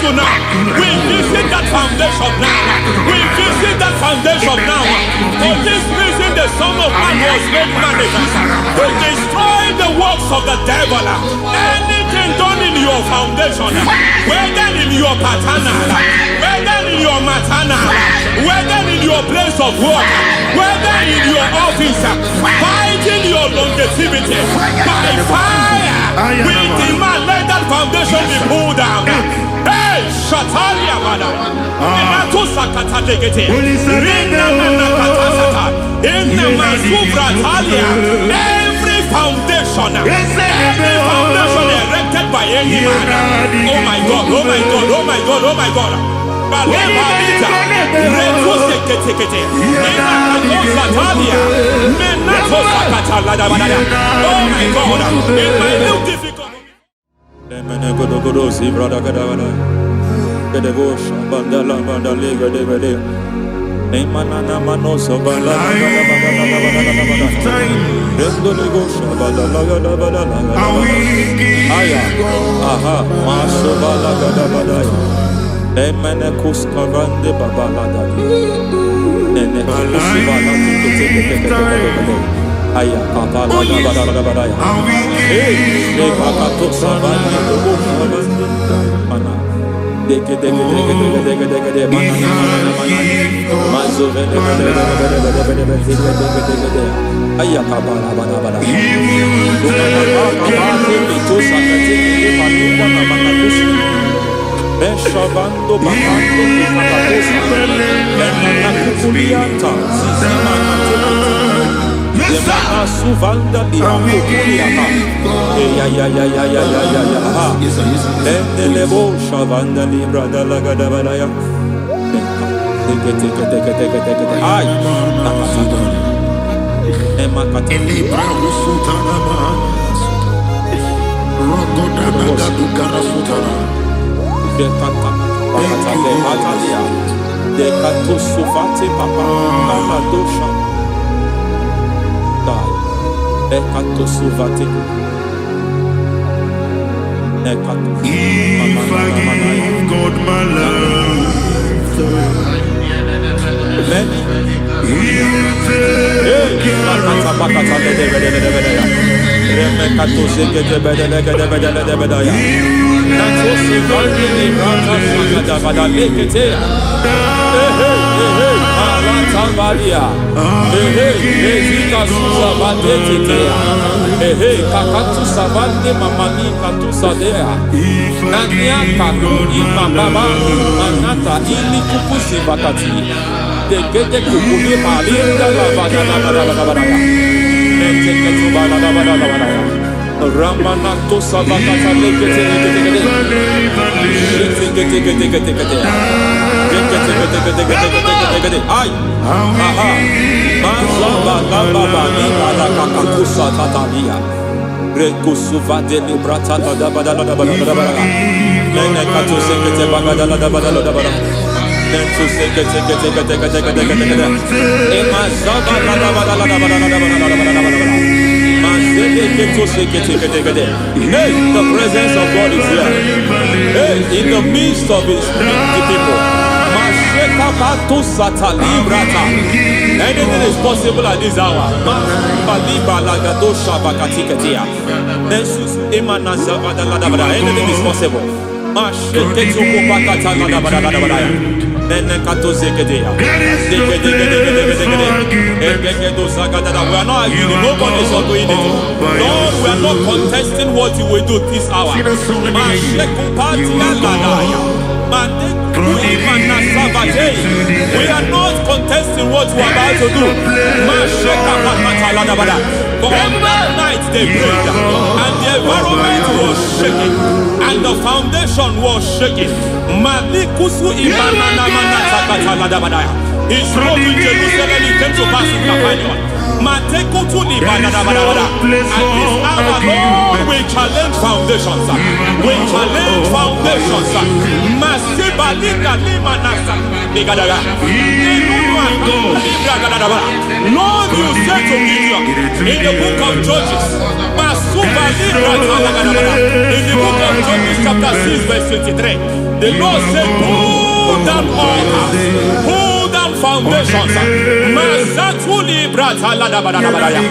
you now. We visit that foundation now. We visit that foundation now. For this reason, the Son of Man was made manifest to destroy the works of the devil. Anything done in your foundation, whether in your paternal, whether in your maternal, whether in your place of work, whether in your office, fighting your longevity by fire, we demand let that foundation be pulled down. Hey, Shatalia Bada, Sakata Legate, Rina Nakatasata, in the Masufra Talia, every foundation erected by any man. Oh my God, oh my God, oh my God, oh my God. Oh my God, in my new difficult. Emene kuskarande babalada. Nene kusibala tike. Aya kapala badaya. Hey, bakato sabani dobo mana. Deke mana. Mazo vede. Aya kapala badaya. Beshavando bakando kakakosa Enana kukulianta Sisima Yemana suvanda liakukuliata Ya Enelebo shavanda librada lagadabadaya Teke Ay Nakasado Emakata Elibra usutana Rogoda nagadukara sutana de kata de atalia de kato sufati papa mama dosha dai de kato sufati de kato if I give God my love then he will take care of me. Ramanato Sabakata Lekete Ay aha Mazaba Baba Nibala Kakakusa Tatalia Rekusuva de Librata Badala Nene Kato Sekete Bagadala Badala Nensu Sekete Emazaba Hey, the presence of God is here. Hey, in the midst of His people. Anything is possible at this hour. Anything is possible. We are not arguing, nobody is arguing it. Lord, we are not contesting what you will do this hour. We are not contesting what you are about to do. For all night they prayed, and the environment was shaking, and the foundation was shaking. He spoke in Jerusalem, he came to pass in Capernaum. And this hour, Lord, we challenge foundations. We challenge foundations. Lord, you said to Gideon in the book of Judges, in the book of Judges chapter 6 verse 23, The Lord said, pull down altars, pull down foundations. Masatuli brata ladabadabadaya.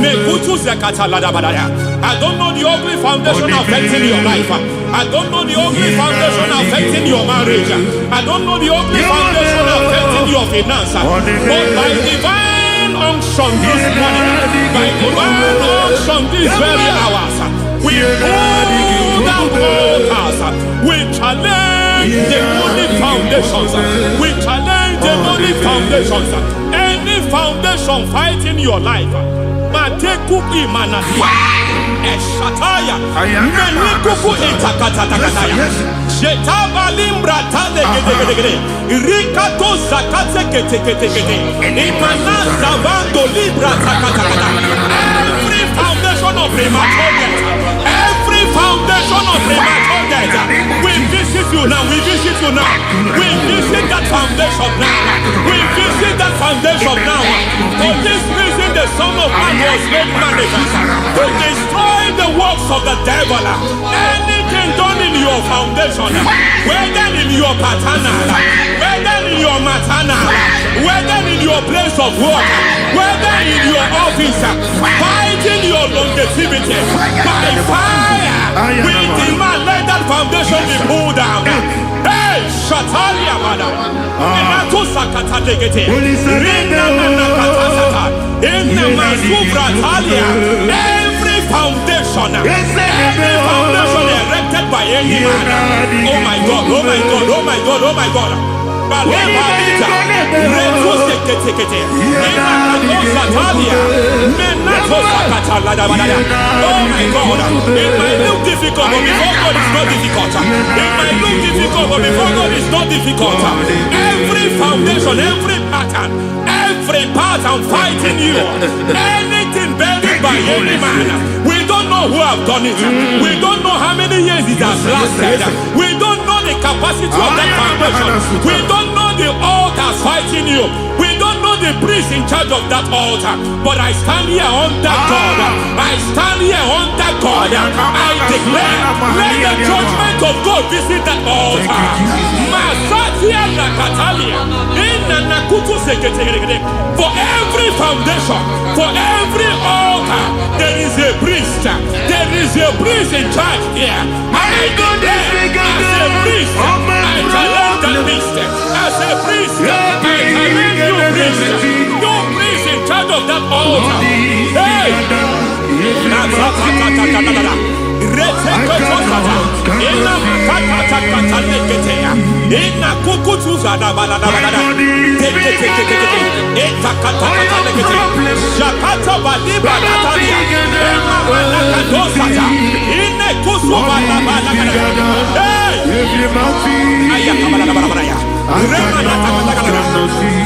Mekutu zekata ladabadaya. I don't know the ugly foundation affecting your life. I don't know the ugly foundation affecting your marriage. I don't know the ugly foundation affecting your finance. But by divine unction this morning, by divine unction these very hours, we pull down altars. We challenge demonic foundations. We challenge demonic foundations. Any foundation fighting your life, Mateku imanadia, eshataya, menikuku itakatatakataya, jetabalimbra tadegedegede, irikato zakate ketekete, imanaza vando libra takatakata. Every foundation of premature death, every foundation of premature death, we visit you now, we visit you now, we visit that foundation now, we visit that foundation now. For this reason the Son of Man was made manifest to destroy the works of the devil. Anything done in your foundation, whether in your paternal, whether in your maternal, whether in your place of work, whether in your office, fighting your longevity by fire, we demand let that foundation be pulled down. Hey, Shatalia Bada, Inato Sakata Legete, Rina Nakatasata, Inna Masubra Talia, every foundation erected by any man. Oh my God, oh my God, oh my God, oh my God. Balita, Reto Sekete, Menato Sakata Ladabada. Oh my God, it might look difficult, but before God is not difficult. It might look difficult, but before God is not difficult. Every foundation, every pattern fighting you, anything buried by any man. We don't know who have done it. We don't know how many years it has lasted. We don't know the capacity of that foundation. We don't know the altars fighting you. We don't know the priest in charge of that altar. But I stand here under God. I stand here under God. I declare, let the judgment of God visit that altar. Masatia Nakatalia. For every foundation, for every altar, there is a priest. There is a priest in charge here. I declare, as a priest, I challenge the priest. As a priest, I challenge you priest. You priest in charge of that altar. Hey!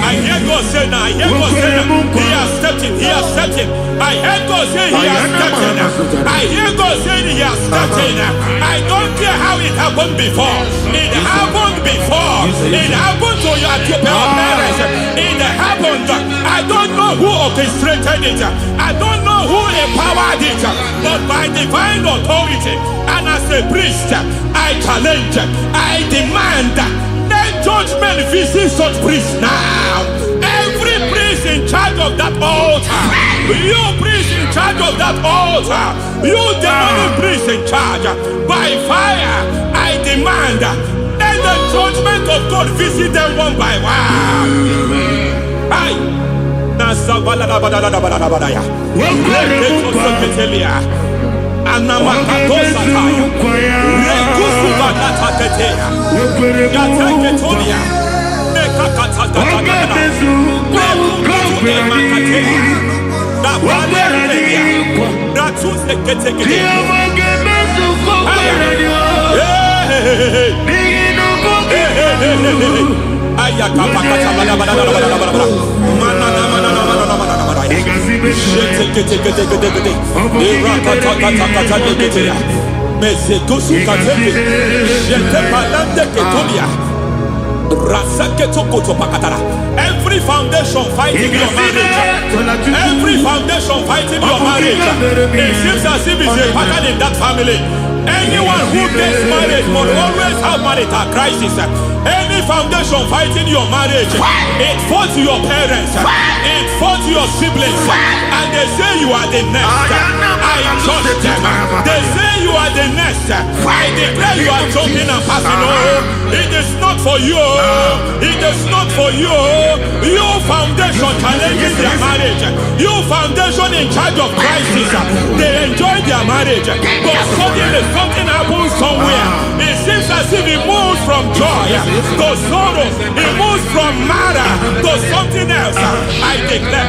I hear God say now, I hear God say now, he has stepped in, he has stepped in. I hear God say he has stepped in. I hear God say he has stepped in. I don't care how it happened before. It happened before. It happened to your parents. It happened. I don't know who orchestrated it. I don't know who empowered it. But by divine authority and as a priest, I challenge, I demand, let judgment visit such priests now. Every priest in charge of that altar, you priest in charge of that altar, you demonic priest in charge, by fire, I demand, let the judgment of God visit them one by one. Aye. Anamakatosataya, Rekusuvanataketea, Yataketonia, Nekakatakatakatakata, Nekukuemakatea, Nabalerelia, Ratuseketekete. Every foundation fighting your marriage, every foundation fighting your marriage, it seems as if it's a pattern in that family. Anyone who gets married must always have marital crisis. Any foundation fighting your marriage, it fought your parents, it fought your siblings, and they say you are the next. I judge them. They say you are the next. I declare you are jumping and passing. Oh, it is not for you. It is not for you. You foundation challenging their marriage. You foundation in charge of crisis. They enjoy their marriage, but suddenly something happens somewhere. It seems as if it moves from joy to sorrow. It moves from matter to something else. I declare,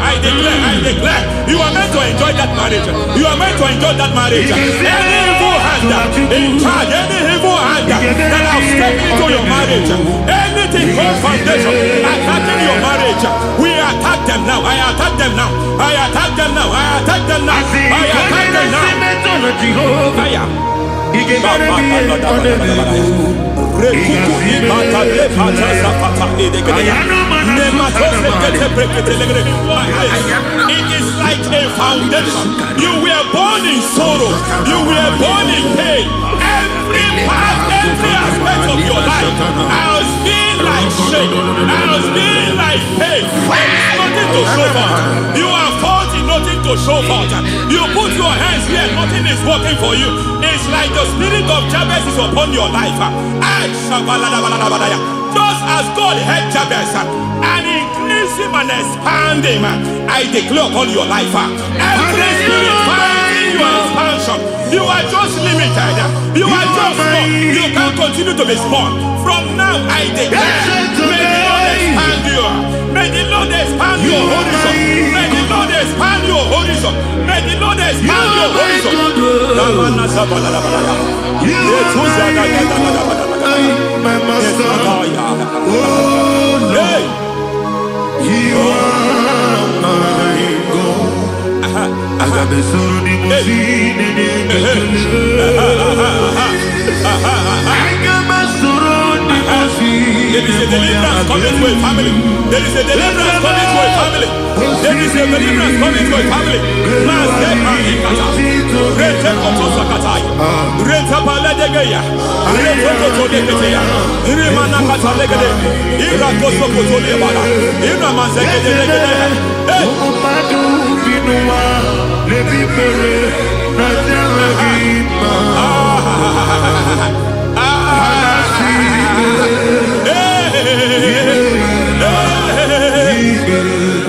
you are meant to enjoy that marriage. You are meant to enjoy that marriage. Any evil hand in charge, any evil hand that have stepped into your marriage, anything called foundation attacking your marriage, we attack them now. I attack them now. I attack them now. I attack them now. I attack them now. It is like a foundation. You were born in sorrow. You were born in pain. Every part, every aspect of your life has been like shame. Has been like pain. Nothing to show for. You are faulty, nothing to show for. You put your hands here, nothing is working for you. It's like the spirit of Jabez is upon your life. Just as God had Jabez and increased him and expand him, I declare upon your life. Every spirit fighting your expansion, you are just limited. You are just small. You can't continue to be small. From now, I declare, may the Lord expand you. May the Lord expand your horizon. May the Lord expand your horizon. May the Lord expand your horizon. My master, oh Lord, you are my God. Agabe suru ni musini ni There is a deliverance coming to a family. There is a deliverance coming to a family. There is a deliverance coming to a family.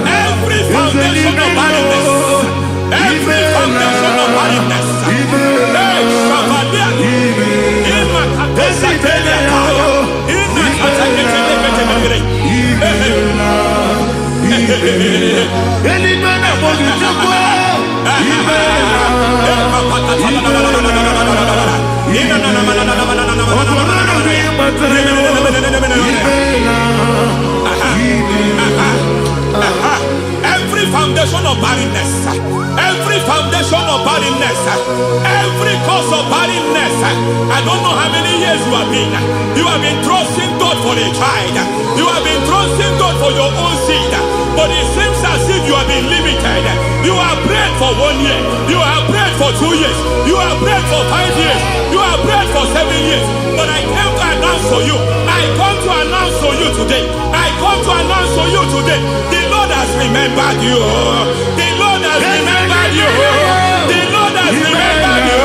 Every foundation of barrenness, every foundation of barrenness, every foundation of barrenness, every foundation of barrenness, every cause of barrenness. I don't know how many years you have been trusting God for a child. You have been trusting God for your own seed, but it seems as if you have been limited. You have prayed for 1 year, you have prayed for 2 years, you have prayed for 5 years, you have prayed for 7 years. But I came to announce for you, I come to announce for you today, I come to announce for you today, the Lord has remembered you. The Lord has remembered you. The Lord has remembered you.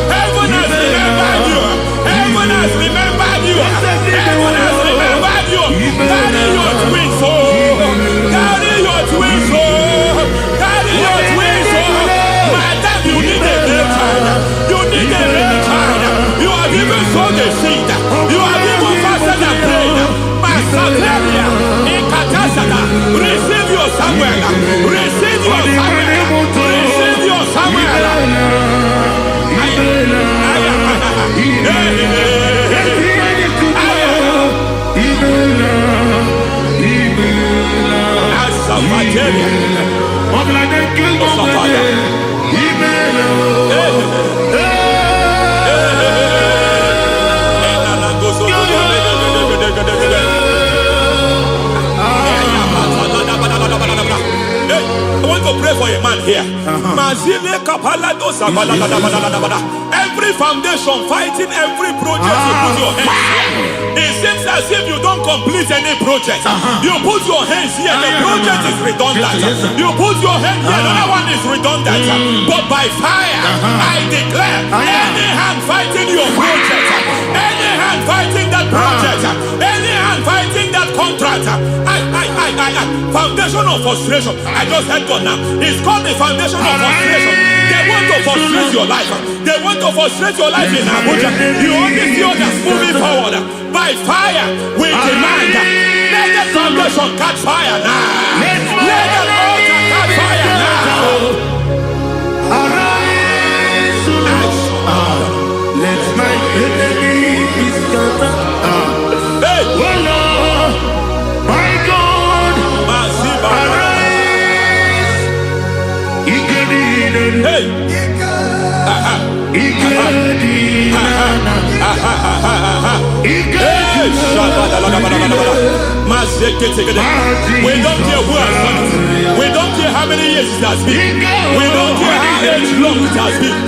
Heaven has remembered you. Heaven has remembered you. Heaven has remembered you. Carry your twins, oh. Carry your twins, oh. Carry your twins, oh. Madam, you need a real child. You need a real child. You have even sown the seed. You have even fasted and prayed. Masakeria, Ikatasada, receive your Samuel. Receive your Samuel. Receive your Samuel. Every foundation fighting every project you put your hands here. It seems as if you don't complete any project. You put your hands here, the project is redundant. You put your hand here, another one is redundant. But by fire, I declare, any hand fighting your project, any hand fighting that project, any hand fighting that contract, foundation of frustration. I just heard God now. It's called the foundation of frustration. They want to frustrate your life. They want to frustrate your life in Abuja. You only see others moving forward. By fire, we demand. Let the foundation catch fire now. Let the altar catch fire now. Arise, let my enemy be scattered. Hey, Oh Lord, my God, arise. hey, we don't care who has done it. We don't care how many years it has been. We don't care how age long it has been.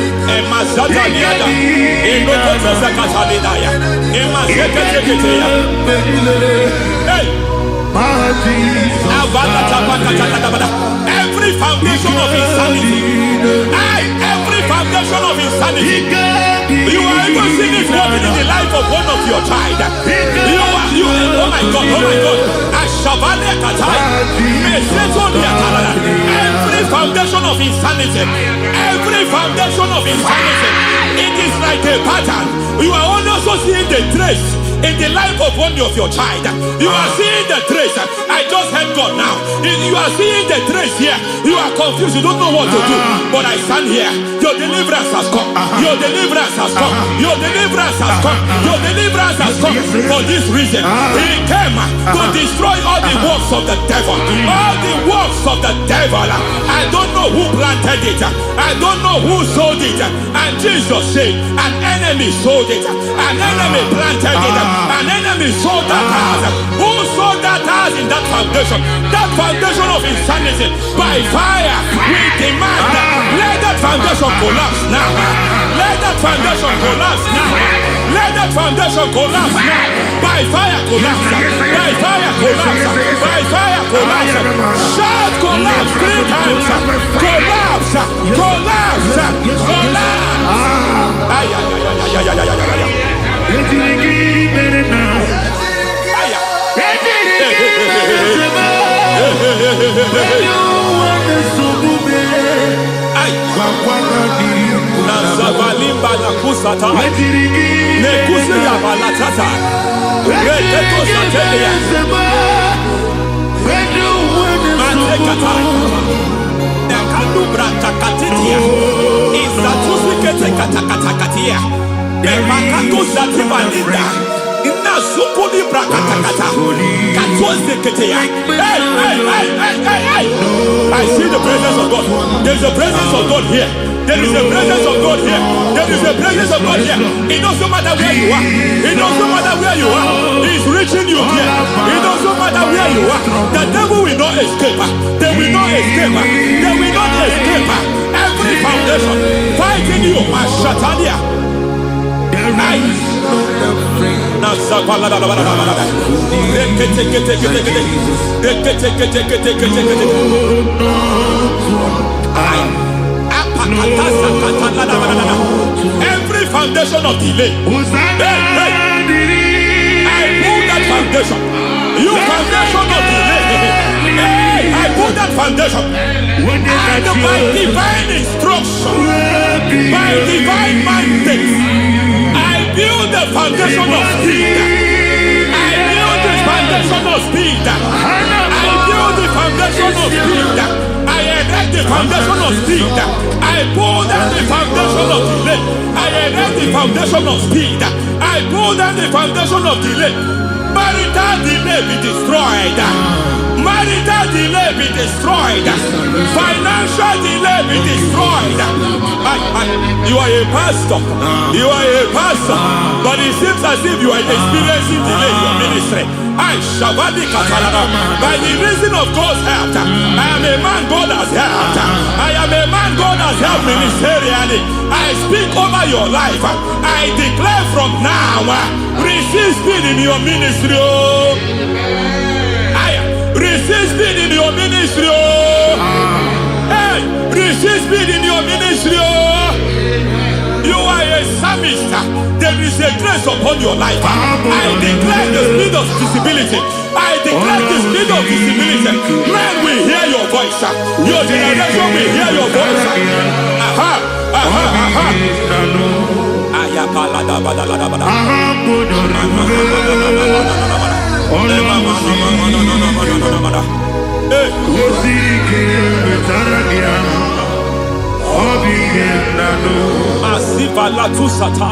Every foundation of insanity, every foundation of insanity, you are even seeing it working in the life of one of your child. Oh my God, every foundation of insanity, every foundation of insanity, it is like a pattern. You are also seeing the trace in the life of one of your child. You are seeing the trace. I just heard God now. You are seeing the trace here. You are confused. You don't know what to do. But I stand here. Your deliverance has come. Your deliverance has come. Your deliverance has come. Your deliverance has come. For this reason, He came to destroy all the works of the devil. All the works of the devil. I don't know who planted it. I don't know who sold it. And Jesus said, an enemy sold it. An enemy planted it. An enemy sold that house. Who sold that house in that foundation? That foundation of insanity. By fire, we demand let that foundation collapse now. Let that foundation collapse now. Let that foundation collapse now. By fire, collapse. By fire, collapse. By fire, collapse. Shout collapse 3 times. Collapse. Collapse. Collapse. Nazavalimba na kusata nekusi ya balatata reteto satelia mantekata nekadu bratakatia izatusi kete katakatakatia nepakatu zatibalinda inazukuli brakatakata katuose ketea. I see the presence of God. There is a presence of God here. There is a presence of God here. There is a presence of God here. It doesn't matter where you are. It doesn't matter where you are. He's reaching you here. It doesn't matter where you are. The devil will not escape. They will not escape. They will not escape. Every foundation fighting you, Mashatalia. Every foundation of delay, I pull that foundation. You foundation of delay, I pull that foundation. And by divine instruction, by divine mandate, I build the foundation of speed. I build the foundation of speed. I build the foundation of speed. I erect the foundation of speed. I pull down the foundation of delay. I erect the foundation of speed. I pull down the foundation of delay. Marital delay be destroyed. Marital delay be destroyed. Financial delay be destroyed. You are a pastor. You are a pastor. But it seems as if you are experiencing delay in your ministry. By the reason of God's help, I am a man God has helped. I am a man God has helped ministerially. I speak over your life. I declare from now, receive speed in your ministry. Receive speed in your ministry. Hey, receive speed in your ministry. You are a psalmist. There is a grace upon your life. I declare the speed of visibility. I declare the speed of visibility. Men will hear your voice. Your generation will hear your voice. Aha, aha, aha. Asiva la tu sata.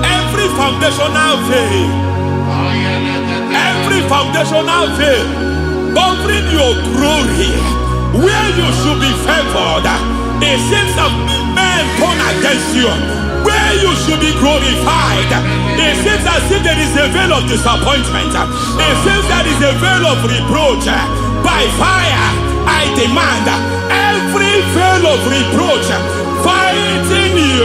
Every foundational veil, every foundational veil covering your glory, where you should be favored, it seems that men turn against you. Where you should be glorified, it seems as if there is a veil of disappointment. It seems there is a veil of reproach. By fire, I demand every veil of reproach fighting you,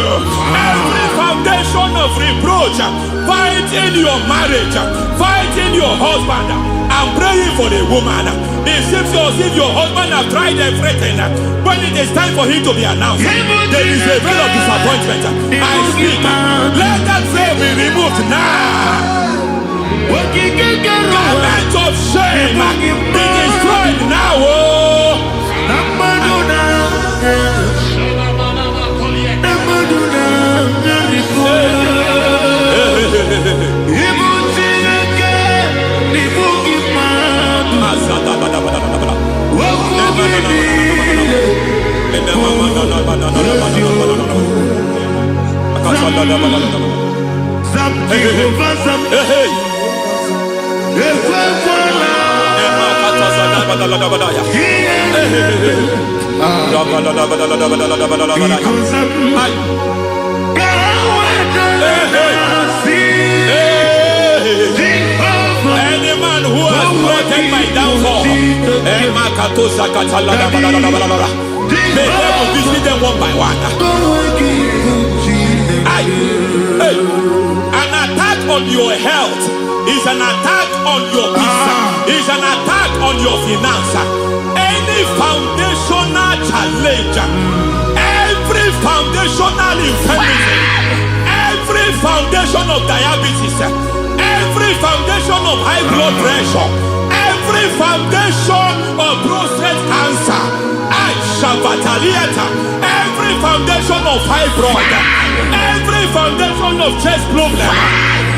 every foundation of reproach fighting your marriage, fighting your husband. I'm praying for the woman. It seems as if your husband has tried everything. When it is time for him to be announced, there is a veil of disappointment. I speak. Let that veil be removed now. Garment of shame be destroyed now. Any man who has plotted my downfall, may devil visit them one by one. An attack on your health is an attack on your peace, is an attack on your finance. Any foundational challenge, every foundational infirmity, every foundation of diabetes, every foundation of high blood pressure, every foundation of prostate cancer, every foundation of fibroid, every foundation of chest problem,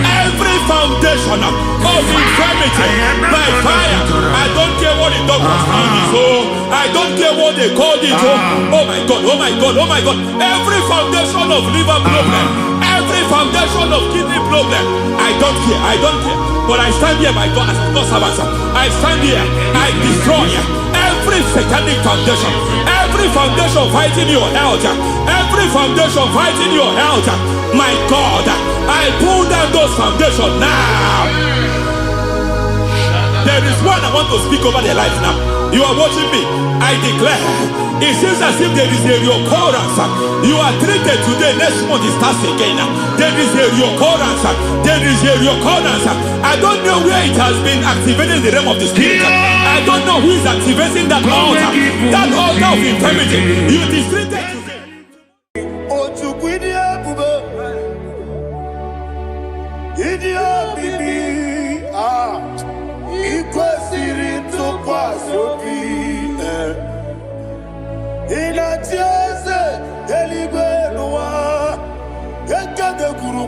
every foundation of infirmity, by fire. I don't care what the doctors call it, so I don't care what they called it. Oh my God, oh my God, oh my God. Every foundation of liver problem, every foundation of kidney problem, I don't care, I don't care. But I stand here, my God, as God's servant. I stand here, I destroy every satanic foundation, every foundation fighting your health, every foundation fighting your health. My God, I pull down those foundations now. There is one I want to speak over their life now. You are watching me. I declare, it seems as if there is a reoccurrence. You are treated today, next month it starts again. There is a reoccurrence. There is a reoccurrence. I don't know where it has been activated in the realm of the spirit. I don't know who is activating that altar of infirmity. You is treated today.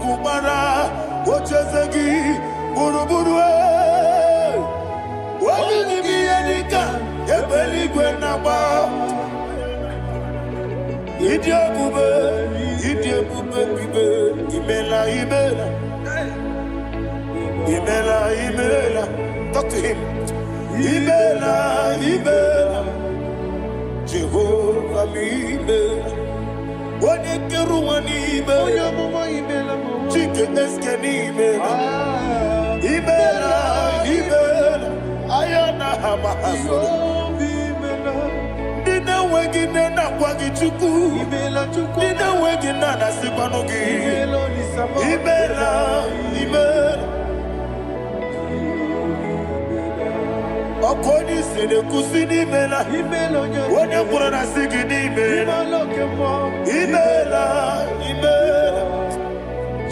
kumara ochezegi buruburu wani mi edika ebeligwe nagba idi ebube bibe imela talk to him imela Jehovah imela wani keru wani imela chike eske ni imela ayana hamahaso Dina wegine na kwagi chuku Dina wegine na sikwanogi Imela Okoni sede kusini imela Wone kura na sigini imela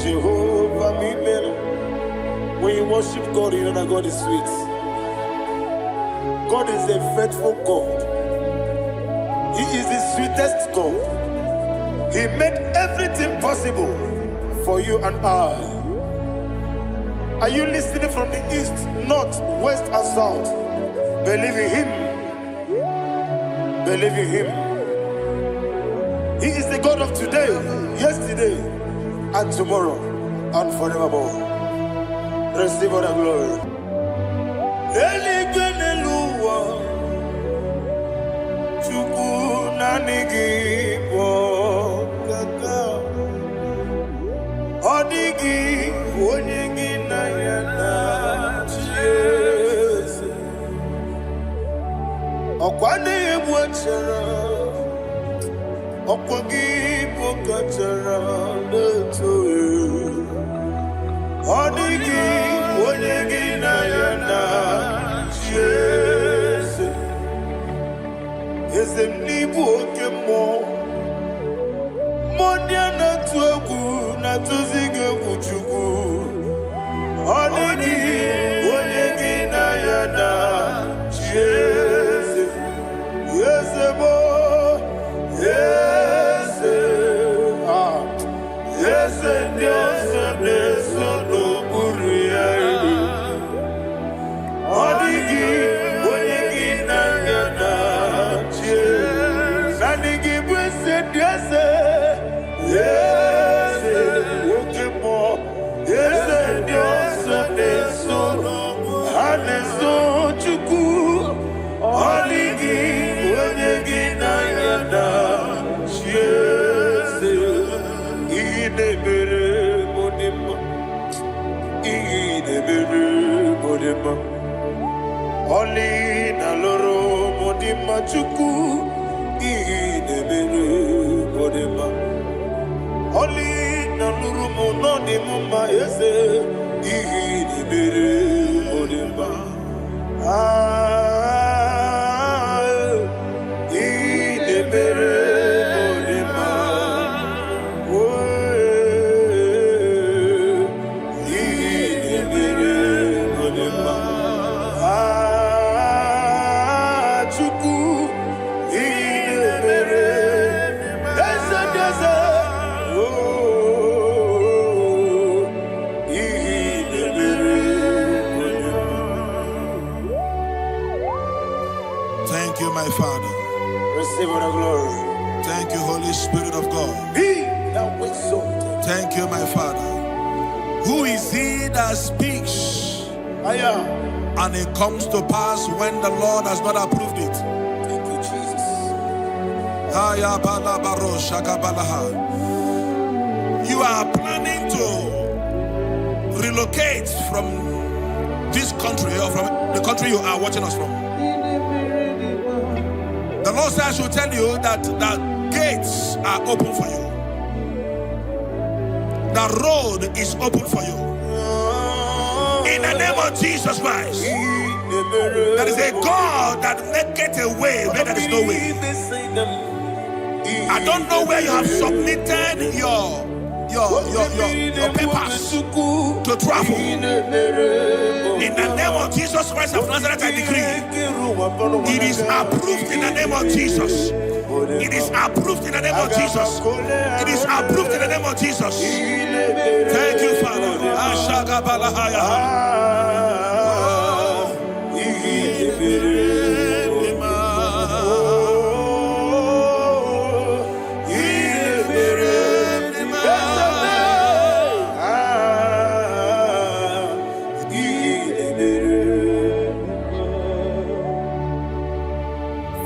Jehovah imela When you worship God, you know that God is sweet. God is a faithful God. He is the sweetest God. He made everything possible for you and I. Are you listening from the east, north, west, and south? Believe in Him. Believe in Him. He is the God of today, yesterday, and tomorrow, and forevermore. Receive all the glory. Nigi kaka odigi onyegi na yana Jesus okwane ebwachara okwagi pokachara leto odigi onyegi na yana Jesus Ezemnibu okemo Modia na tuegu na tuzige kuchugu Onegi onyegi na yada Jeze Yezebo Yeze Yeze Yeze Neso no Uriari Onegi onyegi na yada Oli na loro modima chuku idebere bodema Oli na loro monodima ese idebere bodema idebere bodema idebere bodema Thank you, my Father. Receive all the glory. Thank you, Holy Spirit of God. Be thou exalted. Thank you, my Father. Who is he that speaks and it comes to pass when the Lord has not approved it? Thank you, Jesus. You are planning to relocate from this country or from the country you are watching us from. The Lord says I should tell you that the gates are open for you. The road is open for you. In the name of Jesus Christ. There is a God that maketh a way where there is no way. I don't know where you have submitted your papers to travel. In the name of Jesus Christ of Nazareth, I decree It is approved in the name of Jesus. It is approved in the name of Jesus. It is approved in the name of Jesus. Thank you, Father.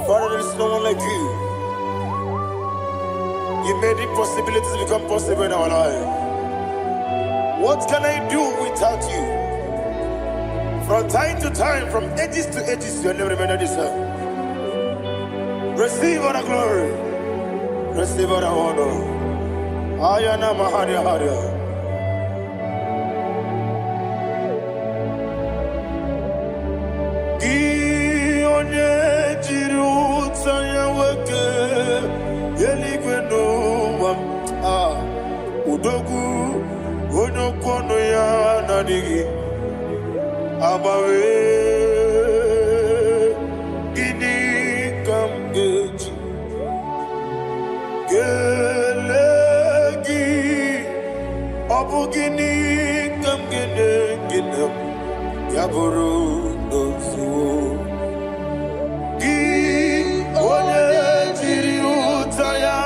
Father, there is no one like you. You made impossibilities become possible in our life. What can I do without you? From time to time, from ages to ages, you have never remained the same. Receive all the glory. Receive all the honor. Ayana Maharia Haria. Udogu onokono ya nadigi abawe gini kamgeji gelegi abu gini kamgene gina yaburu dozu gi onye jiri utaya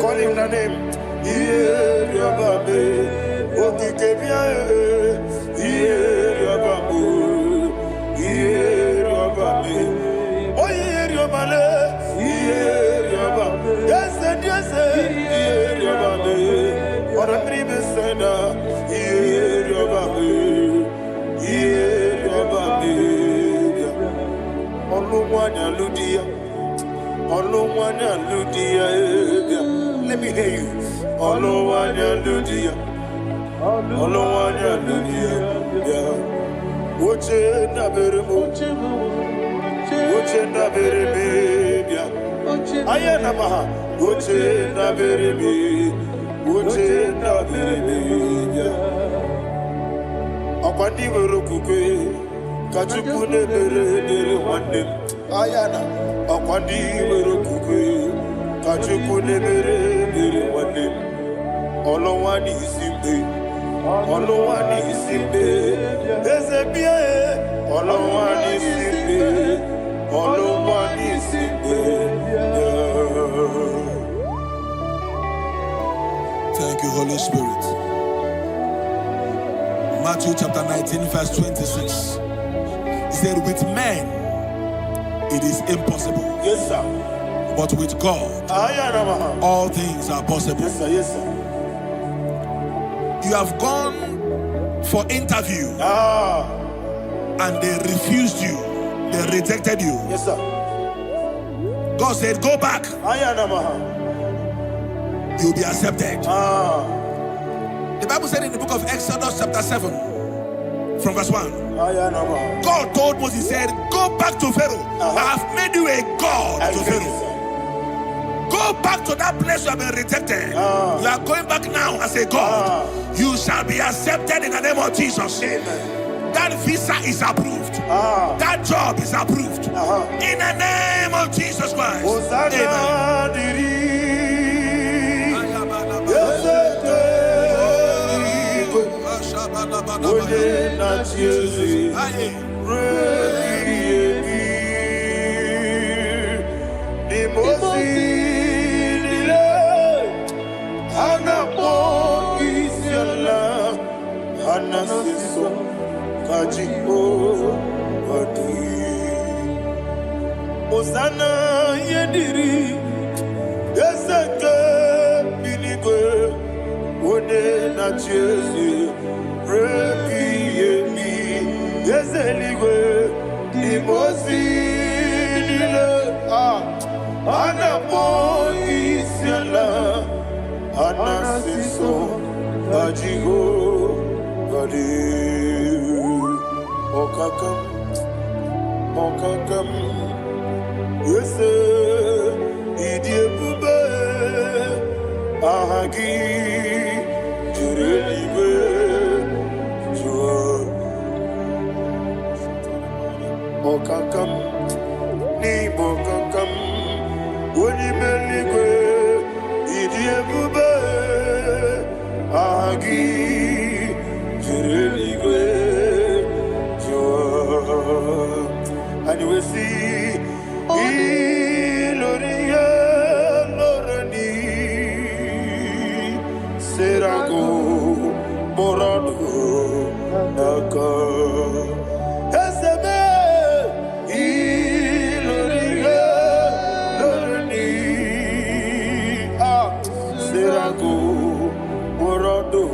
Call him the name. Let me hear you. Ayana akwandi merokukwe kachukune mere wande olowani isimbe ezebie olowani isimbe. Thank you, Holy Spirit. Matthew chapter 19 verse 26. He said, with men it is impossible. Yes, sir. But with God, all things are possible. Yes, sir. Yes, sir. You have gone for interview and they refused you. They rejected you. Yes, sir. God said, go back. You'll be accepted. The Bible said in the book of Exodus chapter 7 from verse 1. God told Moses, he said, go back to Pharaoh. I have made you a God to Pharaoh. Go back to that place you have been rejected. You are going back now as a God. You shall be accepted in the name of Jesus. Amen. That visa is approved. That job is approved. In the name of Jesus Christ. Osana yediri Eseke binigwe One na chezi Repi yemi Yezeligwe Dimosi nile Anamo isiala Anasiso Ajigo Gadi Okakam Okakam Yese Idiebube Ahagi Jurelibe Jua Okakam Nibo Kakam Wonimeligwe Idiebube Ahagi Jurelibe and you will see Iloria Lorani Serago Morado Naka Eseme Iloria Lorani Serago Morado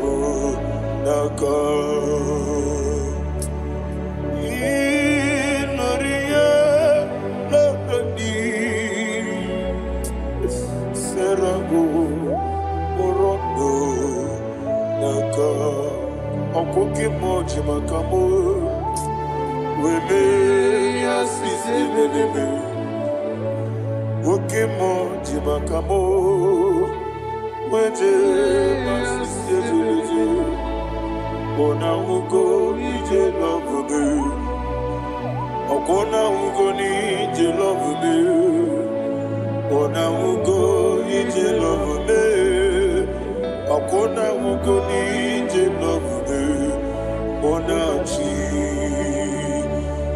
Naka Okoke moji makamo Weme yasisi meleme Oke moji makamo Weje masisi jeje Ona ugo ije love me Okona ugo ni ije love me Ona ugo ije love me Okona ugo ni ije love me Onachi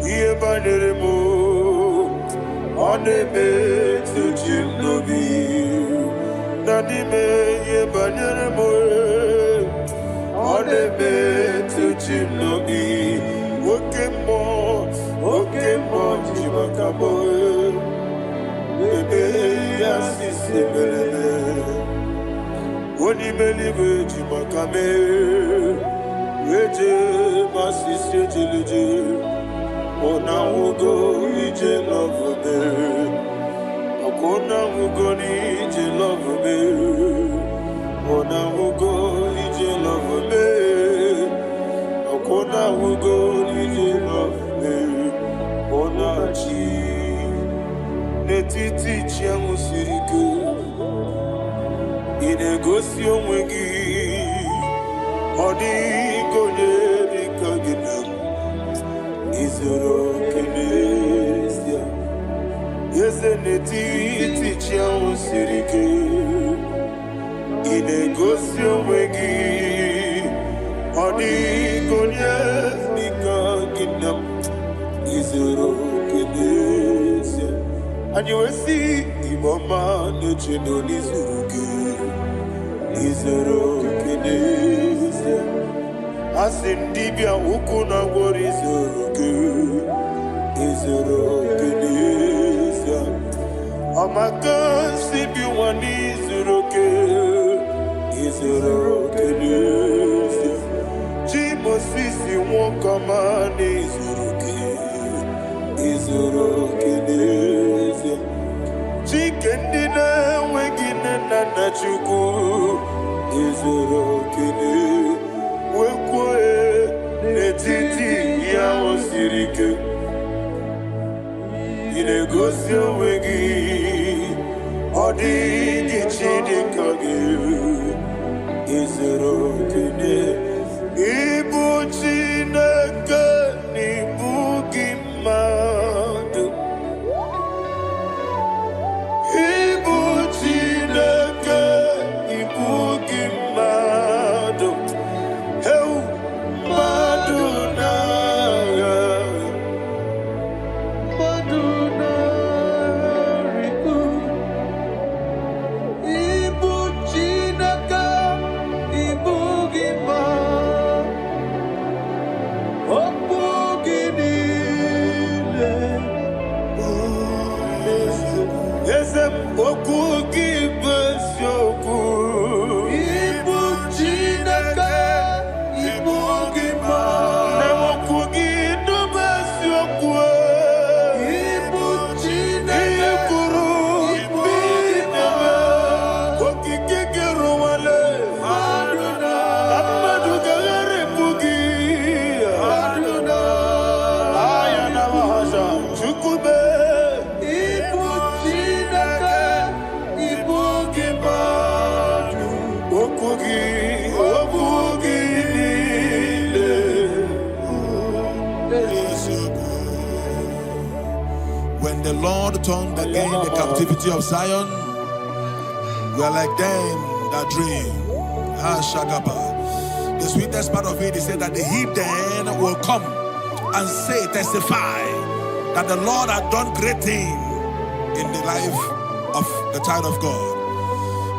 Iye banere mo Onebe tuchim nobi Nanime iye banere mo Onebe tuchim nobi Oke mo jimakamo Ebe yasisi melele Onimeliwe jimakame Weje masisi jilije Ona ugo ije love me Akona ugo ni ije love me Ona ugo ije love me Akona ugo ije love me Ona chi Netiti chiamu siriku Inegosi onwegi Odigonye dikaginam Izoro kenesia Yese netiti chiamu sirike Inegosi onwegi Odigonye dikaginam Izoro kenesia And you will see Imama nechino nizuruke Izoro kenesia Asindibia ukuna gwori Izoro kenesia Amaka sibi wani Izoro kenesia Jimo sisi wakamani Izoro kenesia Chikendina wegine nana chuku Izoro kenesia Wekwe netiti ya osirike Inegosi wegi Odigi chidikage Izoro kene Ibu chineke Ibu gimadu Ibu chineke Ibu gimadu Ibu Ezem oku gibesyoku. Ibu Chineke, Ibu Gima. Nemoku gidubesyoku. Ibu Chineke, Ibu Gima. Koki kikiruwale. Aduna. Amadu gagare bugi. Aduna. Ayana mahasha. Chukube. When the Lord turned again the captivity of Zion, we are like them that dream. The sweetest part of it is said that the heathen will come and say, testify, that the Lord had done great things in the life of the child of God.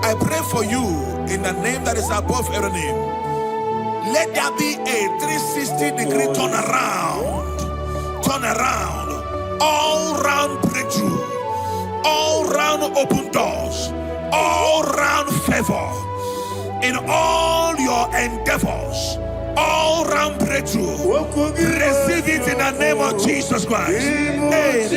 I pray for you in the name that is above every name. Let there be a 360-degree turn around, all round breakthrough, all round open doors, all round favor in all your endeavors, all round breakthrough. Receive it in the name of Jesus Christ. Amen.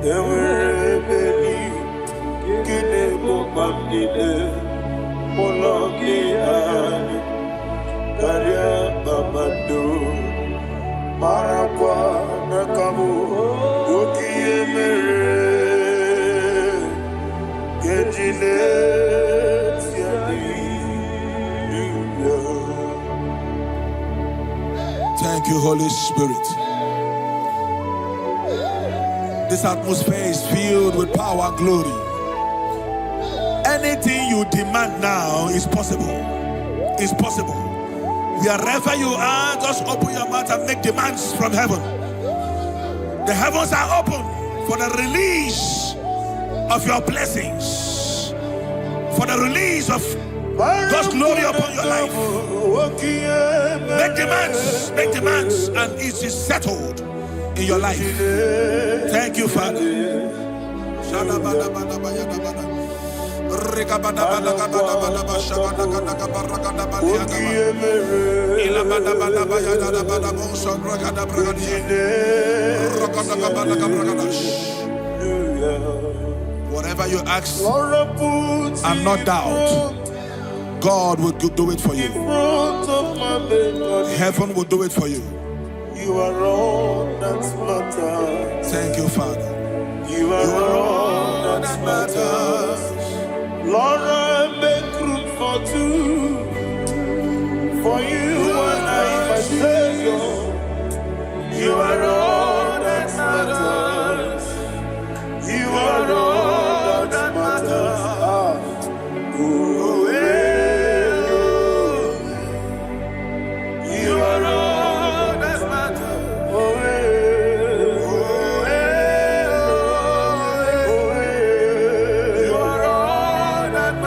There were many mamnile moloki ani karia mamando marakwa nakamu ukiye mere kejile Thank you, Holy Spirit. This atmosphere is filled with power and glory. Anything you demand now is possible. It's possible. Wherever you are, just open your mouth and make demands from heaven. The heavens are open for the release of your blessings, for the release of God's glory upon your life. Make demands, and it is settled in your life. Thank you, Father. Whatever you ask and not doubt, God will do it for you. Heaven will do it for you. You are all that matters. Thank you, Father. You are all that matters. Lord, I make room for two. For you and I, my Savior. You are all that matters. You are all that matters. You are all that matters. You are all that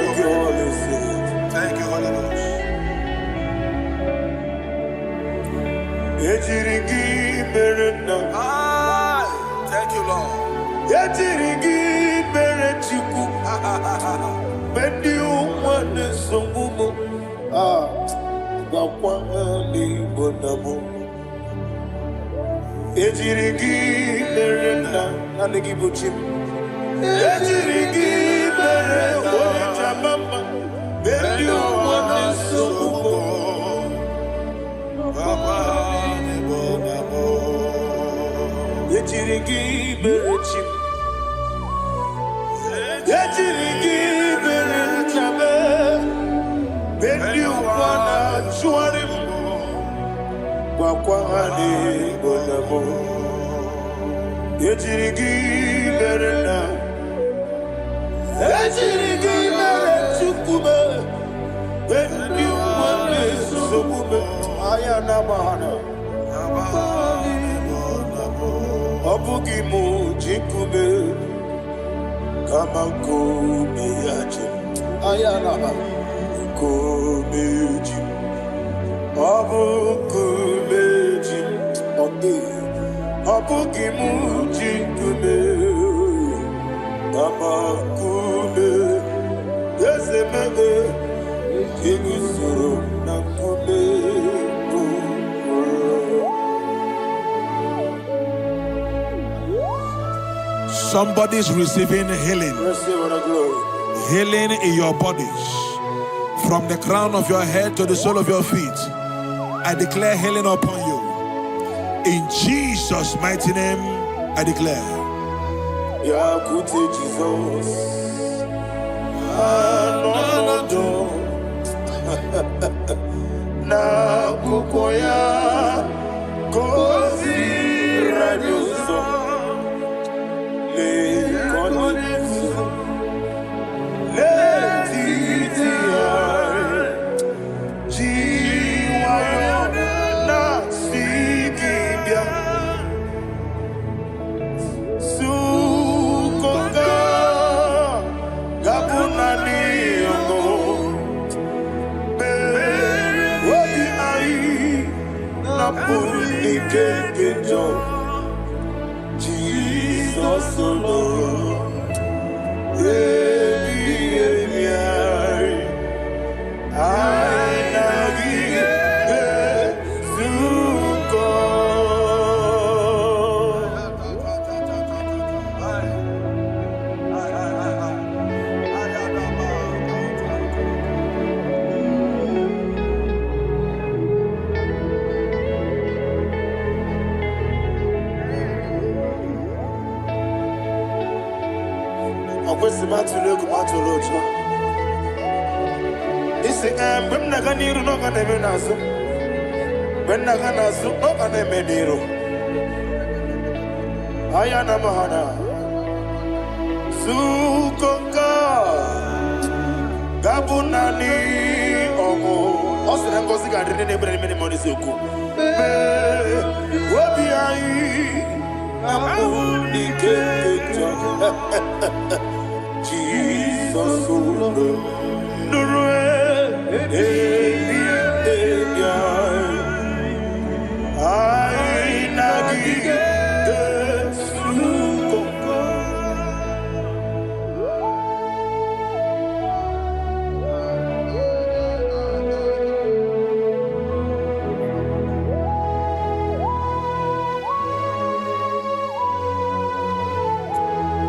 Thank you, Holy Ghost. Thank you, Lord. Somebody's receiving healing. Healing in your bodies. From the crown of your head to the sole of your feet. I declare healing upon you. In Jesus' mighty name, I declare. Jesus. Na kukoya kozi radioso le konifu le titiare jiwayo na sikibia sukoga gabunani Jesus alone. Ayana mahana sukoka gabunani omo osere ngozi ga dine ne brene meni moni soku obi ai amuni kejo Jesus olo nurwe ai nagige.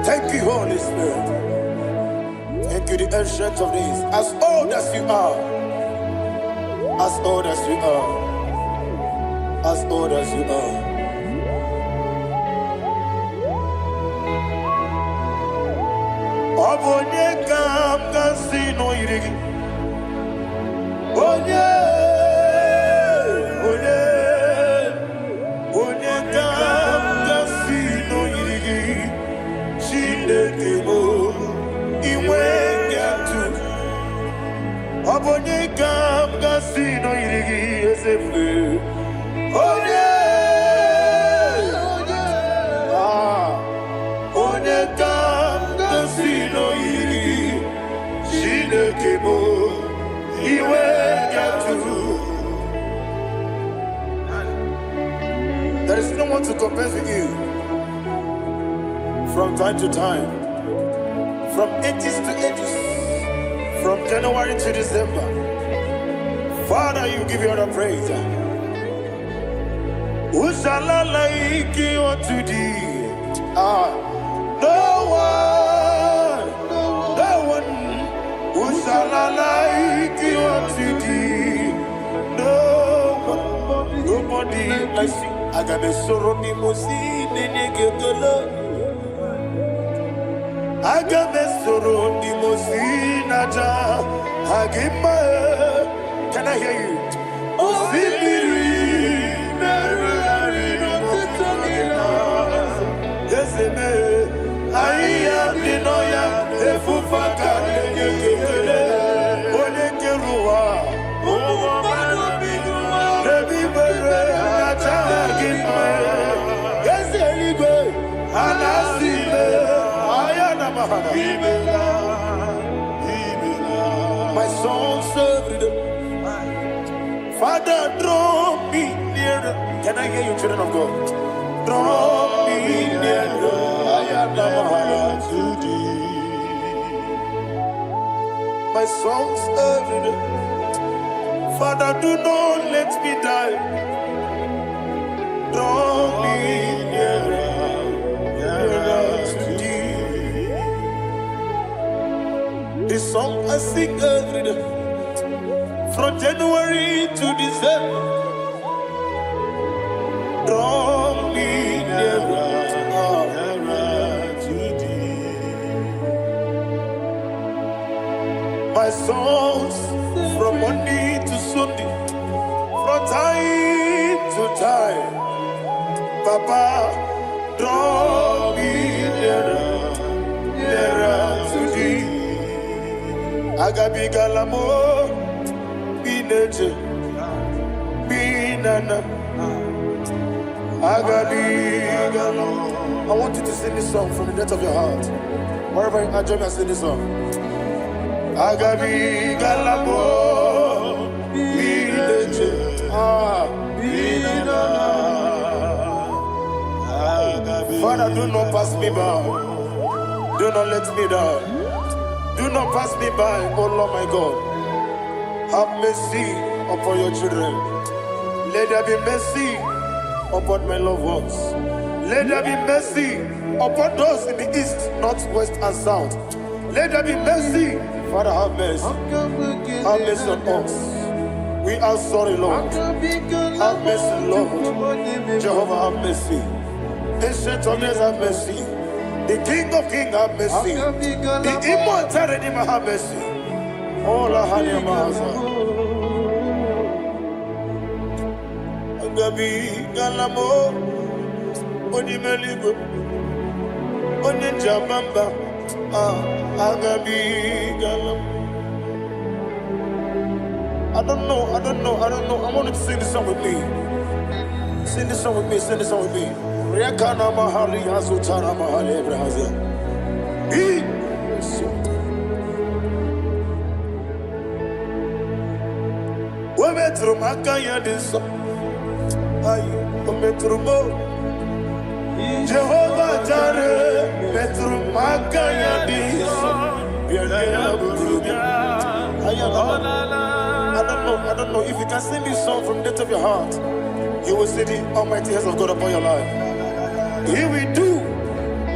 Thank you, Holy Spirit. Thank you, the ancient of days. As old as you are, as old as you are, as old as you are. Obonye kam kasino irigi. Onye kam kasino irigi. Shindekemo iwe gatu. Obonye kam kasino irigi esefu. Onye kam kasino irigi. Shindekemo iwe gatu. There is no one to compare with you. From time to time, from ages to ages, from January to December. Father, you give you all the praise. Who shall I like you unto thee? No one. Who shall I like you unto thee? No one, nobody like you. I got a sorrow, Nimosi, Nenegetola. Agame soro di mosinaja agima. Can I hear you? Osibiri merari no titogina. Yeseme aiya dinoya efufa kane kekele. Ole keruwa owa mano biguma. Rebi bere naja agima. Yeseligwe anasime. My soul served. Father, draw me nearer. Can I hear you, children of God? Draw me nearer. I am to thee. My soul served. Father, do not let me die. Draw me nearer. This song I sing every day, from January to December. Draw me nearer to thee. My songs from Monday to Sunday, from time to time. Papa, draw me nearer to thee. Agabi galamo, bineje, binana. Agabi galamo. I want you to sing this song from the depth of your heart. Wherever you are, join me and sing this song. Agabi galamo, bineje, binana. Father, do not pass me by. Do not let me die. Do not pass me by, oh Lord my God. Have mercy upon your children. Let there be mercy upon my loved ones. Let there be mercy upon those in the east, north, west, and south. Let there be mercy. Father, have mercy. Have mercy on us. We are sorry, Lord. Have mercy, Lord. Jehovah, have mercy. Ancient of days, have mercy. The King of Kings, have mercy. The immortal Redeemer, have mercy. Oh, la Hanyamaza. Agabi Galamo, Onimeligo, Oninjabamba, Agabi Galam. I don't know. I want you to sing this song with me. Sing this song with me. Riakana Mahali Azutana Mahali Brazil. Metro Makaya this Metro Jehovah Jare Metro Makaya this I don't know if you can sing this song from the depth of your heart, you will see the almighty hands of God upon your life. He will do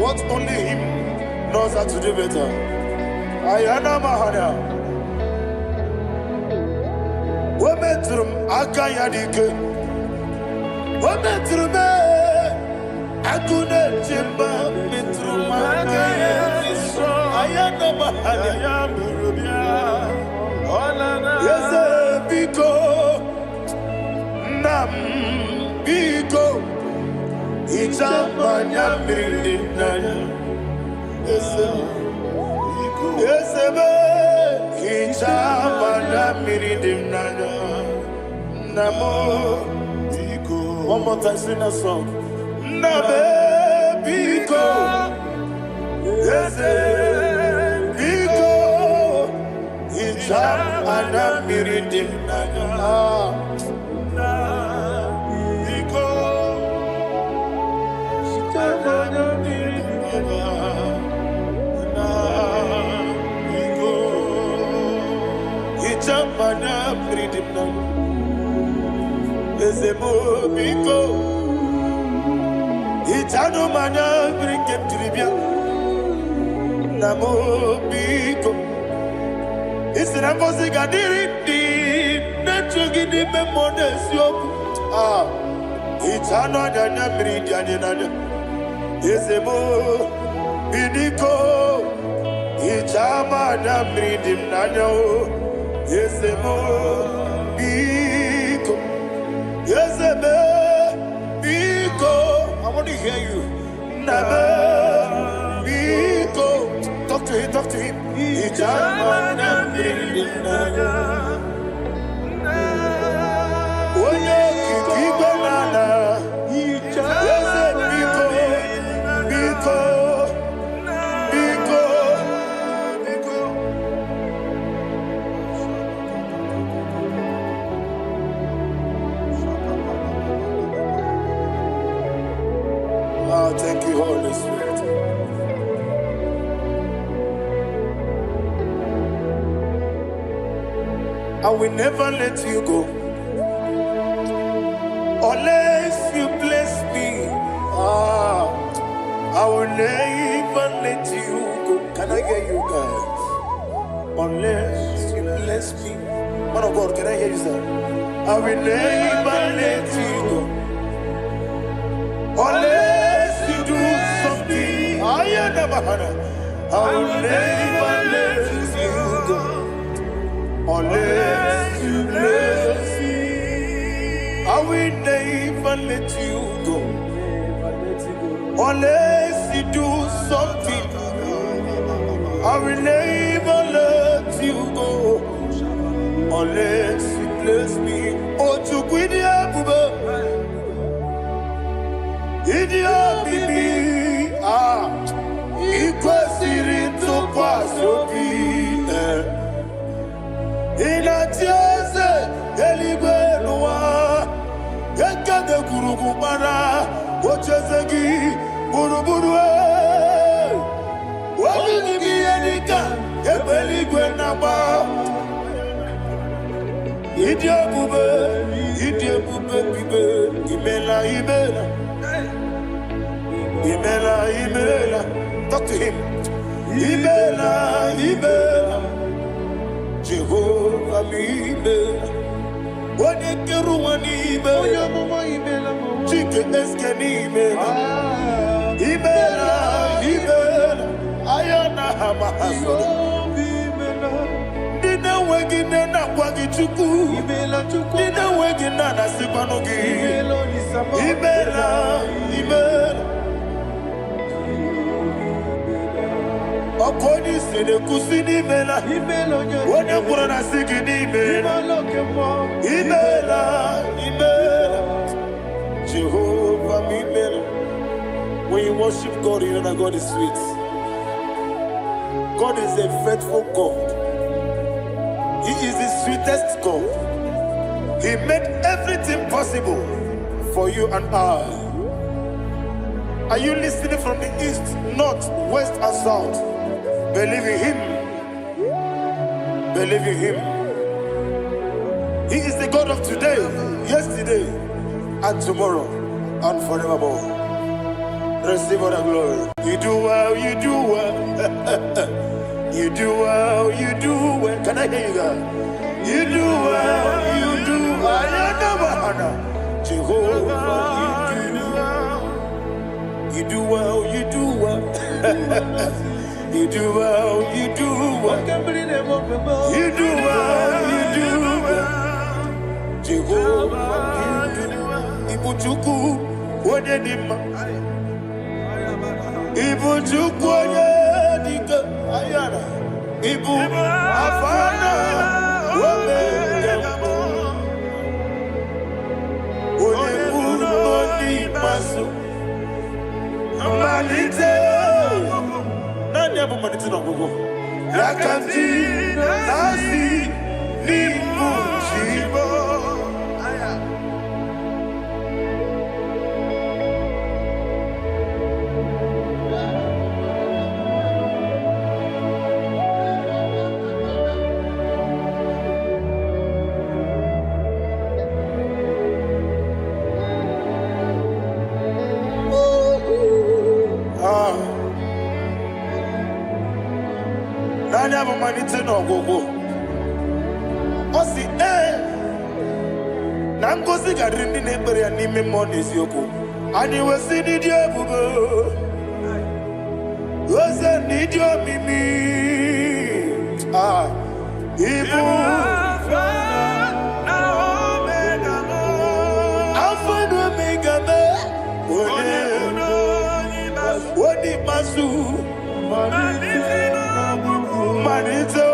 what only him knows how to do better. Ayana Mahana Wometrum Akayadike Wometrum Akune Jimba Metrum Akayadike Ayana Mahana Yes, Biko Nam Biko Itamanya Mirinaya Yes, Itamanya Mirinaya Namo Biko. One more time, sing that song. Nabe Biko Yes, Biko Itamanya Mirinaya Mana freedom Ezemo Biko Itano Mana bring him to Libya Namo Biko It's an impossible Gadiri Netrugi di Memones Yoku Itano Dana Bridianina Ezemo Bidiko Itama Namridim Nano Yes, Biko. Yes, Biko. I want to hear you. Nabe Biko. Talk to him. Ijamana Brinana. Oye Kibanana. Yes, Biko. Thank you, Holy Spirit. I will never let you go unless you bless me. I will never let you go. Can I hear you guys? Unless you bless me. Man of God, can I hear you, sir? I will never let you go unless you do something. I will never let you go unless you bless me. I will never let you go unless you do something. I will never let you go unless you bless me. Oh, to quit the Idia bibi ikwesiri ntụkwasị inatieze eluigwe n'ụwa ekede kwuru gbara ocheze gị Buru buru wani bi edika ebeli gwe na ba. Idi ebube bibe imela. Talk to him. Imela. Jehovah mi imela. Wani keru wani imela. Chike eske ni imela. Ayana hamahaso. Dina wegina na kwagi chuku. Dina wegina na sipanogi. Imela. Okoni sene kusini imela. Wone kurana sigini imela. Imela. Jehovah mi imela. When you worship God, you know that God is sweet. God is a faithful God. He is the sweetest God. He made everything possible for you and I. Are you listening from the east, north, west, and south? Believe in Him. Believe in Him. He is the God of today, yesterday, and tomorrow, and forevermore. Receive all the glory. You do well. You do well. Can I hear you guys? You do well. Jehovah, you do well. You do well. Jehovah, Ibuchuku, Wodedima. Ibu chukwoye dika ayana. Ibu afana wameyamo. Oyebu noni masu. Manite. Nani abu manite na gogo. Yakanti nasi nimu shibo. Manite no gogo. Osi na ngozi garindi na ekpere ya n'ime mmụọ n'eziokwu. Anyị wesi n'ịdị ebube. Oze n'ịdị omimi. Ibu Alpha na Omega me. Oni masu. Manito,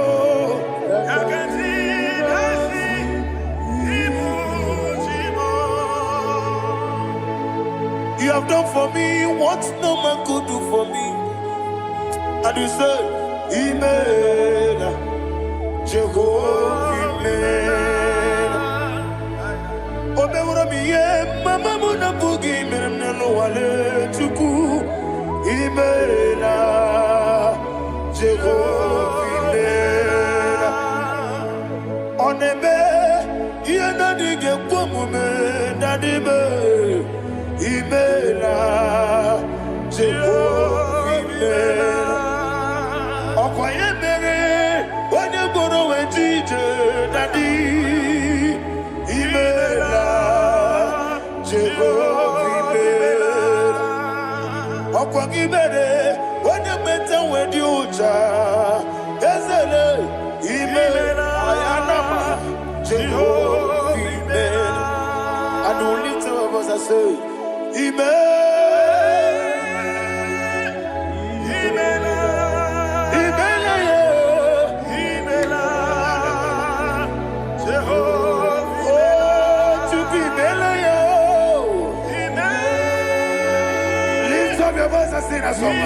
you have done for me what no man could do for me. And you say, Imela, Jehovah, Imela. Omewura miye, mama muna bugi, meneno wale tuku, Imela. Jehovah, onebe, yena dige kwamume, nadibe, imela, Jehovah, okwaye mere, onye goro wejije, nadi, imela, Jehovah, okwaye mere. When you Ezele, Imela, Ayanama, Jehovah, Imela. And only two of us are saying, Imela, Jehovah, to be Imela, lift up your voice and sing a song.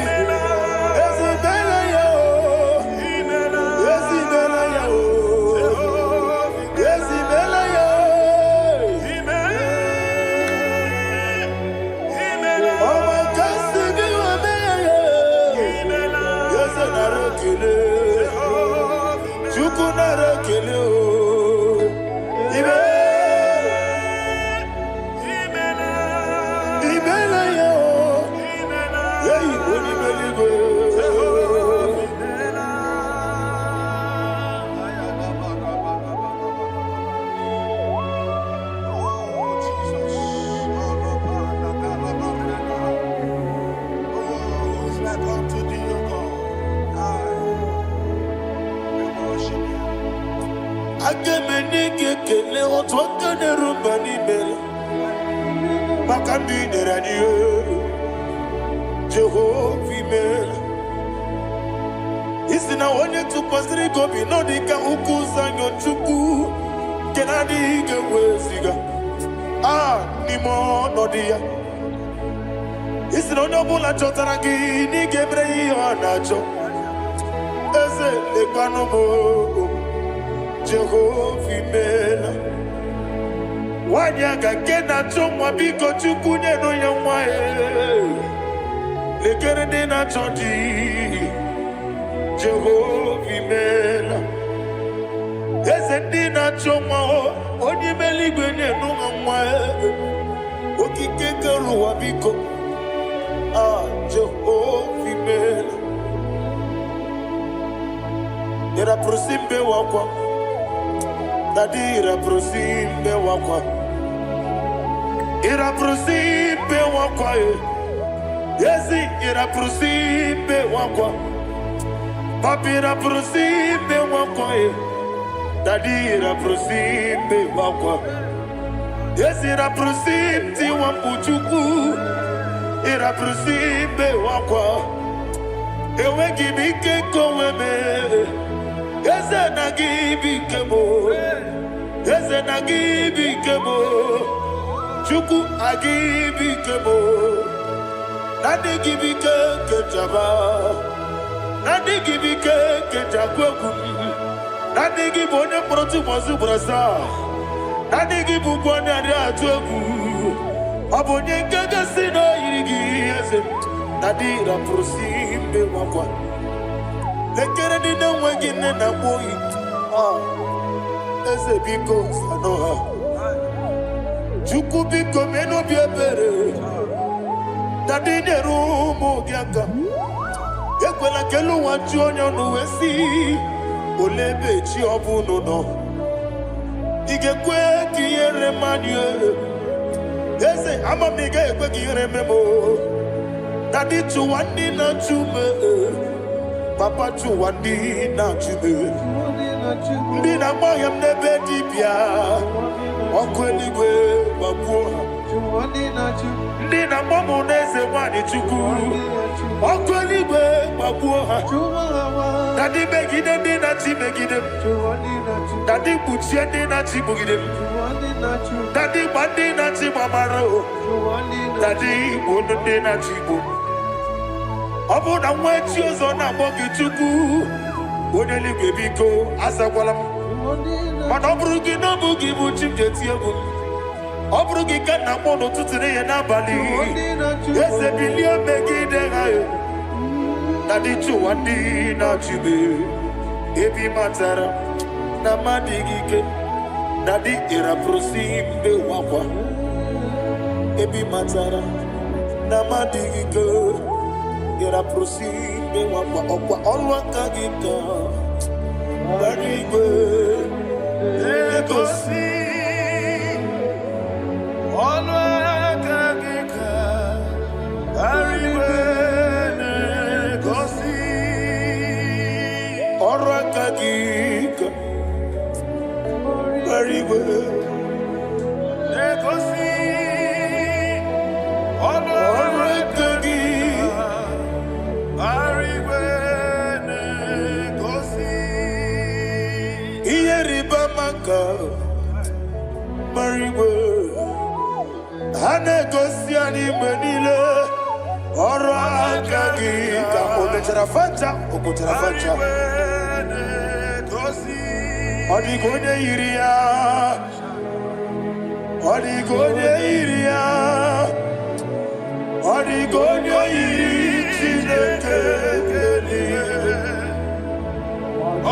Chukunara Kele. Kele otwaka ne rumba ni mele makambi ne radio Jehovah mele isina wonye tupasiri gobi no dika ukuza nyochuku kenadi gewesiga nimo no dia isina onobula chotaragi ni gebrei anacho eze lekano mo Jehovah mela Wanyaga kena chomwa biko chukunye no yamwa Lekere dena chondi Jehovah mela Eze dina chomwa Onyi meligwe ne no yamwa Okike ruwa biko Jehovah mela Era prosimbe wakwa Dadira prosimbe wakwa Ira prosimbe wakwa Yesi ira prosimbe wakwa Papira prosimbe wakwa Dadira prosimbe wakwa Yesi ira prosimti wambuchuku Ira prosimbe wakwa Ewe gibike koweme Eze na gibi kemo Eze na gibi kemo Chuku agibi kemo Nadi gibi kejaba Nadi gibi kejakwegu Nadi gibi onye mprotu mozu brasa Nadi gibi ukwane adi atwegu Abonye nkege sino irigi eze Nadi raprosimbe wakwa Lekere di na wengine na boyi Eze biko sanoha Chuku biko meno biebere Dadi neru mugiaka Ekwela kelu wanchu onyo nuwesi Olebe chi obu nono Igekwe kiyere manye Eze ama miga ekwe kiyere memo Dadi chuwandi na chume Papa chuwandi na chume Ndi na mayam nebe dibia Okweligwe babuha Ndi na mamu neze wani chuku Okweligwe babuha Dadi begide ndi na chi begide Dadi buchie ndi na chi bugide Dadi bandi na chi mamaro Dadi bunu ndi na chi bu Obu na mwechi ozo na bogi chuku Oneligwe biko asakwala Mana oburu gị na bụ gị bụ chi m ga-eti egwu Ọ bụrụ gị ka nna m n'ụtụtụ n'ihe n'abalị Eze bilie megide ha Na dị chụwa ndị na-achịbe Ebi matara na mmadụ gị ike Na dị ịrapụrụsi mbe wakwa Ebi matara na mmadụ gị ike Ịrapụrụsi mbe wakwa Ọkwa ọrụ aka gị ka Barigwe Legosi Olwakagika Barigwe Legosi Olwakagika Barigwe Legosi Olwakagika Barigwe Iyeribamaka Mariwe Hanegosi anime nile Ọrụ aka gị ka o mechara fanta okotara fanta Ọ dịghị onye yiri ya Ọ dịghị onye yiri ya Ọ dịghị onye yiri Chineke eluigwe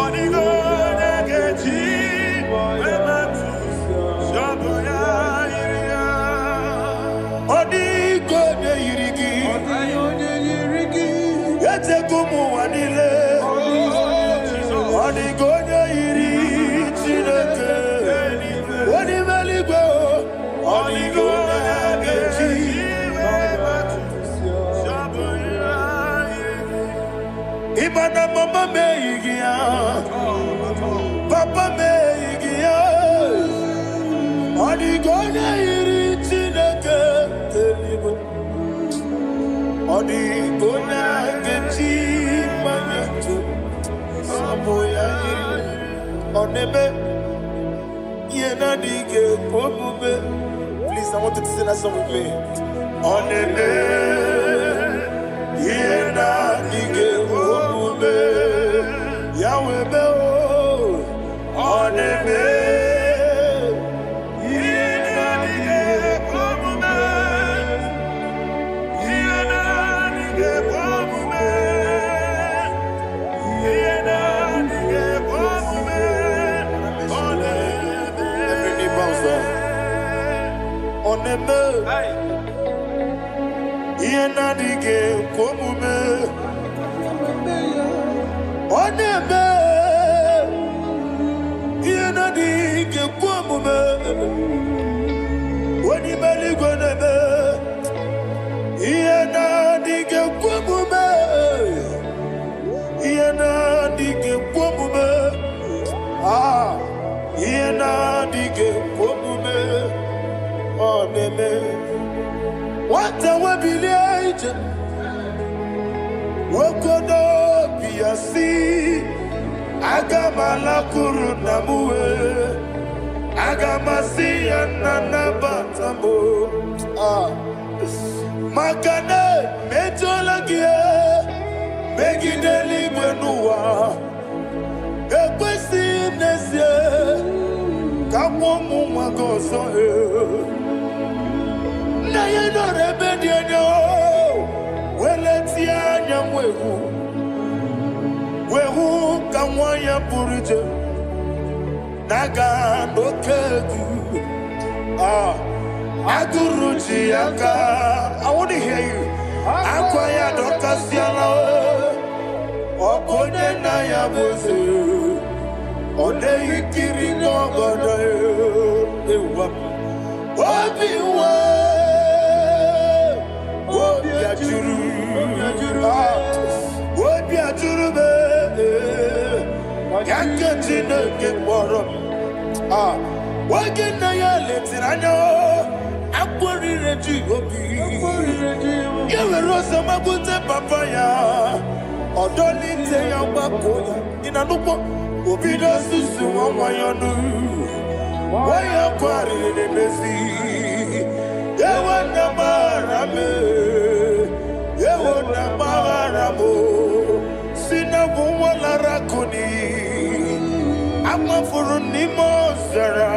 Ọ dịghị onye Onigonya iri Chineke Onimeligwe Onigonya gechi Imana mama meigia Papa meigia Onigonya iri Chineke Onigonya gechi manyetu Samoya iri Onebe Yena dige pomube. Please, I want you to sing that song with me. Onebe Yena dige pomube. Yahweh be o Onebe Yena dige pomube. Yena dige pomube. Yena dige pomube. Every knee bows down. Onebe Yena dige pomube. Onebe Yena dige pomube. Onimeligwe onebe Yena dige pomube. Yena dige pomube. Ah Yena dige pomube. Onebe Wata wabilieje Wokodo biasi Agamala kuruna muwe Agamasi anana batambo Makane mejolagie Megideli mwenuwa Ekwesi mnesie Kamwomu mwagoso Na yeno rebedi enyo Weletia nyamwehu Wehu kamwanya purije Naga nokegu Aguruji aka I want to hear you Akwaya dokasiala Okonye na ya boze Ode ikiri ngogoda Ewa Obiwa Obi ajuru Obi ajuru be Yakati na kekporo Wage na ya letiranya Akwari reji obi Yewe rosa mabute papaya Odolite ya wakoya Inanukwo Obi na susu wamayanu Waya kwari nemezi Yewa na marame Yewa na maramo Sina wala rakoni Ama furu ni mozara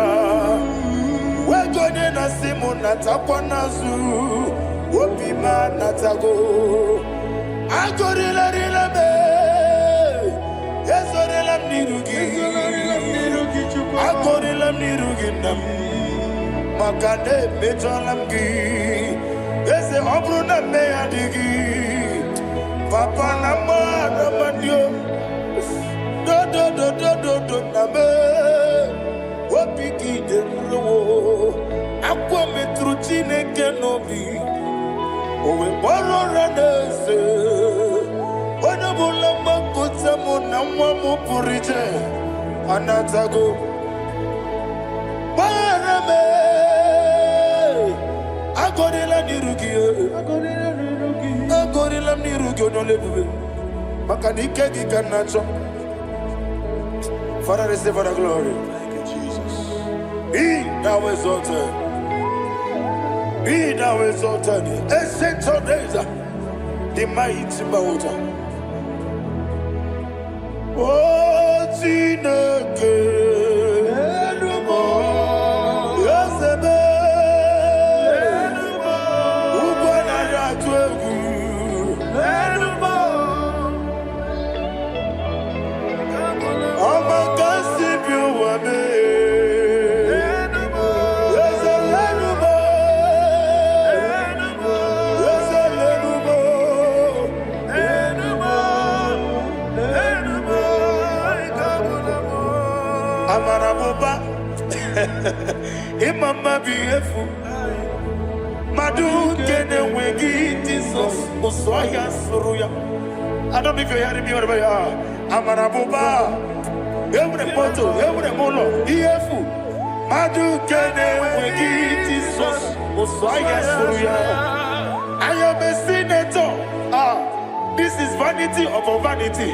Wegone na simu natakwa nazu Wopima natago Agorila rila me Yezorila mnirugi Agorila mnirugi nam Makane mejolamgi Yeze obru na meyadigi Papa na mana mandio Do na me Wopiki de mro Akwa metru chineke nobi Owe boro ranese Wana bulamba kutamu na mwamu purije Anatago Barame Agorila nirugi Agorila nirugi onolebube Makanike gikanacho Father, receive the glory. Thank you, Jesus. Be thou exalted. Be thou exalted. Ancient of days, the mighty mountain. Oh, Chineke. Yosebe. Ubwana twegu. Amaraboba. Imama beautiful. Madu kene wegi Jesus. Oswaya suruya. I don't know if you're hearing me wherever you are. Amaraboba. Every photo, every molo. Beautiful. Madu kene wegi Jesus. Oswaya suruya. I am a senator. This is vanity of a vanity.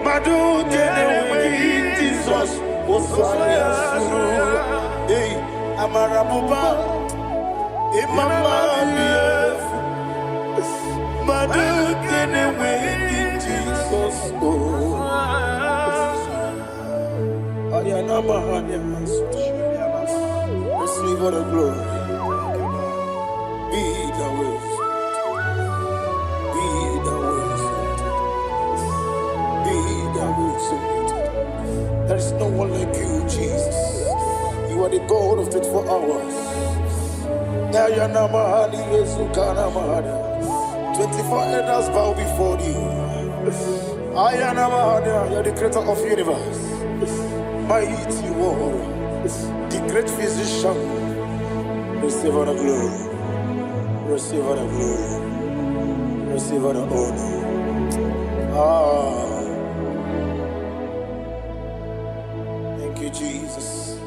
Madu kene wegi Jesus. Oswaya suruya. Hey, Amaraboba. Imama beautiful. Madu kene wegi Jesus. Receive all the glory. Be the wisdom. Be the wisdom. Be the wisdom. There is no one like you, Jesus. You are the God of 24 hours. 24 elders bow before you. You're the creator of the universe. Mighty warrior, the great physician. Receive all the glory. Receive all the glory. Receive all the honor. Thank you, Jesus.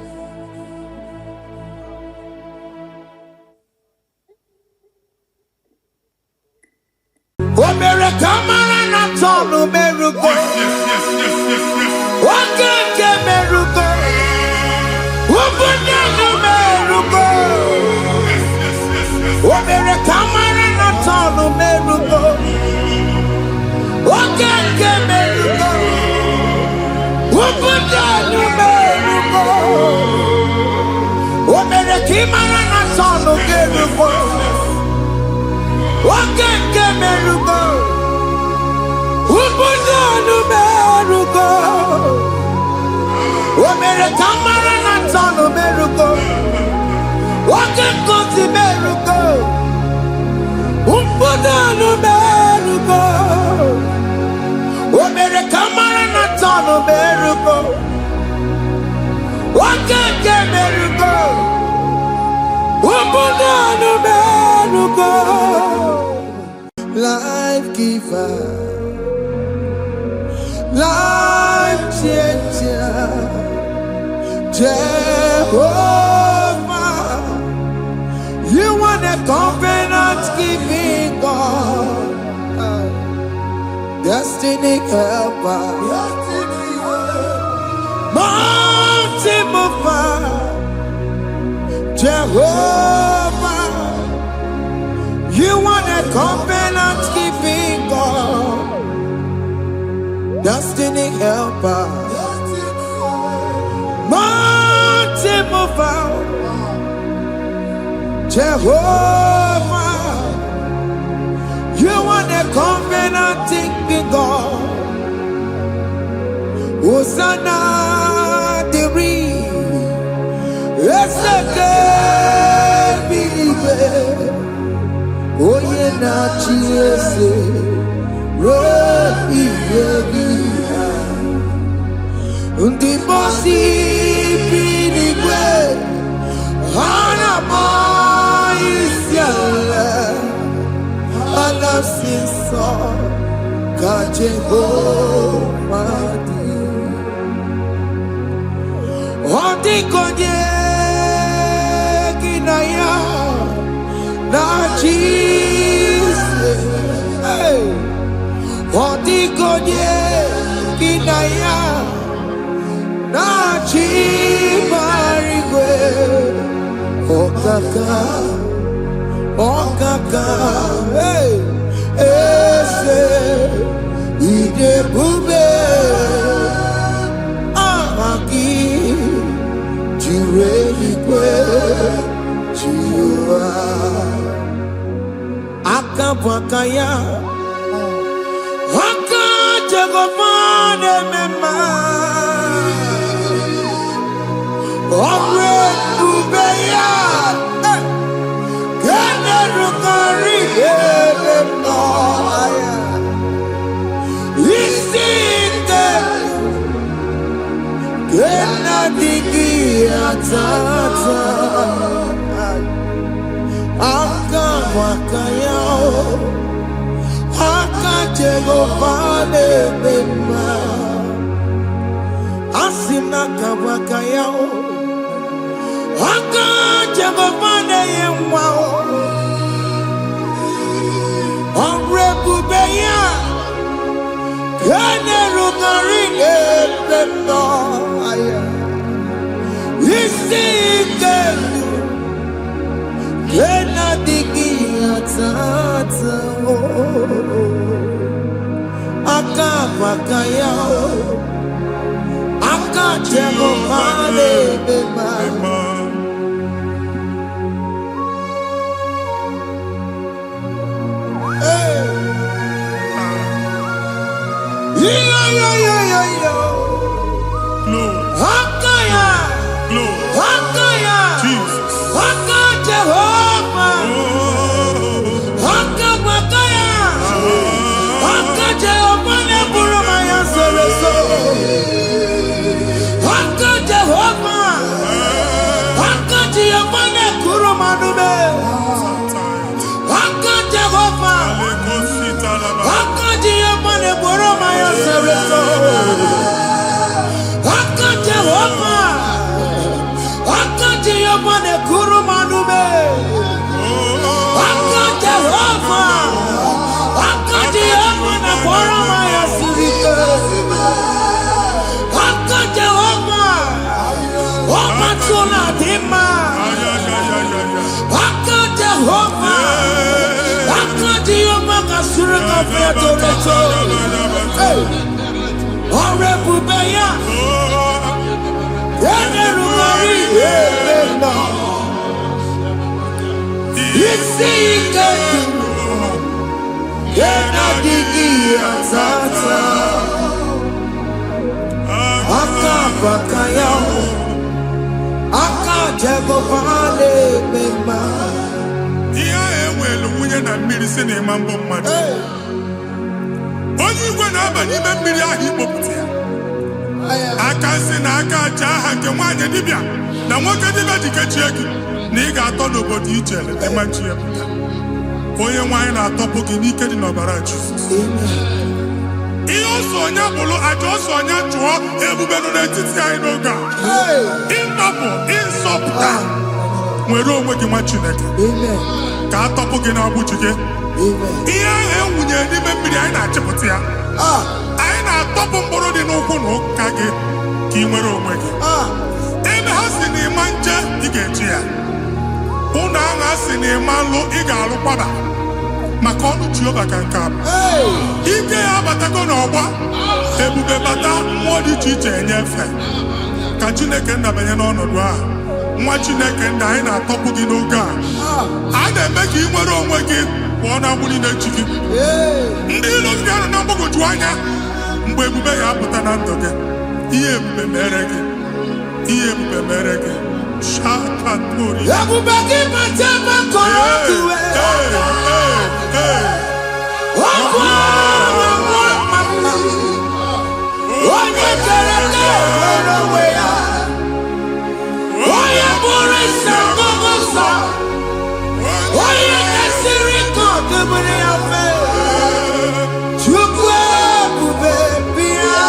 Life giver, life changer, Jehovah, you are the covenant keeping God, destiny helper, mountain mover, Jehovah, you are the covenant keeping God, destiny helper, mountain mover, Jehovah, you are the covenant keeping God. Hosanna, the oh yeah, na chiese, rohi yebi, undi bosi pinigwe, hana mo isiala, ana sinso, kaje ho madi, ondi konye kinaya. Na Jesus, hey, Odigonye kinaya, na chimarigwe, okaka, hey, ese, idebube, amaki, jireligwe, jiwa. Akabwakaya Akajagomane mema Omre Ubeya Kene Rukari Emnoaya Isinde Ena digi atata Aka wakayao Aka Jehovane bema Asina kawakayao Aka Jehovane yemwao Onrebubeya Kene rugari ebema Isike Kena digi atata Aka wakayao Aka Jehovane bema Jesus. Onye igwe na-aba n'ime mmiri ahụ ikpopụta ya aka si na aka aja aha nke nwaanyị dibịa na nwoke dibịa ji kechie gị na ị ga-atọ n'obodo ije leta nwachi ya pụta onye nwaanyị na-atọpụ gị n'ike dị n'ọbara Jizọs ihe ọsọ onye bụrụ aja ọsọ onye chụọ ebube nọ n'etiti anyị n'oge a ịtọpụ ịsọpụta nwere onwe gị nwa Chineke ka a tọpụ gị n'agbụji gị ihe ahụ enwunye n'ime mmiri anyị na-achịpụta ya anyị na-atọpụ mkpụrụ dị n'ụkwụ na ụka gị ka ị nwere onwe gị ebe ha si na ịma nje ị ga-eji ya ụlọ ahụ ha si na ịma nlụ ị ga-alụ kwaba maka ọnụ Jehova ka nke a ike ya abatago n'ọgba ebube bata mmụọ dị iche iche enyefe ka Chineke ndabanye n'ọnọdụ ahụ nwa Chineke ndị anyị na-atọpụ gị n'oge a na-eme ka ị nwere onwe gị pụọ na agbụ niile ji gị ndị ilo gị anọ na mgbagwoju anya mgbe ebube ya apụta na ndụ gị ihe ebube mere gị ihe ebube mere gị shakatori ebube gị bata onye kere onwe ya onye bụrụ isi ọgụgụ onye kesịrị ka ọdụbụrụ ya fe Chukwu ebube bịa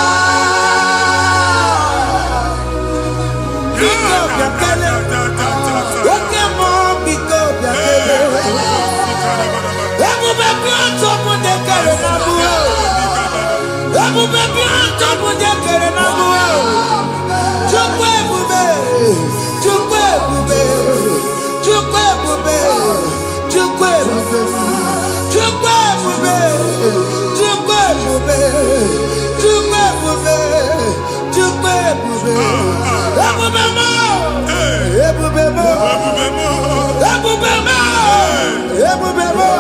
biko bịakele oke mmụọ biko bịakele ebube bịa tọpụ dekere na mụọ ebube bịa tọpụ dekere na mụọ Chukwu ebube Chukwu ebube Chukwu ebube Chukwu ebube Chukwu ebube Chukwu ebube Chukwu ebube Chukwu ebube ebube mo ebube mo ebube mo ebube mo ebube mo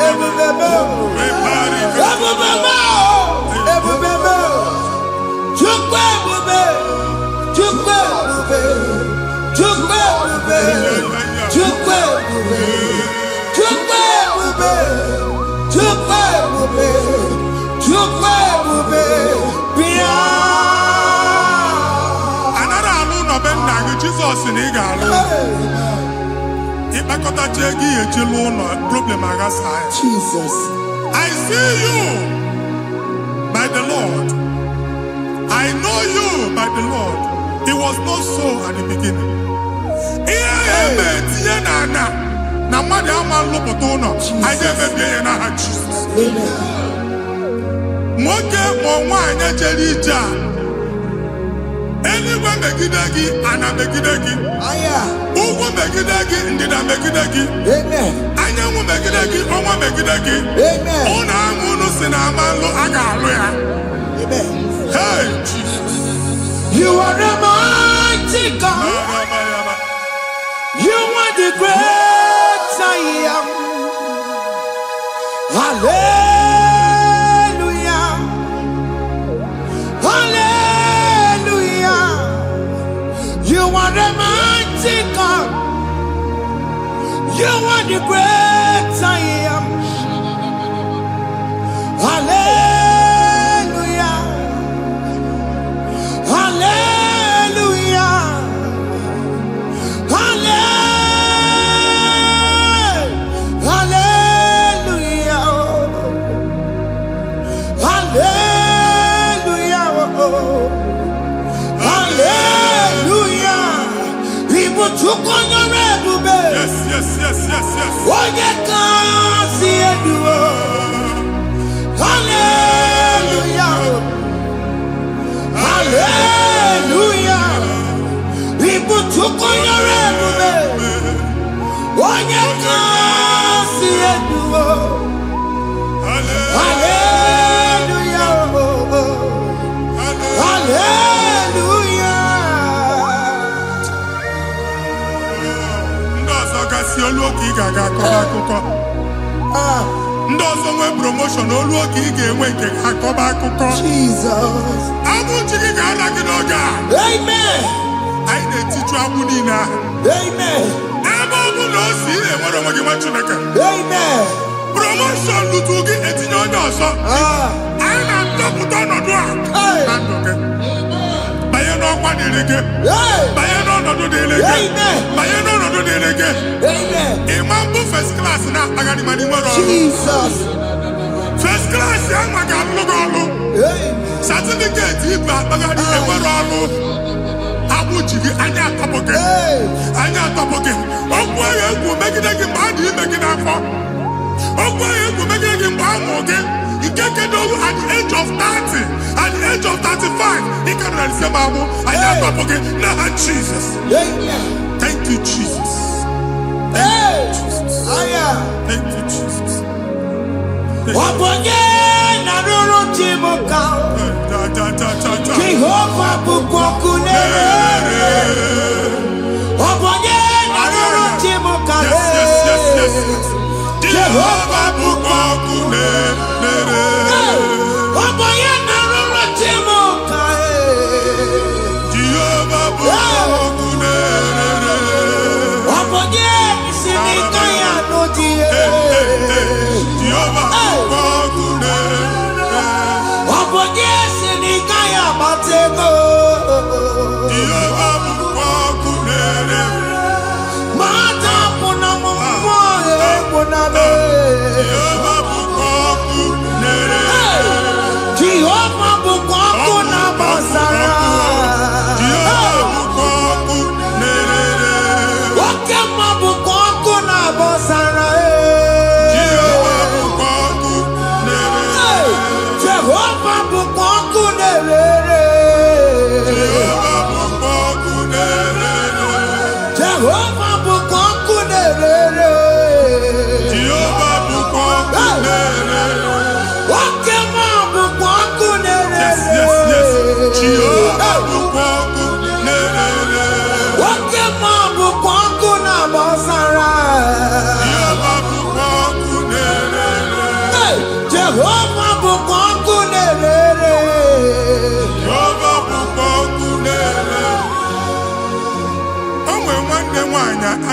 ebube mo ebube mo ebube mo Chukwu ebube Chukwu ebube Chukwu ebube Chukwu ebube Chukwu ebube Chukwu ebube Chukwu ebube Jesus in Igalo. Problem Jesus. I see you by the Lord. I know you by the Lord. It was not so at the beginning. Anyone megidagi, ana megidagi. Uwo megidagi, ndida megidagi. Amen. Anyanwu megidagi, onwa megidagi. Amen. Ona amunu sinamalo agalu ya. Amen. Hey, Jesus. You are the mighty God. You are the great I am. Hallelujah. Hallelujah. You are the mighty God. You are the great I am. Hallelujah. Hallelujah. Hallelujah. Hallelujah. Hallelujah. People took on your red. Yes. Oh, you can't see it. Hallelujah. Hallelujah. People took on your red. Oh, you can't see it. Hallelujah. Hallelujah. Oluoki gaga akọba ndị ọzọ nwee promotion oluoki ị ga-enwe nke akọba akụkọ Jesus. abụchi gị ga-ala gị n'oge a. Amen. Anyị na-etiju agbụ niile ahụ. Amen. Ebe ọ bụ na o si enwere onwe gị nwa Chineke. Amen. Promotion lutu gị etinye onye ọzọ. Anyị na-atọpụta ọnọdụ a na ndụ gị. Banye n'ọkwa dịrị gị. Banye n'ọnọdụ dịrị gị. Banye n'ọnọdụ dịrị gị. Ịma mbụ first class na-akpagharị ma n'ime ọrụ. Jesus. First class ya nwa ga-alụ gị ọrụ. Certificate ibu akpagharị enwere ọrụ. Agbụ ji gị anya atọpụ gị. Anya atọpụ gị. Okwu ahụ egwu megide gị mgbe a dị ime gị n'afọ. Okwu ahụ egwu megide gị mgbe a mụrụ gị. Nke kedu at the age of 30, at the age of 35, he can receive mamu. I am not forget now, Jesus. Thank you, Jesus. Thank you, Jesus. Thank you, Jesus. Jehovah bukokune. Yes. Jehovah bukokune.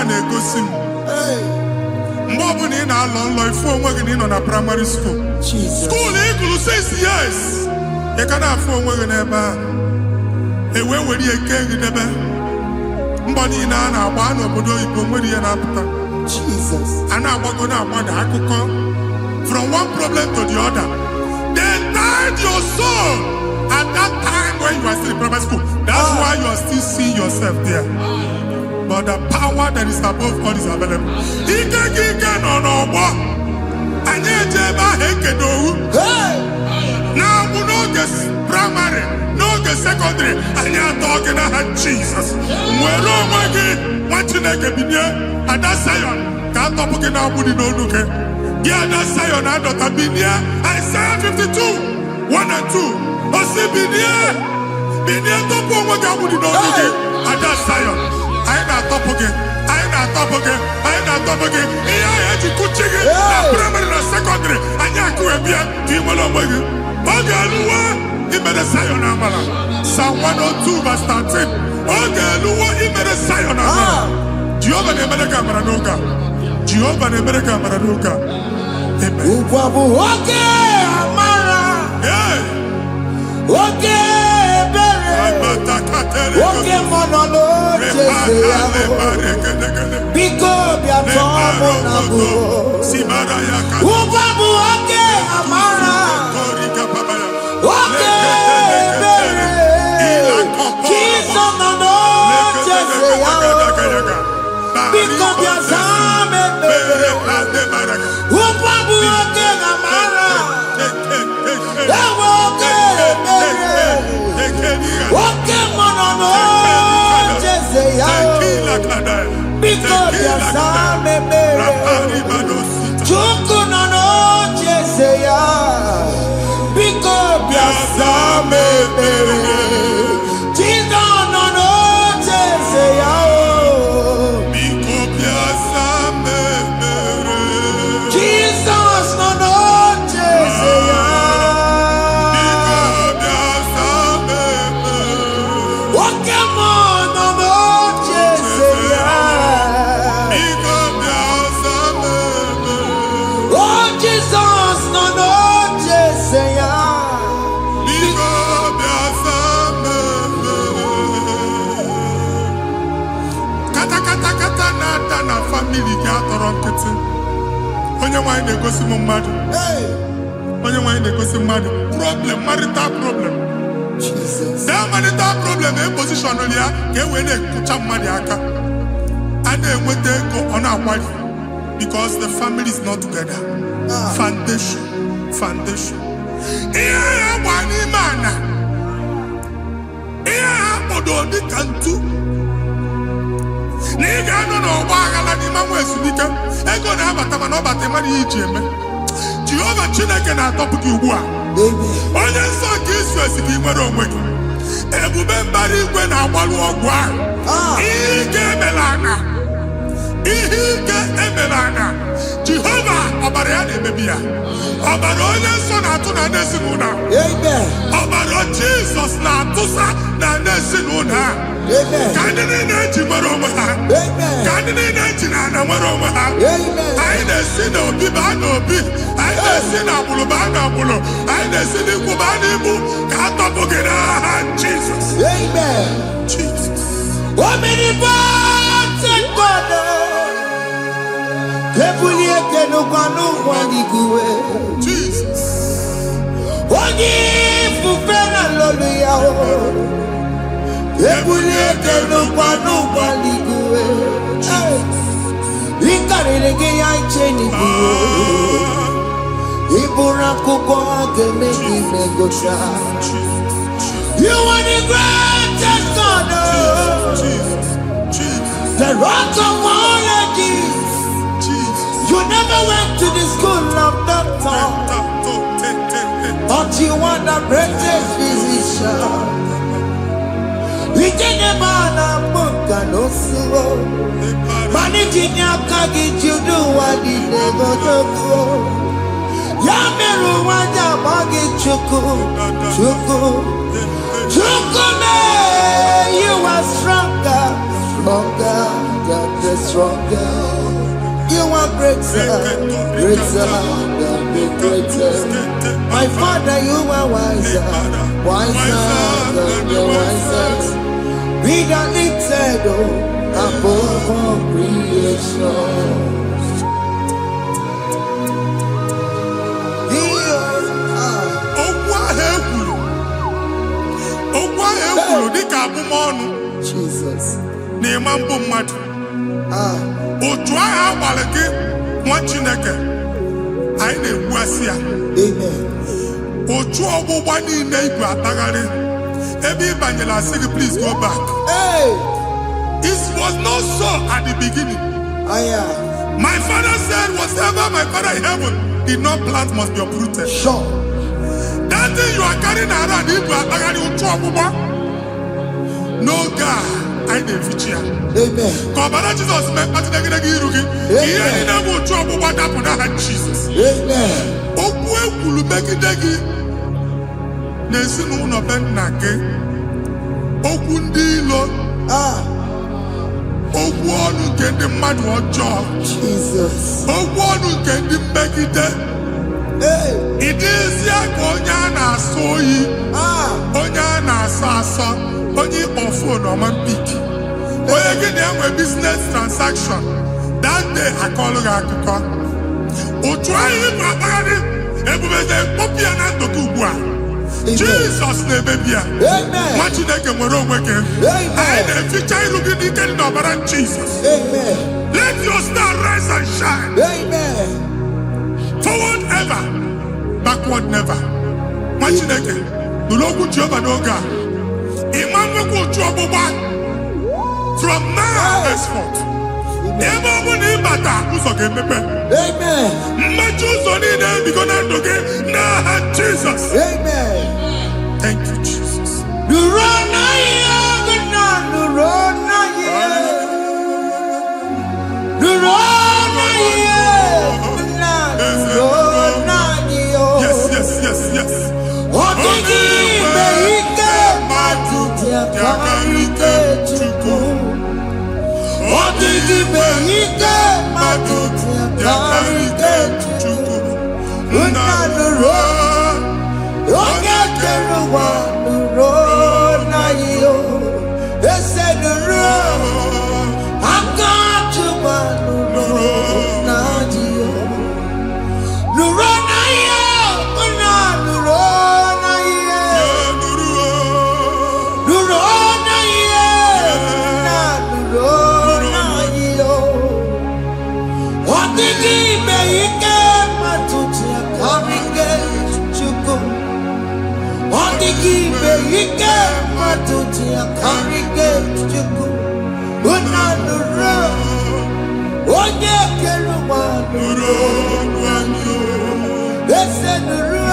A na-egosi m mgbe ọ bụla ị na-alọ nlọ ifu onwe gị na ị nọ na primary school skuul ị gụrụ 6 years ị ka na-afụ onwe gị n'ebe ahụ were ike gị debe Mbani na agba n'obodo Igbo nwere ihe na-apụta. Jesus. A na-agbago na-agbada akụkọ from one problem to the other. They tied your soul at that time when you are still in primary school. That's why you are still seeing yourself there. But the power that is above all is available. Ike no n'ọgbọ. Anyị ejebe ahụ ekedowu. Now we n'oge primary, n'oge secondary, anyị atọ gị n'aha Jesus. Nwere onwe gị nwa Chineke binye Ada Zion ka atọpụ gị na-agbụ dị n'olu gị. Gị Ada Zion adọta binye Isaiah 52, 1 and 2. Osi binye tọpụ onwe gị agbụ dị n'olu gị. Ada Zion, anyị na-atọpụ gị. Anyị na-atọpụ gị. Ihe anyị eji kụchi gị na primary na secondary, anyị akụwebie ka ị nwere onwe gị. Oge eluwa imere Zion amara. Psalm 102 verse 13. Oge eluwa imere Zion amara. Jehovah na-emere ka amara n'oge a. Jehovah na-emere ka amara n'oge a. Amen. Ugwa bụ oge amara. Oge ebere. Oge mọnọ n'oche eze ya. Biko bịa tọọ mụ na bụ. Ugwa bụ oge amara. Oge ebere. Jesus nọ n'oche eze ya. Biko bịa zaa m ekpere. Ugwa bụ oge amara. Ewe oge ebere. Oge mọnọ n'oche eze ya. Biko bịa zaa m ekpere. Chukwu nọ n'oche eze ya. Biko bịa zaa m ekpere. Jizọs nọ n'oche eze ya. Jesus nọ n'oche eze ya. Oke mmụọ nọ n'oche eze ya. Oh, Jesus nọ n'oche eze ya. Kata na-ata na famili gị atọrọ nkịtị. Onye nwanyị na-egosi m mmadụ. Onye nwanyị na-egosi mmadụ. Problem, marital problem. That marital problem position ya ka e wee na-ekụcha mmadụ aka. A na-enweta ego ọ na-akwari because the family is not together. Foundation. Ihe ya gba n'ime ana. Ihe ha kpọdo dịka ntu. Na ị ga-anọ n'ọgba aghara n'ime nwa ezumike. Ego na-abata mana ọ bata mmadụ ihe iji eme. Jehova Chineke na-atọpụ gị ugbu a. Onye nsọ nke Izrel gị nwere onwe gị. Ebube mbara igwe na-agbalụ ọgwụ ahụ. Ihe ike emela anya. Jehova ọbara ya na-emebi ya. Ọbara onye nsọ na-atụ na n'ezinụlọ. Ọbara Jizọs na-atụsa na n'ezinụlọ a. Ka ndị niile eji nwere onwe ha. Ka ndị niile eji na ana nwere onwe ha. Anyị na-esi n'obi baa n'obi. Anyị na-esi n'agbụrụ baa n'agbụrụ. Anyị na-esi n'ikwu baa n'ikwu. Ka a tọpụ gị n'aha Jizọs. Omnipotent God. Ebuli eke n'ụkwa n'ụkwa n'ikuwe. Onye ifufe na lolu ya. Ebuli eke n'ụkwa n'ụkwa n'ikuwe. Ịkarịrị gị ya iche n'ikuwe. Ịbụrụ akụkọ ga-eme gị megocha. You are the greatest God. The rock of all ages. You never went to the school of doctor, but you are the greatest physician. We didn't man a book and also managing your carriage, you do what you never do. Yameru wanja bagi chuku. You are stronger, stronger. You are greater than the greatest. My Father, you are wiser than the wisest. Be the lifted, above all creation. Jesus. N'imambu mmadụ. Otu agha agbara gị nwa Chineke anyị na-egbu asị ya. Amen. Otu ọgbụgba niile igwe akpagharị ebe ị banyere asị gị please go back. Hey. It was not so at the beginning. My father said whatever my father in heaven did not plant must be uprooted. Sure. That thing you are carrying around igwe akpagharị otu ọgbụgba. No God, I didn't feature. Amen. Kọbara Jesus mee kpatịna gị iru gị. Ihe niile bụ otu ọgbụgba dapụ n'aha Jesus. Amen. Okwu ekwuru megide gị n'ezinụlọ be nna gị. Okwu ndị ilo. Okwu ọnụ nke ndị mmadụ ọjọọ. Jesus. Okwu ọnụ nke ndị mmegide. Ị dịzie ka onye a na-asọ oyi. Onye a na-asọ asọ. Onye ịkpọ phone ọma mpiki. Onye gị na-enwe business transaction. That day akọlụ gị akụkọ. Otu anyị bụ akpagharị ebubeze mkpọpịa na ndụkọ ugbu a. Jesus na-emebi ya. Nwa Chineke nwere onwe gị. Anyị na-eficha iru gị n'ike dị n'ọbara Jesus. Let your star rise and shine. Forward ever, backward never. Nwa Chineke nụrụ okwu Jehova n'oge a. From now henceforth, ebe ọ bụ na ịbata ụzọ ga-emepe. Mmechi ụzọ niile ebigo na ndụ gị n'aha Jesus. Thank you, Jesus. Yes, yes, yes, yes. Yakarike Chukwu Odidi Benike Maduti Yakarike Chukwu Unanuro Oge Keruwa Nuro na yo Ese nuro Akachuwa Nuro na yo Nuro na yo Unanuro Ike matuti akarike Chukwu Unanuro Onye keruwa nuro Ese nuro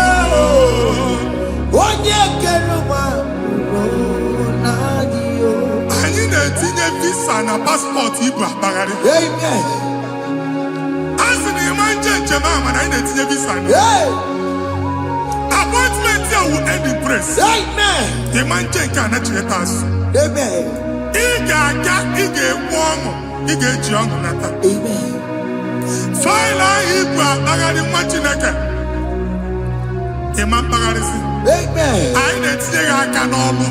Onye keruwa nuro nadio. Anyị na-etinye visa na passport ibu akpagharị. Amen. Asị na ịma njem ama na anyị na-etinye visa na. Appointment here will end in praise. Amen. The man change can actually pass. Amen. Iga ọṅụ, ị ga-eji ọṅụ nata. Amen. Faịla igwe akpagharị nwa Chineke. Ịma mkpagharịsị. Amen. Anyị na-etinye gị aka n'ọlụ.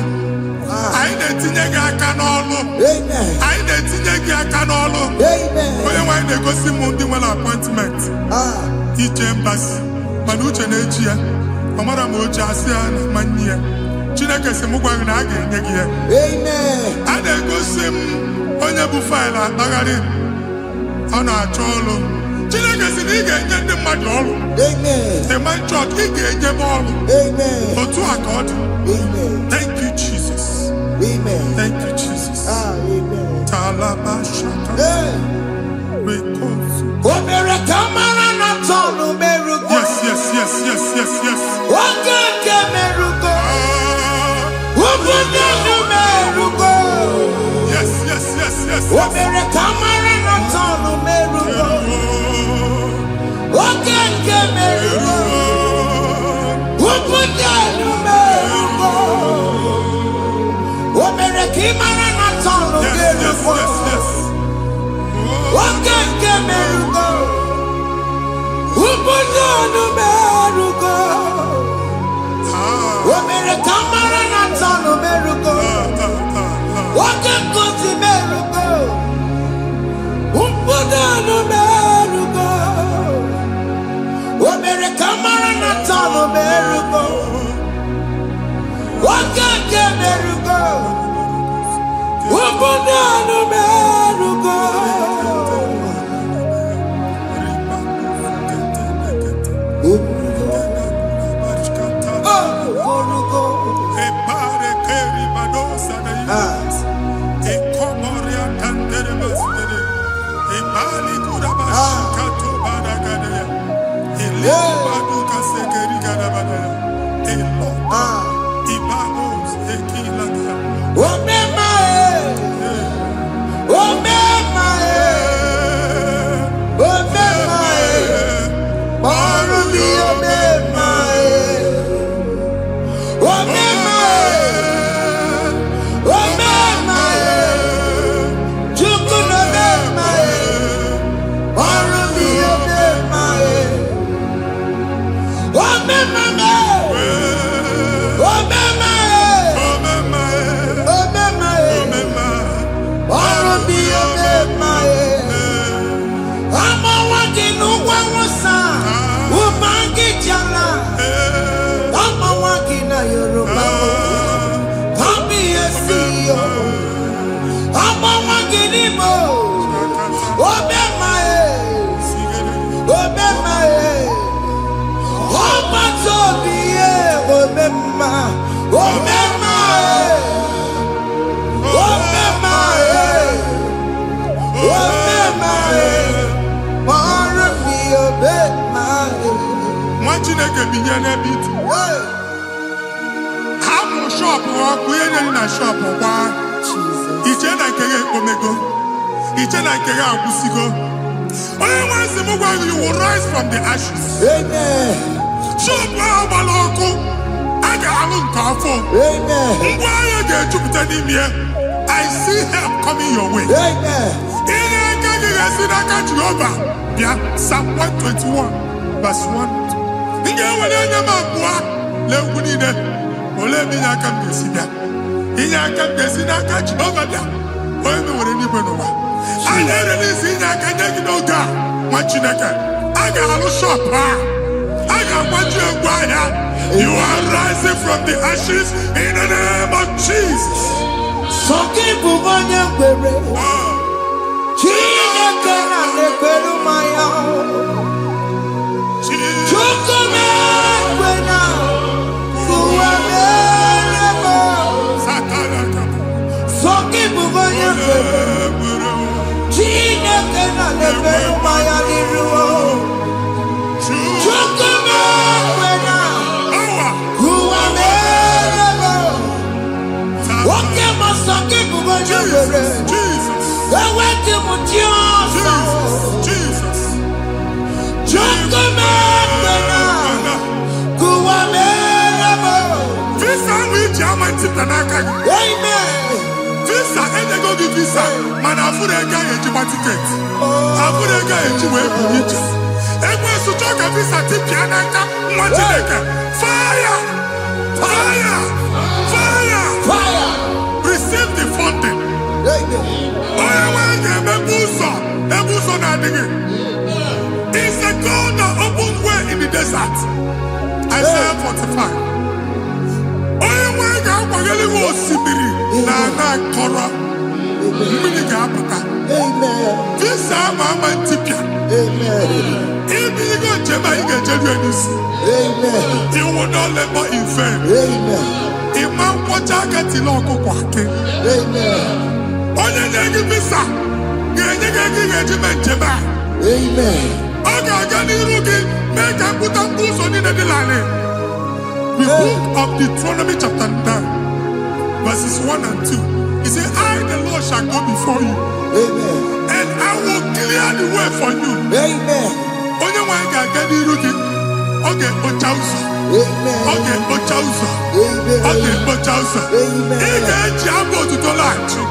Anyị na-etinye gị aka n'ọlụ. Amen. Anyị na-etinye gị aka n'ọlụ. Amen. Onye nwaanyị na-egosi m ndị nwere appointment. Ije mbasi. Mana uche na-eji ya. Ọ mara ma oche asị ya na manye ya. Chineke sị m gwa gị na a ga-enye gị ya. Amen. A na-egosi m onye bụ faịlụ akpagharị. Ọ na-achọ ọrụ. Chineke sị na ị ga-enye ndị mmadụ ọrụ. Amen. Ịma chọọchị ị ga-enye m ọrụ. Amen. Otu a ka ọ dị. Amen. Thank you, Jesus. Amen. Thank you, Jesus. Amen. Talabashaka. Rekosu. Omere kamara na tonu merugo. Yes, yes, yes, yes, yes, yes. Okeke merugo. Ubunenu merugo. Yes, yes, yes, yes. Omere kamara na tonu merugo. Okeke merugo. Ubunenu merugo. Omere kamara na tonu merugo. Yes, yes, yes. Okeke merugo. Ubunenu merugo. Omere kamara na tonu merugo. Oke nkuzi merugo. You will rise from the ashes. Amen. I see help coming your way. Amen. Psalm 121, verse 1. You are rising from the ashes in the name of Jesus. Visa, and they go give visa. Man, I put a guy in my ticket. I put a guy in my ticket. And when you talk a visa, ticket, fire! Fire! Fire! Fire! Receive the funding. It's a God that opens way in the desert. Isaiah 45. This Amen. If you go to Amen. You will not labor in vain. Amen. Imam Wajaka Tiloko Kwake. Amen. Onye visa. Amen. Make a put up boots on the line. The book of Deuteronomy chapter 9, verses 1 and 2. He said, I, the Lord, shall go before you. Amen. And I will clear the way for you. Amen. Onye wa ga ga ni rugi. Oge ochauso. Amen. Oge ochauso. Amen. Oge ochauso. Amen. Ige jambo tutolachi.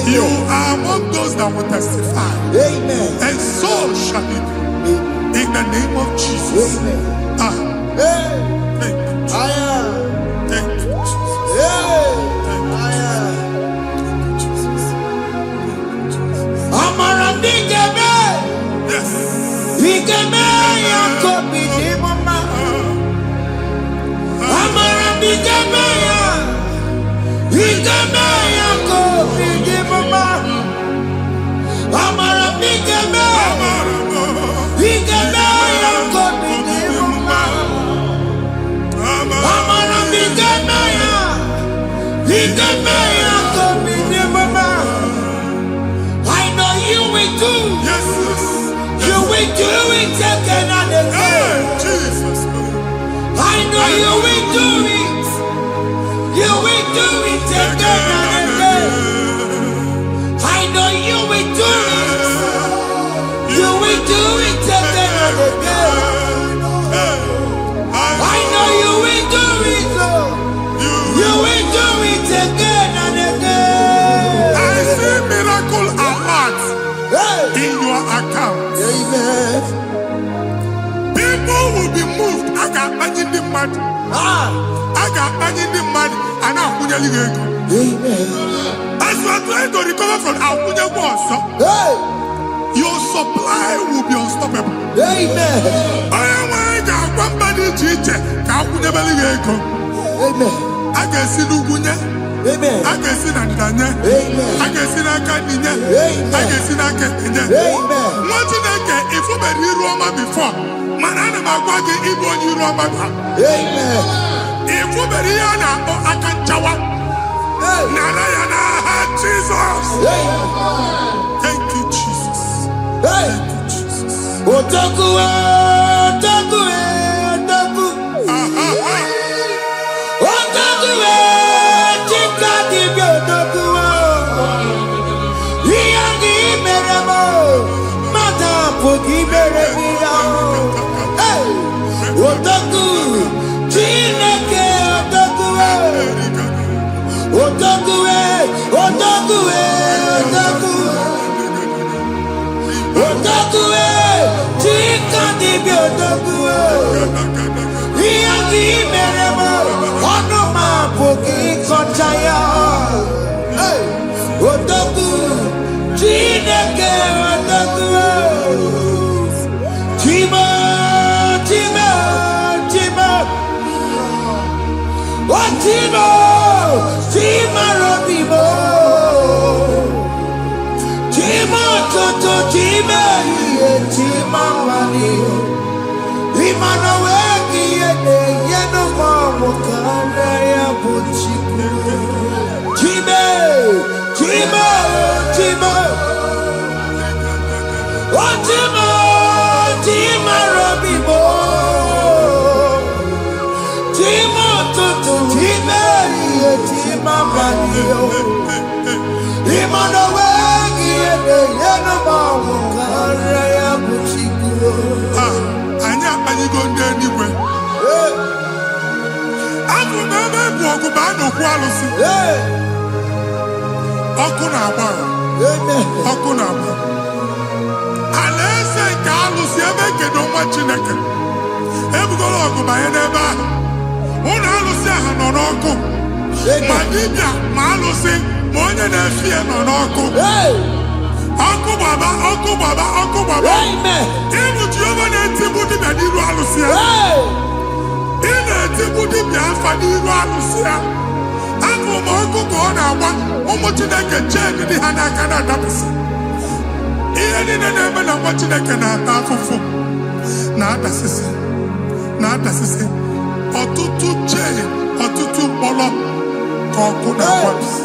You are among those that will testify. Amen. And so shall it be. In the name of Jesus. Amen. Amen. Thank you, Jesus. Yes. I know you will do. Yes, You will do it again and again. Jesus. I know you will do it. You will do it again and again. I know you will do it. You will do it again and again. I know you will do it, Lord. You will do it again and again. I see miracle alert in your account. Amen. People will be moved. I got imagine the mad. I got imagine the mad. And I'm going to Amen. as you are trying to recover from Abuja also, your supply will be unstoppable. Amen. I am one body teacher. Amen. I can see Lugunya. Amen. I can see Nadanya. Amen. I can see Nakaninya. Amen. I can see Nakaninya. Amen. What did I get if you were Roma before? Manana Magwagi Igbo you Roma. Amen. If you were Rihanna or Akanchawa. Narayana Jesus. Thank you, Jesus. Thank you, Jesus. Otaku, otaku, otaku. Otaku, chika dibi otaku. Iyangi meremo, mata pogi meremira. Otaku, chineke otaku. Otaku, otaku, otaku. Otaku, chika dibi otaku. Iyangi meremo, onoma pogi konchaya. Otaku, chineke otaku. Chima, chima, chima. Chima, chima robimo. Chima toto, chima iye, chima mani. Imana weki yene, yeno mamu kanda ya buchiku. Chime, chima, chima. Chima, chima robimo. Chima toto, chima iye, chima mani. Imana weki yene, yeno mamu kanda ya buchiku. Anya go anywhere. Aku na ebe bụ ọgụ ba n'okwu alụsị. Ọkụ na-agba. Ọkụ na-agba. Alaeze nke alụsị ebe kedu nwa Chineke. Ebugoro ọgụ banye n'ebe ahụ. Ụlọ alụsị ahụ nọ n'ọkụ. Ma dibịa ma alụsị ma onye na-efi ya nọ n'ọkụ. Ọkụ gbaba, ọkụ gbaba, ọkụ gbaba. Ịbụ Jehova na-etigbu dibịa n'iru alụsị ya. Ị na-etigbu dibịa afa n'iru alụsị ya. Afọ ma ọkụ ka ọ na-agba ụmụ Chineke chee dị ha n'aka na-adapụsị. Ihe niile na-eme na nwa Chineke na-ata afụfụ na-adasịsị ọtụtụ chee ọtụtụ mkpọrọ ka ọkụ na-agbapụsị.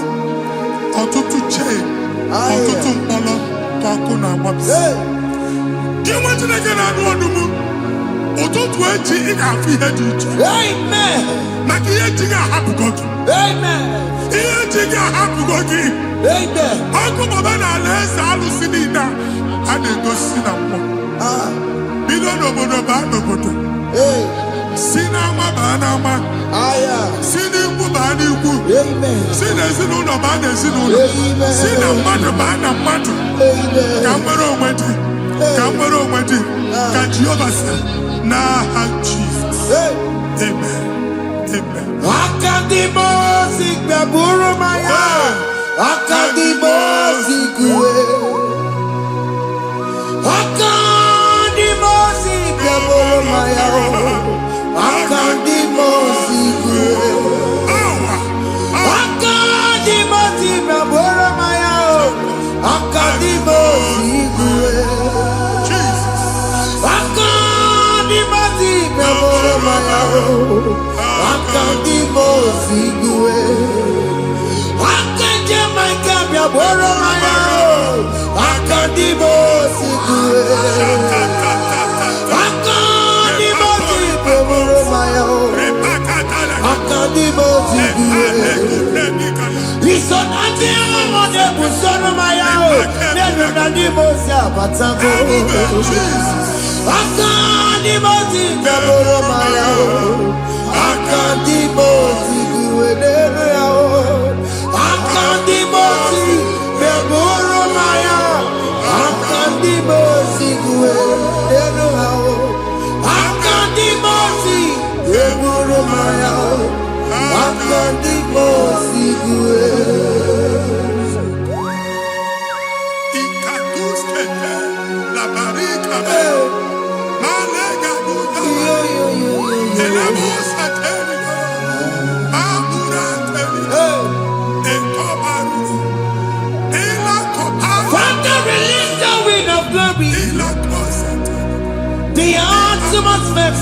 Ọtụtụ chee ọtụtụ mkpọrọ ka ọkụ na-agbapụsị. Gị nwa Chineke na-anụ ọdụm ụtụtụ echi ị ga-afụ ihe dị iche maka ihe echi ga-ahapụgo gị. Ihe echi ga-ahapụgo gị. Ọkụ baba na ala eze alụsị niile a na-egosi na mmụọ. Bido n'obodo baa n'obodo. Si n'ama baa n'ama. Si n'ikwu baa n'ikwu. Si n'ezinụlọ baa n'ezinụlọ. Si na mmadụ baa na mmadụ. Ka nwere onwe dị. Ka nwere onwe dị. Ka Jehova sị n'aha Jizọs. Amen. Amen. Akadimosi gbẹ̀bùrù maya. Akadimosi kue. Akadimosi gbẹ̀bùrù maya. Akadimosi kue. Akadimosi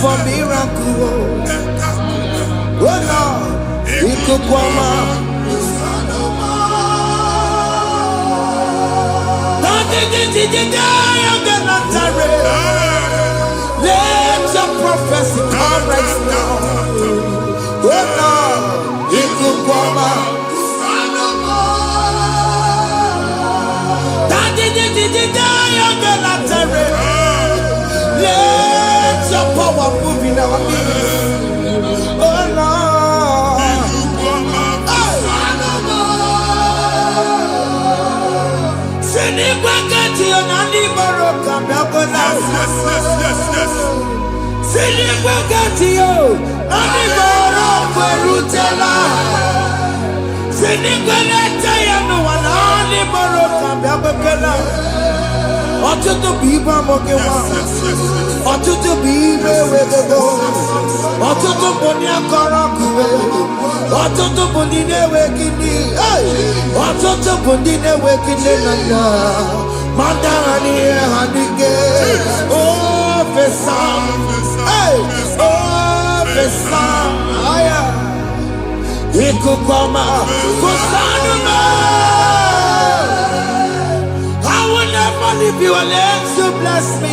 For miracle, oh Lord, it could come out. Let your prophecy come right now. Oh Lord, it could come out. Let your power move in our midst. Oh Lord. Ọtụtụ bụ ibe amụghị nwa, ọtụtụ bụ ibe ewegego, ọtụtụ bụ ndị akọrọ ọkụwe, ọtụtụ bụ ndị na-enweghị nne, ọtụtụ bụ ndị na-enweghị nne na nna, ma ndị agha n'ihe ha n'ike. Ofesa, ofesa, aya, ikuku ọma, kwụsanụ m. If you unless you bless me,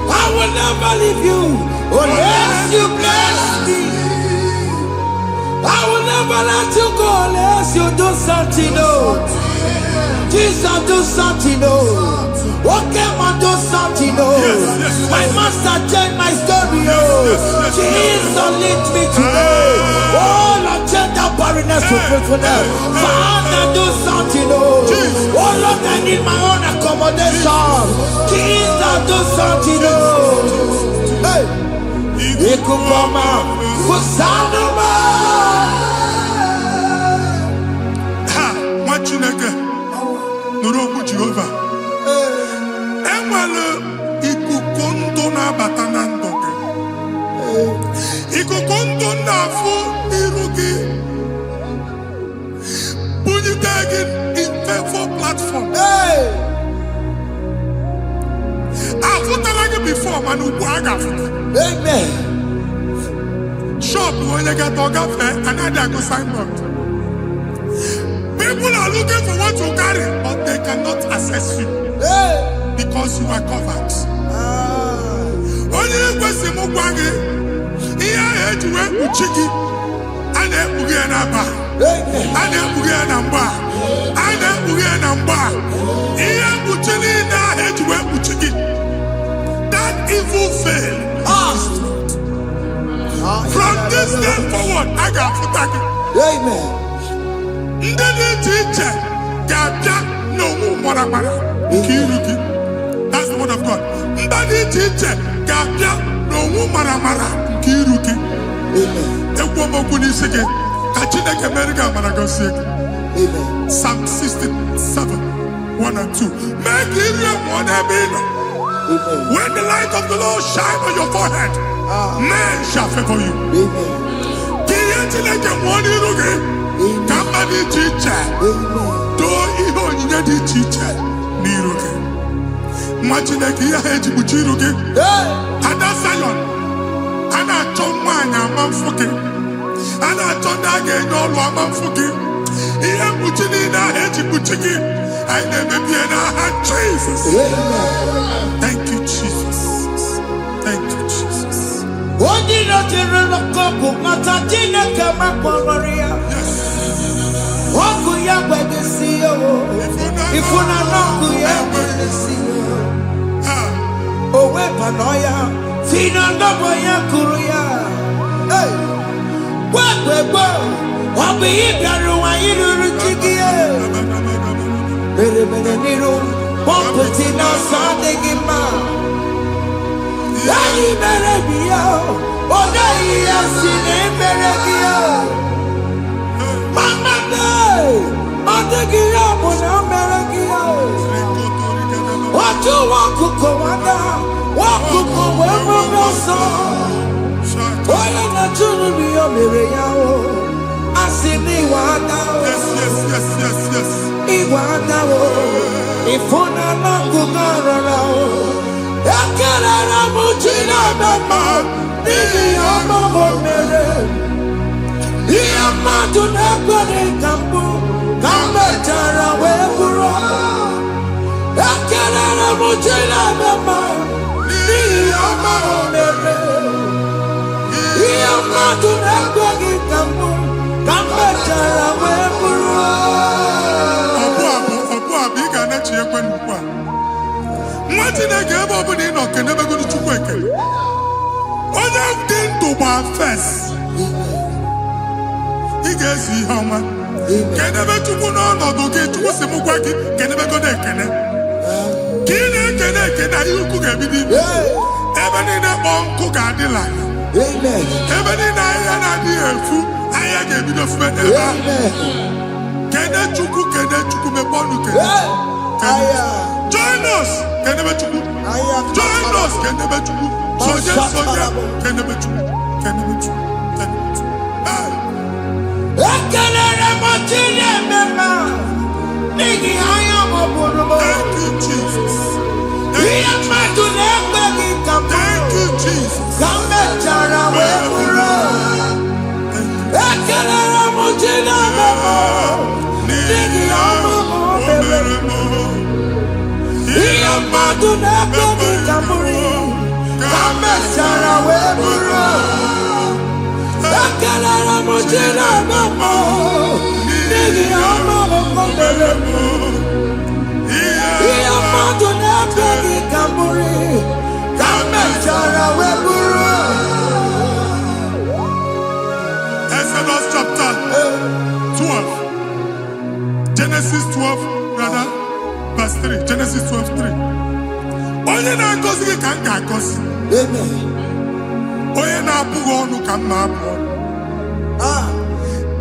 I will never leave you unless you bless me. I will never let you go unless you do something. No, Jesus, do something. No, okay, man, do something. No, my master changed my story. Oh, Jesus, lead me today. Oh, Lord, change that barrenness to fruitfulness. Father, do something. Oh Lord, I need my own accommodation. Jesus, do something. Hey, you could come out. Kusanuma. Ha, what you nigga? Nuru Jehovah. Emmanuel, ikukondo na batanando. Ikukondo na fu irugi. For platform. Hey, I've put before, man. Amen. Shop when you get to cafe, another go sign up. People are looking for what you carry, but they cannot access you. Hey, because you are covered. Only you go see Mugwangi. Here I had to work with Chiki, and then Mugianaba, and then Mugianamba. That evil fail. From this day forward, I got to thank you. Amen. That's the word of God. Amen. Psalm 67, 1 and 2. Make Israel one Amen. When the light of the Lord shine on your forehead, men shall favor you. ihe mkpuchi niile ahụ eji kpuchi gị anyị na-emebie n'aha Jesus. Thank you Jesus. Thank you Jesus. Onye nọjere n'ọkọkụ mata Chineke makpọrọrịa ọkụ ya gbedesi ya ifuna n'ọkụ ya gbedesi ya o wepụnọ ya si na ndọbọ ya kụrụ ya gwagbegbo ọ bụ ihe bịara ụwa iruru chi gị mere n'iru pọmpụti n'ọsọ adịghị mma anyị mere bi ya ọ naghị ya si na emere gị ya mama ọ dịghị ya bụ na o mere gị ya otu nwa ọkụkọ nwata nwa ọkụkọ wee bụrụ ọsọ onye na-achụrụ m ya mere ya o asị m iwe ada iwe ada o ịfụ na n'akụkụ arara o ekelere m Chineke ma n'ihi ya ọmụmụ mere ihe mmadụ na-ekwere ka mbụ ka m mechara wee bụrụ ekelere m Chineke ma n'ihi ya ọmụmụ mere ihe mmadụ na-ekweghị ka mbụ ka m mechara wee bụrụ ọbụ abụ ị ga-anachi ekwe n'ukwu a nwa Chineke ebe ọbụla ị nọ kenebegoro Chukwu ekele onye dị ndụ gba fes ị ga-ezi ihe ọma kenebe Chukwu n'ọnọdụ gị Chukwu si m gwa gị kenebegoro ekele ka ị na-ekene ekene ihe ukwu ga-ebido ime ebe niile kpọọ nkụ ga-adịla ebe niile ahịhịa na-adịghị efu ahịhịa ga-ebido fube n'ebe ahụ kene Chukwu mepe ọnụ kene join us kenebe Chukwu join us kenebe Chukwu sonye kenebe Chukwu ekelere m Chineke ma n'ihi anya m bụrụ m thank you Jesus ihe mmadụ na-ekweghị ka m thank you Jesus ka m mechara wee bụrụ ekelere m Chineke ma n'ihi ọmụmụ mere ihe mmadụ na-ekweghị ka m bụrụ ka m mechara wee bụrụ ekelere m Chineke ma n'ihi ọmụmụ mere ihe mmadụ na-ekweghị ka m bụrụ ka m mechara wee bụrụ Exodus chapter 12 Genesis 12 rather verse 3 Genesis 12:3 onye na-agọzi gị ka m ga-agọzi onye na-abụghị ọnụ ka m na-abụ ọnụ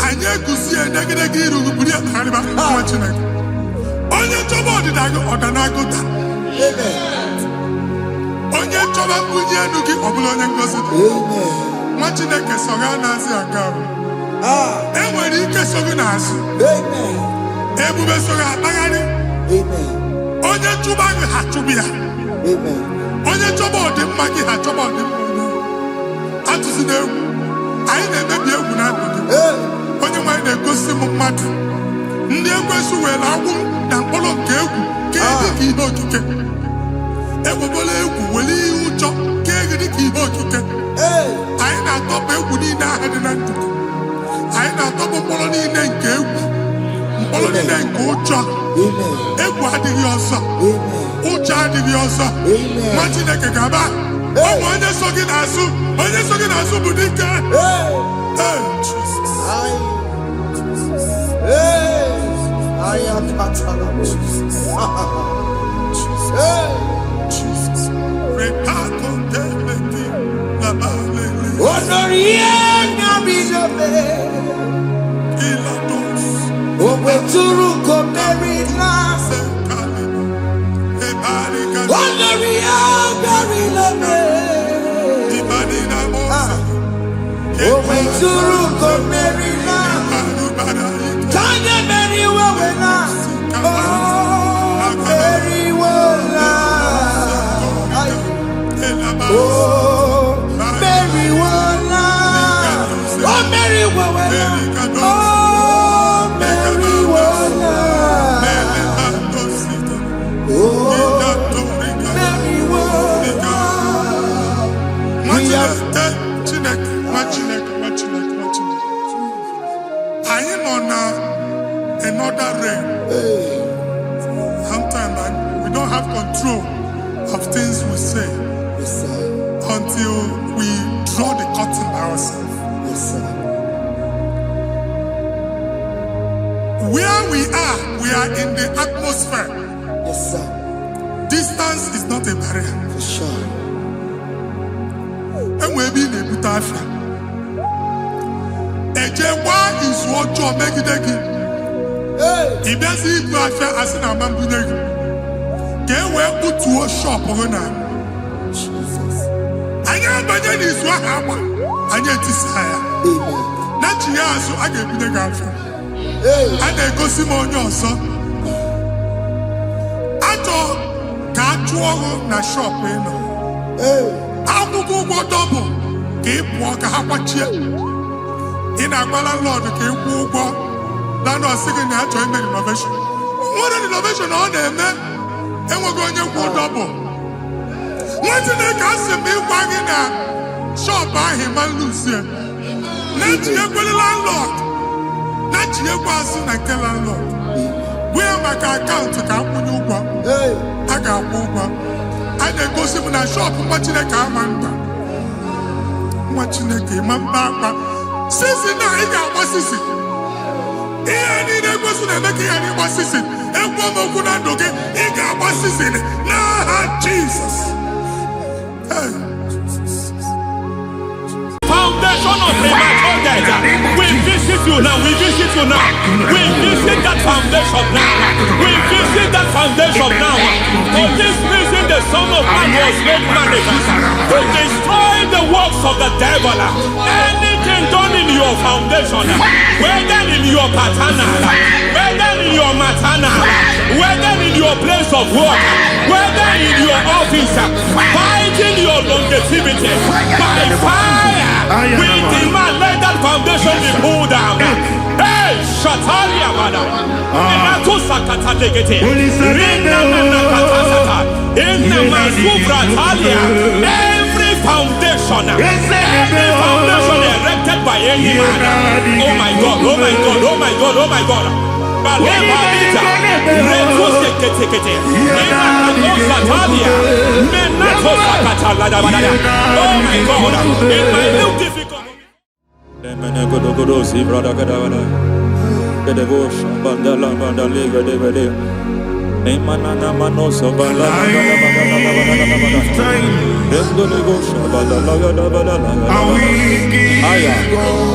anyị eguzie negedege iru buru ya kparịba nwa Chineke onye chọba ọdịda gị ọdanagụta onye chọba mbunye elu gị ọ bụla onye ngozi dị nwa Chineke so gị na-azị aga ahụ enwere ike so gị n'azụ ebube so gị akpagharị onye chụba gị ha chụbụ ya onye chọba ọdịmma gị ha chọba ọdịmma atụzi n'egwu anyị na-emebi egwu na ndụ gị onye nwaanyị na-egosi m mmadụ ndị ekwensu were agwụ na mkpọrọ nke egwu kee dị ka ihe okike egwubola egwu were ihe ụjọ kee gị dị ka ihe okike anyị na-atọpụ egwu niile ahụ dị na ndụ gị anyị na-atọpụ mkpọrọ niile nke egwu mkpọrọ niile nke ụjọ egwu adịghị ọzọ ụjọ adịghị ọzọ nwa Chineke ga-aba ọmụ onye so gị n'azụ bụ dike Oh, Mary, I'm on another realm. Sometimes we don't have control of things we say until we draw the curtain by ourselves. Where we are in the atmosphere. Yes, sir. Distance is not a barrier. For sure. And we'll be in a butafia. Ejewa is what you make it again. If there's a butafia as an amambunegi, can we put to a shop or not? Jesus. I am better is what happened. I need to say, Amen. not you, so I get the gafia. And I go see more son. Ato kachuo na shop eno. Abubu go double. Keep walk a hapachia. In a landlord, keep walk. Landlord singing the actual innovation. What an innovation on them, man. And we're going to go double. What did they cast me wagging at? Shop by him and Lucia. Let you go the landlord. Not you was in a landlord. Where my account to come when you go? I got over. I then go see when I shop watching a car man. Watching a game and back. Since now he got what is it? He ain't a person that make any what is it? And one more good and okay, he got what is it? Nah, Jesus. Hey. Foundation of premature death. We visit you now. We visit you now. We visit that foundation now. We visit that foundation now. For this reason, the Son of Man was made manifest to destroy the works of the devil. Anything done in your foundation, whether in your paternal, whether in your maternal, whether in your place of work, whether in your office, fighting your longevity by fire. We demand let that foundation be pulled down. Hey, Shatalia Bada. Enato Sakata Legete. Rina Nakatasata. Inna Masubra Talia. Every foundation erected by any man. Oh my God, oh my God, oh my God, oh my God. Baleba Lita. Reto Sekete. Inna Satalia. Menato Sakata Ladabada. Oh my God. In my new difficult. Si brother gadavada, gadavosha, bandala, bandaliga, devade. Nemanana manoso, bandala, Aya,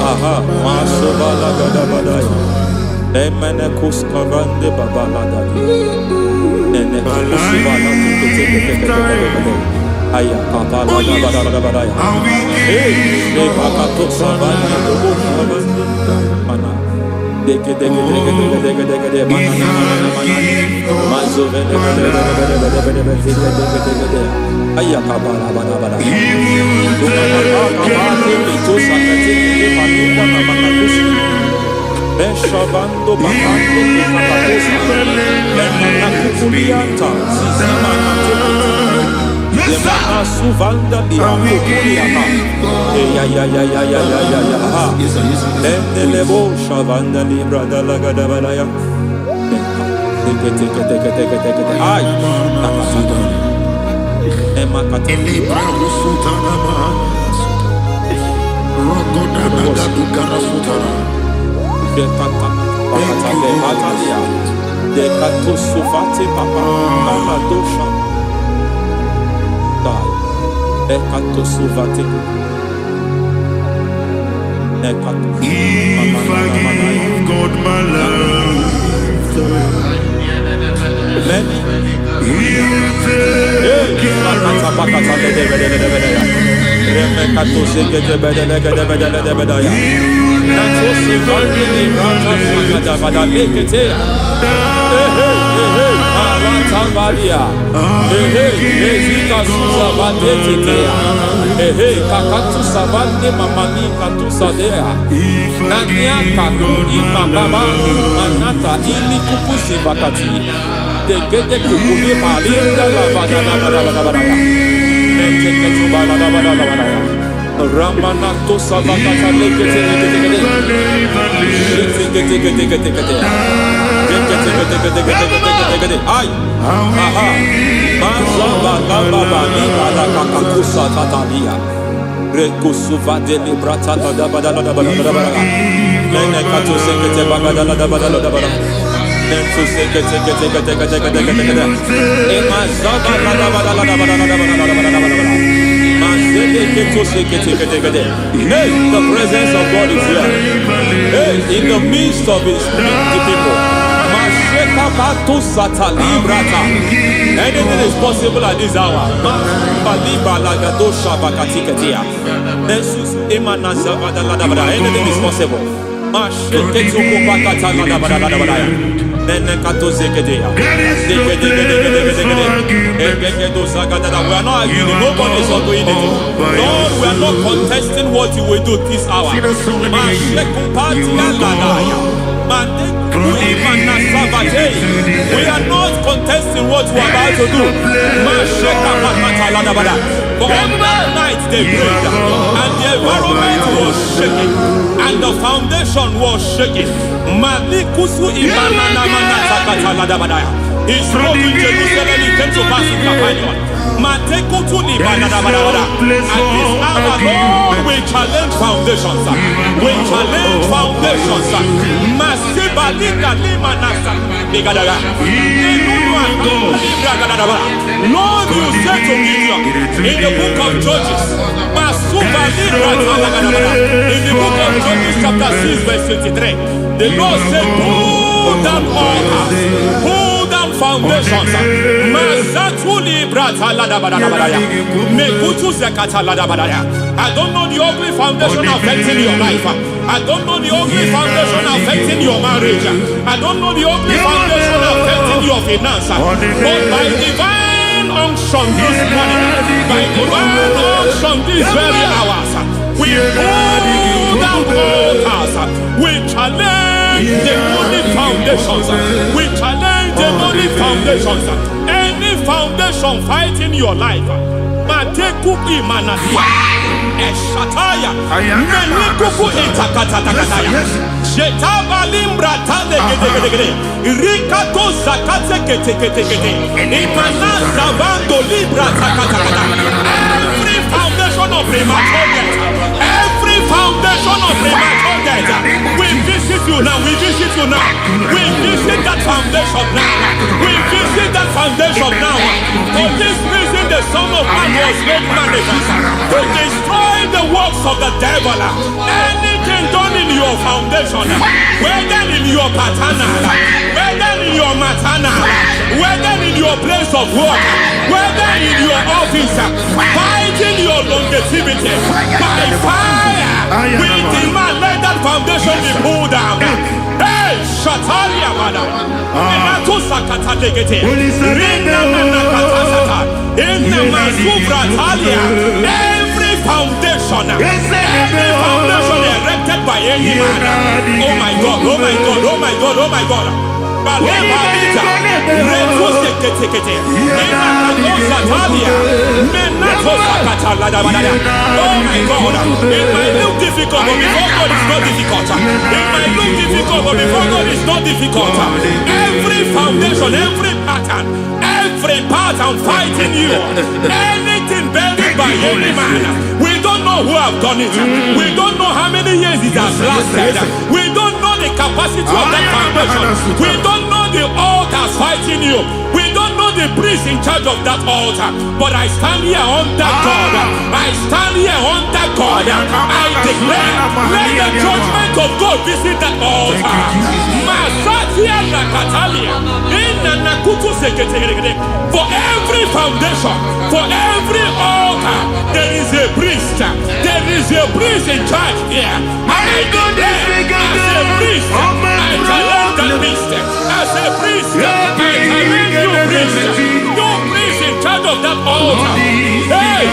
aha, maso balaga davadaya. Nemene kuskavande babalada. Nene kusivala tikete. Aya, papa, badaya. Hey, they pakato savana, the bush mana. Deke, mana. Mazo, Aya, papa, bada. Beshavando, bakando, Kukulianta, Yemana suvanda biakukuliaka. Ya. Lendelebo shavanda libra dalagadabadaya. Teke. Ay, nakasata. Emakata. Libra usutana manas. Rogoda nagadu karasutana. Dekata. Bakata betalia. Dekato suvate papa. Amadosha. Ekato suvate. Ekato. If I give God my love, Many. He'll take care of Ramanato Savakata Lekete Rekusuva delibrata da badala da badala. Nene kato sekete bagada da badala da badala. Nentu sekete. Ema zaba da badala da badala da badala. Masede keto sekete. Hey, the presence of God is here. Hey, in the midst of His people. Masheka batu satalibrata. Anything is possible at this hour. Anything is possible. We are not arguing. Nobody is doing it. Lord, we are not contesting what you will do this hour. We are not contesting what we are about to do. For on that night they prayed, and the environment was shaking, and the foundation was shaking. He spoke in Jerusalem, he came to pass in Capernaum. At this hour, Lord, we challenge foundations. We challenge foundations. Lord, you said to Gideon in the book of Judges, in the book of Judges chapter 6 verse 23, the Lord said, pull down altars, pull down foundations. I don't know the ugly foundation affecting your life. I don't know the ugly foundation affecting your marriage. I don't know the ugly foundation affecting your finance. But by divine unction this morning, by divine unction these very hours, we pull down altars. We challenge demonic foundations. We challenge demonic foundations. Any foundation fighting your life, Matekuki Manadia, Eshataya, Menikuku Itakataya, Shetavalimbra Tade, Rikato Zakate, Imanasa Bando Libra Takata. Every foundation of premature death, every foundation of premature death, we visit you now, we visit you now, we visit that foundation now, we visit that foundation now. For this reason, the Son of Man was made manifest to destroy the works of the devil. Anything done in your foundation, whether in your paternal, whether in your maternal, whether in your place of work, whether in your office, fighting your longevity by fire, we demand let that foundation be pulled down. Hey, Shatalia, madam. Every foundation erected by any man. Oh my God, oh my God, oh my God, oh my God. Oh my God, it might look difficult, but before God it's not difficult. It might look difficult, but before God it's not difficult. Every foundation, every pattern fighting you, anything buried by any man, we don't know who have done it. We don't know how many years it has lasted. We don't know the capacity of that foundation. We don't know the altars fighting you. We don't know the priest in charge of that altar. But I stand here under God. I stand here under God. I declare, let the judgment of God visit that altar. For every foundation, for every altar, there is a priest. There is a priest in charge here. I declare, as a priest, I challenge that priest. As a priest, I challenge you priest. You priest in charge of that altar. Hey!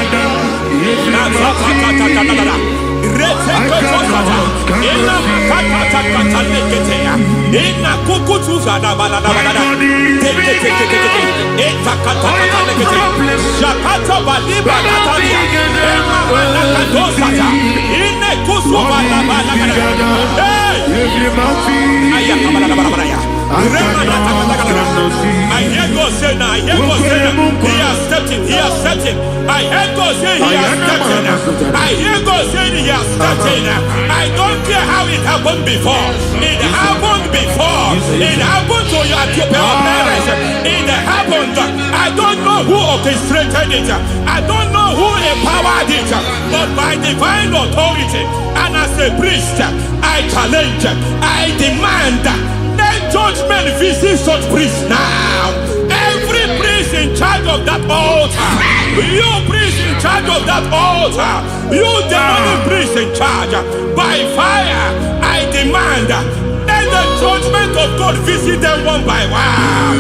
I hear God say now, I hear God say now, he has stepped in, he has stepped in. I hear God say he has stepped in. I hear God saying he has stepped in. I don't care how it happened before. It happened before. It happened to your parents. It happened. I don't know who orchestrated it. I don't know who empowered it. But by divine authority and as a priest, I challenge, I demand, let judgment visit such priests now. Every priest in charge of that altar, you priest in charge of that altar, you demonic priest in charge, by fire, I demand, let the judgment of God visit them one by one.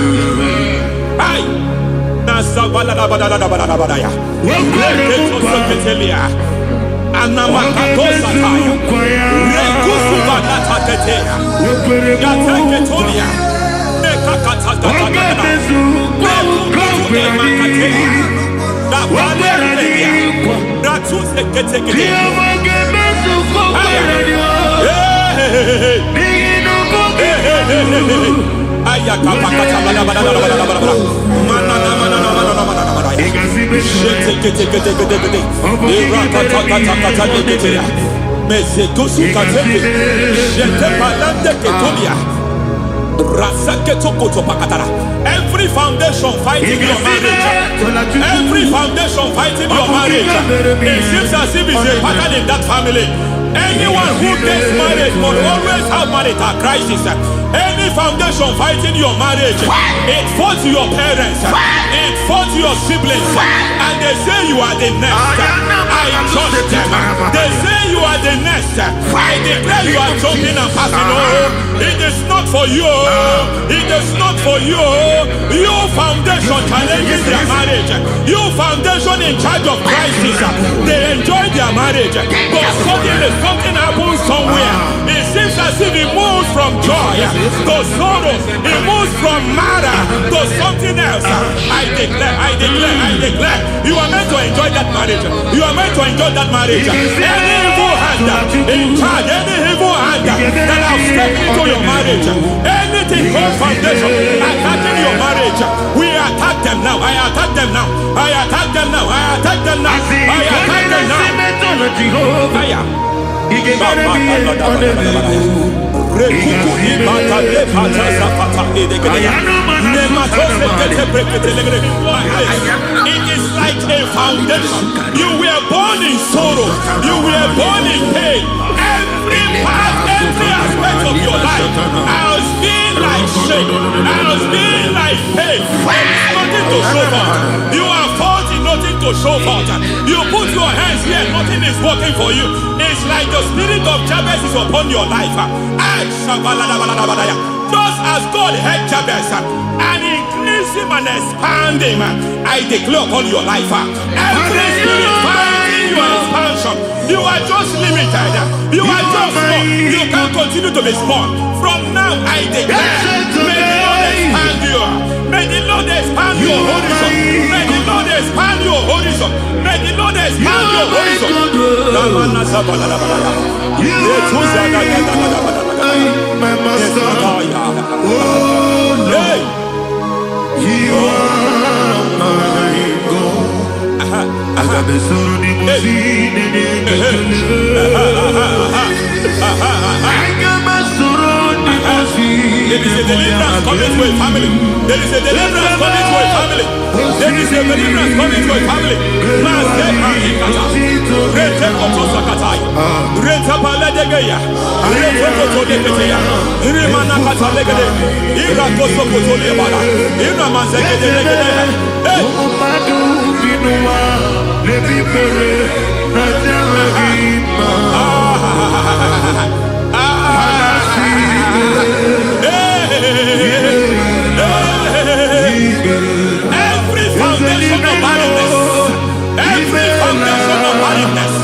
Every foundation fighting your marriage, every foundation fighting your marriage, it seems as if it's a pattern in that family. Anyone who gets married must always have marital crisis. Any foundation fighting your marriage, it fought your parents, it fought your siblings, and they say you are the next. I judge them. They say you are the next. I declare you are jumping and passing. Oh, it is not for you. It is not for you. You foundation challenging their marriage. You foundation in charge of crisis. They enjoy their marriage, but suddenly something happens somewhere. It seems as if it moves from joy to sorrow. It moves from matter to something else. I declare, you are meant to enjoy that marriage. You are meant to enjoy that marriage. Any evil hand in charge, any evil hand that have stepped into your marriage, anything called foundation attacking your marriage, we attack them now. I attack them now. I attack them now. I attack them now. I attack them now. Fire. It is like a foundation. You were born in sorrow. You were born in pain. Every part, every aspect of your life has been like shame. Has been like pain. There is nothing to show for. You are faulty, nothing to show for. You put your hands here, nothing is working for you. It's like the spirit of Jabez is upon your life. Just as God had Jabez and increase him and expand him, I declare upon your life. Every spirit fighting your expansion, you are just limited. You are just small. You can't continue to be small. From now, I declare, may the Lord expand you. May the Lord expand your horizon. May the Lord expand your horizon. May the Lord expand your horizon. My master, oh no, you are my God. I got the soul in my feet and in the there is a deliverance coming to a family. There is a deliverance coming to a family. There is a deliverance coming to a family. Every foundation of barrenness, every foundation of barrenness,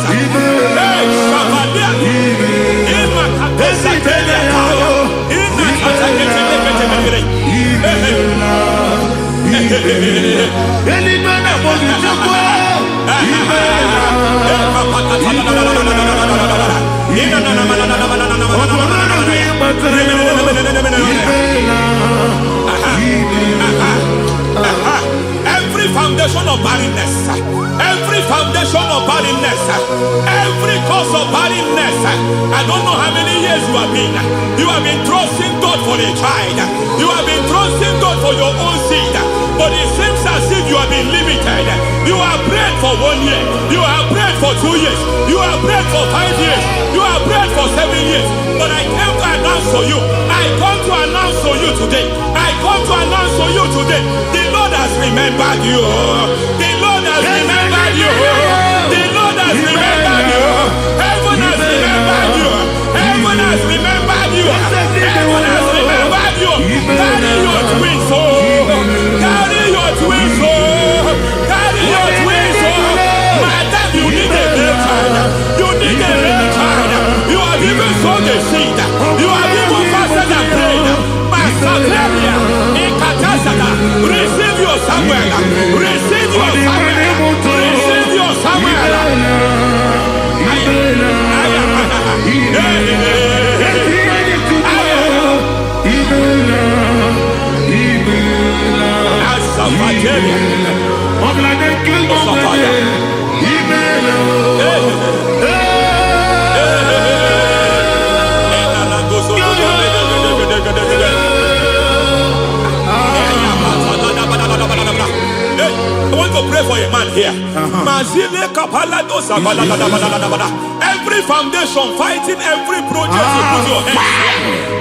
You have been trusting God for a child. You have been trusting God for your own seed. But it seems as if you have been limited. You have prayed for 1 year. You have prayed for 2 years. You have prayed for 5 years. You have prayed for 7 years. But I came to announce for you. I come to announce for you today. I come to announce for you today. The Lord has remembered you. The Lord has remembered you. The Lord has remembered you. Heaven has remembered you. Heaven has remembered you. Heaven has remembered you. Carry your twins, oh. Carry your twins, oh. Carry your twins, oh. Madam, you need a real child. You need a real child. You have even sown the seed. You have even fasted and prayed. Masateria, Ekatasata, receive your Samuel. Receive your Samuel. Receive your Samuel. I want to pray for a man here. Every foundation fighting every project you put your hands here.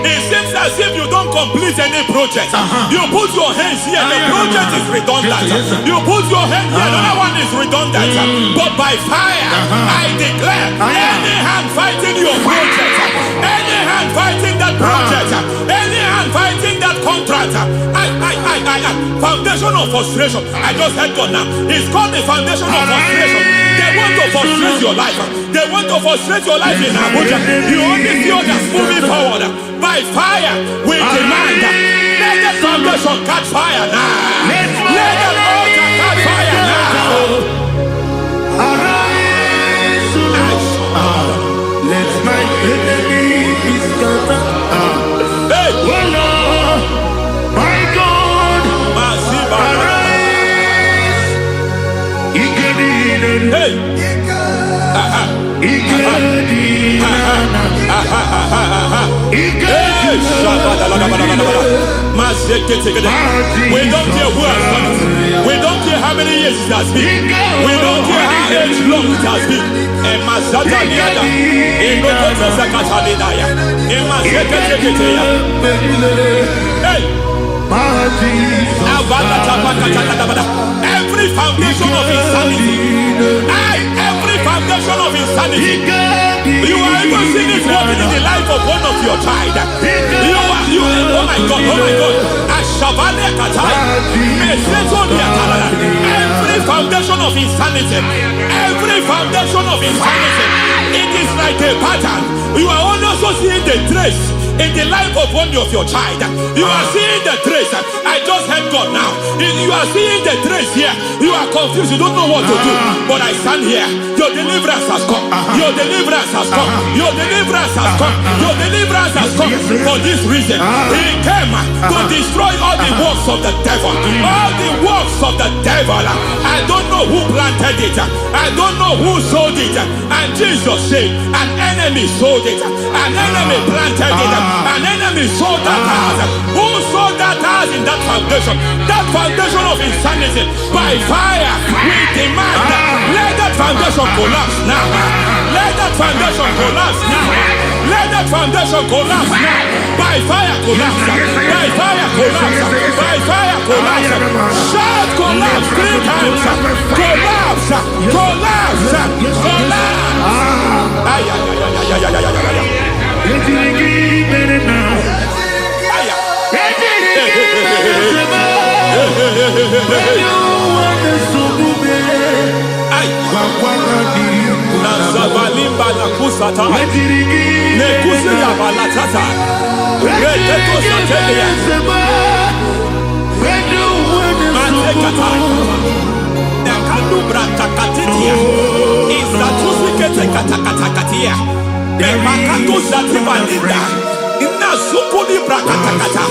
It seems as if you don't complete any project. You put your hands here, the project is redundant. You put your hand here, another one is redundant. But by fire, I declare, any hand fighting your project, any hand fighting that project, any hand fighting that contract, foundation of frustration. I just heard God now. It's called the foundation of frustration. They want to frustrate your life. They want to frustrate your life in Abuja. You only see others moving forward. By fire, we demand. Let the foundation catch fire now. Let the altar catch fire now. Arise, let my enemy be scattered. Hey, Oh Lord, my God, arise. hey. We don't care who has done it. We don't care how many years it has been. We don't care how long it has been. Every foundation of insanity. Every foundation of insanity. You are even seeing it working in the life of one of your child. Oh my God, oh my God. Every foundation of insanity. Every foundation of insanity. It is like a pattern. You are also seeing the trace in the life of one of your child. You are seeing the trace. I just heard God now. You are seeing the trace here. You are confused. You don't know what to do. But I stand here. Your deliverance has come. Your deliverance has come. Your deliverance has come. Your deliverance has come. For this reason, He came to destroy all the works of the devil. All the works of the devil. I don't know who planted it. I don't know who sold it. And Jesus said, an enemy sold it. An enemy planted it. An enemy sold that house. Who sold that house in that foundation? That foundation of insanity. By fire, we demand, let that foundation collapse now. Let that foundation collapse now. Let that foundation collapse now. By fire collapse. By fire collapse. By fire collapse. Shout collapse 3 times. Collapse. Collapse. Collapse. Nazabalimba na kusata nekusi ya balatata reteto satelia matekata nekalu brakakatitia isatusi kete katakatakatia Bemakato Zatibalinda. Ina Masukuli brakatakata.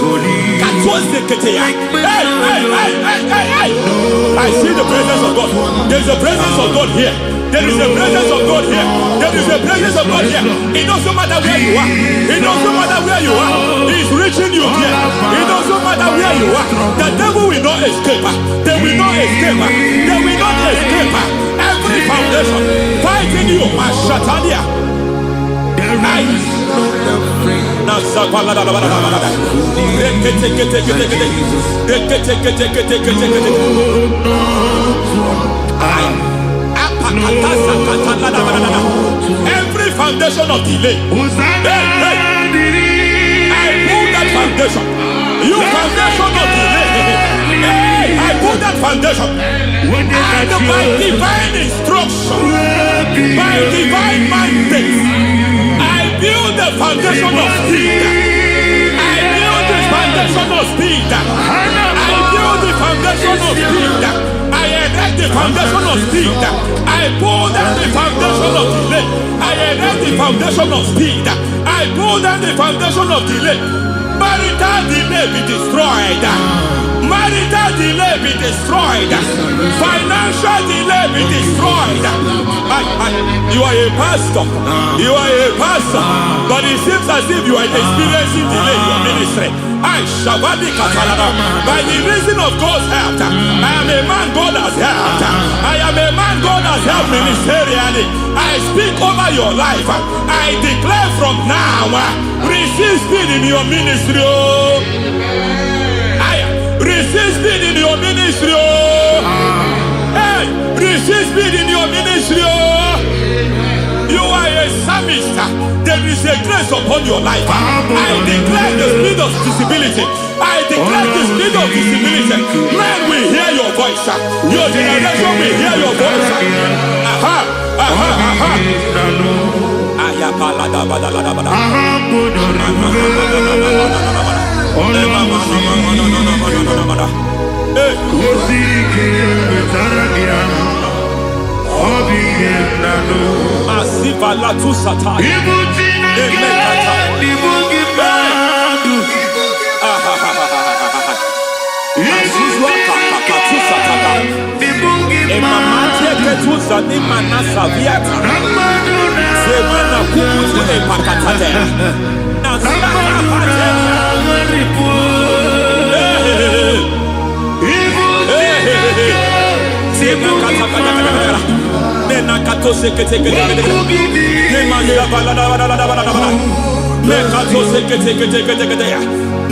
Katoziketea. Hey. I see the presence of God. There's a presence of God here. There is a presence of God here. There is a presence of God here. It doesn't matter where you are. It doesn't matter where you are. He's reaching you here. It doesn't matter where you are. The devil will not escape. They will not escape. They will not escape. Every foundation fighting you, Mashatalia. Every foundation of delay, I pull that foundation. You foundation of delay, I pull that foundation. And by divine instruction, by divine mandate, I build the foundation of speed. I build the foundation of speed. I build the foundation of speed. I erect the foundation of speed. I pull down the foundation of delay. I erect the foundation of speed. I pull down the foundation of delay. Marital delay be destroyed. Marital delay be destroyed. Financial delay be destroyed. You are a pastor. You are a pastor. But it seems as if you are experiencing delay in your ministry. By the reason of God's help, I am a man God has helped. I am a man God has helped ministerially. I speak over your life. I declare from now, receive speed in your ministry. Receive speed in your ministry. Hey, receive speed in your ministry. You are a psalmist. There is a grace upon your life. I declare the spirit of visibility. I declare the spirit of visibility. Men will hear your voice. Your generation will hear your voice. Masiva la tu sataya.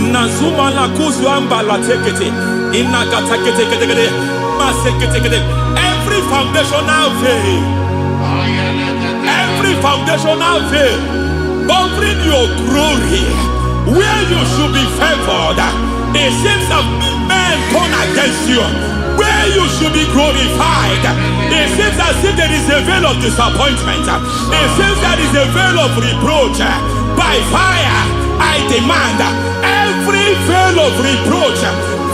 Nazuma la kuzuamba la tekete inakata kete masekete. Every foundational veil, every foundational veil covering your glory, where you should be favored, it seems that men turn against you. Where you should be glorified, it seems as if there is a veil of disappointment. It seems there is a veil of reproach. By fire, I demand every veil of reproach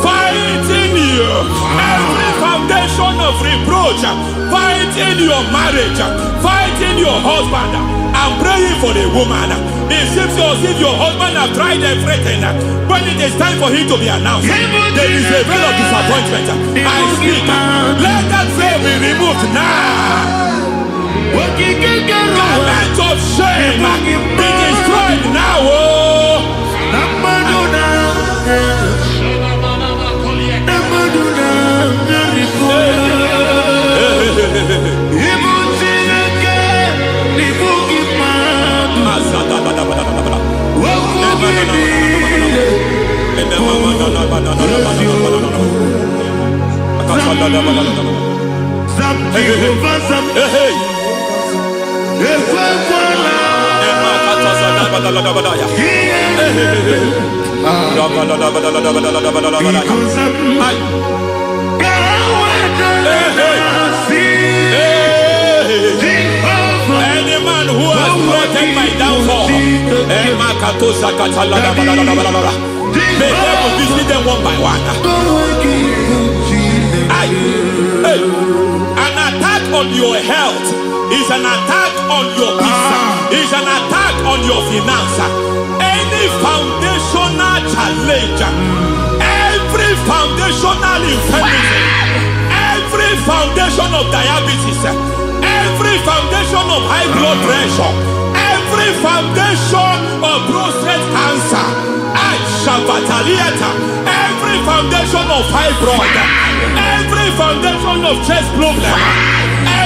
fighting you, every foundation of reproach fighting your marriage, fighting your husband. I'm praying for the woman. It seems as if your husband has tried everything. When it is time for him to be announced, there is a veil of disappointment. I speak. Let that veil be removed now. Garment of shame be destroyed now. Any man who has plotted my downfall, may devil visit them one by one. An attack on your health It's an attack on your peace. It's an attack on your finance. Any foundational challenge, every foundational infirmity, every foundation of diabetes, every foundation of high blood pressure, every foundation of prostate cancer, every foundation of fibroid, every foundation of chest problem,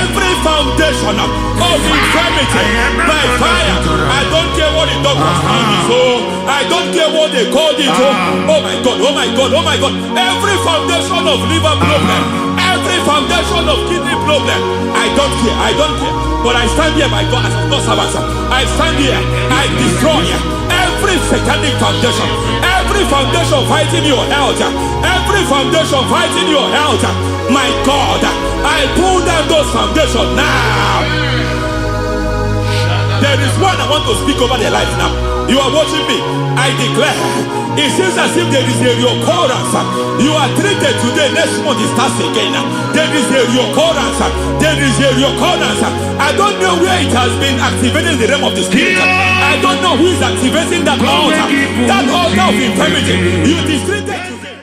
every foundation of infirmity by fire. I don't care what the doctors call it, so I don't care what they called it. Oh my God, oh my God, oh my God. Every foundation of liver problem, every foundation of kidney problem, I don't care, I don't care. But I stand here by God as God's servant. I stand here, I destroy every satanic foundation, every foundation fighting your health, every foundation fighting your health. My God, I pull down those foundations now. There is one I want to speak over their life now. You are watching me. I declare, it seems as if there is a reoccurrence. You are treated today, next month it starts again. There is a reoccurrence. There is a reoccurrence. I don't know where it has been activated in the realm of the spirit. I don't know who is activating that altar of infirmity. You is treated today.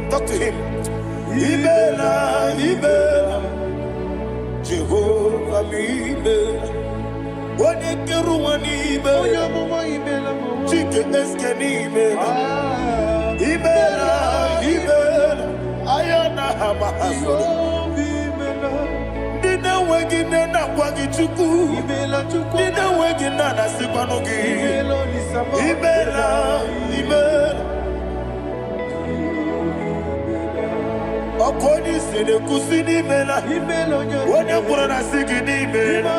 Talk to him. Ibela, Ibela, Jehovah, Ibela. What a Keruani, Ibela, Chicken Escani, Ibela, Ibela, Ayana Hamahaso. Dina Wagina, Wagichuku, Dina Wagina, Sipanogi, Ibela, Ibela. According to the Kusini Mela, what you put on a Sigidi Mela,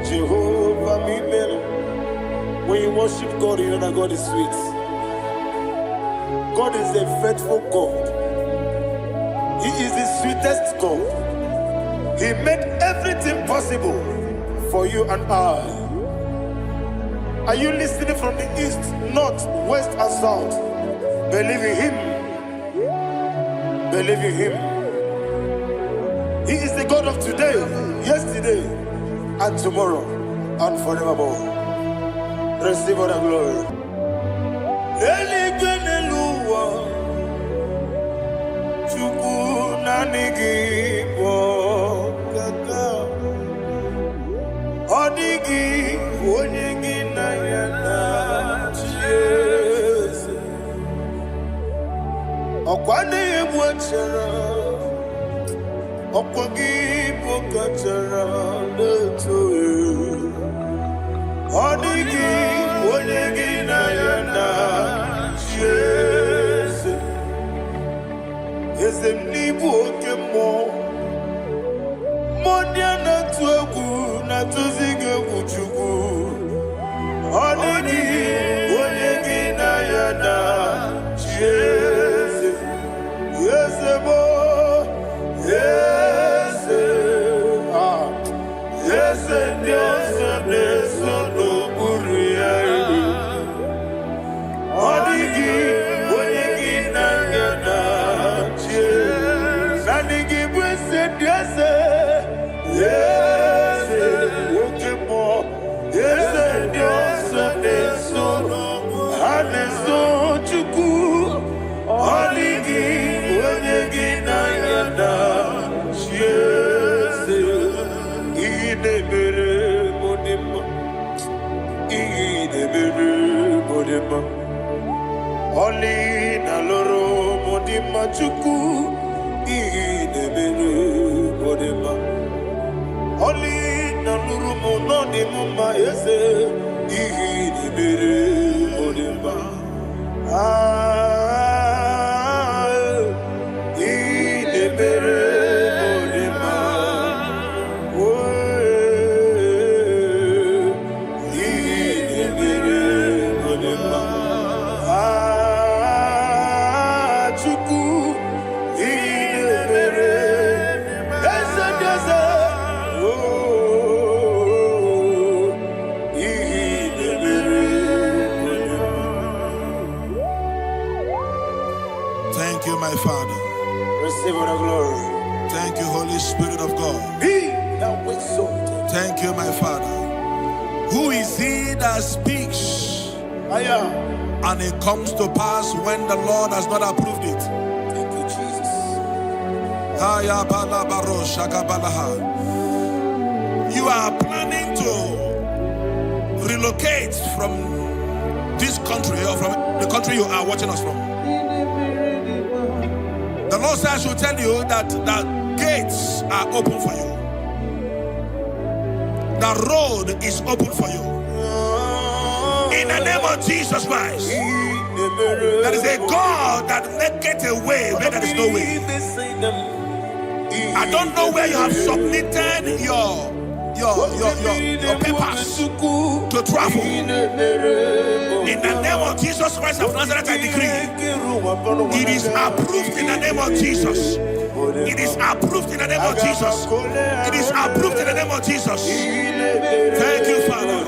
Jehovah Mimela. When you worship God, you know that God is sweet. God is a faithful God. He is the sweetest God. He made everything possible for you and I. Are you listening from the east, north, west, and south? Believe in him. Believe in him. He is the God of today, yesterday, and tomorrow, and forevermore. Receive all the glory. Okwane mwachara, okwagi pokachara leto. Odigi wonyegi na yana Jesu. Ezemnibu okemo, modia na tuegu na tuzige uchugu. Odigi wonyegi na yana Jesu. Yes, boy. Yes, yes, yes, no buria. Odigi, odigi na yana che. Nandigi blessed yes, yes, okemo. Yes, yes, no, haneso chuku. Odigi. Oli na loro modima chuku idebere modima. Oli na luru monodi mumba yese Thank you, my Father. Receive all the glory. Thank you, Holy Spirit of God. Be thou exalted. Thank you, my Father. Who is he that speaks and it comes to pass when the Lord has not approved it? Thank you, Jesus. You are planning to relocate from this country or from the country you are watching us from. The Lord says I should tell you that the gates are open for you. The road is open for you. In the name of Jesus Christ. There is a God that maketh a way where there is no way. I don't know where you have submitted your papers to travel. In the name of Jesus Christ of Nazareth, I decree it is approved in the name of Jesus. It is approved in the name of Jesus. It is approved in the name of Jesus. Thank you, Father.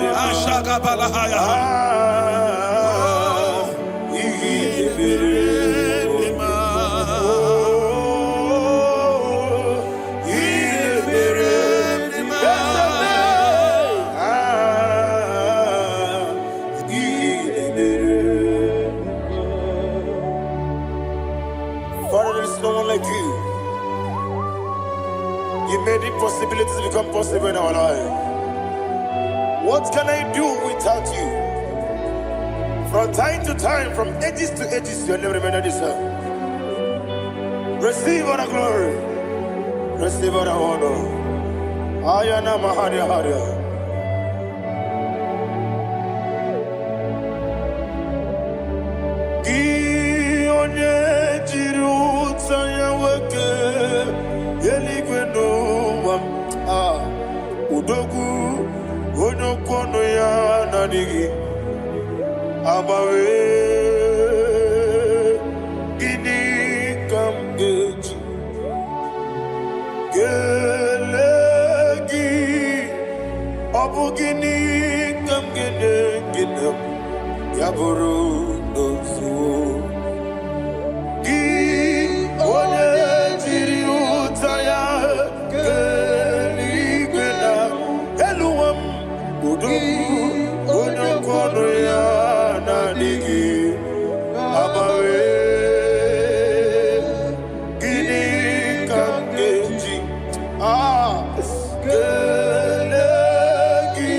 Father, there is no one like you. You made impossibilities become possible in our life. What can I do without you? From time to time, from ages to ages, you never remain the same. Receive all the glory. Receive all the honor. Ayana Maharia Haria. Udogu onokono ya nadigi abawe gini kamgeji gelegi abu gini kamgene ginam yaburu dosu gi one jiri utaya onokono ya nadigi abawe gini kamgeji gelegi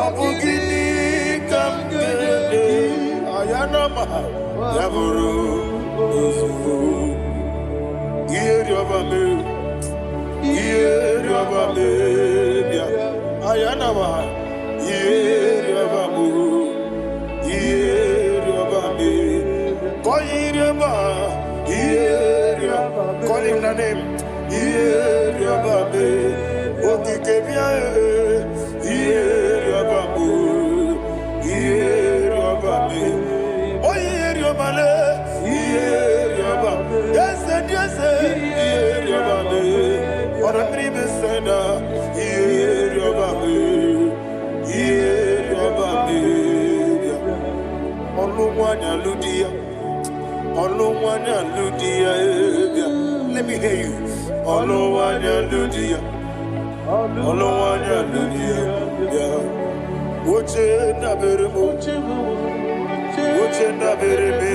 abu gini kamgene ayanama yaburu osufu iyeriobame bia ayanama iyeriobame koyiriba call him the name iyeriobame okikebia iyeriobame oyiriobale yes iyeriobame Orandri besenda iyeriobame Olumwanya ludia let me hear you Olumwanya ludia Oche na bereme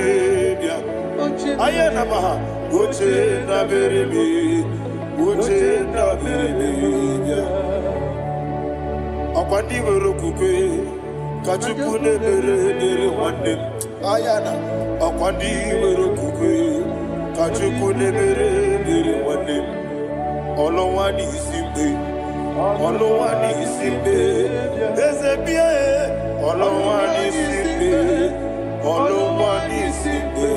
ayana maha Oche na bereme Akwandi werokukwe Kachuku nebere wande ayana Akwandi werokukwe Kachuku nebere wande Olowani isimbe Olúwa ní ìsìnkú. Ezebie, Olúwa ní ìsìnkú. Olúwa ní ìsìnkú.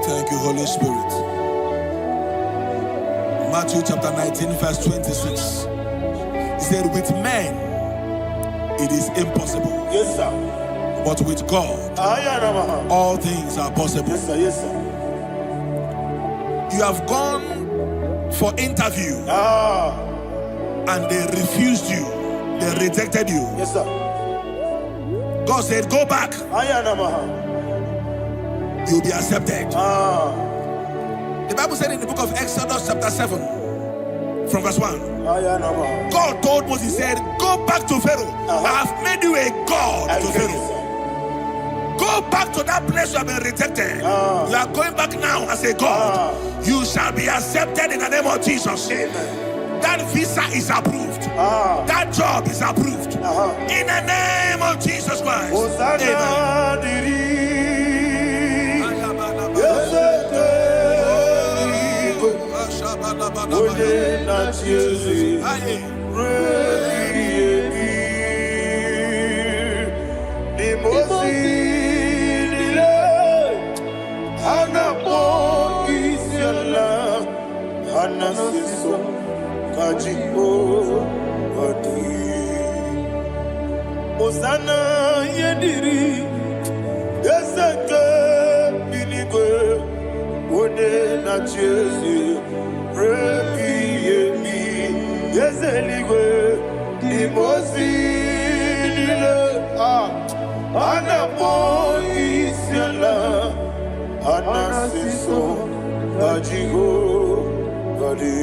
Thank you, Holy Spirit. Matthew chapter 19, verse 26. He said, with men it is impossible. Yes, sir. But with God, all things are possible. Yes, sir. Yes, sir. You have gone for interview and they refused you. They rejected you. Yes, sir. God said, go back. You'll be accepted. The Bible said in the book of Exodus chapter 7 from verse 1. God told Moses, he said, go back to Pharaoh. I have made you a God to Pharaoh. Go back to that place you have been rejected. You are going back now as a God. You shall be accepted in the name of Jesus. Amen. That visa is approved. That job is approved. In the name of Jesus Christ. Osana yediri Yeseke binigwe Ode na Jezi Rebi yemi Yezeligwe Nimosi nile Anapo isyala Anasiso Ajigo Gadi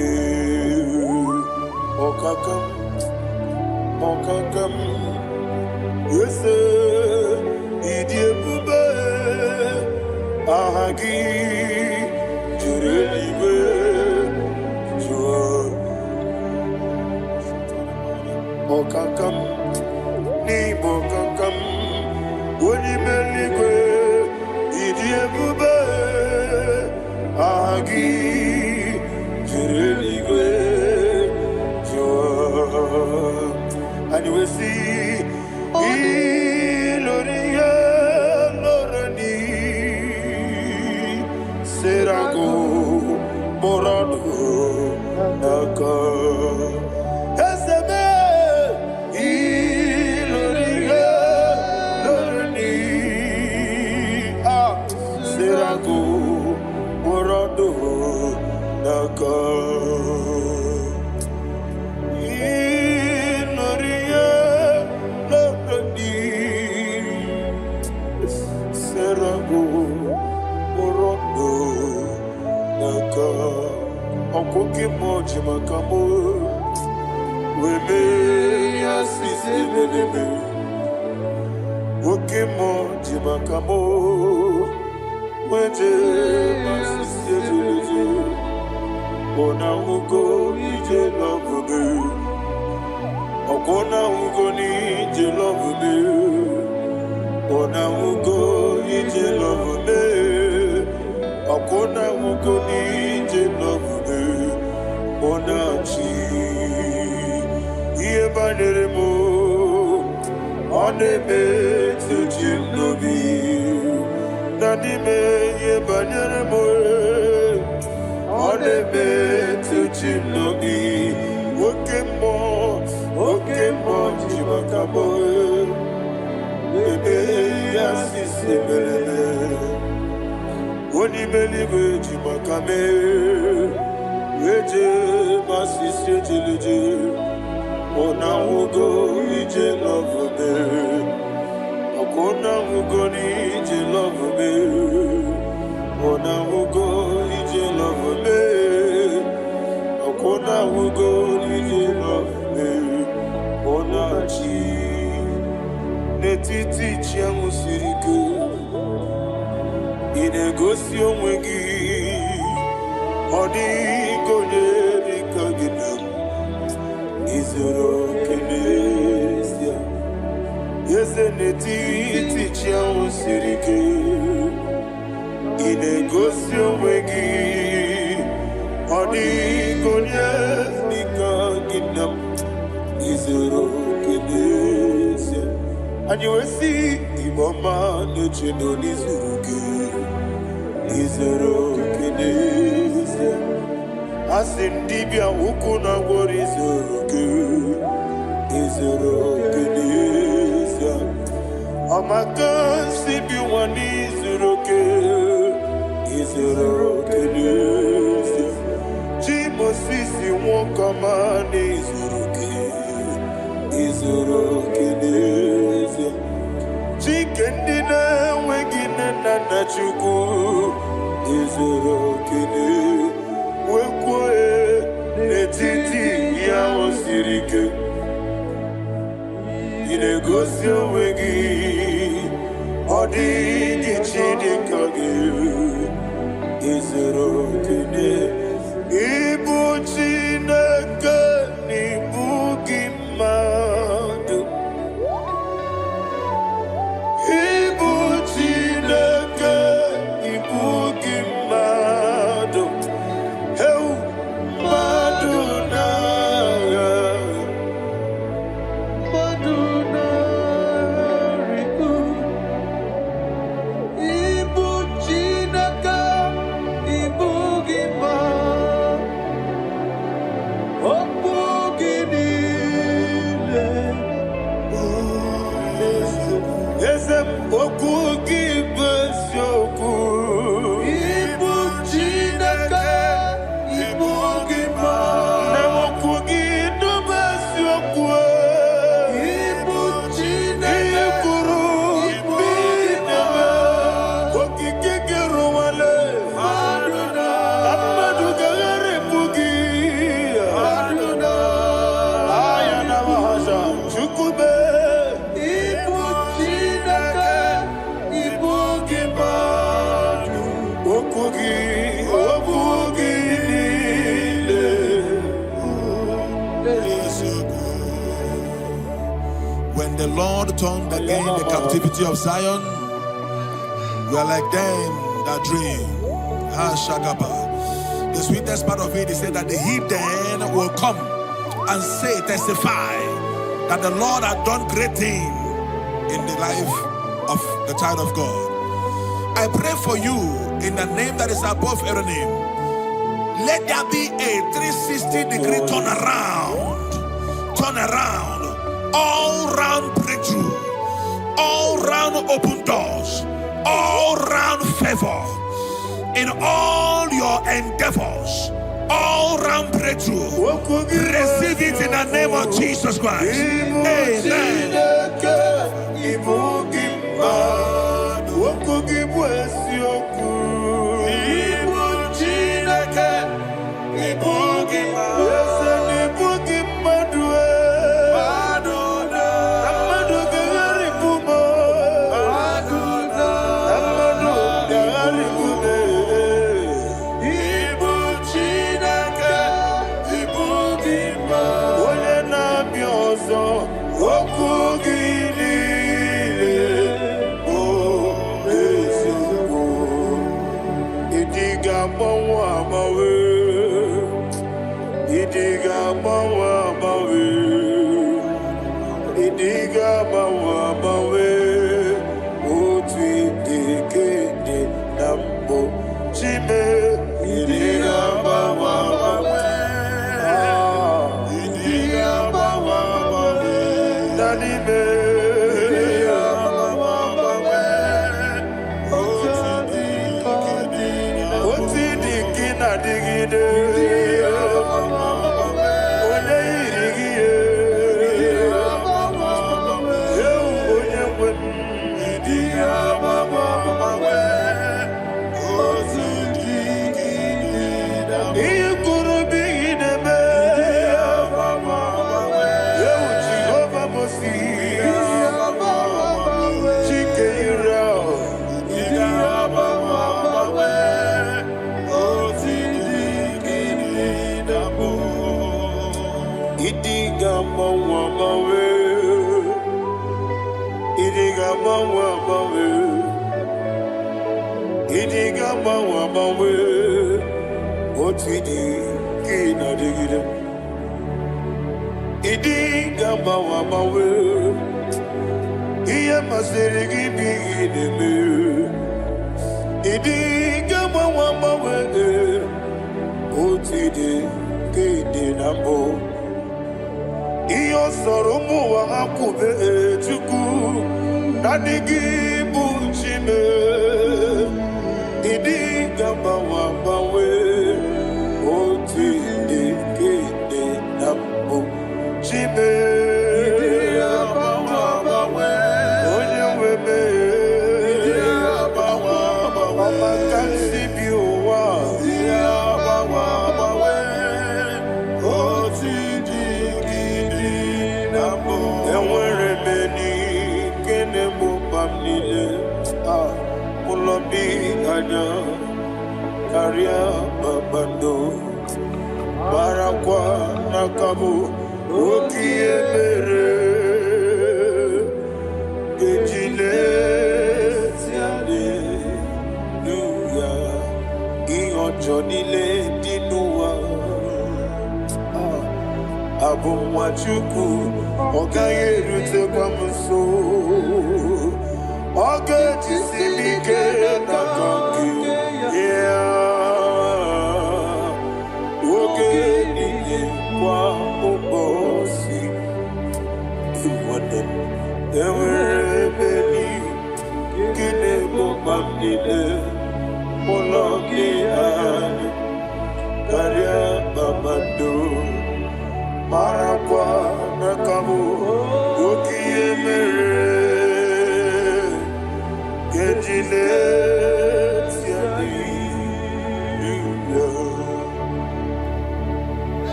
Okakam Okakam Yes, Idiabube, Ahagi, Jurelibe, Jua, Okakam, Nibokakam, Unimelibe, Idiabube, Ahagi, Jurelibe, Jua, and you will see. Iloria Lorani Serago Borado Naka Eseme Iloria Lorani Serago Borado Naka Okoke moji makamo Weme yasisi meneme Oke moji makamo Wete masisi ejeje Ona ugo ije love me Okona ugo ni ije love me Ona ugo ije love me Okona ugo ni ije love me Onachi Iye banere mo Oneme tujim nobi Nanime iye banere mo Oneme tujim nobi Okemo jimakabo Ebe yasisi melele Onimeliwe jimakame Eje masisi ejileje Ona ugo ije love me Okona ugo ni ije love me Ona ugo ije love me Okona ugo ije love me Ona chi Netiti chiamu sirike Inegosi onwegi Odigonye dikaginam Izoro kenesia Yezeneti tichiamu sirike Inegosi onwegi And you will see Igbo man Chino Nizuruki Izuruki as in Dibia Ukuna War Izuruki Amaka Sibi one Izuruki Jimo Sisi won't come on Izuruki Chicken dinner, waking and Nachuku Izuruki Wekwe Netiti Yao Sirike Inegosio Wegi Odi Gichidikagi Izuruki Ibu Chinaka Nibugi Madu Ibu Chinaka Nibugi Madu Heu Maduna Maduna Riku Ibu Chinaka Nibugi When the Lord turned again the captivity of Zion, we are like them that dream. The sweetest part of it is said that the heathen will come and say, testify that the Lord had done great things in the life of the child of God. I pray for you in the name that is above every name. Let there be a 360-degree turn around, all round breakthrough, all round open doors, all round favor in all your endeavors, all round breakthrough. Receive it in the name of Jesus Christ. Amen. Iye masirigi bigideme. Idi gama wamawe. Otide kede nambo. Iyo soromu wa akube chuku. Nadigi buchime. Idi gama wamawe. Otide kede nambo. Chime. Karia babando barakwa nakabu okiemere gejile tiale nuya iyojo nile dinuwa abumwachuku ogayerute kwamuso ogejisimike nakangi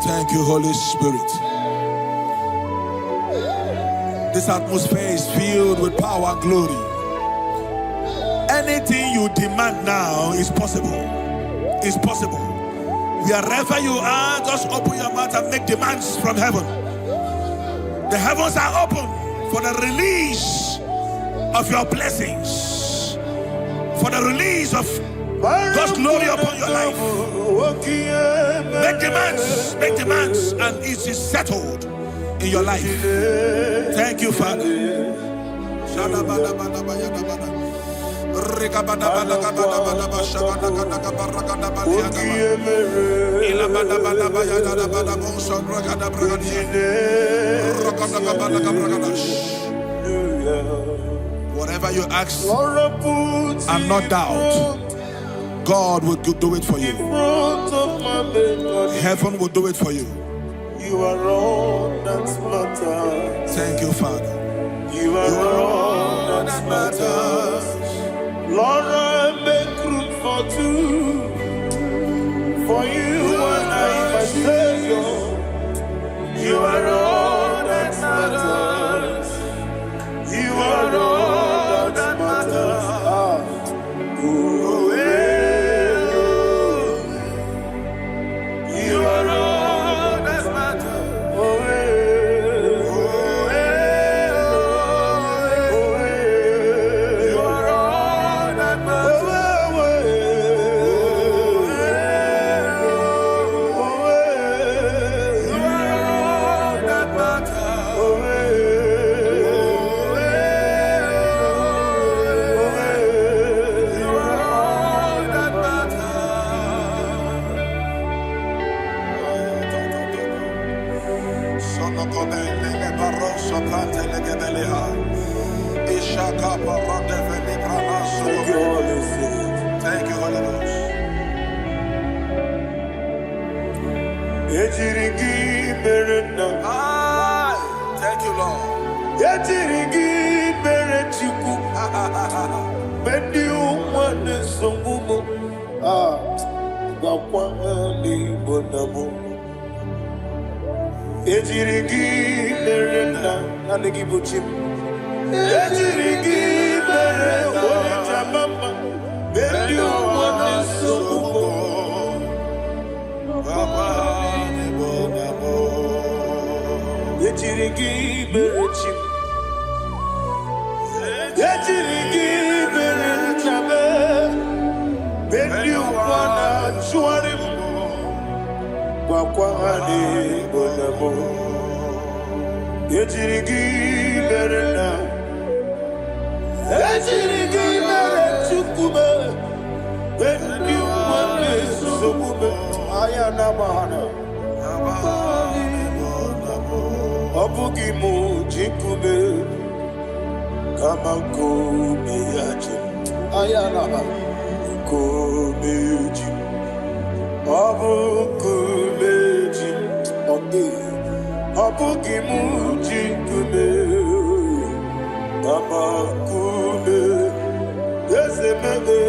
Thank you, Holy Spirit. This atmosphere is filled with power and glory. Anything you demand now is possible. It's possible. Wherever you are, just open your mouth and make demands from heaven. The heavens are open for the release of your blessings, for the release of God's glory upon your life. Make demands, and it is settled in your life. Thank you, Father. Whatever you ask and not doubt, God will do it for you. Heaven will do it for you. You are all that matters. Thank you, Father. You are all that matters. Lord, I make room for two. For you and I, my Savior. You are all that matters. You are all that matters. You are all that matters. Thank you, Holy Ghost. Thank you, Lord. Ejirigi mere chukume. When you want this so woman, I am a man. Obugimu jikume. Kamako meyaji. I am a man. Komeji. Obukumeji. Okay. Obugimu jikume. Kamakume, Ezemebe,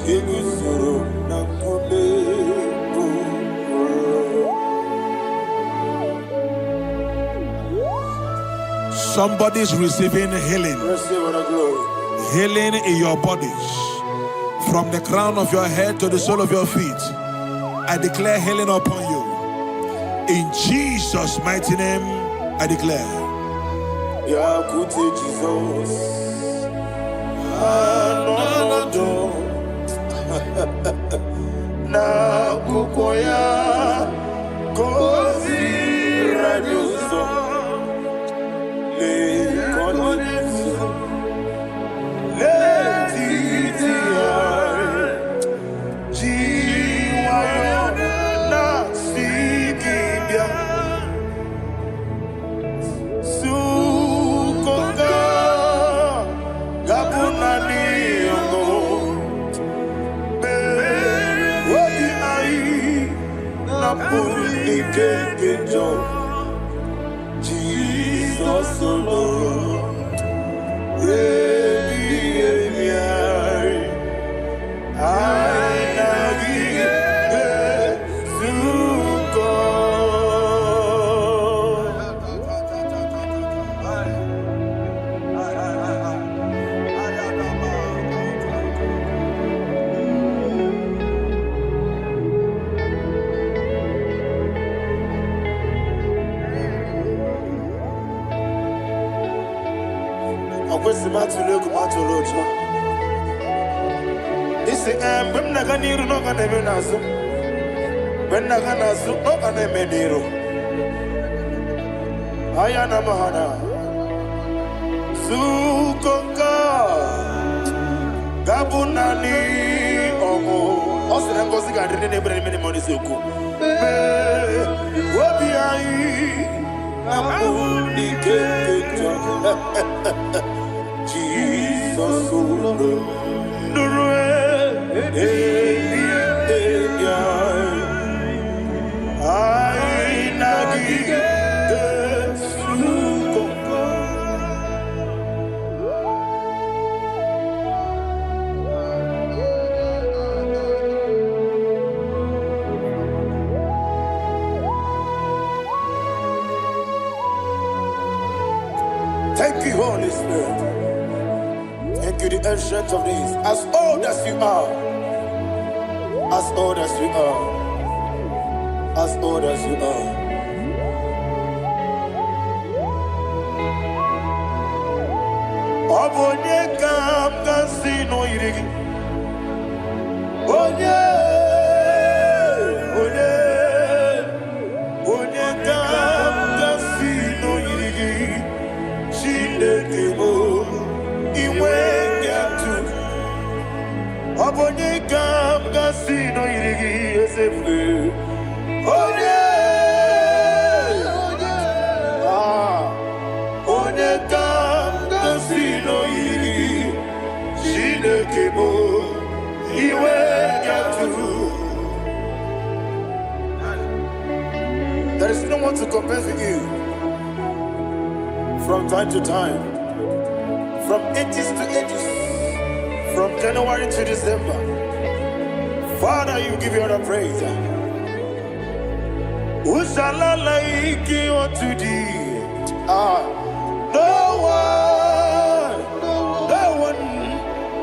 Igusoro, Nakume. Somebody's receiving healing. Healing in your bodies. From the crown of your head to the sole of your feet. I declare healing upon you. In Jesus' mighty name, I declare. Yakute Jesus, Anodo, Na kukoya, kozi radioso, le konifu, le titiare, jiwayo na sikibia. Jesus alone, when Naganiru no Ganemenazo, when Naganazo no Ganemediro, Ayana Mahana, Sukoka, Gabunani, Omo, Osram Gosiga, didn't ever many money Suku. What be I? Jesus, thank you, Holy Spirit. Thank you, the ancient of days. As old as you are, as old as you are, as old as you are. Obonye kam kasino irigi. Onye kam kasino irigi. Shindekemo iwe nyatu. Obonye kam kasino irigi esefu. Onye kam kasino irigi. Shindekemo iwe nyatu. There is no one to compare with you. From time to time, from ages to ages, from January to December, Father, you give you all the praise. Who shall I like you unto thee? No one.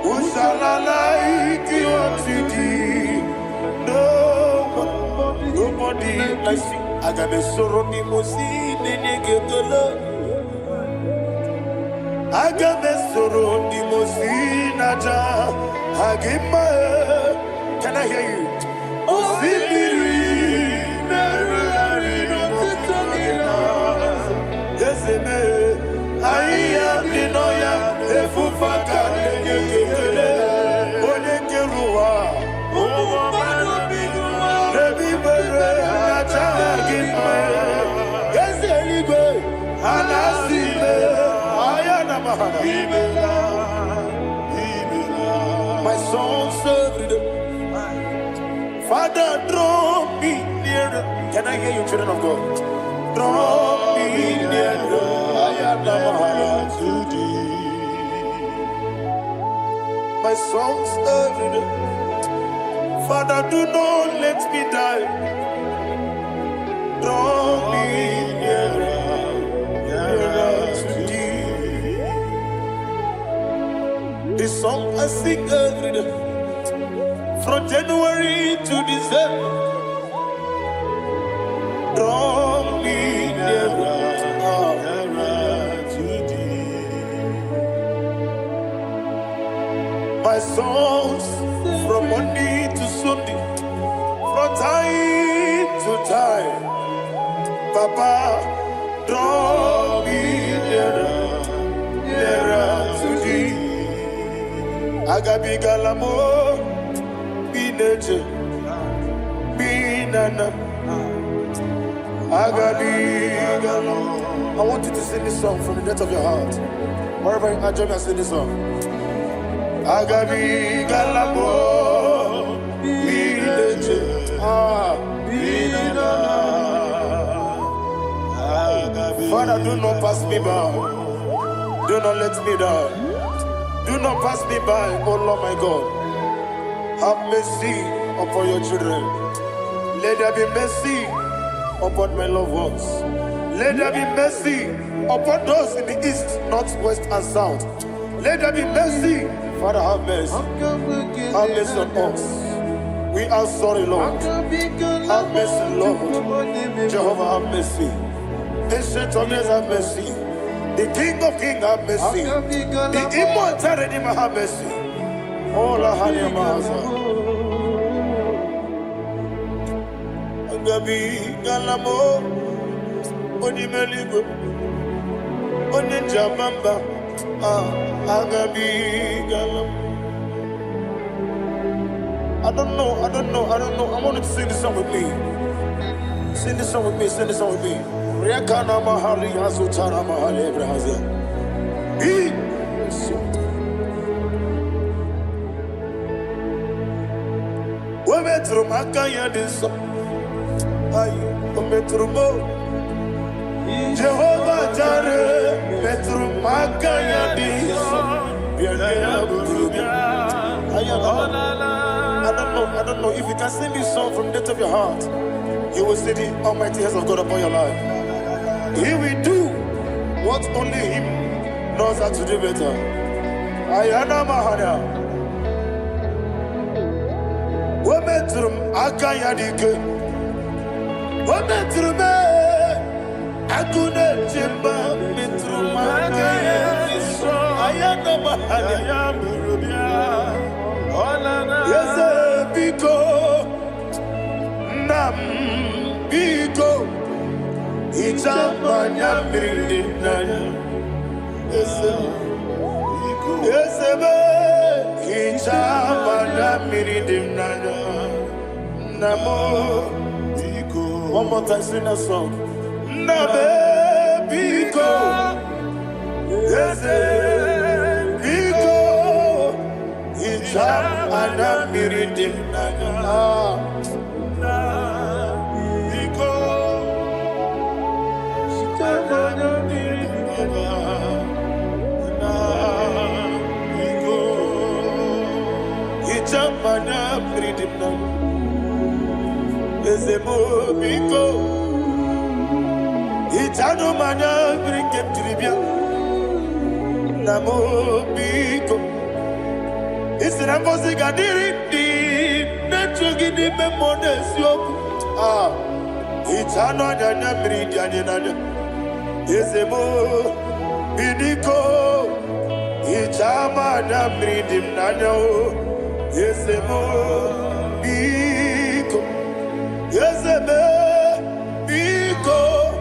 Who shall I like you unto thee? No one, nobody like you. I got a sorrow, Agamesoro di Mosinaja Hagima. Can I hear you? Osibiri Nerari Yes, I am the Noya, the Fufa My songs every day. Father, draw me nearer. Can I hear you, children of God? Draw me nearer. I am to thee. My songs every day. Father, do not let me die. Draw me nearer, nearer to thee. This song I sing every day, from January to December. Draw me nearer, nearer to thee. My songs from Monday to Sunday, from time to time. Papa, draw me nearer, nearer to thee. Agabi galamo, bineje, binana. Agabi galamo. I want you to sing this song from the depth of your heart. Wherever you are, join me and sing this song. Agabi galamo, bineje, binana. Father, do not pass me by. Do not let me die. Do not pass me by, oh Lord my God. Have mercy upon your children. Let there be mercy upon my loved ones. Let there be mercy upon those in the east, north, west, and south. Let there be mercy. Father, have mercy. Have mercy on us. We are sorry, Lord. Have mercy, Lord. Jehovah, have mercy. Ancient of days, have mercy. The King of Kings, have mercy. The immortal Redeemer, have mercy. Oh, la Hanyamaza. Agabi Galamo, Onimeligo, Oninjabamba, Agabi Galamo. I don't know. I want you to sing this song with me. Sing this song with me. Riakana mahali azutana mahali Ebrahazia. Wemetru makaya diso. Ayo, wemetru mo. Jehovah Jireh, metru makaya diso. I don't know if you can sing this song from the depth of your heart. You will see the almighty hands of God upon your life. He will do what only Him knows how to do better. Ayana Mahana. Wometrum Akayadike. Wometrum Akune Chimba Mitrum Akayadiso. Ayana Mahana. Yes, Biko Nam Biko. Ichamanya mirinaya, esebe. Ichamanya mirinaya, namo. One more time, sing that song. Nabe biko, ese biko. Ichamanya mirinaya. Ichamanya mirinaya. Ezemo biko. Ichano manya brinkem tribia. Namo biko. Isinakosi gadiri di nechugi di memodesio. Ichano nyanya miridianya nanya. Ezemo bidiko. Ichamanya miridim nanya. Ezemo biko. Ezemo biko.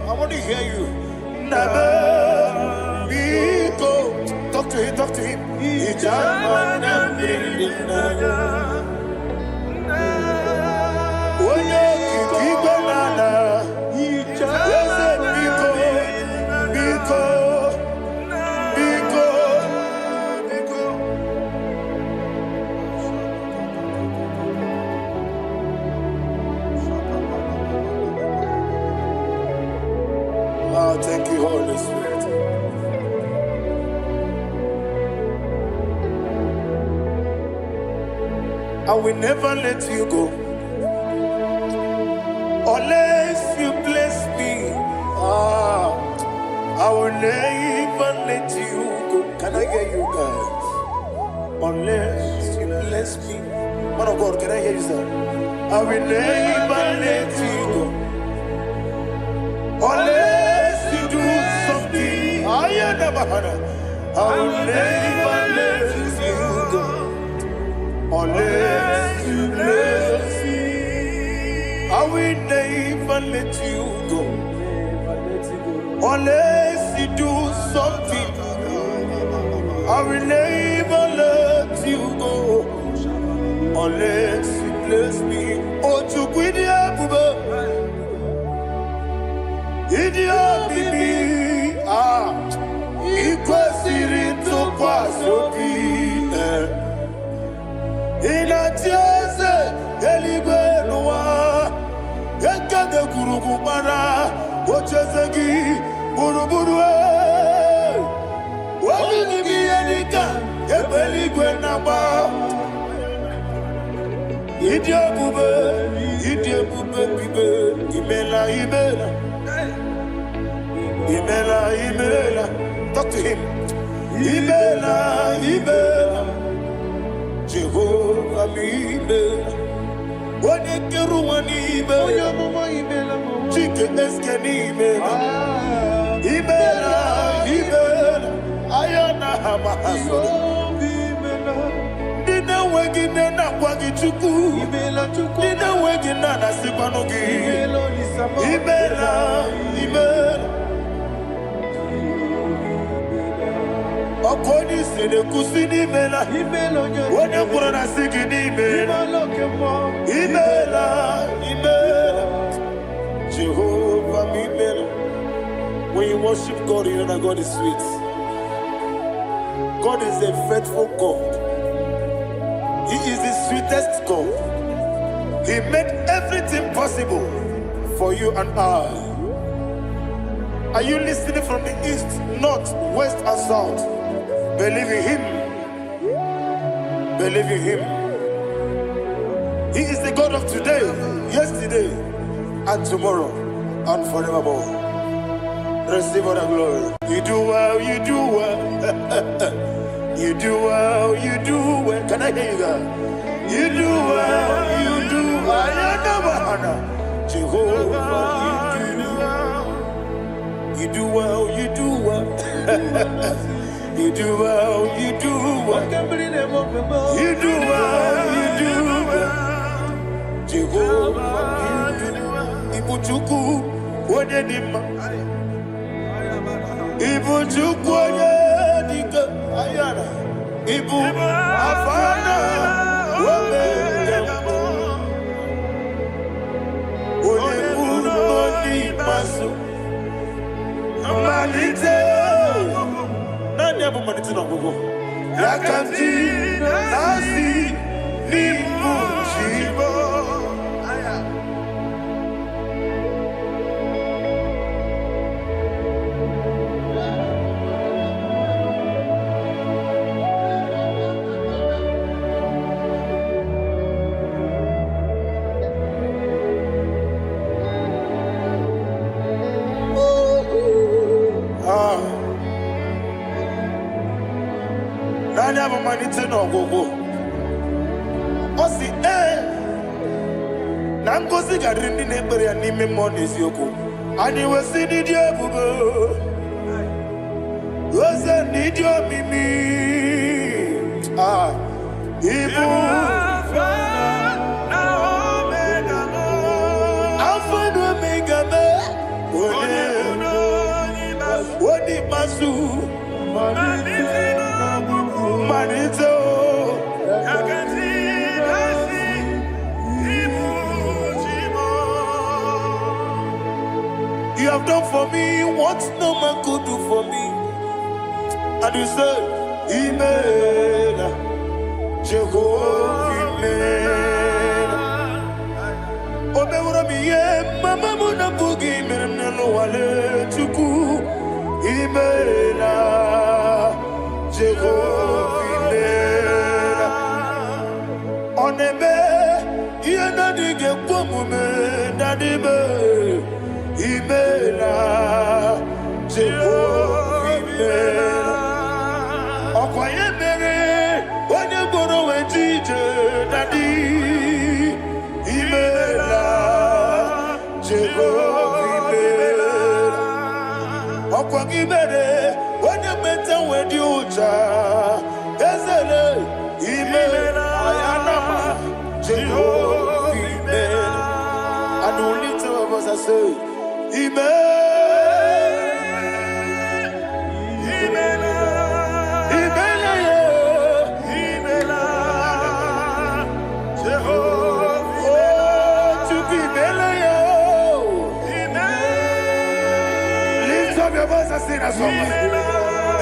I want to hear you. Nabe biko. Talk to him. Ichamanya miridim nanya. Oye kiki banana. Eze biko. Oh, thank you, Holy Spirit. I will never let you go unless you bless me. I will never let you go. Can I hear you guys? Unless you bless me. Man of God, can I hear you, sir? I will never let you go unless you do something. I will never let you go unless you bless me. I will never let you go unless you do something. I will never let you go unless you bless me. Oh, to Guidia Buba, Idia Bibi, equal Siri to Quasopi, in a Tiasa, Elibenua, Yaka de Kurubara, Ochazagi, Buruburu. What will you be any gun? A belly gwenaba. Idia bube, bibe, imela. Talk to him. Imela. Jehovah, imela. What a keruani, imela. Chicken escani, imela. Ayana hamahaso. Dina wegina na kwagi chuku. Dina wegina na sipanogi. Imela. Okoni sene kusini imela. Wone kurana sigini imela. Imela. Jehovah imela. When you worship God, you know that God is sweet. God is a faithful God. He is the sweetest God. He made everything possible for you and I. Are you listening from the east, north, west, and south? Believe in Him. Believe in Him. He is the God of today, yesterday, and tomorrow, and forevermore. Receive all the glory. You do well, you do well. You do well, you do well. Can I hear you guys? You do well, you do well. Jehovah, you do well. You do well, you do well. You do well, you do well. You do well. Jehovah, you do well. Ibuchuku, Wadedima. Ibuchuku, Wadedika. Ayana. Ibu Afana. Ode Masu. Manite. Nani abu manite no gogo. Yakanti nasi ni mujibo. Nani abu manite no gogo. Osi na ngozi gadiri ndi na-ekpere ya n'ime mmụọ na eziokwu. Anyị wesi n'ịdị ebube. Oze n'ịdị omimi. Ibu Alpha na Omega me. Odi masu. Manito. You have done for me what no man could do for me. And you said, Imela, Jehovah, Imela. Omeura miye, mama muna bugi, meremnelo wale chuku. imela Jehovah imela onebe yena dige kwomume dadibe imela Jehovah imela okwaye mere onye gboro wejije dadi imela Jehovah imela okwagi mere onye meta wedi ucha ezele imela ayanama Jehovah imela and we lift our voice and say imela Sing that song.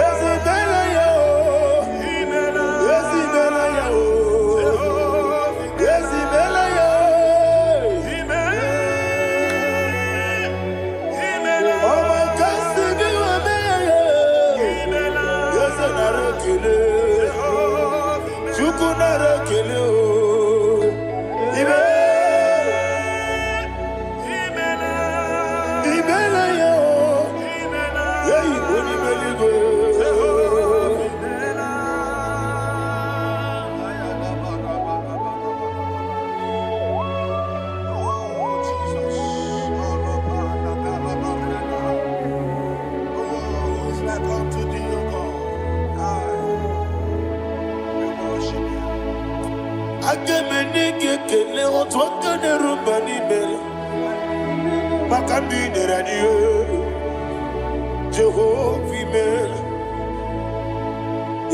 Jehovah imela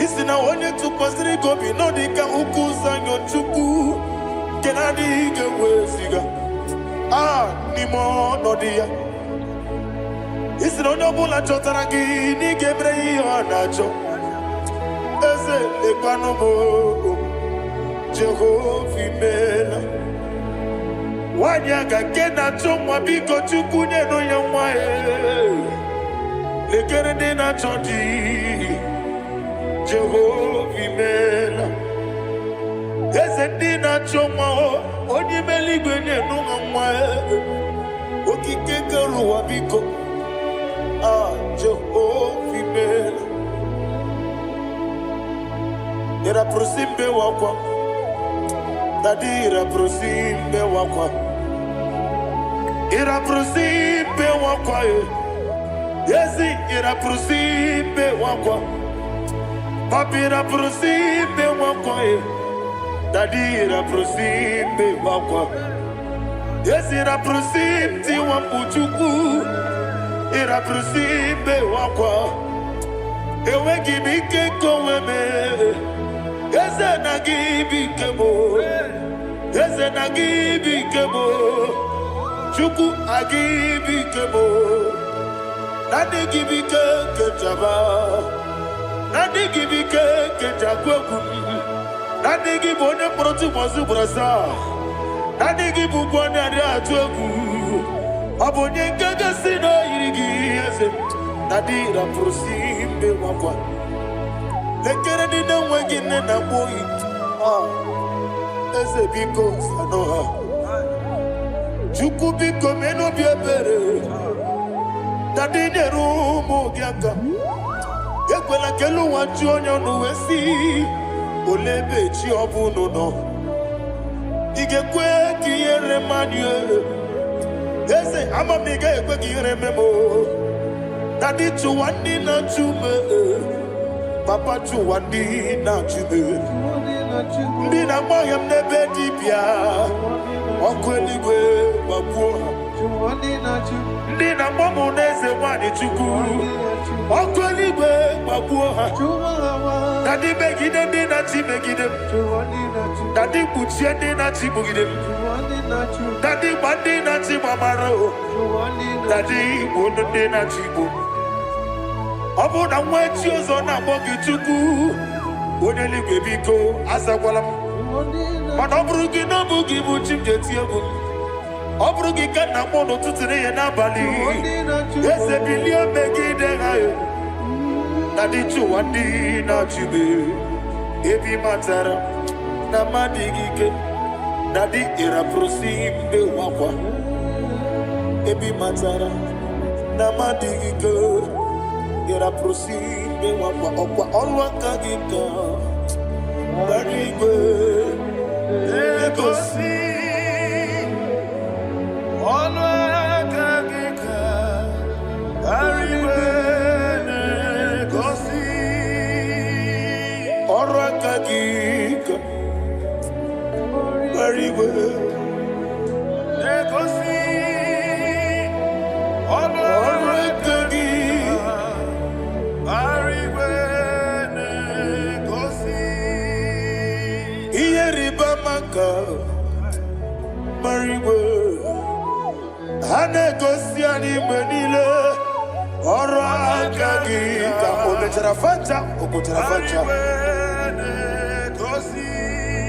isina onye tụkwasịrị gị obi n'ọdịka ụkwụ ụzọ chukwu nke na-adịghị eweziga n'ime ọnọdụ ya isina onye ọbụla chọtara gị n'ịga emere ihe ọ na-achọ eze lekwanụ m Jehovah imela nwanyị aga nke na-achọ nwa biko chukwu nyenụ ya nwa ya lekere ndị na-achọ di Jehovah imela eze ndị na-achọ nwa onye ime eluigwe nyenụ ha nwa ya okike kere ụwa biko Jehovah imela iraprosimbe wakwa dadi iraprosimbe wakwa iraprosimbe wakwa yesi iraprosimbe wakwa papi iraprosimbe wakwa dadi iraprosimbe wakwa yesi iraprosimti wambuchuku iraprosimbe wakwa ewe gibike koweme eze na gibike mo eze na gibike mo chuku agibike mo nadi gibike kejaba nadi gibike kejakweku nadi gibone proti mozu brasa nadi gibukwane ari atweku abonye gaga sino yirigi eze nadi raprosimbe wakwa lekere di na nwegi nne na boyi eze biko sanoha chukwu biko meno bi ebere dadi nyeru ụmụ gị aka ekwela kelu nwa chi onye ọnụ wee si ole ebe chi ọ bụ unu nọ ị ga-ekwe ka ihere mmadụ eze ama m ị ga-ekwe ka ihere memo dadi chụwa ndị na-achụ me papa chụwa ndị na-achụ me ndị na-agbaghị m n'ebe dibịa ọkụ eluigwe gbagbuo ha ndị na-agba m n'eze nwanyị chukwu ọkụ eluigwe gbagbuo ha dadi megide ndị na-achị megide m dadi kpuchie ndị na-achị gbugide m dadi gba ndị na-achị gbamara o dadi igbo ndị na-achị igbo ọ bụ na nwa echi ọzọ na-akpọ gị chukwu onye eluigwe biko azakwala m mana ọ bụrụ gị na ọ bụ gị bụ chi m ga-eti egwu ọ bụrụ gị ka nna m n'ụtụtụ n'ihe n'abalị eze bilie megide ha Daddy Chuandi na Chibe, Ebi Matara, Namadigike, Daddy Ira Prosimbe Wapa, Ebi Matara, Namadigike, Ira Prosimbe Wapa, Okwa Olwaka Gika, Very good, Legosi, Olwaka Gika, Very good, Legosi, Olwaka Gika, Very good, Legosi, Olwaka Gika, Very good, Legosi, Iyeriba Maka, Very good, Hanegosi Animanile, Olwaka Gika, Ometarafanta, Okotarafanta,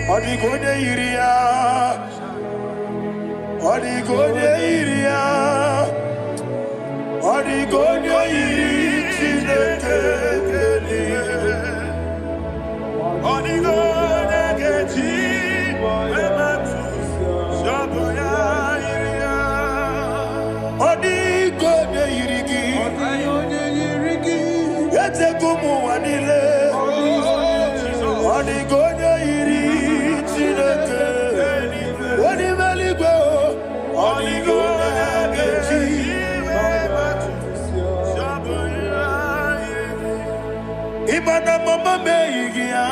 Odigode Iria, Odigode Iria, Odigode Iria, Odigode Geti, Shaboya Iria, Odigode Irigi, Yetekumu Wanile, Odigode Iri, Chineke, Odimeligo, Odigode Geti, Imana mama meigia,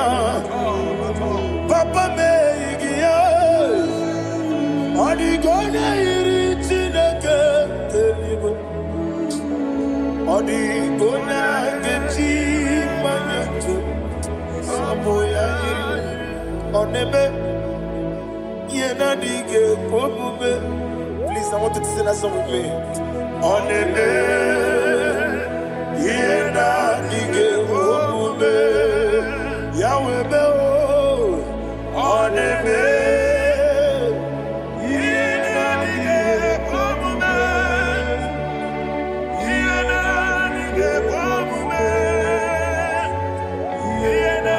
papa meigia, Odigode iri Chineke, Odigode geti manyetu, Samoya iri, Oneme, Yena dige komume. Please, I want you to sing that song with me. Oneme, Yena dige komume, Yahweh me o, Oneme, Yena dige komume, Yena dige komume, Yena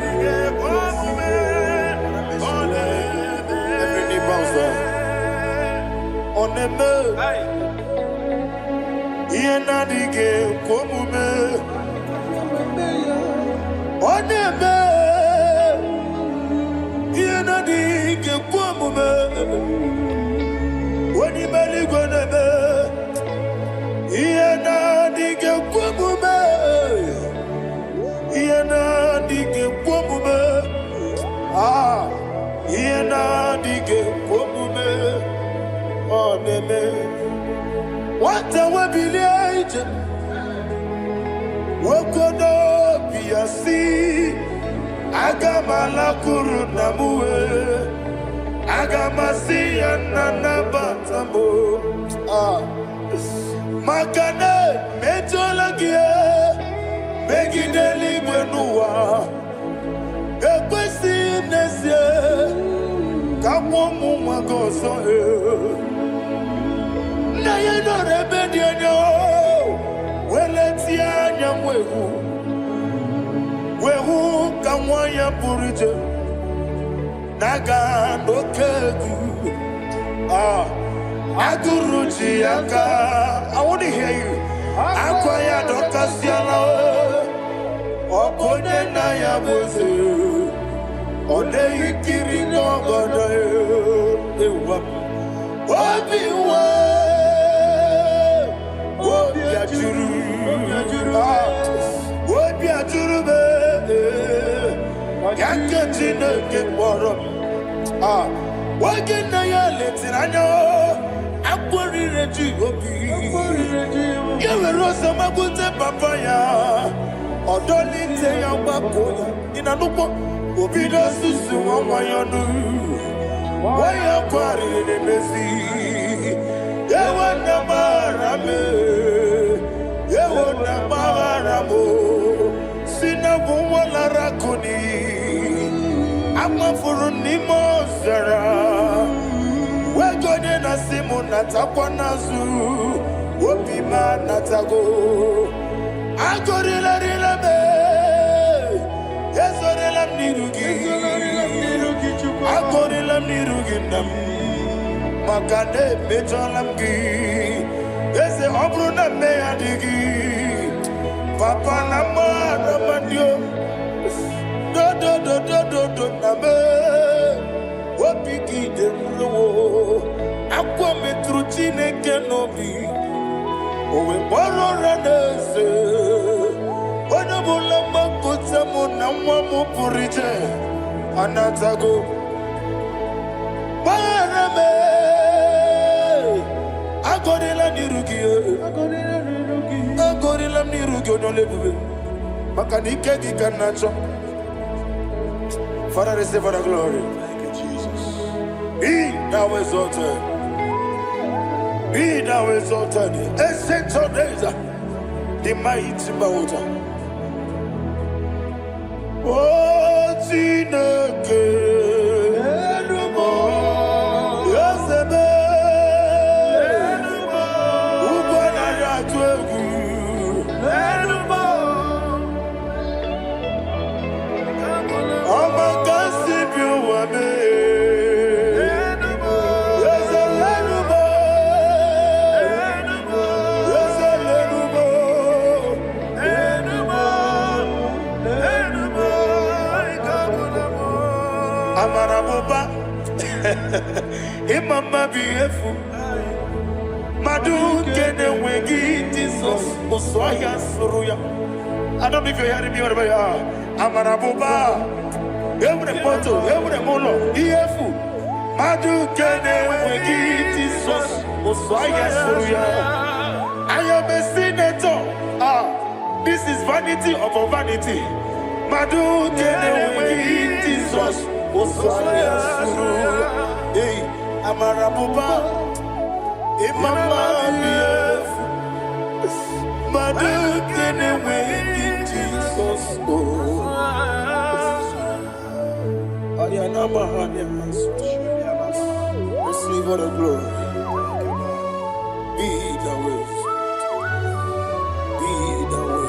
dige komume, Oneme, every knee bows down. Oneme, Yena dige komume, Oneme, Yena dige komume, Onimeli goneme, Yena dige komume, Yena dige komume, ah, Yena dige komume, Oneme. What a wabilage, Wokono Biasi, Agamala Kurunamue, Agamasi Ananabatamo, Makane, Metolagia, Begideli Benua, Equesi Nesia, Kamomu Magoso. Na ye no rebellion no, weletia nyamwehu, wehu kamwaya purije, naga no kegu, aguruji aka. I want to hear you. Akwaya no kasiala, okone na ya boze, one ikiri no goda ewa, obiwa. What be a jurube? Yankatina get more. What can I let it? I know. I'm worried at you. You will roast a mabuta papaya. Or don't need say your baboya. In a look, Obida Susu, why you do? Why you quarry the Messi? You want the Marame. Yewona mawaramo, sina bumwala rakoni, amafuru ni mozara, wegode na simu natakwa nazu, wopima natago, Agorila rila me. Ezorila nirugi. Agorila nirugi nam. Makane mejolam gi. Eze obruna me adigi. Papa nama namandio. Do name. Wapiki de mlo. Akwa metruchine kenobi. Owe boro ranese. Ona bula makota mo namwa mo purije. Anatago. Barame. Agorila nirugi. Agorila nirugi onolebube. Makanike gikanacho. Father, receive the glory. Thank you, Jesus. Be thou exalted. Be thou exalted. Ancient of days, the mighty mountain. Oh, Tineke. Yosebe. Ubana Yatwegu. Amaraboba, Imama Biefu, Madu Kene Wegi, Jesus, Oswaya Suruya. I don't know if you're hearing me or whatever you are. Amaraboba, every photo, every molo, Iefu, Madu Kene Wegi, Jesus, Oswaya Suruya. I am a senator. This is vanity of a vanity. Madu Kene Wegi, Jesus. Hey, Amarabuba, Imama Bief, Madu Kenewe in Jesus. Ayana Mahania, receive all the glory. Be the way, be the way,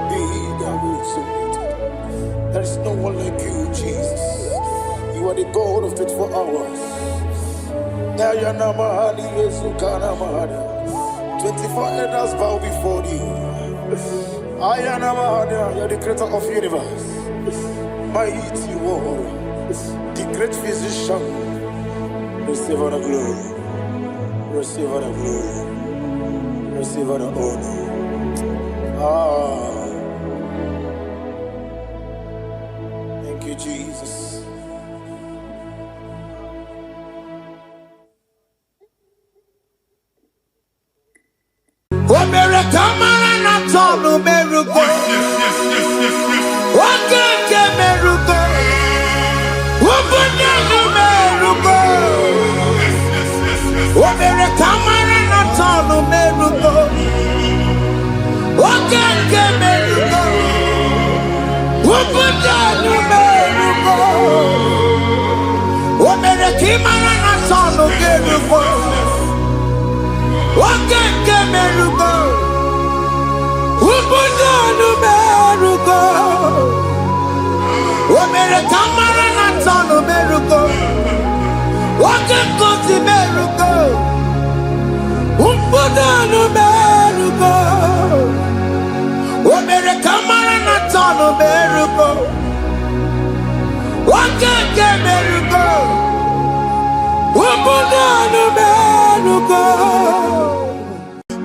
be the way. There is no one like you, Jesus. You are the God of 24 hours. 24 elders bow before you. You are the creator of the universe. Mighty warrior, the great physician. Receive all the glory. Receive all the glory. Receive all the honor. Thank you, Jesus.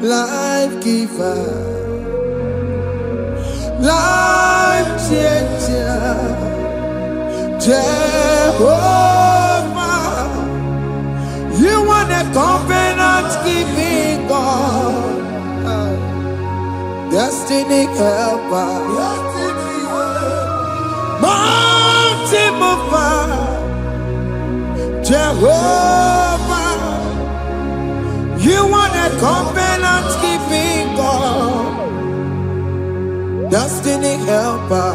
Life giver, life changer, Jehovah, you want a covenant keeping God, destiny helper, mountain mover, Jehovah, you want a covenant keeping God, destiny helper,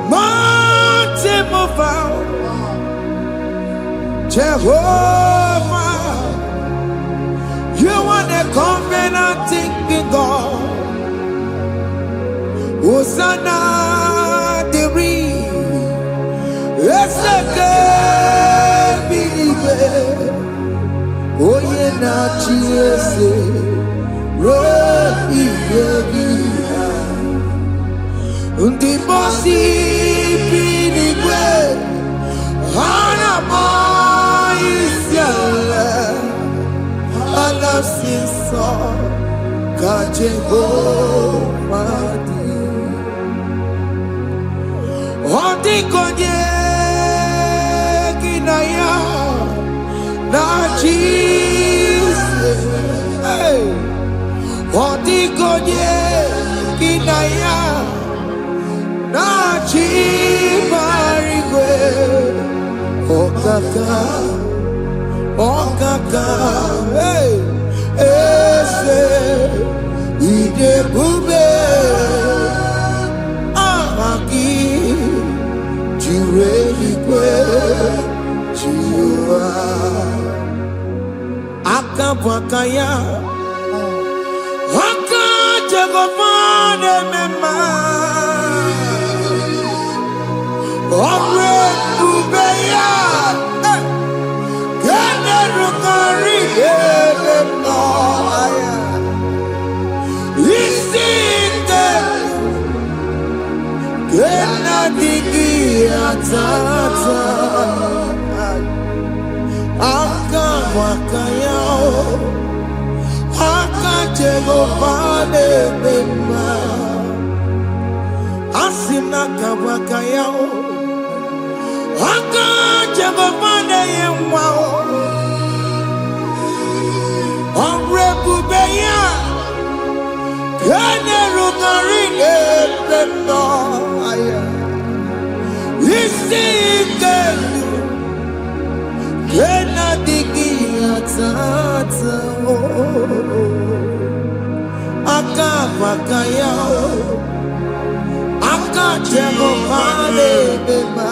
mountain mover, Jehovah, you want a covenant Hosanna diri eseke bilibe oye na chiese ro iyebi undi bosi bilibe hana maisiala alasiso kajego madi Odi konye kinaya na Jesus. Odi konye kinaya na chibarigwe. Okaka, hey, ese ide bube. Akabwakaya Akajagofane mema Omre Ubeya Generukari Ememaya Isite Genadigi Atata Akabwakaya Akajagofane mema Asina kabwakaya Akajagofane yemwa Omrebubeya Generukari Ememaya Isike Kena digi atata Akabakaya Akajego pale bema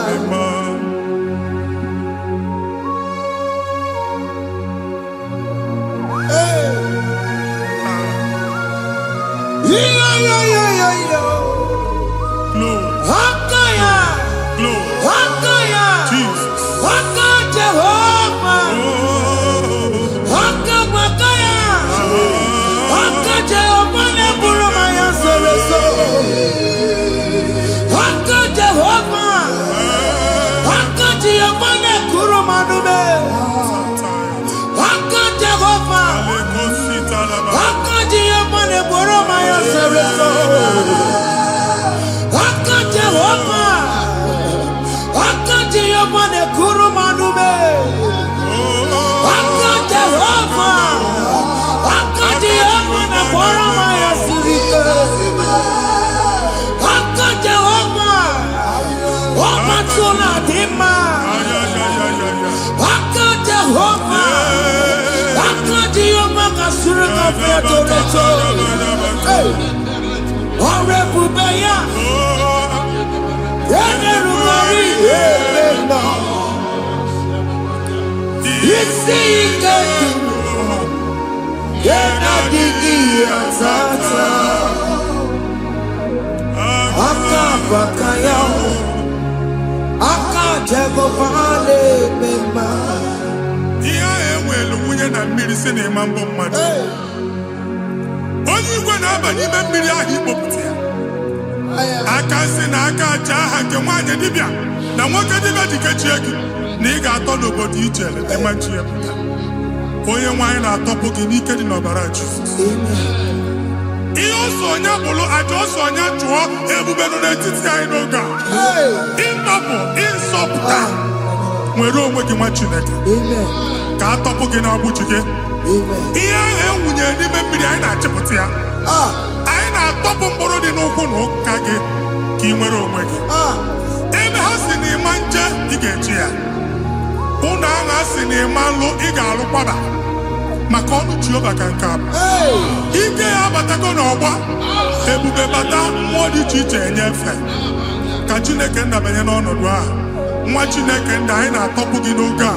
Yo Akaya Akaya Jesus. Akajehova Akabakaya Akajehova Neburumaya Sereso Akajehova Akajehova Nekurumanume Akajehova Akajehova Neburumaya Sereso Akajehova Akajehova Nekurumanume Akajehova Akajehova Neburumaya Sirike Akajehova Omatula Dima Akajehova Akajehova Kasurika Fetoreto Orebubeya Yenerumari Yemena Isike Yenadigi Atata Akabakaya Akajagofane mema Iya ewelu nwunye na mmiri si na ịma mbọ mmadụ. Onye igwe na-aba n'ime mmiri ahụ ikpopụta ya. Aka si na aka aja aha nke nwaanyị dibịa na nwoke dibịa ji kechie gị na ị ga-atọ n'obodo ijele ịma chi ya pụta. Onye nwaanyị na-atọpụ gị n'ike dị n'ọbara Jizọs. Ihe ọsọ onye bụrụ aja ọsọ onye chụọ ebube nọ n'etiti anyị n'oge a. Ịtọpụ ịsọpụta nwere onwe gị nwa Chineke ka atọpụ gị n'agbụji gị. Ihe ahụ ewunye n'ime mmiri anyị na-achịpụta ya. Anyị na-atọpụ mkpụrụ dị n'ụkwụ na ụka gị ka ị nwere onwe gị. Ebe ha si na ịma nje ị ga-eji ya. Ụlọ ahụ ha si na ịma nlụ ị ga-alụkwaba maka ọnụ Jehova ka nke a bụ. Ike ya abatago n'ọgba ebube bata mmụọ dị iche iche enyefe ka Chineke ndabanye n'ọnọdụ ahụ. Nwa Chineke ndị anyị na-atọpụ gị n'oge a.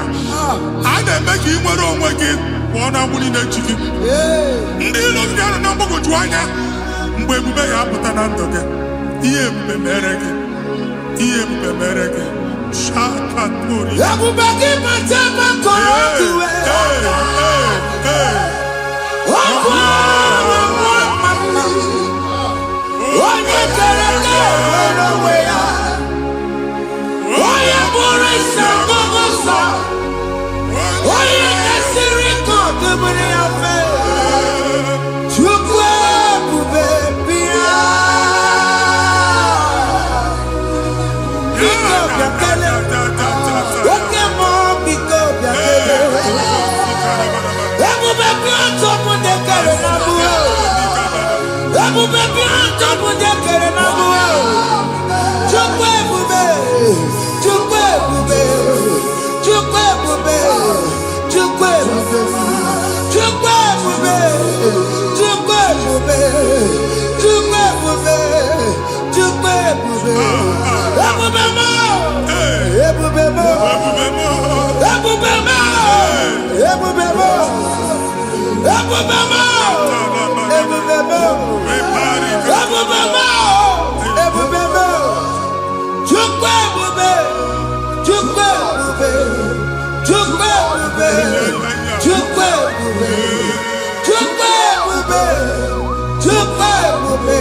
A na-eme ka ị nwere onwe gị pụọ na mgbuli na-echi gị. Ndị ilo gị ga-anọ na mgbagwoju anya mgbe ebube ya apụta na ndụ gị. Shakaturi. Everybody matema kotuwe. Oye kereke weya. Oye borisa gogosa. Oye nesiri kotumuni afe. Chukwe bube pia. Biko biakele. Oke mo biko biakele. Ebu bebi antomu dekere na buwe. Ebu bebi antomu dekere na buwe. Chukwe bube. Chukwe bube. Chukwe bube. Chukwe bube. Chukwe bube. Chukwe bube. Chukwe bube. Chukwe bube. Ebu bemo. Ebu bemo. Ebu bemo. Ebu bemo. Ebu bemo. Ebu bemo. Ebu bemo. Ebu bemo. Chukwe bube. Chukwe bube. Chukwe bube. Chukwe bube. Chukwe bube. Chukwe bube.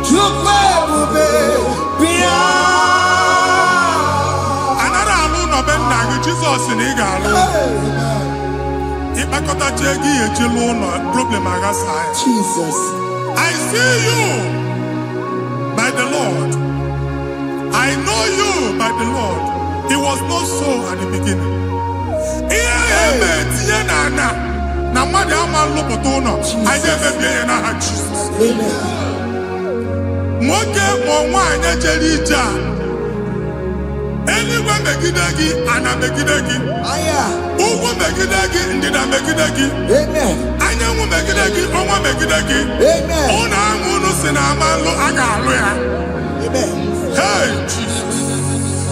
Chukwe bube. Bia. Anara alu no ben na Jesus ni ga alu. Ipakota chegi ejilu no problem agasa. Jesus. I see you by the Lord. I know you by the Lord. It was not so at the beginning. Na mmadụ ama lụpụta ụlọ anyị emebie na ha Jesus. Nwoke ma nwaanyị jere ije a eluigwe megide gị, ana megide gị, ugwu megide gị, ndịda megide gị, anyanwụ megide gị, ọnwa megide gị. Ụlọ ahụ unu si na ama alụ a ga-alụ ya. Hey Jesus.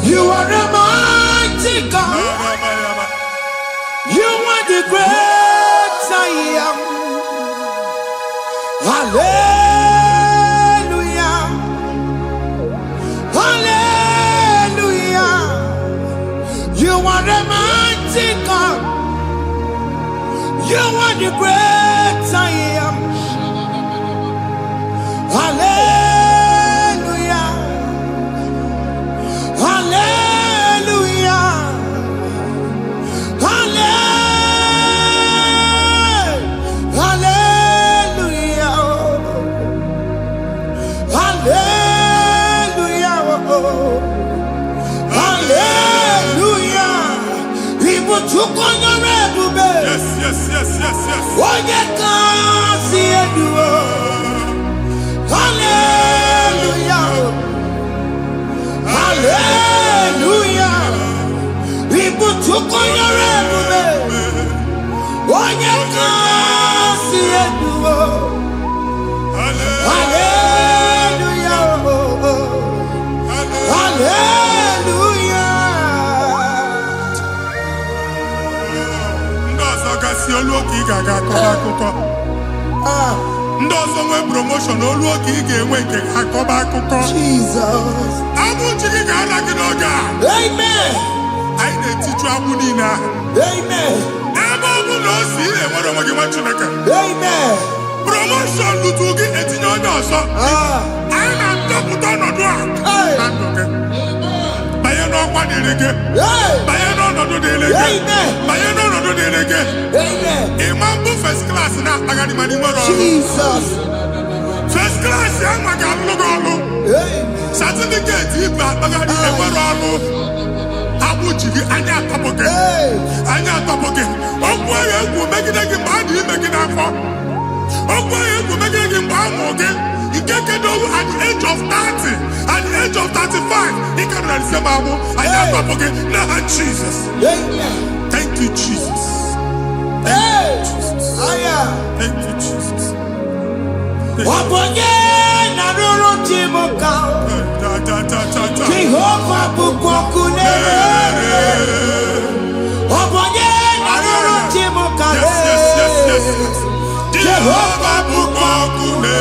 You are the mighty God. You are the great I am. Hallelujah. Hallelujah. You are the mighty God. You are the great I am. Hallelujah. Hallelujah. Hallelujah. Hallelujah. Hallelujah. People took on your red. Yes, yes, yes, yes, yes. What you can see it do. Hallelujah. Hallelujah. People took on your red. What you can see it do. Hallelujah. Hallelujah. Ndozo kasi oluoki gaga akọba. Ndozo nwe promotion oluoki ga-enwe nke akọba akụkọ. Jesus. Abụ chiki ga-ala gị n'oge a. Amen. Anyị na-etiju abụ niile ahụ. Amen. Ebe ọ bụ na o si enwere onwe gị nwa Chineke. Amen. Promotion lutu gị etinye onye ọzọ. Anyị na-atọpụta ọnọdụ a na ndụ gị. Banye n'ọkwa dịrị gị. Banye n'ọnọdụ dịrị gị. Banye n'ọnọdụ dịrị gị. Ịma mbụ first class na-akpagharị ma n'ime ọrụ. Jesus. First class ya nwa ga-alụ gị ọrụ. Certificate ibe akpagharị enwere ọrụ. Abụ ji gị anya atọpụ gị. Anya atọpụ gị. Okwu agha egwu megide gị mgbe a dị ime gị n'afọ. Okwu agha egwu megide gị mgbe a mụrụ gị. Ike kedowu at the age of 30, at the age of 35, he can understand Bible. I am talking now, Jesus. Thank you, Jesus. Thank you, Jesus. Thank you, Jesus. Jehovah bukokune. Yes. Jehovah bukokune.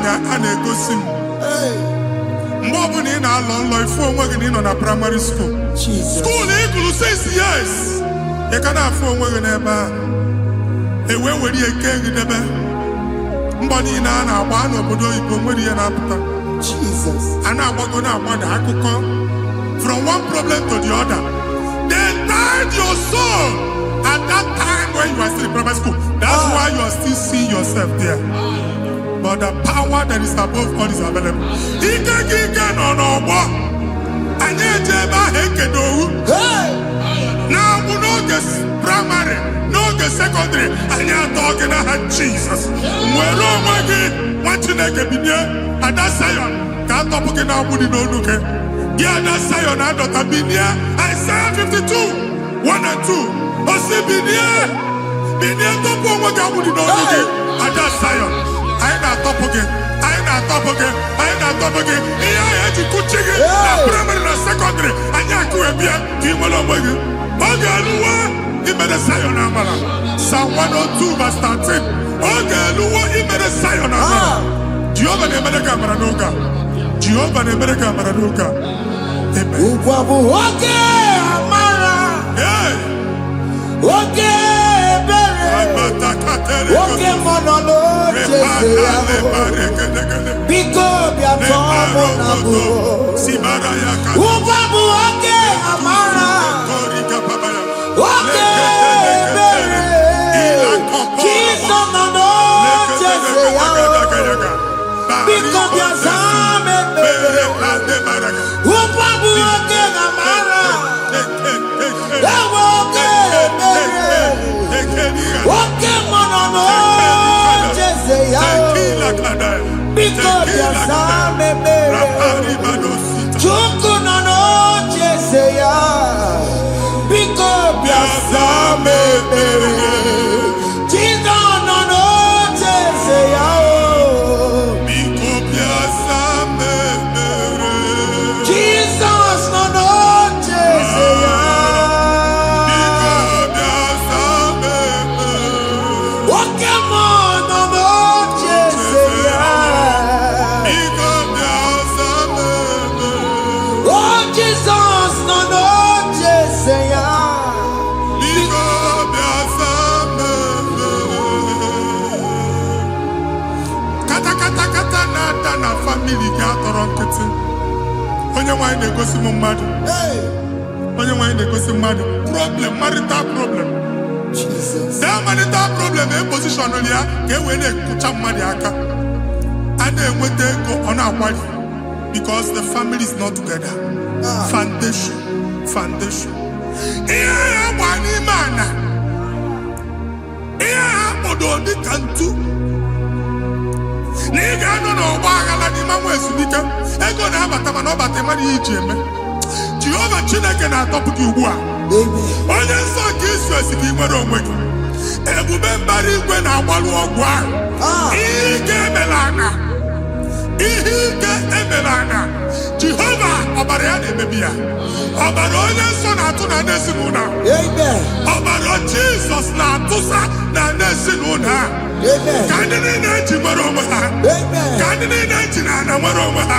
a na-egosi m mgbe ọ bụla ị na-alọ nlọ ifu onwe gị na ị nọ na primary school school ị gụrụ 6 years ị ka na-afụ onwe gị n'ebe a ewe were ihe ke gị debe mgbọ niile a na-agba n'obodo oyibo nwere ihe na-apụta a na-agbago na-agbada akụkọ from one problem to the other. They tied your soul at that time when you are still in primary school. That's why you are still seeing yourself there. But the power that is above all is available. Ike no more. Anye jeba hekedowu. Now we no get primary, no get secondary. Anye talking about Jesus. Mwero mwagi wachineke binye ada Zion. Ka topuke na abudi no nuke. Yeah, that's Zion and Dr. Binia. Isaiah 52, 1 and 2. Osi Binia topo mwaka abudi no nuke. Ada Zion. I na topuke. Iya yaji kuchige. Na primary na secondary. Anya kuwebia. Kimolo mwagi. Oge aluwa. Imede Zion amala. Psalm 102 verse 13. Oge aluwa. Imede Zion amala. Jehovah ne mede kamera noga. Jehovah ne mede kamera noga. Amen. Oke amara. Oke bere. Oke monolo jese ya. Biko biato monabu. Ubabu oke amara. Oke bere. Kiso nono jese ya. Biko biazame bere. Ubabu oke amara. Oke bere. Oke monono jese ya. Biko biazame bere. Chuku nono jese ya. Biko biazame bere. Chizo nono jese ya. Jesus nono jese ya. Oke monono jese ya. Oh Jesus nono jese ya. Kata na family ga atọrọ nkịtị. Onye nwanyị na-egosi m mmadụ. Onye nwanyị na-egosi mmadụ. Problem, marital problem. That marital problem in position on ya ka e wee na-ekucha mmadụ aka. A na-enweta ego ọ na-akwali because the family is not together. Foundation. Ihe ya gba n'ime ana. Ihe ha kpọdo dịka ntu. Na ị ga-anọ n'ọgba aghara n'ime nwa ezumike ego na-abata mana ọ bata mmadụ ihe iji eme. Jehova Chineke na-atọpụ gị ugbu a. Onye nsọ nke isu esi gị nwere onwe gị. Ebube mbara igwe na-agbalụ ọgwụ ahụ. Ihe ike emela ana. Jehova ọbara ya na-emebi ya. Ọbara onye nsọ na-atụ na ndị ezinụlọ ahụ. Ọbara Jizọs na-atụsa na ndị ezinụlọ ahụ. Ka ndị niile eji nwere onwe ha. Ka ndị niile eji na ana nwere onwe ha.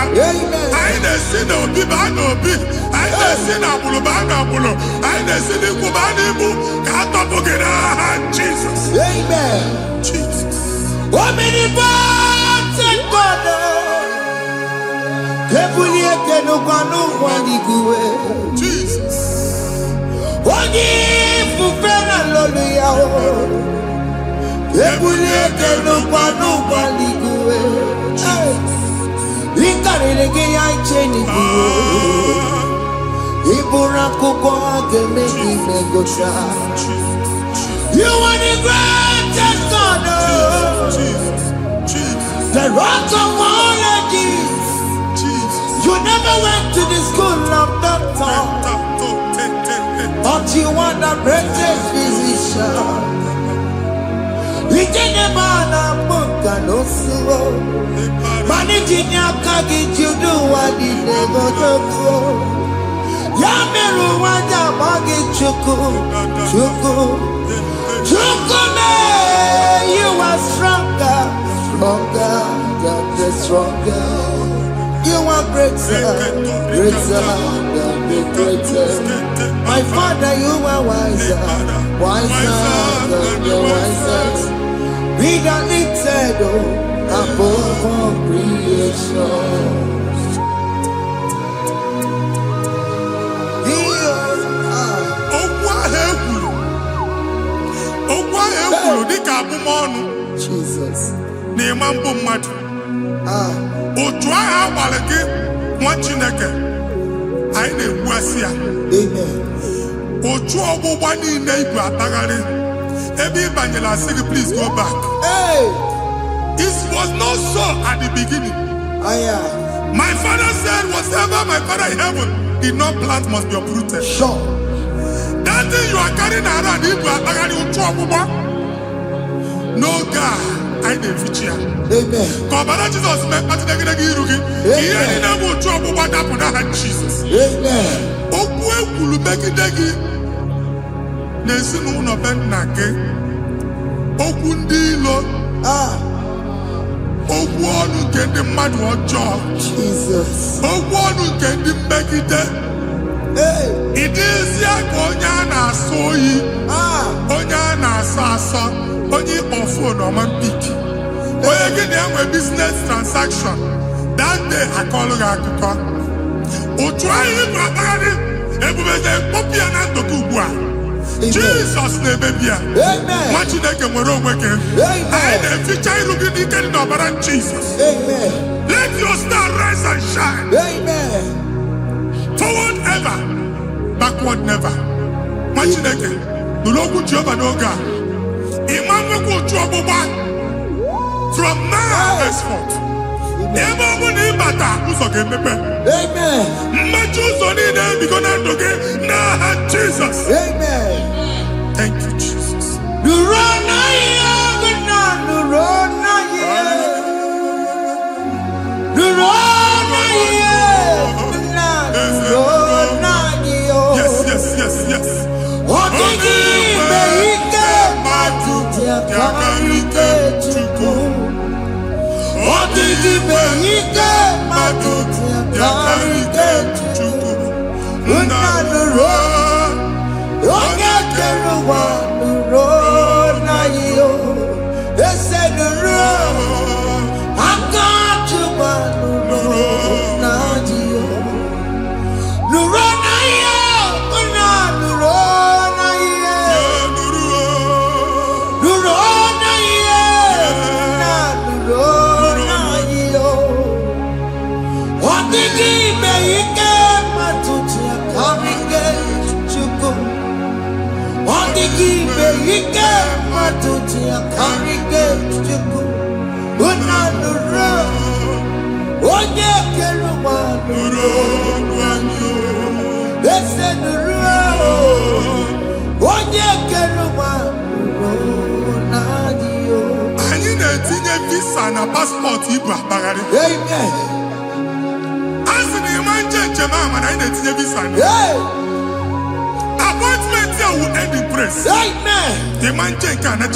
Anyị na-esi n'obi baa n'obi. Anyị na-esi n'agbụrụ baa n'agbụrụ. Anyị na-esi n'ikwu baa n'ikwu. Ka a tọpụ gị n'aha Jizọs. Jesus. Omnipotent God. Kebulie kenukanu waniguwe. Jesus. Ogi fufena lolu ya o. Kebulie kenukanu waniguwe. Inkarilege ya icheni buwe. Ibura kuko agemeki megosha. You are the greatest God. The rock of all ages. You never went to the school of doctor, but you are the greatest physician. We can never book and also managing your carriage. You do what you never do. Yameru wanja bagi chuku. You are stronger than the greater than the greatest. My Father, you are wiser, wiser than the wisest. Be the lifted above all creation. Jesus. N'imambo mmadụ. Otu ahụ agbalị gị nwa Chineke anyị na-egbu asị ya. Amen. Otu ọgbụgba niile ibu atagharị ebe ị banyere asị gị please go back. Hey. It was not so at the beginning. My father said whatever my father in heaven did not plant must be uprooted. Sure. That thing you are carrying around ibu atagharị otu ọgbụgba. No God, I didn't feature. Amen. Kọbara Jesus mee kpatụ negedege iru gị. Ihe niile bụ otu ọgbụgba dapụ n'aha Jesus. Amen. Okwu ekwuru megide gị n'ezinụlọ be nna gị. Okwu ndị ilo. Okwu ọnụ nke ndị mmadụ ọjọọ. Jesus. Okwu ọnụ nke ndị mmegide. Ịdịzie ka onye a na-asọ oyi. Onye a na-asọ asọ. Onye ịkpọ phone ọma mpiki. Onye gị na-enwe business transaction. That day akọlụ gị akụkọ. Otu anyị bụ akpagharị ebubeze mkpọpụ ya na ndụkọ ugbu a. Jesus na-emebi ya. Nwa Chineke nwere onwe gị. Anyị na-eficha iru gị n'ike dị n'ọbara Jesus. Let your star rise and shine. Forward ever, backward never. Nwa Chineke nụrụ okwu Jehova n'oge a. From now henceforth, ebe ọ bụ na ịbata ụzọ ga-emepe. Mmechi ụzọ niile ebigo na ndụ gị n'aha Jesus. Thank you, Jesus. Yes, yes, yes, yes. Yakarike Chukwu. Odigbe ike mmadụ yakarike Chukwu. Nnanụrụ onye kere ụwa nụrụ na iyo. Ese nụrụ aka Chukwu nụrụ na iyo. Nụrụ na iyo, nnanụrụ. Ike matuti akarike Chukwu unanuro onye keruwa nuro ese nuro onye keruwa nuro nadiyo. Anyị na-etinye visa na paspọtụ ibu akpagharị. Amen. Asị na ịma njem ama na anyị na-etinye visa na. Appointment here will end in praise. Amen. The man change and let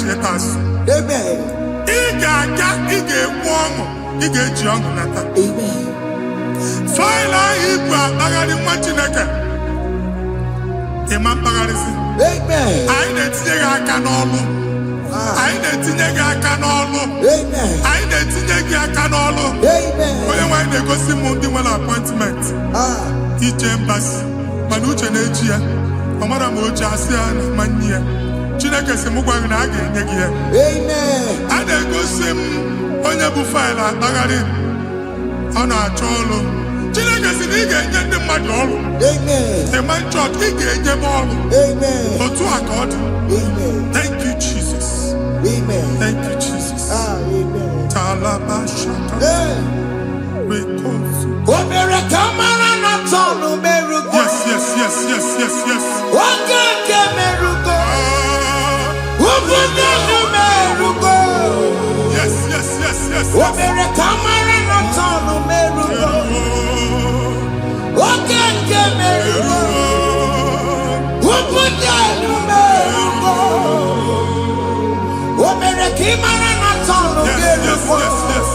Amen. Iga ige wongo, ige jongo nata. Amen. Faila ibwa bagari mwachineke. The man bagari si. Amen. I netinye akanolu. I netinye akanolu. Amen. I netinye akanolu. Amen. When they go see mundi wala appointment. Teach embassy. Manuche nejiya. Amara moja asia na manye. Chineke se mugwa na aga enye gi. Amen. A na-egosi m onye bụ faịlụ akpagharị ọ na-achọ ọrụ. Chineke si na ị ga-enye ndị mmadụ ọrụ. Amen. The man church ị ga-enye m ọrụ. Amen. Otu a ka ọ dị. Amen. Thank you Jesus. Amen. Thank you Jesus. Amen. Talabashata. Omere kamara na tonu merugo. Yes, yes, yes, yes, yes, yes. Oge ke merugo. Obude merugo. Yes, yes, yes, yes. Omere kamara na tonu merugo. Oge ke merugo. Obude merugo. Omere kamara na tonu merugo. Yes, yes, yes, yes.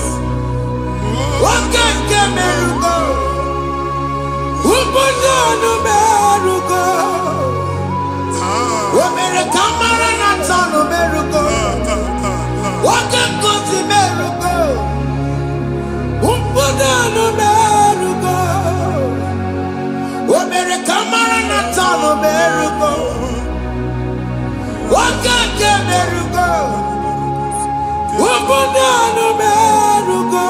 no merugo. Omere kamara na tano merugo. Waka kosi merugo. Umpuda no merugo. Omere kamara na tano merugo. Waka ke merugo. Umpuda no merugo.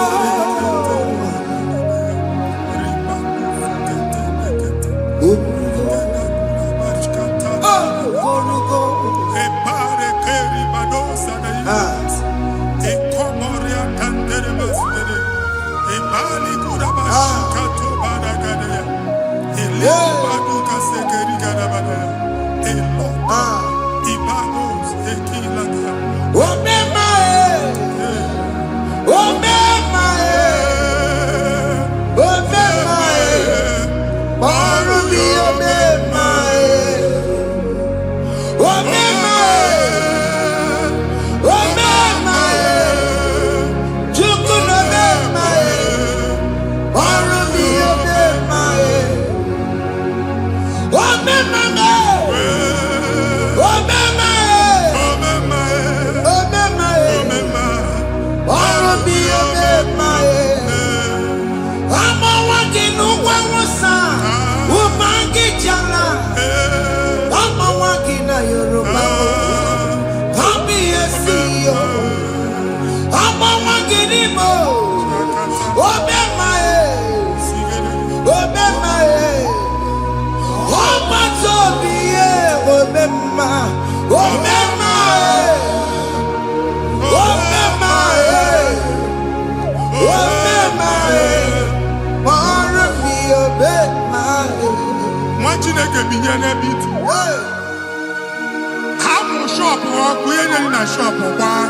Shop or in a shop or bar.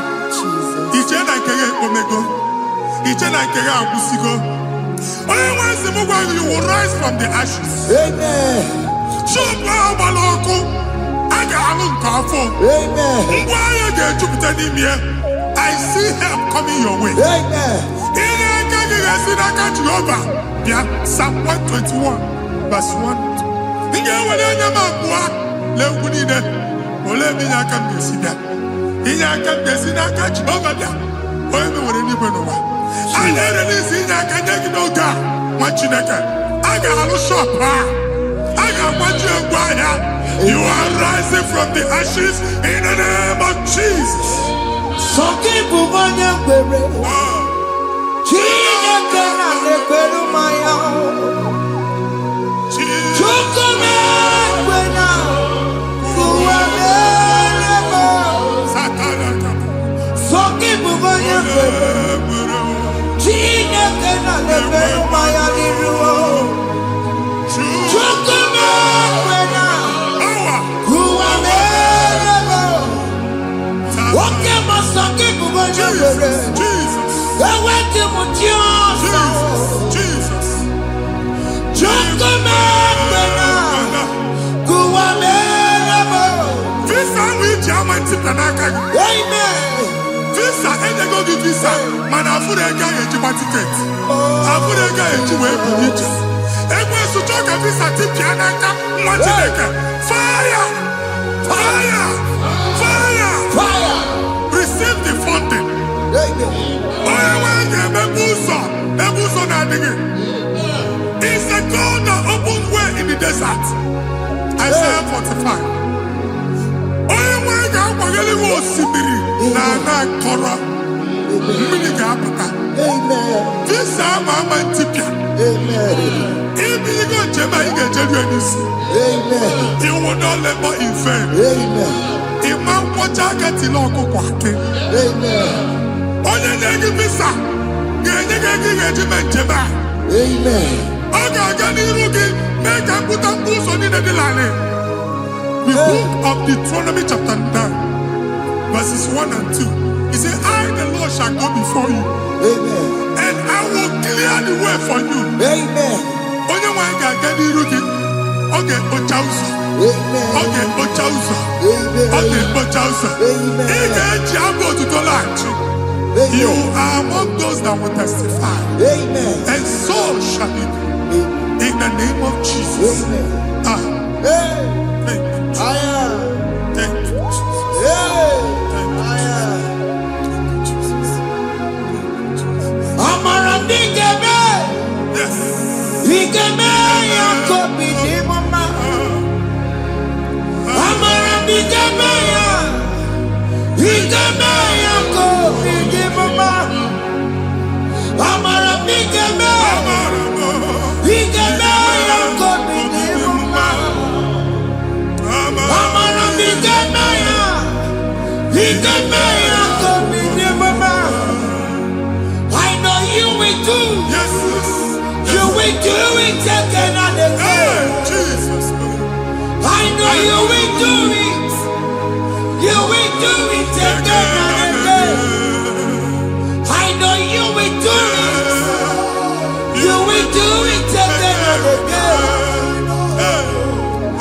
Each and I can omego. Each and I can abusigo. Once the mobile you will rise from the ashes. Amen. Shop Baloko. I got a powerful. Amen. Why you get Jupiter in here? I see help coming your way. Amen. In a catch you over. Yeah, Psalm 121, verse 1. The girl will let me know. Ole mi na kan besi bia. Inya kan besi na ka Jehovah bia. Oye mi wore ni beno wa. Anya release inya kan yeki no ga. Wa Chineke. Aga alu shop ha. Aga maju egwa ya. You are rising from the ashes in the name of Jesus. Soki bubanya kwere. Chineke na lekwelu maya. Chukome kwena. Amen. Visa, and they go to visa. Man, I put a guy in your ticket. I put a guy in your picture. And when you talk a visa, tip Yanaka, fire! Fire! Fire! Fire! Receive the funding. It's the God that opens way in the desert. Isaiah 45. This time I'm Antipia. If you go to Jema, you get Jerusalem. You will not labor in vain. Imam Wachaka Tiloko Kwake. Only negi visa. Negi Jema. Oga Rugi, make a put up boots on the line. The book of Deuteronomy chapter 9, verses 1 and 2. He said, I, the Lord, shall go before you. Amen. And I will clear the way for you. Amen. Onye wa ga Rugi. Okay, Ochausa. Amen. Okay, Ochausa. Amen. Okay, Ochausa. Amen. You are among those that will testify. Amen. And so shall it be. in the name of Jesus. Ah. Thank you, Jesus. Thank you, Jesus. Amara Nigeme. Yes. Nigeme Yakobi Mama. Amara Nigeme ya. Nigeme Yakobi Mama. Amara Nigeme. Nigeme Yakobi Mama. Amara Nigeme ya. Nigeme Yakobi Mama. I know you will do. Yes. You will do it again and again. Hey, Jesus. I know you will do it. You will do it again and again. I know you will do it. You will do it again and again.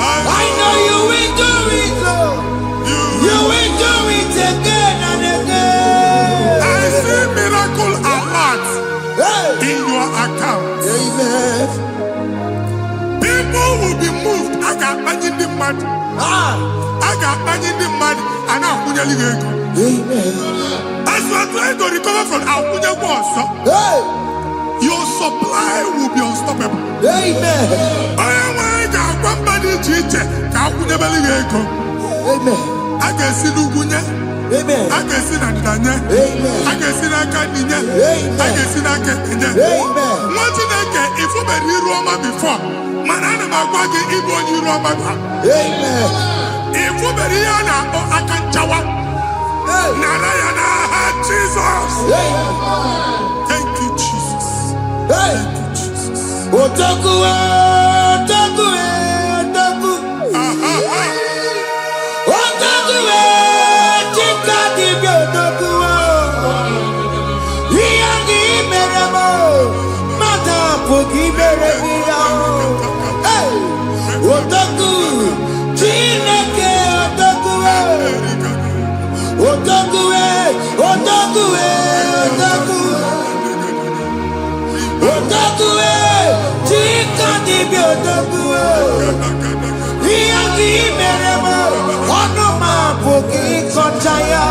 I know you will do it, Lord. You will do it again and again. I see miracle alert in your account. Amen. People will be moved. I got money in the mud. I got money in the mud. And I'm going to leave. Amen. As you are trying to recover from Abuja Wars, your supply will be unstoppable. Amen. I got one body teacher. Abuja Beliego. Amen. I can see Lugunya. Amen. I can see Nadanya. Amen. I can see Nakaninya. Amen. I can see Nakaninya. Amen. What did I get? If you were in Roma before, Manana Magwagi, Igbo, you Roma. Amen. If you were in Akanchawa, Narayana, Jesus. Thank you, Jesus. Hey. Thank you, Jesus. Otaku, Otaku, Otaku. Otaku, Chika Dibi Otaku. Iyangi Meremo, Mata Puki Meremia. Hey. Otaku, Chineke Otaku. Otaku, Otaku, Otaku. Otaku, Chika Dibi Otaku. Iyangi Meremo, Onuma Puki Kochaya.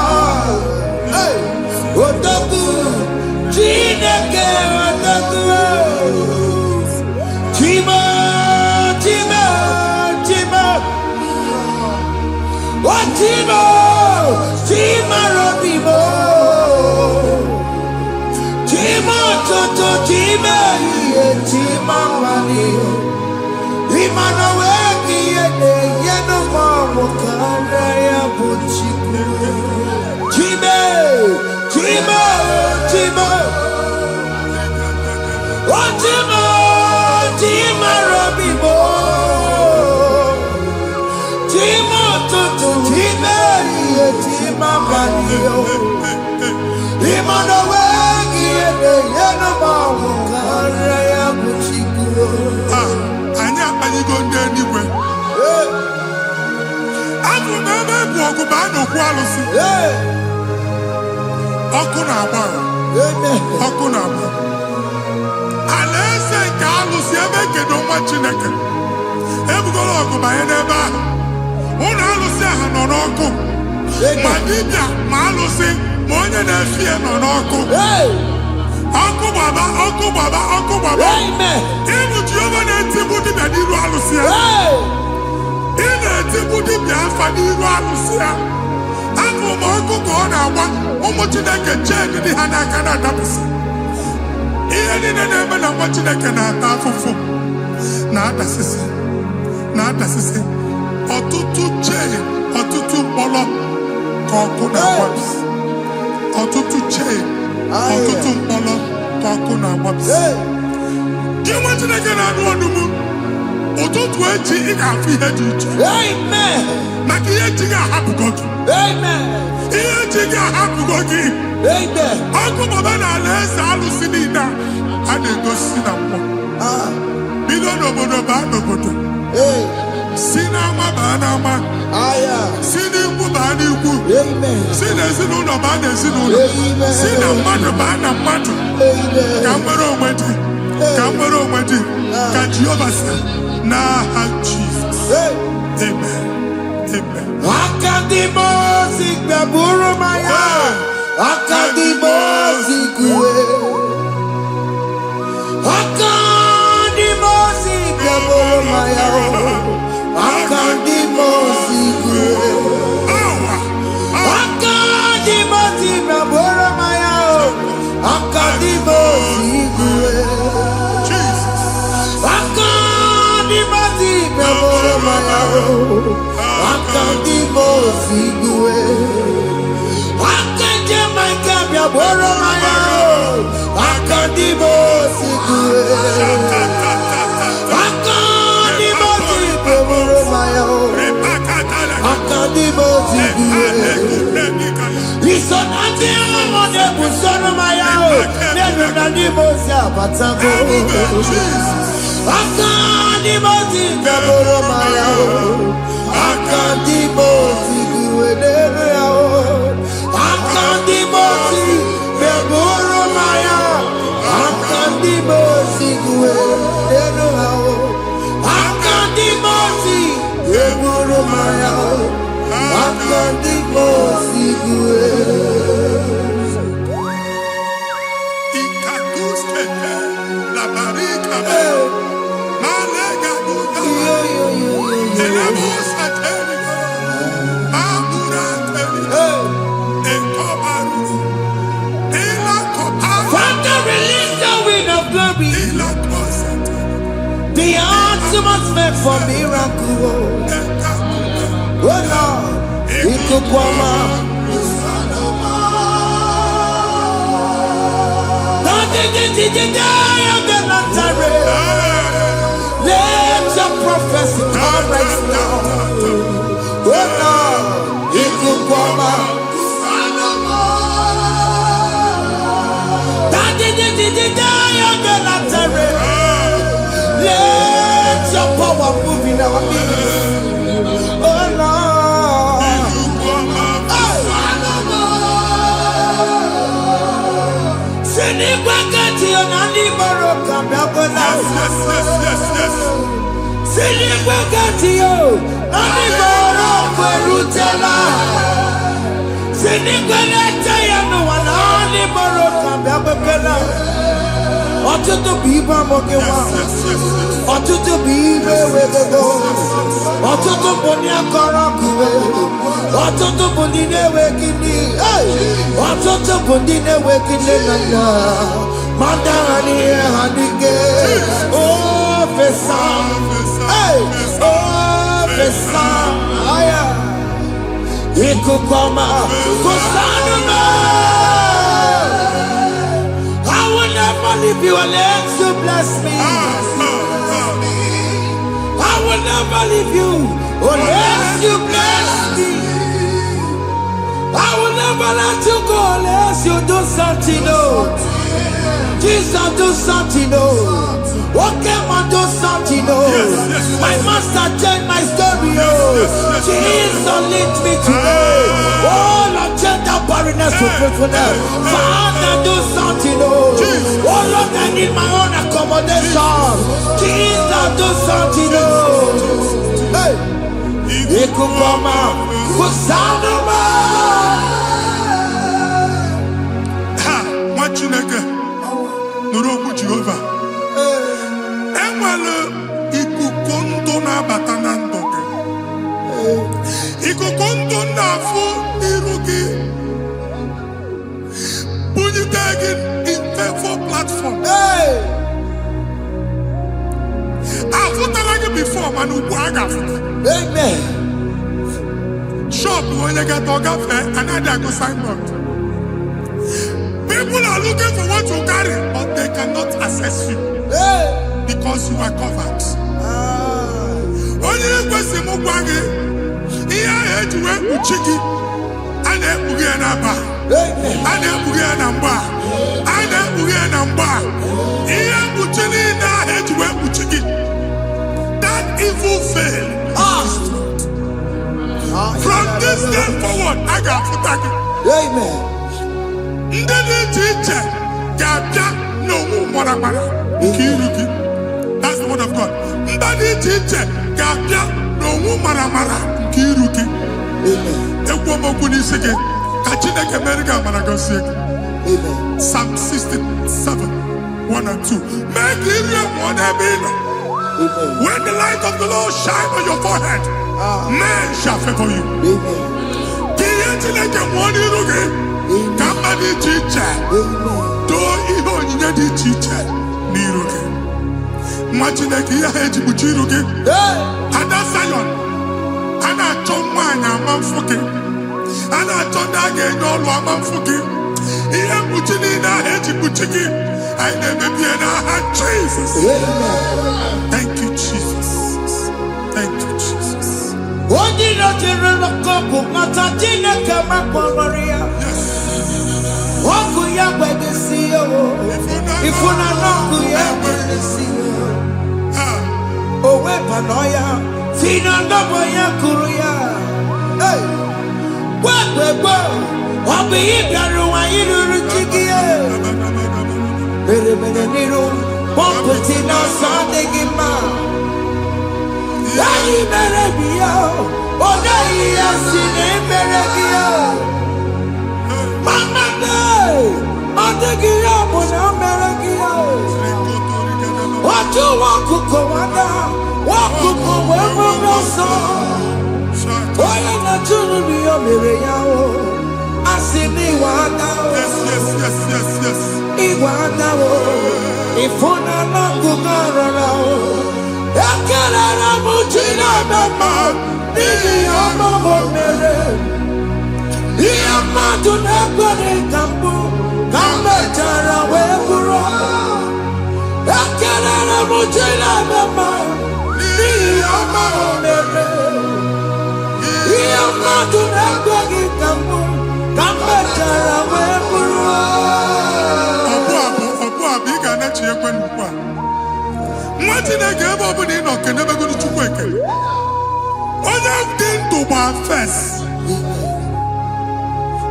Hey. Otaku, Chineke Otaku. Chima, Chima, Chima. Oh, Chima, Chima Robimo. Chima Toto, Chima, Chima Mani. Imana weki yene, yeno mamu karaya buchiku. Chima, Chima, Chima. Oh, Chima, Chima Robimo. Chima Toto, Chima, Chima Mani. Imana weki yene, yeno mamu karaya buchiku. Anya go anywhere. I'm remember walk by no quality. Okunaba. Okunaba. Alese Carlos Yemeke no machineke. Ebugolo okuba eneba. Una alusi hanonoko. Madibia malusi monye na fie nonoko. Okubaba. Amen. Ibu Jehovah na tibu di na diru alusi. Ina tibu di biafa diru alusi. Afu mo okuko na agba. Ụmụ Chineke chedi di ha n'aka na-adapụsị. Ihe niile na-eme na nwa Chineke na-ata afụfụ na-adasịsị ọtụtụ chedi, ọtụtụ mkpọrọ ka ọkụ na-agbapụsị. Ọtụtụ chedi, ọtụtụ mkpọrọ ka ọkụ na-agbapụsị. Gị nwa Chineke na-anụ ọnụmụ ụtụtụ echi ị ga-afụ ihe dị iche. Maka ihe echi ga-ahapụgo gị. Ihe echi ga-ahapụgo gị. Ọkụ baba n'ala eze alụsị niile a na-egosi na mmụọ. Bido n'obodo baa n'obodo. Si n'ama baa n'ama. Si n'ikwu baa n'ikwu. Si n'ezinụlọ baa n'ezinụlọ. Si na mmadụ baa na mmadụ. Ka nwere onwe dị. Kamero Wedi, Kajiobasa, Naha Jesus. Amen. Amen. Akadimosi Gaburu Maya. Akadimosi Kue. Akadimosi Gaburu Maya. Akadimosi Kue. Akadimosi Gaburu Maya. Akadimosi Kue. Jesus. Akadimosi Gaburu Maya. Akadimosi Kue. Akadimosi Gaburu Maya. Akadimosi Kue. Akadimosi Gaburu Maya. Akadimosi Kue. Isonati amone busono Maya. Nenu nadimosi abatago. Akadimosi Gaburu Maya. Akadimosi Kue. Akadimosi Gaburu Maya. Akadimosi Kue. Akadimosi Gaburu Maya. Akadimosi Kue. Ikakuskete, la barika, malega duda, elabosa teliga, abura teliga, ekobaru, elakoparu, Father, release the wind of glory. elakosete, The ultimate meant for miracle. ekabuda, Oh Lord, Ikukwama. Let your prophecy come right now. Oh Lord, Ikukwama. Let your power move in our midst. Oh Lord. Sinigwagati onani moroka biagola. yes. Sinigwagati yo nani moroka rutela. Sinigwagati ya no wanani moroka biagola. Ọtụtụ bụ ibe amụghị nwa. Ọtụtụ bụ ibe ewegego. Ọtụtụ bụ ndị akọrọ ọkụwe. Ọtụtụ bụ ndị na-enweghị nne. Ọtụtụ bụ ndị na-enweghị nne na nna. Ma dara n'ihe ha n'ike. Ofesa. Ofesa. Ikuku ọma. Kụsanụ m. I will never leave you unless you bless me. I will never leave you unless you bless me. I will never let you go unless you do something, oh. Jesus, do something, oh. Okay, man, do something, oh. My master changed my story, oh. Jesus, lead me today. Oh, Lord, change that barrenness to fruitfulness. Father, do something, oh. Oh, Lord, I need my own accommodation. Jesus, do something, oh. Hey. Ikukoma, Kusanuma. Ha, nwa Chineke nụrụ okwu Jehova. Enwere ikuku ndụ na-abata na ndụ gị. Ikuku ndụ na-afụ iru gị. Bunyite gị in favor platform. Afụtara gị before mana ugbu a ga-afụta. Amen. Shop onye gata ọ gafee anaghị agụ signboard. People are looking for what you carry, but they cannot access you because you are covered. Onye kwesị m gwa gị ihe ahụ eji wee kpuchi gị a na-ekpughe ya n'aba, a na-ekpughe ya na mgba, a na-ekpughe ya na mgba. Ihe mkpuchi niile ahụ eji wee kpuchi gị, that evil veil. From this day forward, I got gị. Amen. Ndị dị iche iche ga-abịa n'omume mara nke iru gị. That's the word of God. Mba dị iche iche ga-abịa n'onwu mara nke iru gị. Ekwu m okwu n'isi gị ka Chineke mere gị amara gọzie gị. Psalm 67, 1 and 2. Make it one when the light of the Lord shine on your forehead, men shall favor you. Kiye Chineke one iruge, kamba di chiche, do iho nyinye di chiche niruge. Mwa Chineke ya heji buchiruge. Ada Zion, ana chomwanya amamfuke, ana chondage nyolu amamfuke. Iye buchini na heji buchiki. I never be in our Jesus. Thank you, Jesus. Thank you, Jesus. What did I tell the couple? Matatina come up on Maria. Yes. What could you have to see? If you not know, you have to see. Oh, Wepanoya, Fina Nabaya Kuria. Hey, what? I'll be here. Mere niro, pompeti na sande gima. Dai mere biyo, odai asine mere biyo. Mama day, adegiya mona mere biyo. Watu waku komanda, waku kowewe roso. Oye na chunu biyo mere yao, asini wada. Yes. Iguanao, ifuna na kugarao, ekelera mujina mama, nini amamo mere, iyamatu nekwere kambu, kametara weburo, ekelera mujina mama, nini amamo mere, iyamatu nekwere kambu, kametara weburo. Nwa Chineke ebe ọ bụla ị nọ kenebegoro Chukwu ekele. Onye dị ndụ gba fes.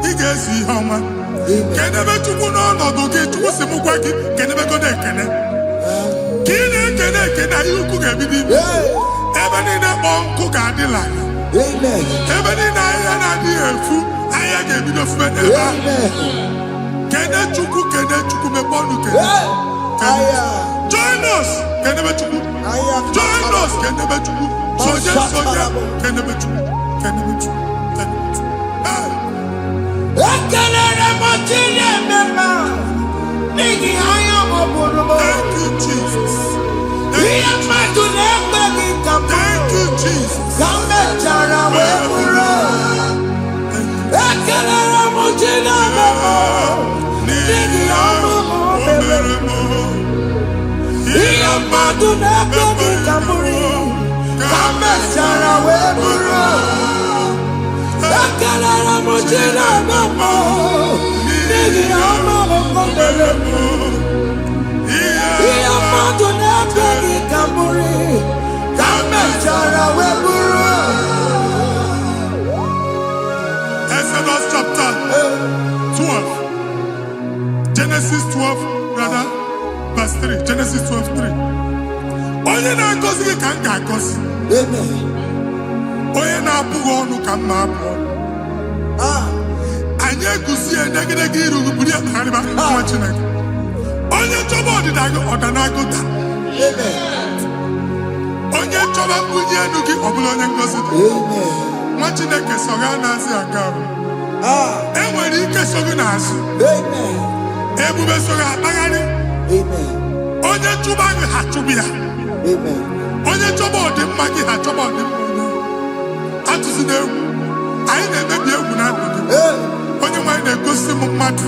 Ị ga-esi ihe ọma. Kenebe Chukwu n'ọnọdụ gị, Chukwu si m gwa gị kenebegoro ekele. Ka ị na-ekele ekele ihe ukwu ga-ebido ibi. Ebe niile kpọ nkụ ga-adịla ya. Ebe niile ahịhịa na-adịghị efu, ahịhịa ga-ebido fube ebe ahụ. Kene Chukwu mepe ọnụ kene. Join us, kenebe Chukwu. Join us, kenebe Chukwu. Soja, kenebe Chukwu. Ekelere mochile mema, nigi haya moburumo. Thank you, Jesus. Iya matu nekwegi kambu. Thank you, Jesus. Kambe chara weburo. Ekelere mochile mema, nigi haya moburumo. Iya matu nekwegi kamburi. Kambe chara weburo. Ekelere mochile mema, nigi haya moburumo. Iya matu nekwegi kamburi. Kambe chara weburo. Exodus chapter 12. Genesis 12, rather, verse 3. Genesis 12:3. Onye na-agọzi gị ka m ga-agọzi. Onye na-abụghị ọnụ ka m na-abụ ọnụ. Anyị egusi edegedege iru gị buru ya kparịba nwa Chineke. Onye chọba ọdịda gị ọ na-agụta. Onye chọba mbunye elu gị ọ bụla onye ngọzi dị. Nwa Chineke so gị na-azị aga ahụ. E nwere ike so gị n'azụ. Ebube so gị akpagharị. Onye chụba gị ha chụbụ ya. Onye chọba ọdịmma gị ha chọba ọdịmma onye. Atụzina egwu. Anyị na-emebi egwu na ndụ gị. Onye nwe anyị na-egosi m mmadụ.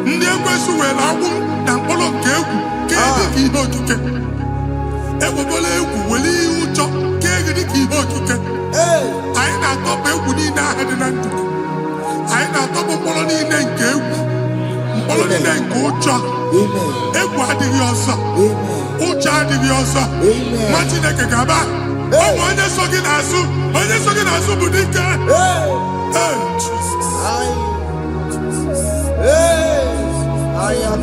Ndị ekwensu were agwụ na mkpụrụ nke egwu kee dị ka ihe okike. Ekwebola egwu were ihe ụjọ kee gị dị ka ihe okike. Anyị na-atọpụ egwu niile ahụ dị na ndụ gị. Anyị na-atọpụ mkpụrụ niile nke egwu. Mkpụrụ niile nke ụjọ. Egwu adịghị ọzọ. Ụjọ adịghị ọzọ. Nwa Chineke ga-aba. Ọ bụ onye so gị n'azụ. Onye so gị n'azụ bụ dike. I am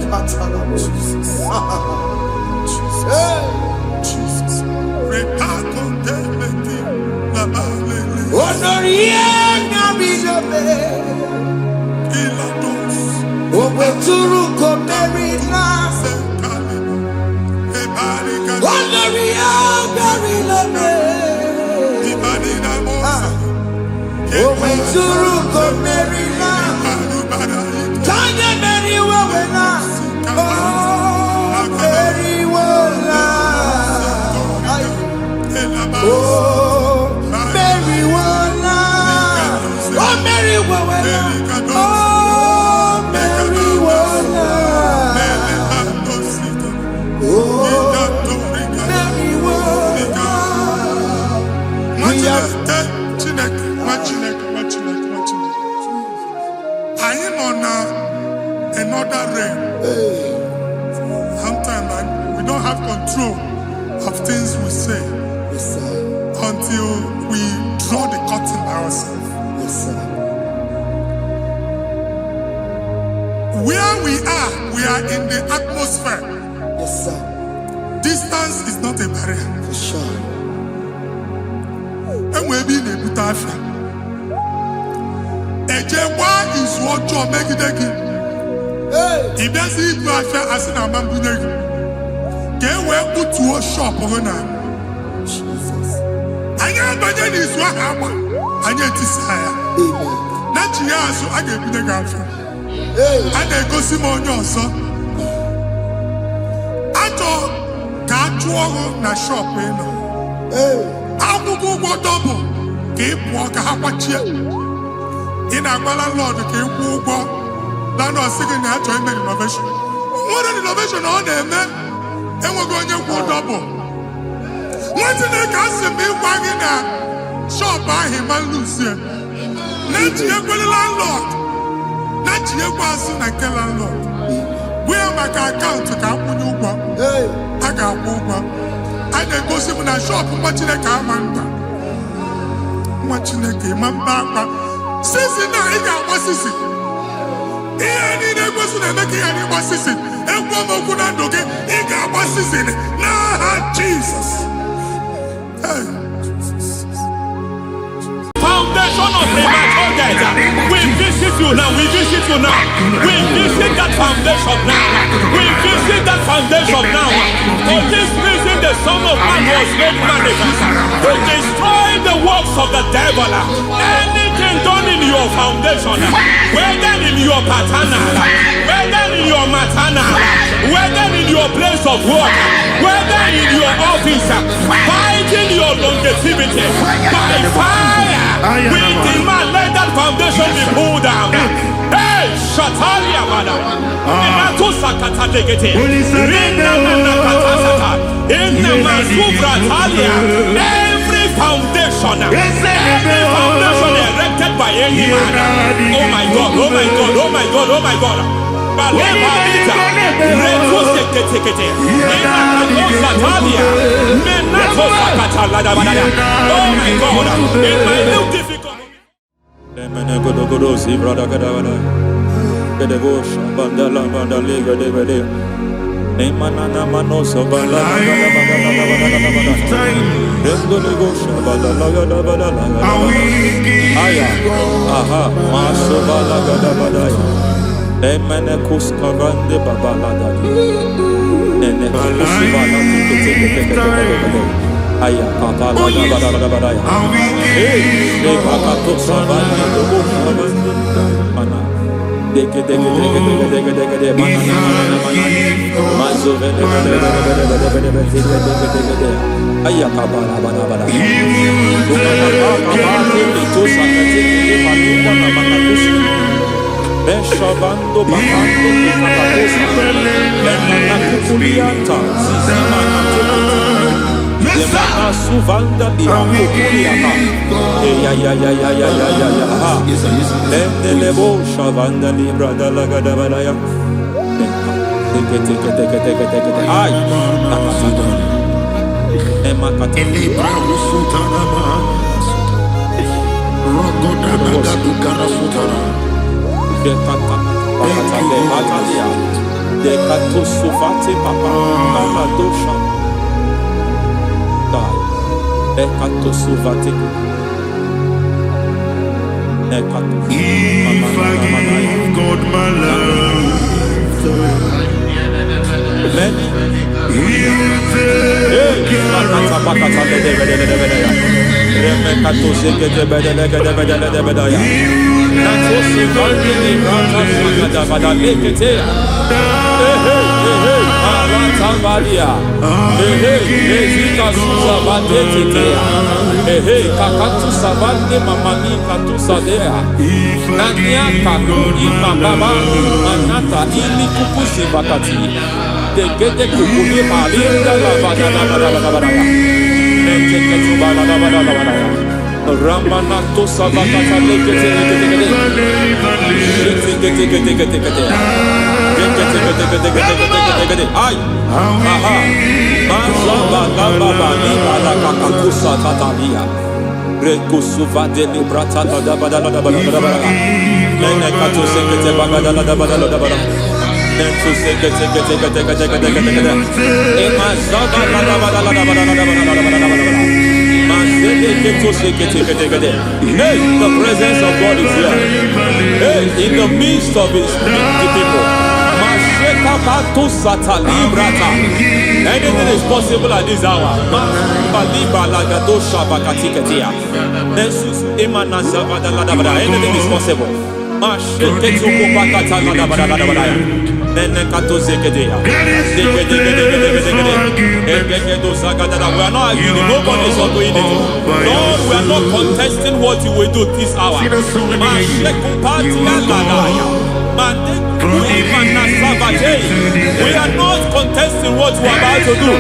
Dekatosufate papa maladosha. Die. Dekatosufate. If I give God my love, He will take care Ramanato Savakata Lekete. Ay, aha, Mazaba Gababa Nibala Kakakusa Tatalia, Rekusuva de Librata Badabada, Menekato Sekete Bagada, Nentu Sekete, Emazaba Hey, the presence of God is here. Hey, in the midst of His people. Anything is possible at this hour. Anything is possible. We are not arguing, nobody is doing it. Lord, we are not contesting what you will do this hour. We are not contesting what we are about to do.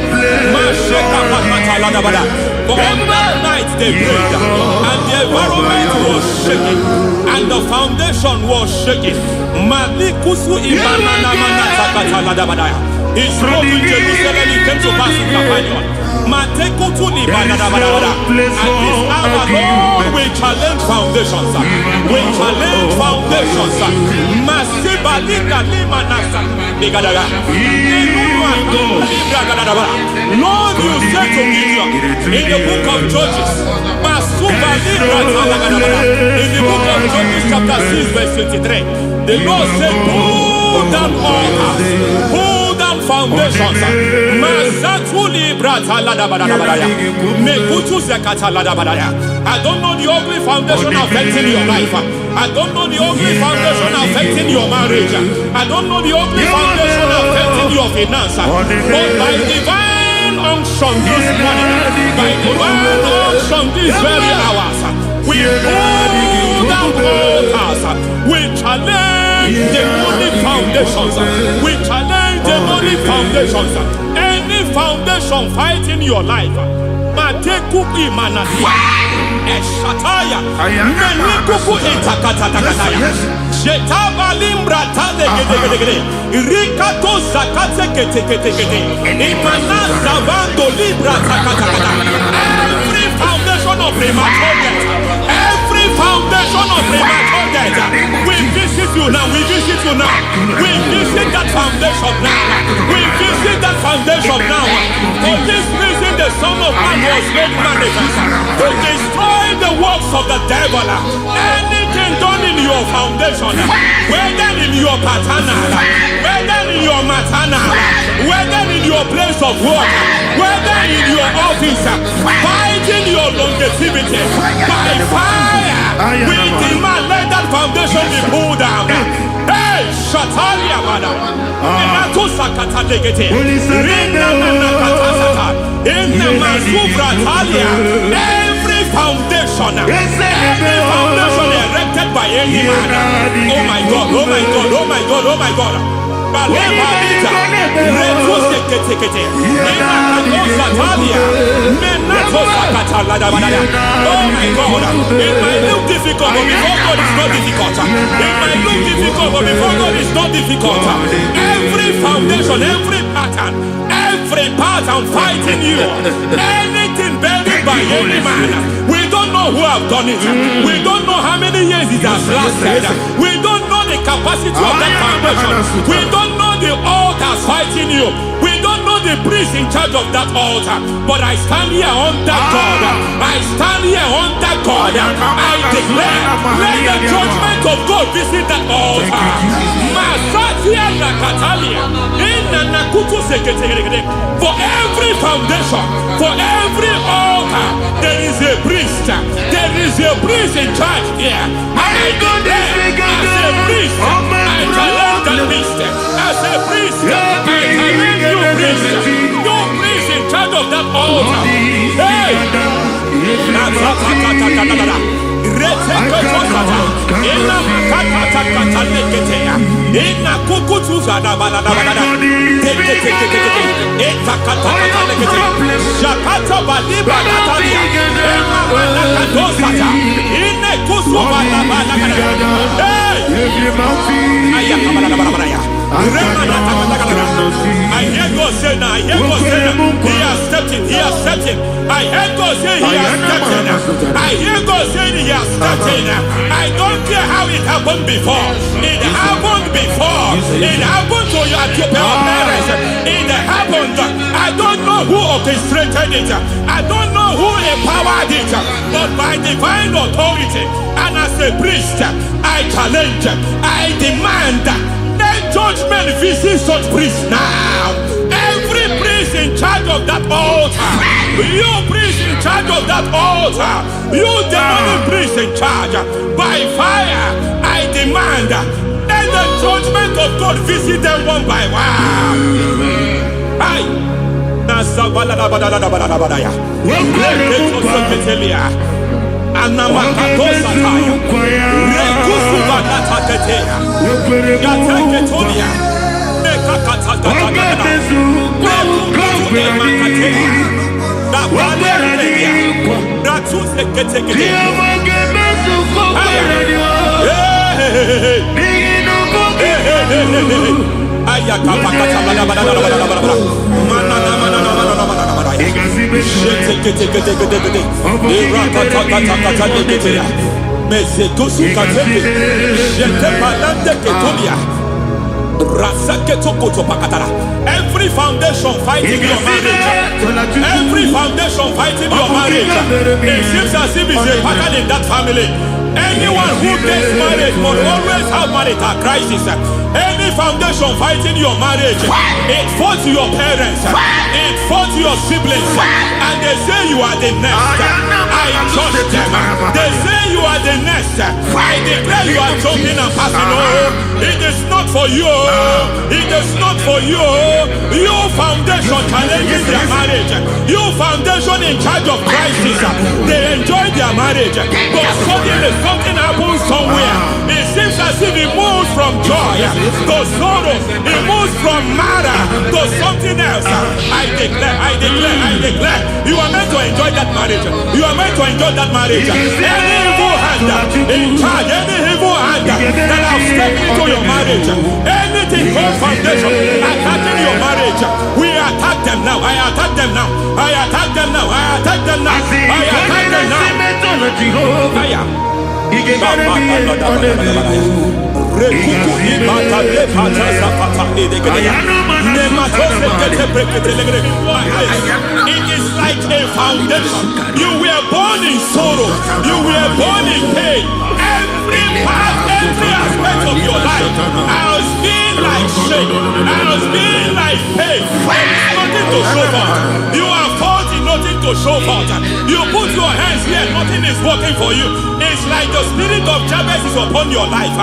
For on that night they prayed, and the environment was shaking, and the foundation was shaking. He spoke in Jerusalem, he came to pass in Capernaum. At this hour, Lord, we challenge foundations. We challenge foundations. Lord, you said to Gideon in the book of Judges, in the book of Judges chapter 6 verse 23, the Lord said, pull down altars, pull down foundations. I don't know the ugly foundation affecting your life. I don't know the ugly foundation affecting your marriage. I don't know the ugly foundation affecting your finance. But by divine unction this morning, by divine unction these very hours, we pull down altars. We challenge demonic foundations. We challenge demonic foundations. Any foundation fighting your life, Matekuki Manadia, Eshataya, Menikuku Itakatatakataya, Shetavalimbra Tade, Rikato Sakate Kete, Imana Savando Libra Takataka. Every foundation of premature death, every foundation of premature death, we visit you now, we visit you now, we visit that foundation now, we visit that foundation now. For this reason, the Son of Man was made manifest to destroy the works of the devil. Anything done in your foundation, whether in your paternal, whether in your maternal, whether in your place of work, whether in your office, fighting your longevity by fire, we demand let that foundation be pulled down. Hey, Shatalia Bada, Enato Sakata Legete, Rina Nakatasata, Inna Masubra Talia, every foundation erected by any man. Oh my God, oh my God, oh my God, oh my God. Oh my God, it might look difficult, but before God it's not difficult. It might look difficult, but before God it's not difficult. Every foundation, every pattern fighting you, anything buried by any man, we don't know who have done it. We don't know how many years it has lasted. We don't know the capacity of that foundation. We don't know the altar fighting you. We don't know the priest in charge of that altar, but I stand here under God. I stand here under God. I declare, let the judgment of God visit that altar. For every foundation, for every altar, there is a priest. There is a priest in charge here. I declare, as a priest, I challenge that priest. As a priest, I challenge you priest. You priest in charge of that altar. Hey! I hear God say now, I hear God say now, he has stepped in, he has stepped in. I hear God say he has stepped in. I hear God say he has stepped in. I don't care how it happened before. It happened before. It happened to your parents. It happened. I don't know who orchestrated it. I don't know who empowered it. But by divine authority and as a priest, I challenge, I demand, let judgment visit such priests now. Every priest in charge of that altar, you priest in charge of that altar, you demonic priest in charge, by fire, I demand, let the judgment of God visit them one by one. Every foundation fighting your marriage, every foundation fighting your marriage, it seems as if it's a pattern in that family. Anyone who gets married will always have marital crisis. Any foundation fighting your marriage, it fought your parents, it fought your siblings, and they say you are the next. I judge them. They say you are the next. I declare you are jumping and passing. Oh, it is not for you. It is not for you. You foundation challenging their marriage. You foundation in charge of crisis. They enjoy their marriage, but suddenly something happens somewhere. It seems as if it moves from joy to sorrow. It moves from matter to something else. I declare, you are meant to enjoy that marriage. You are meant to enjoy that marriage. Any evil hand in charge, any evil hand that have stepped into your marriage, anything called foundation attacking your marriage, we attack them now. I attack them now. I attack them now. I attack them now. I attack them now. It is like a foundation. You were born in sorrow. You were born in pain. Every part, every aspect of your life has been like shame. Has been like pain. There is nothing to show for. You are faulty, nothing to show for. You put your hands here, nothing is working for you. It's like the spirit of Jabez is upon your life.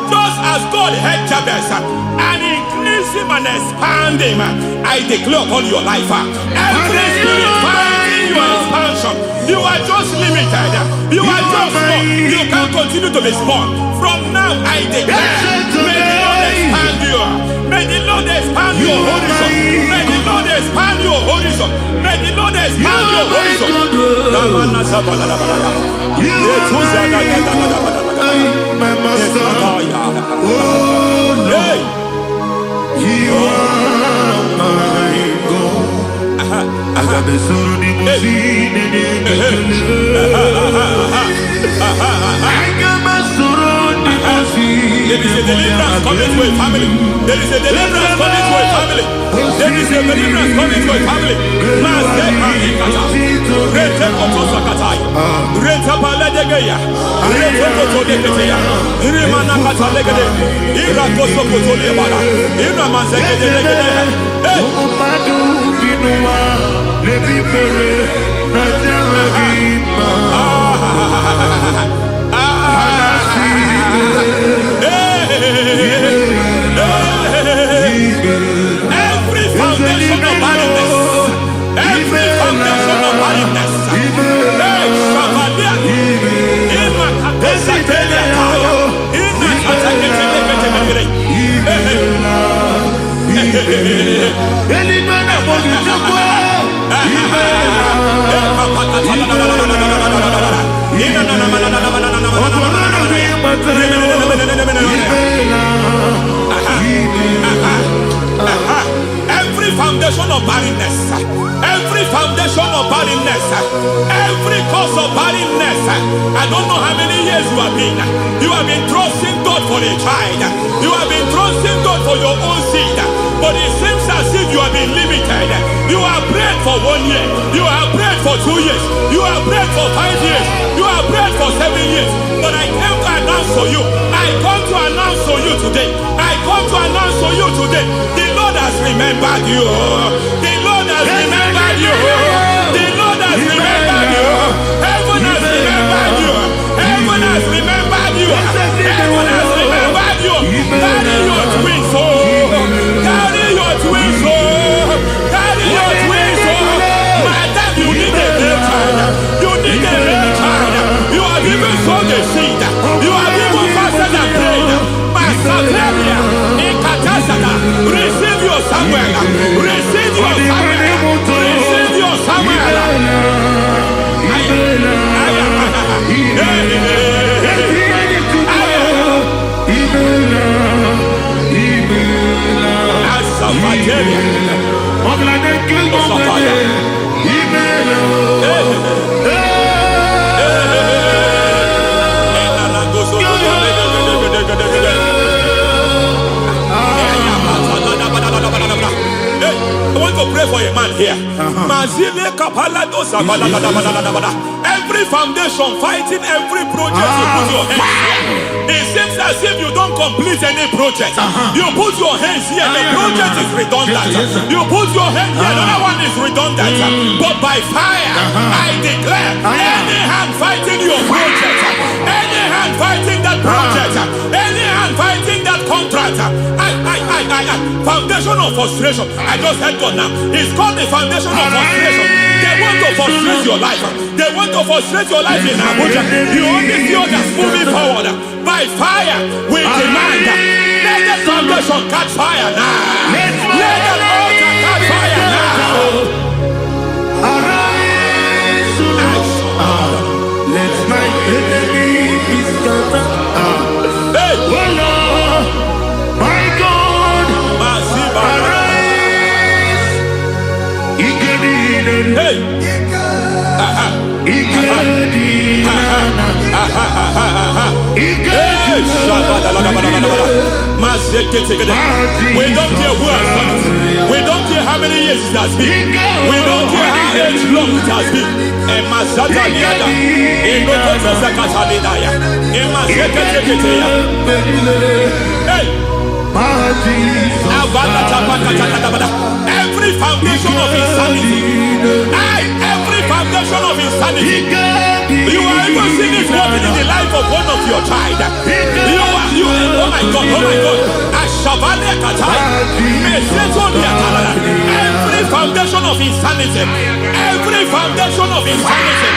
Just as God had Jabez and increased him and expand him, I declare upon your life, every spirit finding your expansion, you are just limited. You are just small. You can't continue to be small. From now, I declare, may the Lord expand you. May the Lord expand your horizon. May the Lord expand your horizon. May the Lord expand your horizon. My master, oh Lord, you are my God. I got the soul in my feet, I got my soul in my feet. There is a deliverance coming to a family. There is a deliverance coming to a family. There is a deliverance coming to a family. Rete kotosa katai. Rete paladegeya. Rete kotodeketeya. Rimana katalegede. Ira koso kotolebala. Ira manzegedegede. Umadu binua lebi pere na jaragima. Every foundation of barrenness, every foundation of barrenness, every foundation of barrenness, every foundation of barrenness, every cause of barrenness. I don't know how many years you have been trusting God for a child. You have been trusting God for your own seed, but it seems as if you have been limited. You have prayed for 1 year, you have prayed for 2 years, you have prayed for 5 years, you have prayed for 7 years. But I came to announce to you, I come to announce to you today, I come to announce to you today, the Lord has remembered you. The Lord has remembered you. The Lord has remembered you. Heaven has remembered you. Heaven has remembered you. Heaven has remembered you. Carry your twins, oh. Carry your twins, oh. Carry your twins, oh. Madam, you need a real child. You need a real child. You have even sown the seed. You have even fasted and prayed. Masateria, Ikatasada, receive your Samuel. Receive your Samuel. Receive your Samuel. I want to pray for a man here. Every foundation fighting every project you put your hands here. It seems as if you don't complete any project. You put your hands here, the project is redundant. You put your hand here, another one is redundant. But by fire, I declare, any hand fighting your project, any hand fighting that project, any hand fighting that contract, foundation of frustration. I just heard God now. It's called the foundation of frustration. They want to frustrate your life. They want to frustrate your life in Abuja. You only see others moving forward. By fire, we demand. Let the foundation catch fire now. Let the altar catch fire now. Arise, let my enemy be scattered. Hey, Oh Lord, my God, arise. hey. We don't care who has done it. We don't care how many years it has been. We don't care how long it has been. Every foundation of insanity, every foundation of insanity, you are even seeing it working in the life of one of your child. Oh my God, oh my God. Every foundation of insanity, every foundation of insanity,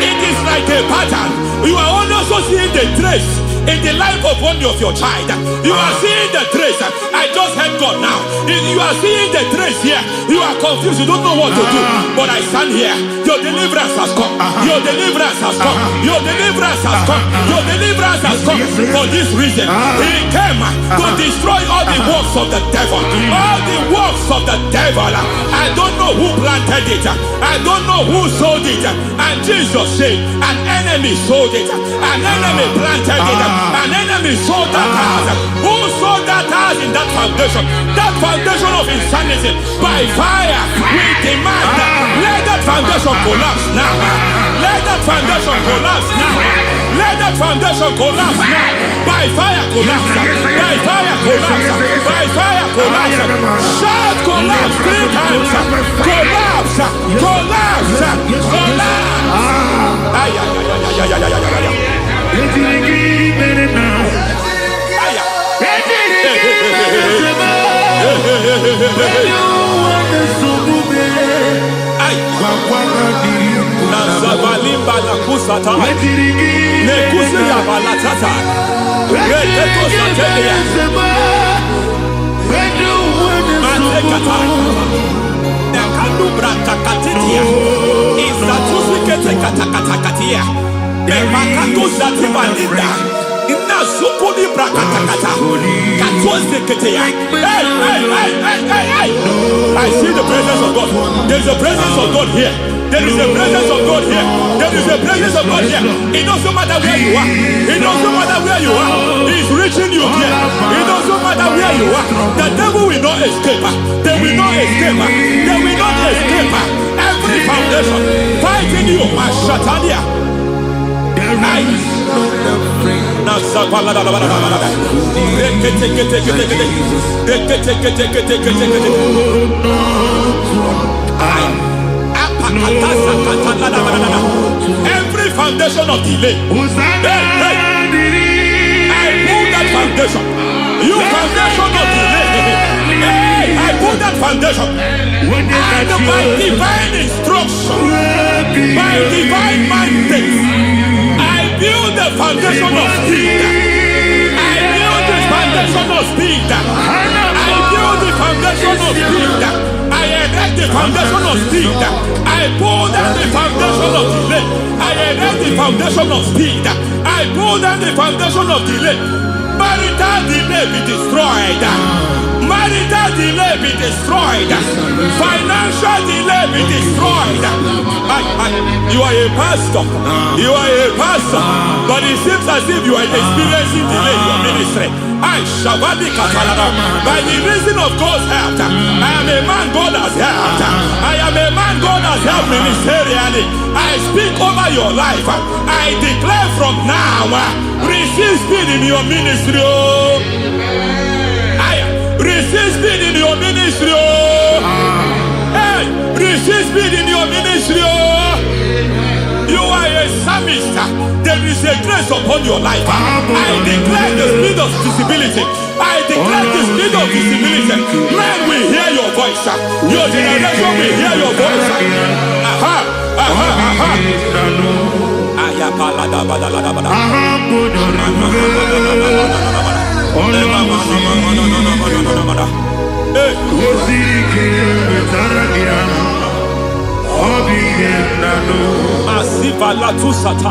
it is like a pattern. You are also seeing the trace in the life of one of your child. You are seeing the trace. I just heard God now. You are seeing the trace here. You are confused. You don't know what to do. But I stand here. Your deliverance has come. Your deliverance has come. Your deliverance has come. Your deliverance has come. For this reason, He came to destroy all the works of the devil. All the works of the devil. I don't know who planted it. I don't know who sold it. And Jesus said, an enemy sold it. An enemy planted it. An enemy sold that house. Who sold that house in that foundation? That foundation of insanity. By fire, we demand let that foundation collapse now. Let that foundation collapse now. Let that foundation collapse now. By fire collapse. By fire collapse. By fire collapse. Shout collapse 3 times. Collapse. Collapse. Collapse. Ay, ay, ay, ay, ay, ay, ay, ay, ay. Nazavalimba na kusata nekusi ya balatata reteto satelia matekata nekalu bratakatitia izatusikete katakatakatia nemakatu zatibalinda inazukuli brakatakata katoziketea. Hey. I see the presence of God. There is a presence of God here. There is a presence of God here. There is a presence of God here. It doesn't matter where you are. It doesn't matter where you are. He's reaching you here. It doesn't matter where you are. The devil will not escape. They will not escape. They will not escape. Every foundation fighting you, Mashatalia. Every foundation of delay, I pull that foundation. You foundation of delay, I pull that foundation. And by divine instruction, by divine mandate, I build the foundation of speed. I build the foundation of speed. I build the foundation of speed. I erect the foundation of speed. I pull down the foundation of delay. I erect the foundation of speed. I pull down the foundation of delay. Marital delay be destroyed. Marital delay be destroyed. Financial delay be destroyed. You are a pastor. You are a pastor. But it seems as if you are experiencing delay in your ministry. By the reason of God's help, I am a man God has helped. I am a man God has helped ministerially. I speak over your life. I declare from now, receive speed in your ministry. Receive speed in your ministry. Hey, receive speed in your ministry. You are a psalmist. There is a grace upon your life. I declare the speed of visibility. I declare the speed of visibility. Men will hear your voice. Your generation will hear your voice. Asivala tu sata.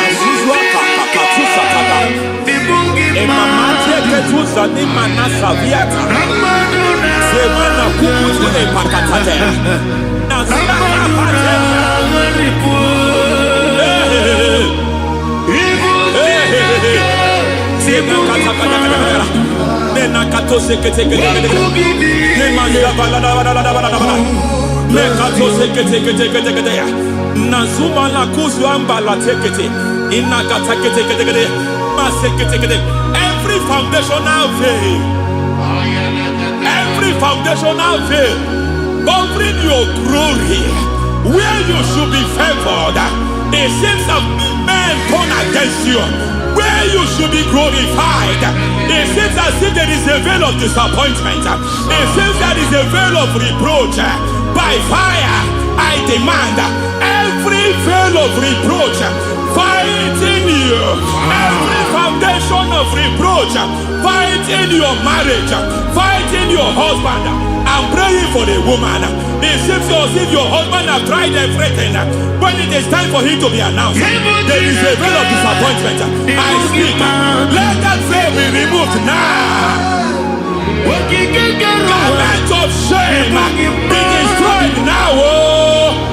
Azuzwa kaka tu sata. Emamate ketuza ni manasa viata. Semana kukutu epakatate. Nazina kapate. Nazuma la kuzwamba la tekete. Every foundational veil, every foundational veil covering your glory, where you should be favored, it seems that men turn against you. Where you should be glorified, it seems as if there is a veil of disappointment. It seems there is a veil of reproach. By fire, I demand every veil of reproach fighting you, every foundation of reproach fighting your marriage, fighting your husband. I'm praying for the woman. It seems as if your husband has tried everything. When it is time for him to be announced, there is a veil of disappointment. I speak. Let that veil be removed now. Garment of shame be destroyed now.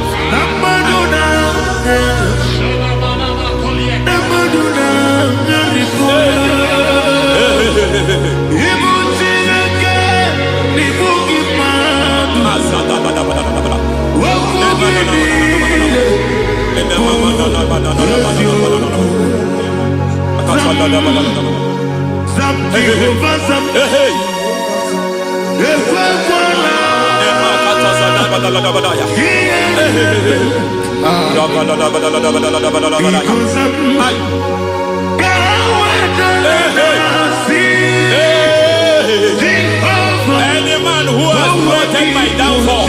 Any man who has plotted my downfall,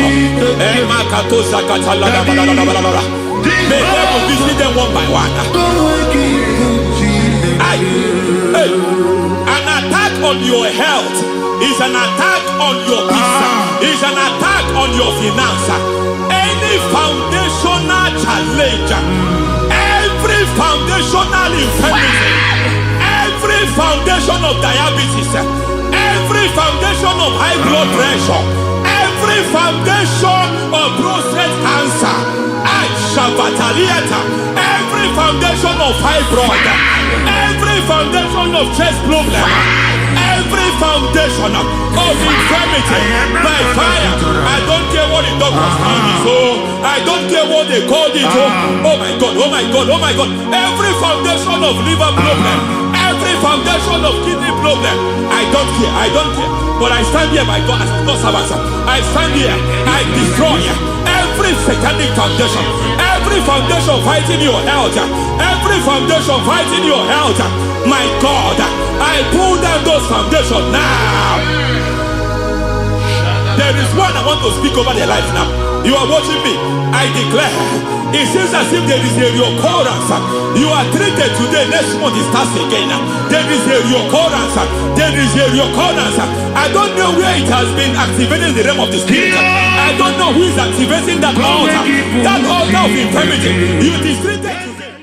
may devil visit them one by one. An attack on your health is an attack on your peace, is an attack on your finance. Any foundational challenge, every foundational infirmity, every foundation of diabetes, every foundation of high blood pressure, every foundation of prostate cancer, every foundation of fibroid, every foundation of chest problem, every foundation of infirmity by fire. I don't care what the doctors call it, so I don't care what they called it. Oh my God, oh my God, oh my God. Every foundation of liver problem, every foundation of kidney problem, I don't care. But I stand here by God as God's servant. I stand here, I destroy every satanic foundation, every foundation fighting your health, every foundation fighting your health. My God, I pull down those foundations now. There is one I want to speak over their life now. You are watching me. I declare, it seems as if there is a reoccurrence. You are treated today, next month it starts again. There is a reoccurrence. There is a reoccurrence. I don't know where it has been activated in the realm of the spirit. I don't know who is activating that altar of infirmity. You is treated today.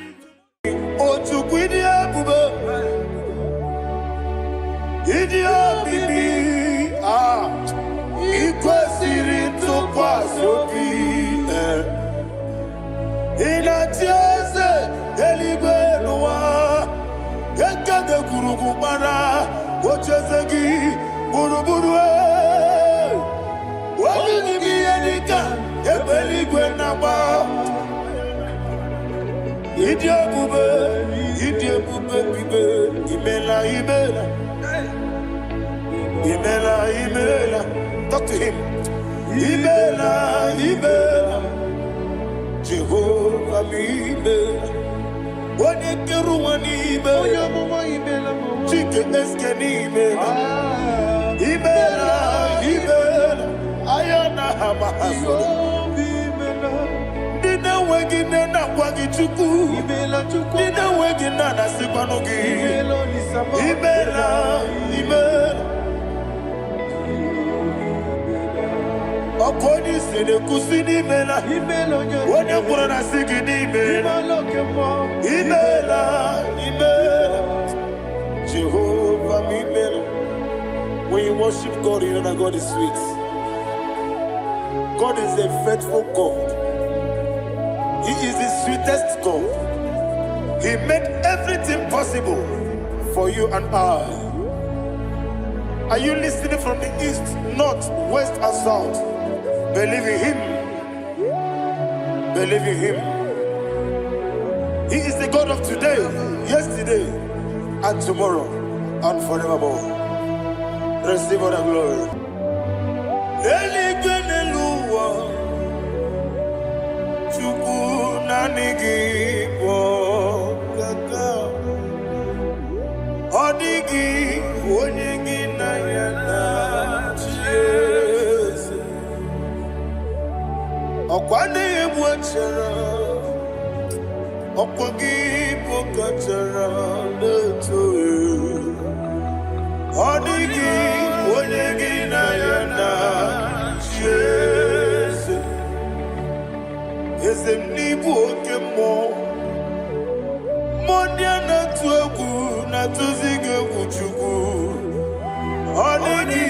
Talk to him. Ibela, Jehovah Ibela. One kerumani Ibela. Chicken eskenibela. Ibela. Ayana hamahaso. Dina wegina na kwagi chuku. Dina wegina na sipanogi. Ibela. Okoni sede kusini mela Wone kurana sigini mela Imela Jehovah Imela. When you worship God, you know that God is sweet. God is a faithful God. He is the sweetest God. He made everything possible for you and I. Are you listening from the east, north, west and south? Believe in him. Believe in him. He is the God of today, yesterday, and tomorrow, and forevermore. Receive all the glory. Okwane ebwachara Okwagi pokachara leto Odigi onyegi na yana Jesu Ezemnibu okemo Monia na tuegu na tuzige kuchugu Odigi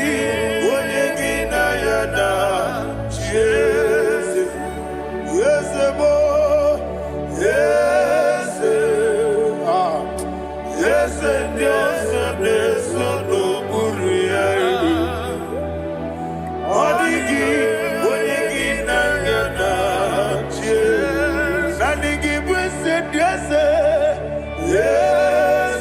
onyegi na yana Jesu Yes, boy. Yes, yes, yes, yes, no buria. Odigi, odigi na yana, yes. Odigi blessed, yes, yes.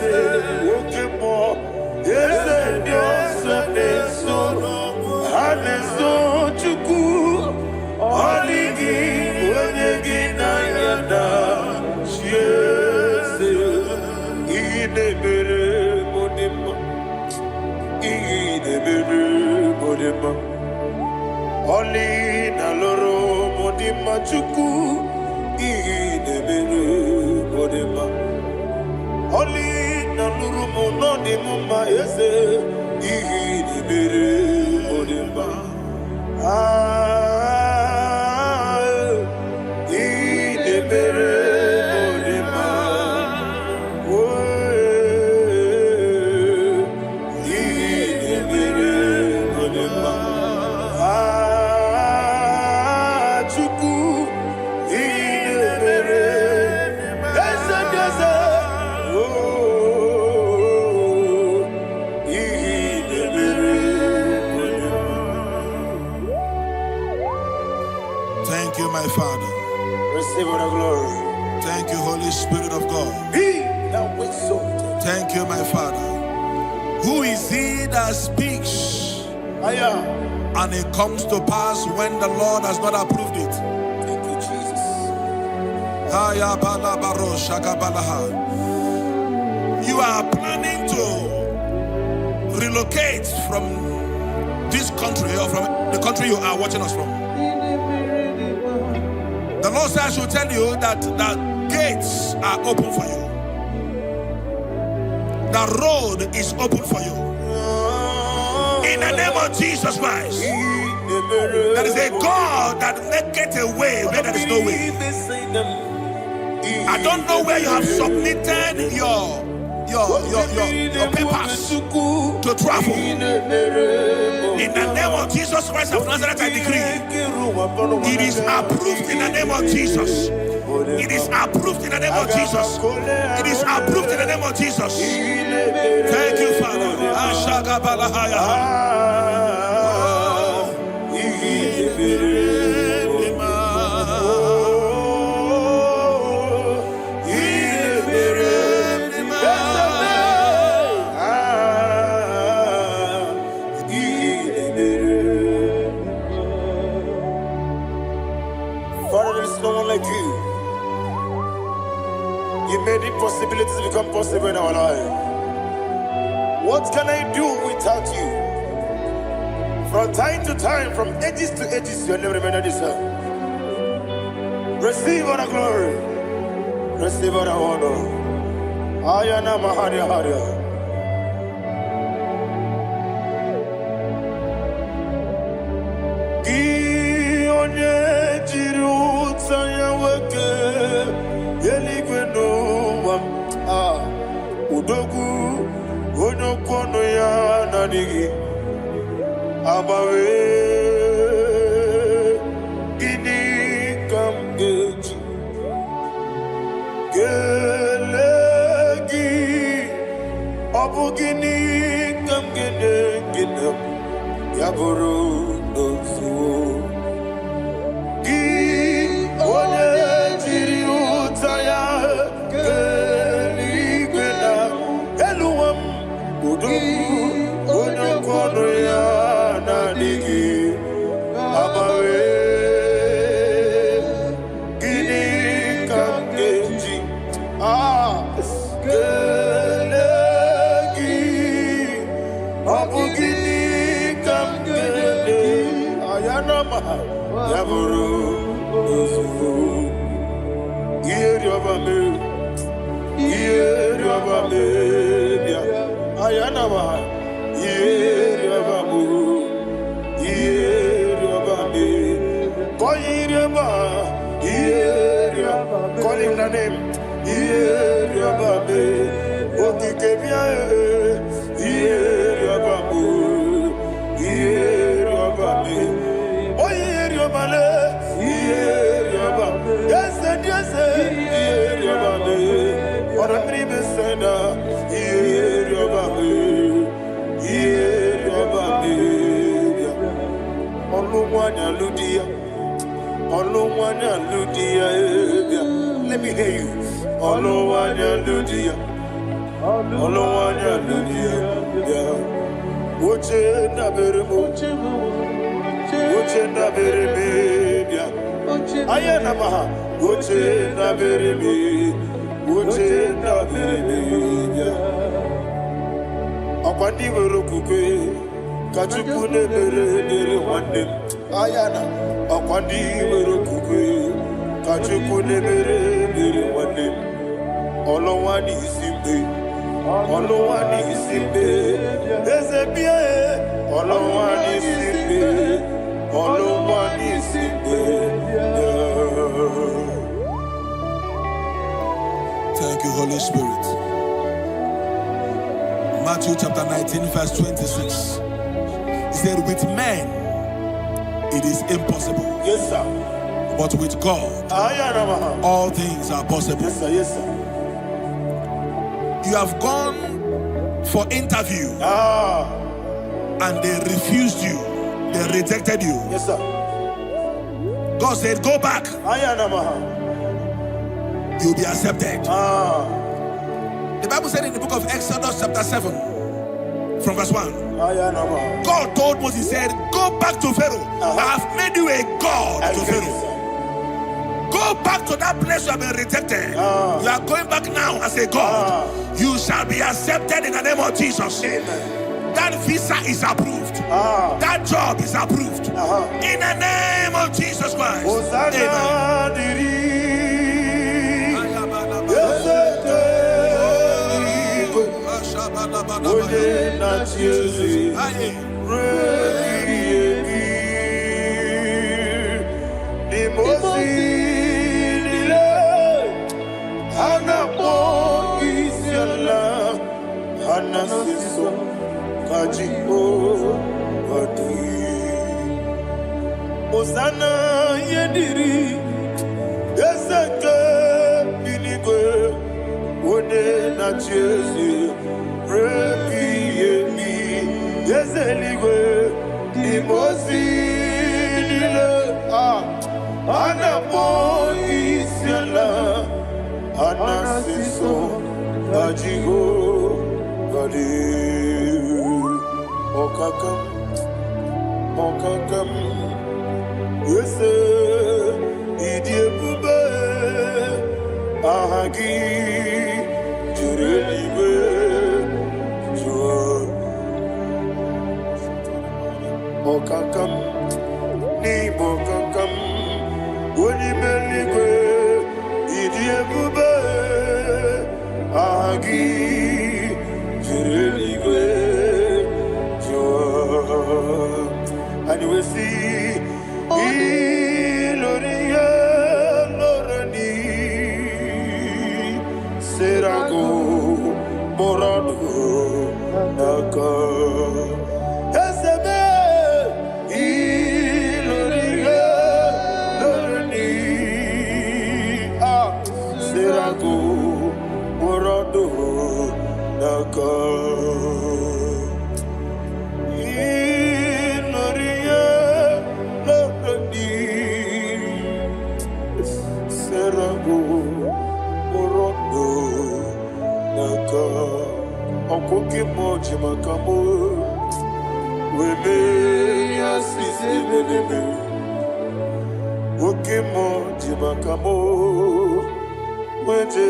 Oli na loro modima chuku ihi nebere modima. Oli na loro monodima ma ese ihi nebere modima. Ihi nebere modima. Ihi nebere modima. Thank you, my Father. Receive all the glory. Thank you, Holy Spirit of God. He that exalted. Thank you, my Father. Who is he that speaks and it comes to pass when the Lord has not approved it? Thank you, Jesus. You are planning to relocate from this country or from the country you are watching us from. The Lord says I should tell you that the gates are open for you. The road is open for you. In the name of Jesus Christ. There is a God that maketh a way where there is no way. I don't know where you have submitted your papers to travel. In the name of Jesus Christ of Nazareth, I decree it is approved in the name of Jesus. It is approved in the name of Jesus. It is approved in the name of Jesus. Thank you, Father. Father, there is no one like you. You made impossibilities become possible in our life. What can I do without you? From time to time, from ages to ages, you have never remained the same. Receive all the glory. Receive all the honor. Ayana Maharia Haria. Udogu onokono ya nadigi abawe gini kamgeji gelegi abu gini kamgene ginem yaburu dosu gi one jiri utaya Onokono ya nadigi abawe gini kamgeji gelegi abu gini kamgene ayanama yaburu ozufu yeri obame bia ayanama yeri obame koyireba yeri call him the name yeri obame okikebia yeri obame oyeri obale yeri obame yes yeri obame ora pribe senda yeri obame let me hear you. Oluwanya Ludia. Uche na beremo. Uche na bereme. Ayana maha. Uche na bereme. Uche na bereme. Akwandi werokukwe. Kachukune bere nere wande. ayana akwandi werokukwe kachukwu nebere bere nwanne olowani isimbe ezebie olowani isimbe Thank you, Holy Spirit. Matthew chapter 19, verse 26. He said, with men it is impossible. Yes, sir. But with God, all things are possible. Yes, sir. Yes, sir. You have gone for interview and they refused you. They rejected you. Yes, sir. God said, go back. You'll be accepted. The Bible said in the book of Exodus chapter 7 from verse 1. God told Moses, he said, go back to Pharaoh. I have made you a God to Pharaoh. Go back to that place you have been rejected. You are going back now as a God. You shall be accepted in the name of Jesus. Amen. That visa is approved. That job is approved. In the name of Jesus Christ. Osana yediri ezeke binigwe one na chezi repi yemi ezeligwe imosi nile anapo isiala anasiso ajigo gadi okakam yes, idiebube ahagi jurelibe jua okakam ni bokakam wonimeligwe idiebube ahagi jurelibe jua. And we see Iloria Lorani Serago Morado Naka Esebe Iloria Lorani Serago Morado Naka. Okoke moji makamo weme asisi belebe oke moji makamo weje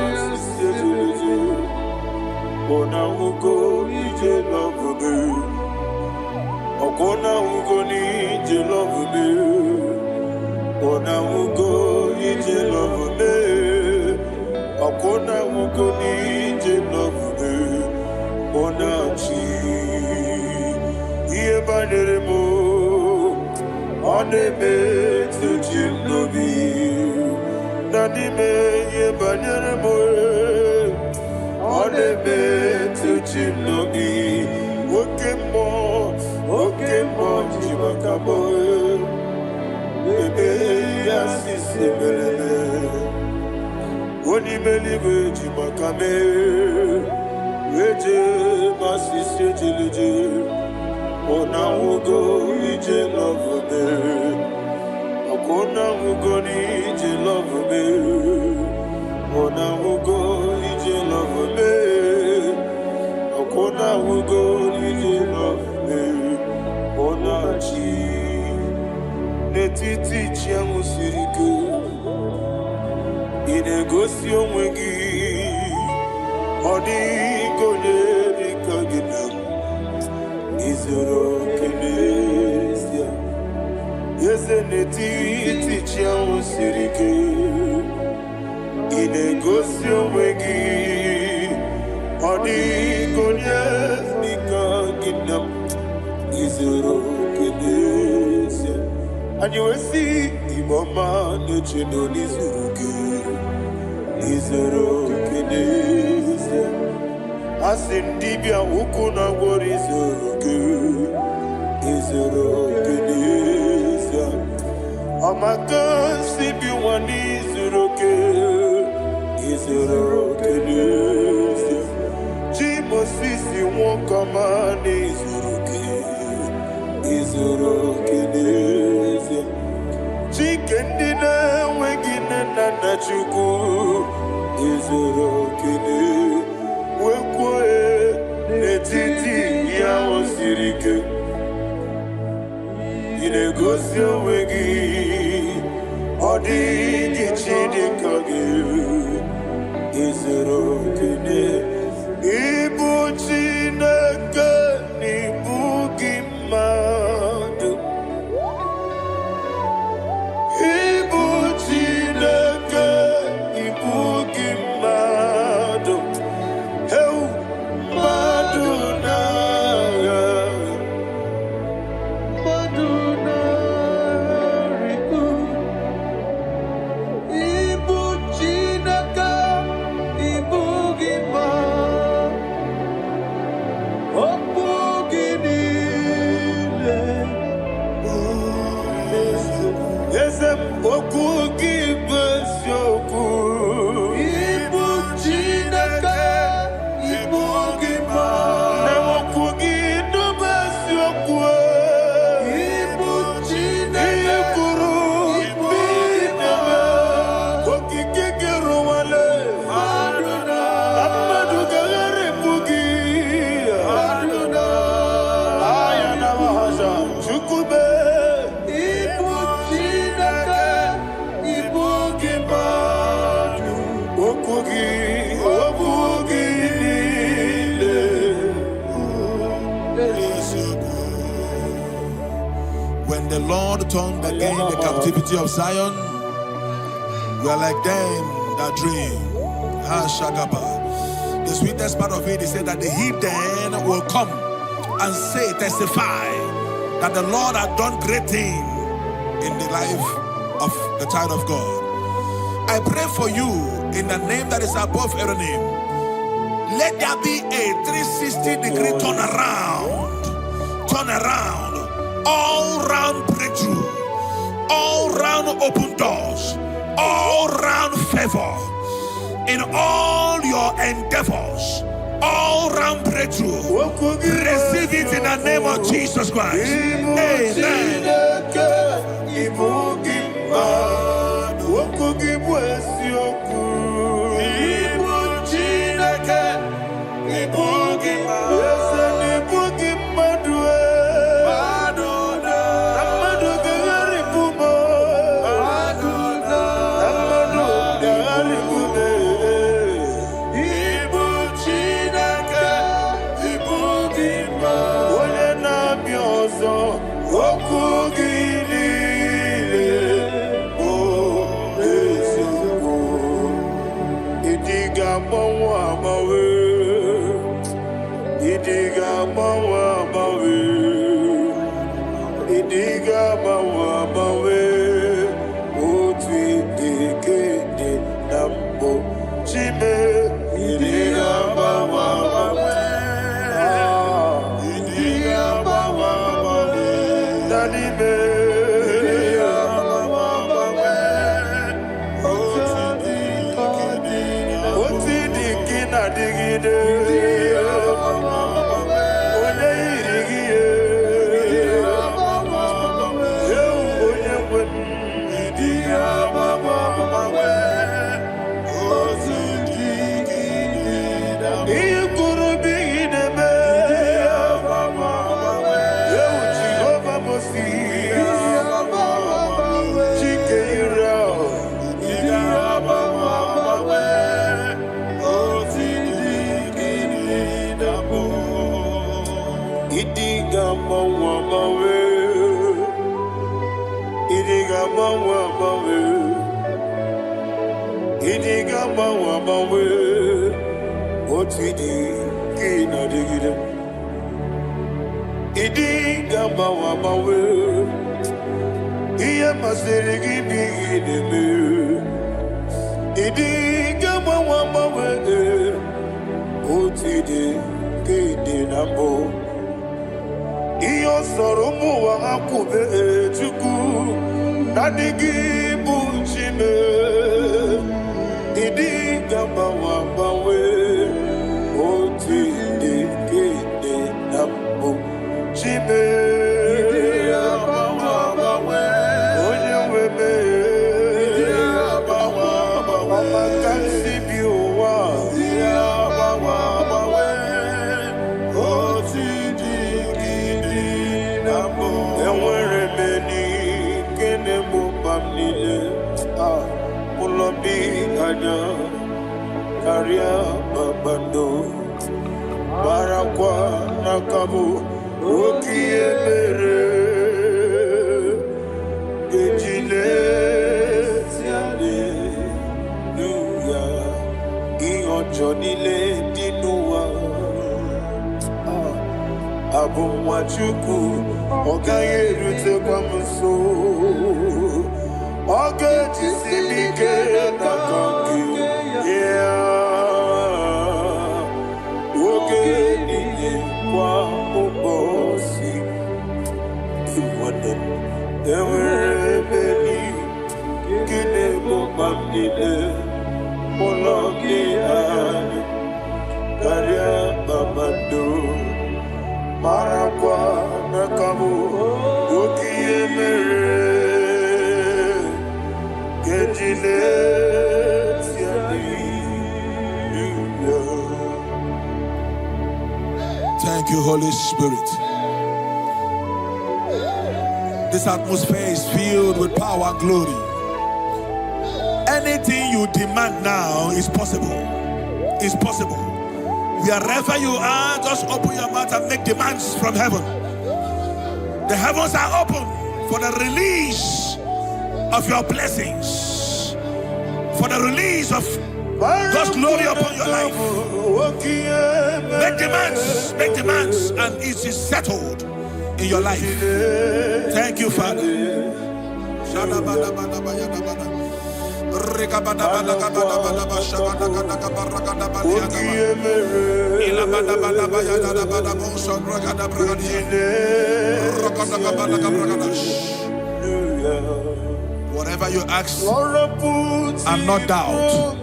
asisi belebe ona ugo ije love okona ugo ni ije love ona ugo ije love okona ugo ni ije love Onachi Yebaneremo Onebe Tujimnobi Nanime Yebaneremo Onebe Tujimnobi Okemo Jimakabo Ebe Yasisebele Onimelibe Jimakame Eje masisi jilije ona ugo ije love me akona ugo ni ije love me ona ugo ije love me akona ugo ije love me ona chi netiti chiamu sirike inegosi onwegi odi Izoro Kenesia eze n'etiti chi ahụ siri ike ị na-egosi onwe gị ọ dịghị onye dịka gị na m izuru oke n'ezie anyị wee sị Igbo ọma na-eche na n'izuru oke oke n'ezie asị ndị bịa ukwu na gwọrọ izuru oke n'ezie ọmaka si bi nwa n'izuru oke n'ezie chi Mosisi nwoke ọma n'izuru oke n'ezie chike ndị na-enweghị nne na nna Chukwu izuru oke wekwuo n'etiti ya o siri ike ị na-egosi onwe gị ọ dịghị chi dịka gị izuru oke ịbụ Chineke n'ịbụ gị mmadụ ịbụ Chineke ịbụ gị mmadụ mmadụ n'agha mmadụ na-arịgo ịbụ Chineke ịbụ gị mmadụ okwu gị niile eze okwu gị bụ eziokwu ịbụ Chineke ịbụ gị mmadụ na okwu gị dube eziokwu ịbụ Chineke kwuru ịbụ ime okike gị rụwale mmadụ ga-agharịpụ gị aya na mahaja Chukwube ịbụ Chineke ịbụ gị mmadụ okwu gị niile When the Lord turned again the captivity of Zion, we are like them that dream. Shagaba. The sweetest part of it is said that the heathen will come and say, testify that the Lord had done great things in the life of the child of God. I pray for you in the name that is above every name. Let there be a 360-degree turn around, all round breakthrough, all round open doors, all round favor in all your endeavors, all round breakthrough. Receive it in the name of Jesus Christ. Amen. Otidi kina digide. Idi gamba wa mawe. Iya masiri gibi ideme. Idi gamba wa mawe. Otidi kide nambo. Iyo soromu wa akube chuku. Nadigi bunchime. Idi gamba wa mawe. Otidi kide nambo. Chime. Karia babando barakwa nakabu okiemere gejile tiale luya ionjonile dinuwa abumwachuku okaye rute kwa mso Ogeti silike nakangi Ogeti kwa ubosi Iwanem Ewerebeni Kine mubamnile Mologi ani Karia babando Marakwa nakabu Okiemere Thank you, Holy Spirit. This atmosphere is filled with power and glory. Anything you demand now is possible. It's possible. Wherever you are, just open your mouth and make demands from heaven. The heavens are open for the release of your blessings, for the release of God's glory upon your life. Make demands, and it is settled in your life. Thank you, Father. Whatever you ask and not doubt,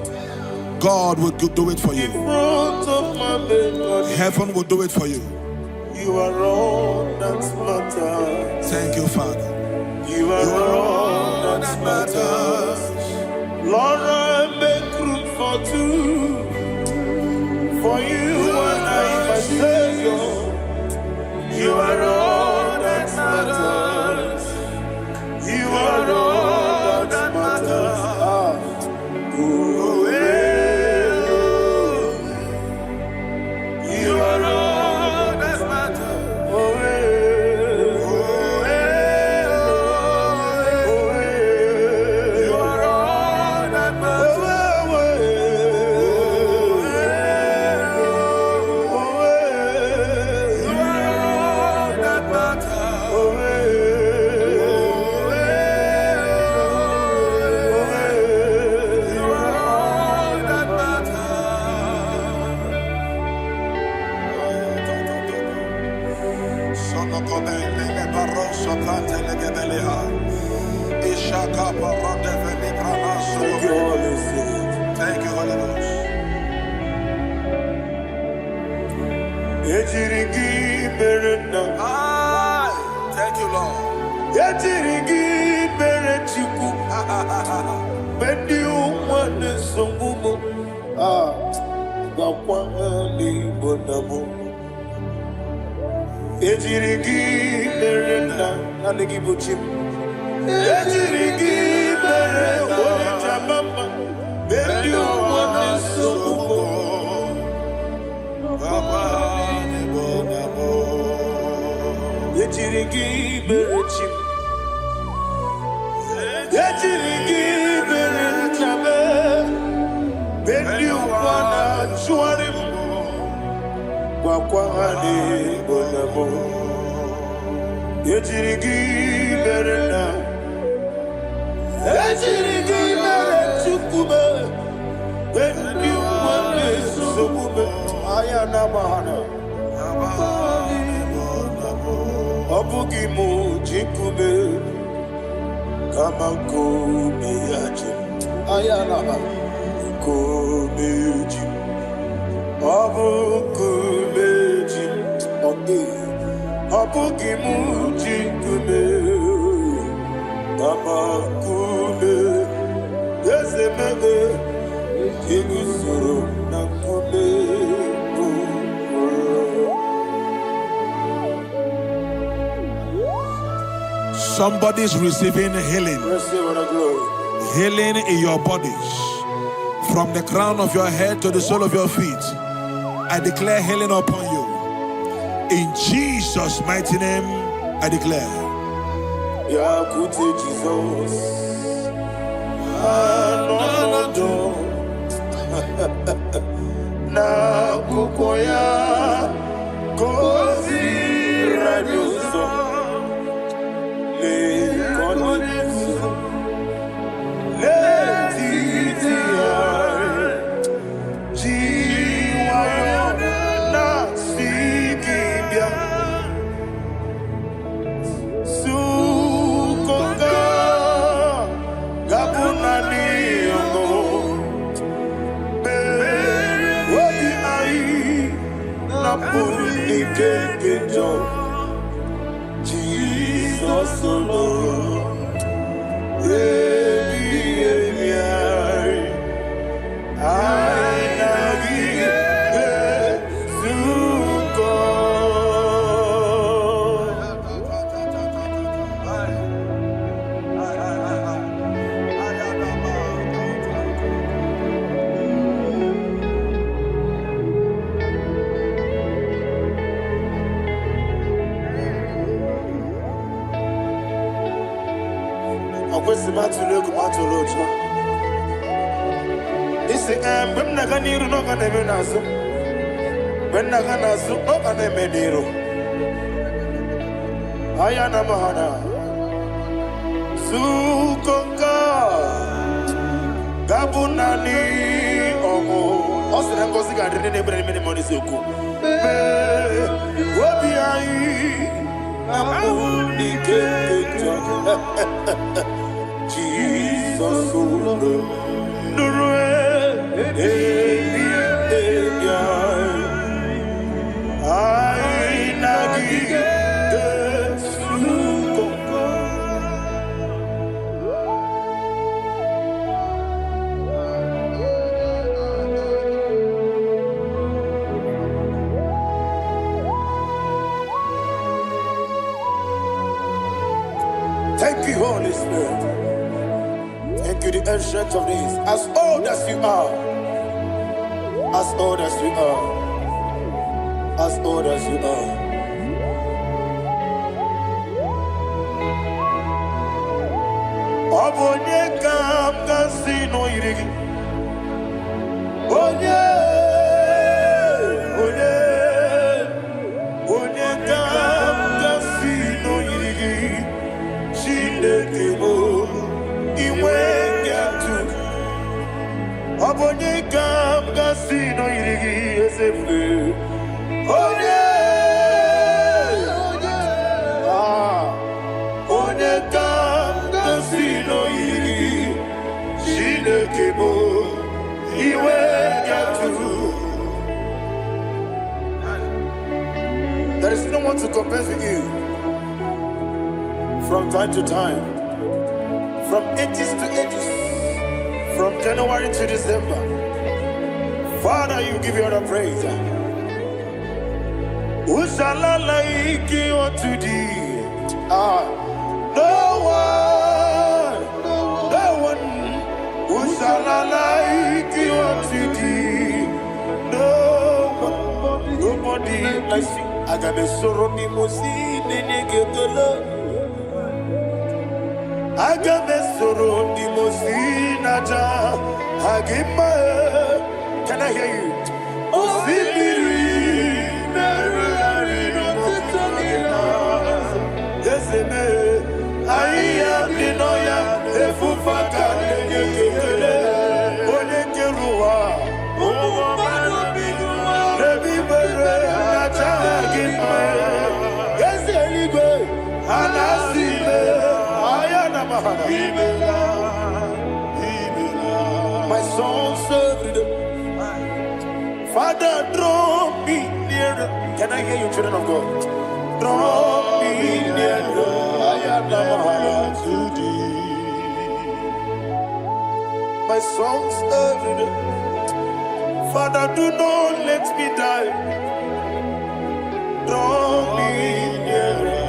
God will do it for you. Heaven will do it for you. You are all that matters. Thank you, Father. You are all that matters. Lord, I make room for two. For you and I, my Savior. You are all that matters. You are all that matters. You are all that matters. You are all that matters. You are all that Thank you, Holy Ghost. Thank you, Lord. You Wakwahani bonamo Ejirigi berena Ejirigi berechukube Wendi wale subume Ayana mahana Obugi mujikube Kama kumiyaji Ayana kumiyaji Abukumeji, Abukimuji kume, Kamakume, Yesemebe, Kigusuru nakume. Somebody's receiving healing. Healing in your bodies. From the crown of your head to the sole of your feet. I declare healing upon you. In Jesus' mighty name, I declare. Yakute Jesus. Anodo. Na kukoya. Kozi raduso. Le koniso. Le titiya. Jesus alone. When Naganiru no can even answer. When Naganasu no can even Nero. Ayana Mahana Sukonga Gabunani Omo Osina Kosika didn't ever many money Suku. Wabiai Namuni Jesus Thank you, Holy Spirit. Thank you, the ancient of days. As old as you are. As old as you are. As old as you are. Abonye kam kasino irigi. Onye kam kasino irigi. Chinekebo iwe yatu. Abonye kam kasino irigi esefu. Onye kam kasino irigi. Chinekebo iwe yatu. There is no one to compare with you. From time to time, from ages to ages, from January to December, Father, you give you all the praise. Who shall I like you unto thee? No one. Who shall I like you unto thee? No one, nobody like you. I got a sorrow, the mosi, the negative. Agamesoro di Mosinaja Agima. Can I hear you? Osibiri My soul served. Father, draw me nearer. Can I hear you, children of God? Draw me nearer. I am to thee. My soul served. Father, do not let me die. Draw me nearer,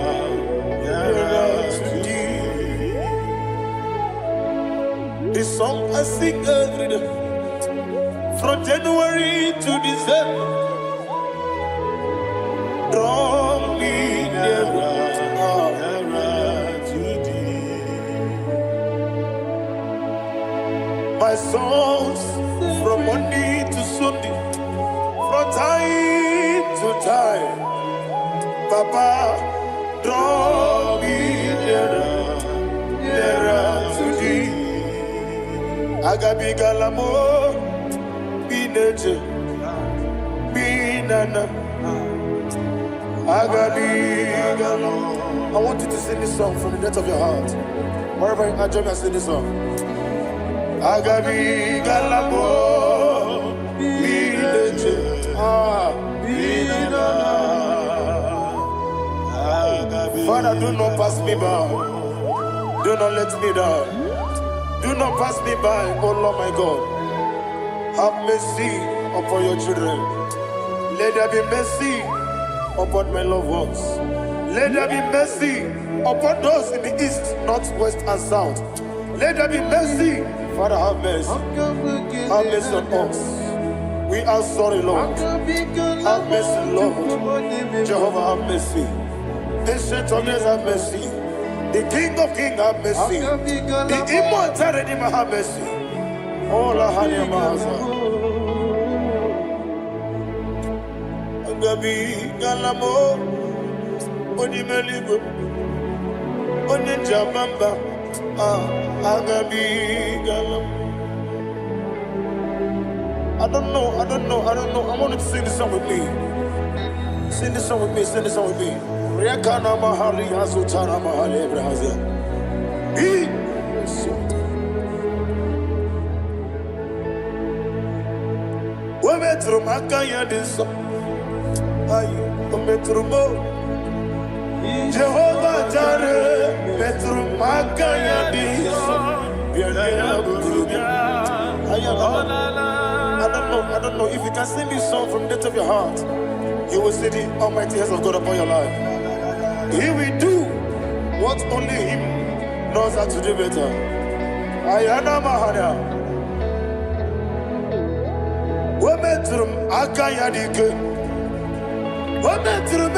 nearer to thee. This song I sing every day, from January to December. Draw me nearer, nearer to thee. My songs from Monday to Sunday, from time to time. Papa, draw me nearer, nearer to thee. Agabi galamo, bineje, binana. Agabi galamo. I want you to sing this song from the depth of your heart. Wherever you are, join me and sing this song. Agabi galamo, bineje, binana. Father, do not pass me by. Do not let me die. Do not pass me by, oh Lord my God. Have mercy upon your children. Let there be mercy upon my loved ones. Let there be mercy upon those in the east, north, west, and south. Let there be mercy. Father, have mercy. Have mercy on us. We are sorry, Lord. Have mercy, Lord. Jehovah, have mercy. Ancient of days, have mercy. The King of Kings, have mercy. The immortal Redeemer, have mercy. All our honey master. Agabi galamo, oni melibo, oni jabamba. Agabi galamo. I don't know. I want you to sing this song with me. Sing this song with me. Sing this song with me. Riakana mahali azutana mahali Ibrahim. We metro makaya diso. Ayo, we metro mo. Jehovah Jireh, metro makaya diso. I don't know if you can sing this song from the depth of your heart. You will see the almighty hands of God upon your life. He will do what only Him knows how to do better. Ayana Mahana. Wometrum Akayadike. Wometrum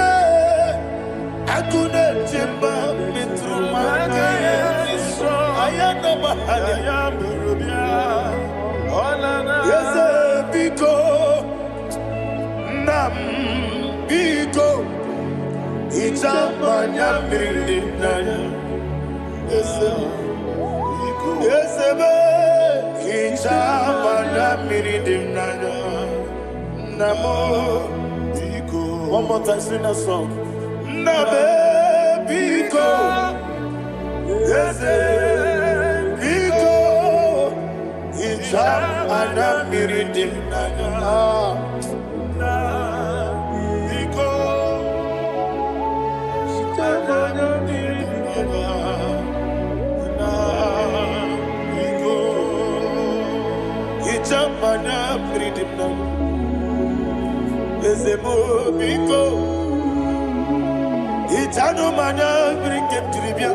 Akune Jimba Mitrum Akayadike. Ayana Mahana. Yes, Biko Nam Biko. Itamanya mirinaya, esebe. Itamanya mirinaya, namo. One more time, sing that song. Nabe biko, ese biko. Itamanya mirinaya. Mana freedom now. Ezemo biko. Itano mana bring him to Libya.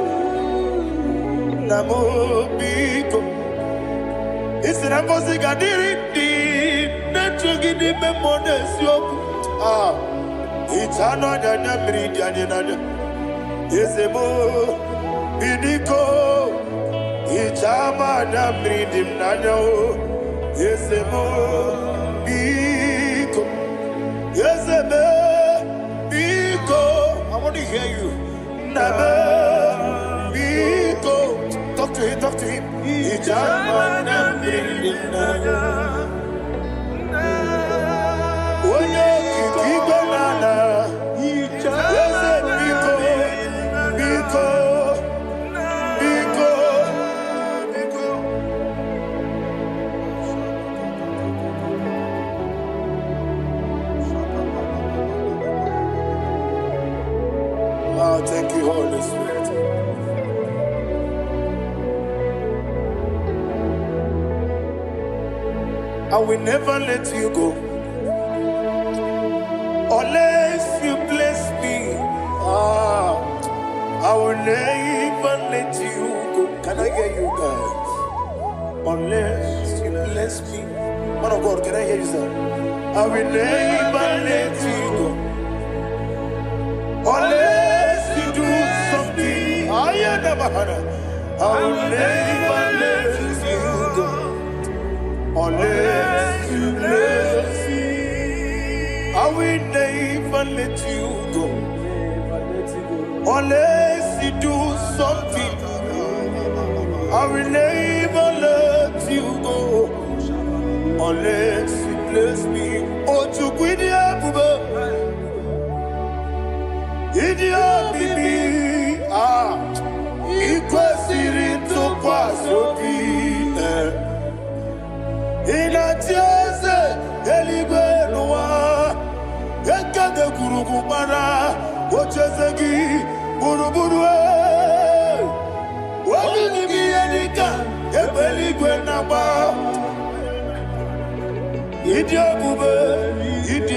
Namo biko. It's an amazing adiri di. Nechugi di memones yoku. Itano dana bring dana. Ezemo biko. Itama na bring him nana. Yesemo biko, yeseme biko. I want to hear you. Nabe biko. Talk to him. Ijamana brinana. Oye kikibanana. Yese biko, biko. Thank you, Holy Spirit. I will never let you go unless you bless me. I will never let you go. Can I hear you guys? Unless you bless me. Man of God, can I hear you, sir? I will never let you go unless you do something. I will never let you go unless you bless me. I will never let you go unless you do something. I will never let you go unless you bless me. Oh, to quit Idia bibi ikwesiri ntụkwasị inatieze eluigwe n'ụwa ekede kwurugu mara ocheze gị gburugburu obibi gị ihe dịka ebe eluigwe na-agba ịdị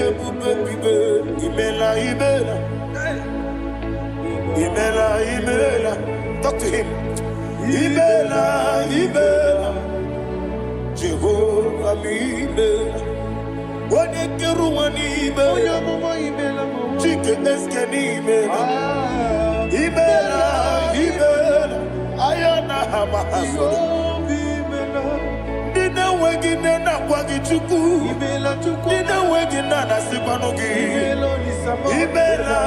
ebube bibe imela imela. Talk to him. Imela. Jehovah Imela. Wanekeru Imela. Chike eske Imela. Imela. Ayana hamahaso. Nina wegine na kwagi chuku. Nina wegine na sikwanogi. Imela.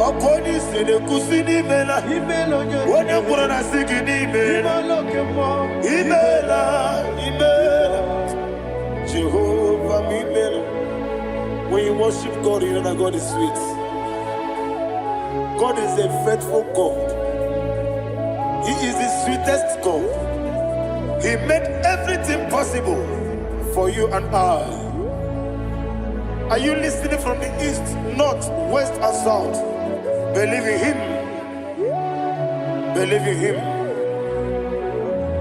Okoni sede kusini mela. Wone kurana sigini mela. Imela. Jehovah Imela. When you worship God, you know that God is sweet. God is a faithful God. He is the sweetest God. He made everything possible for you and I. Are you listening from the east, north, west, and south? Believe in him. Believe in him.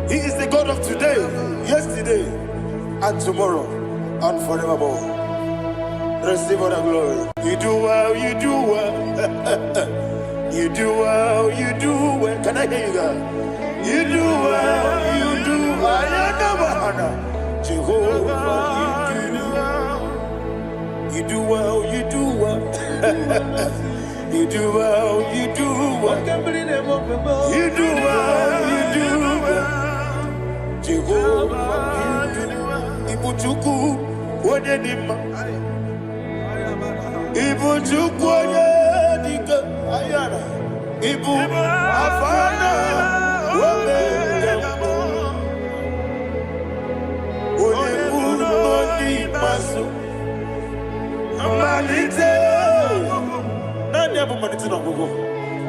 He is the God of today, yesterday, and tomorrow, and forevermore. Receive all the glory. You do well, you do well. You do well, you do well. Can I hear you guys? You do well, you do well. Jehovah, you do well, you do well. You do well, you do well. You do well, you do well. Jehovah, you do well. Ibuchuku, Wadedima. Ibuchuku, Wadedika. Ayana. Ibu, Afana. Wabedamo. Onebu, Noni, Masu. Malite.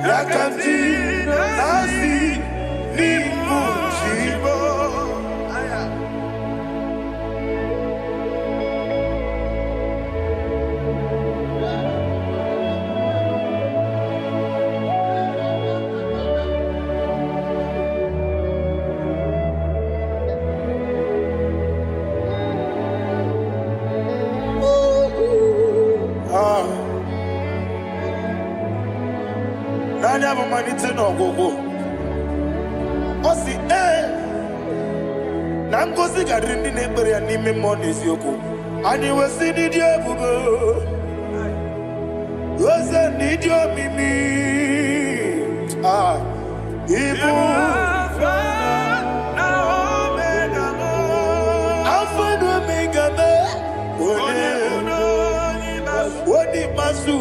Yakanti nasi ni mujibo. No go. Osi na ngozi gadiri ndị na-ekpere ya n'ime mmụọ na eziokwu. Anyị wesi n'ịdị ebube. Oze n'ịdị omimi. Ibu Alpha na Omega. Odi masu.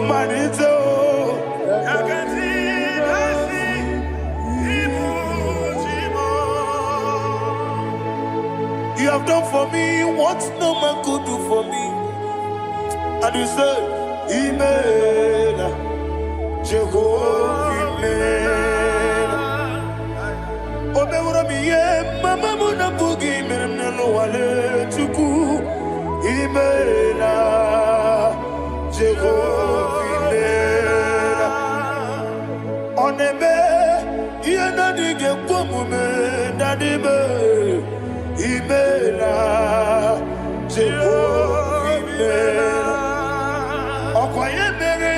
Manito. You have done for me what no man could do for me. And you said, Imela, Jehovah Imela. Amamiye mama muna bugi meremnelo wale tuku imela Jehovah imela onebe yena dige kwomume nadibe imela Jehovah imela okwaye mere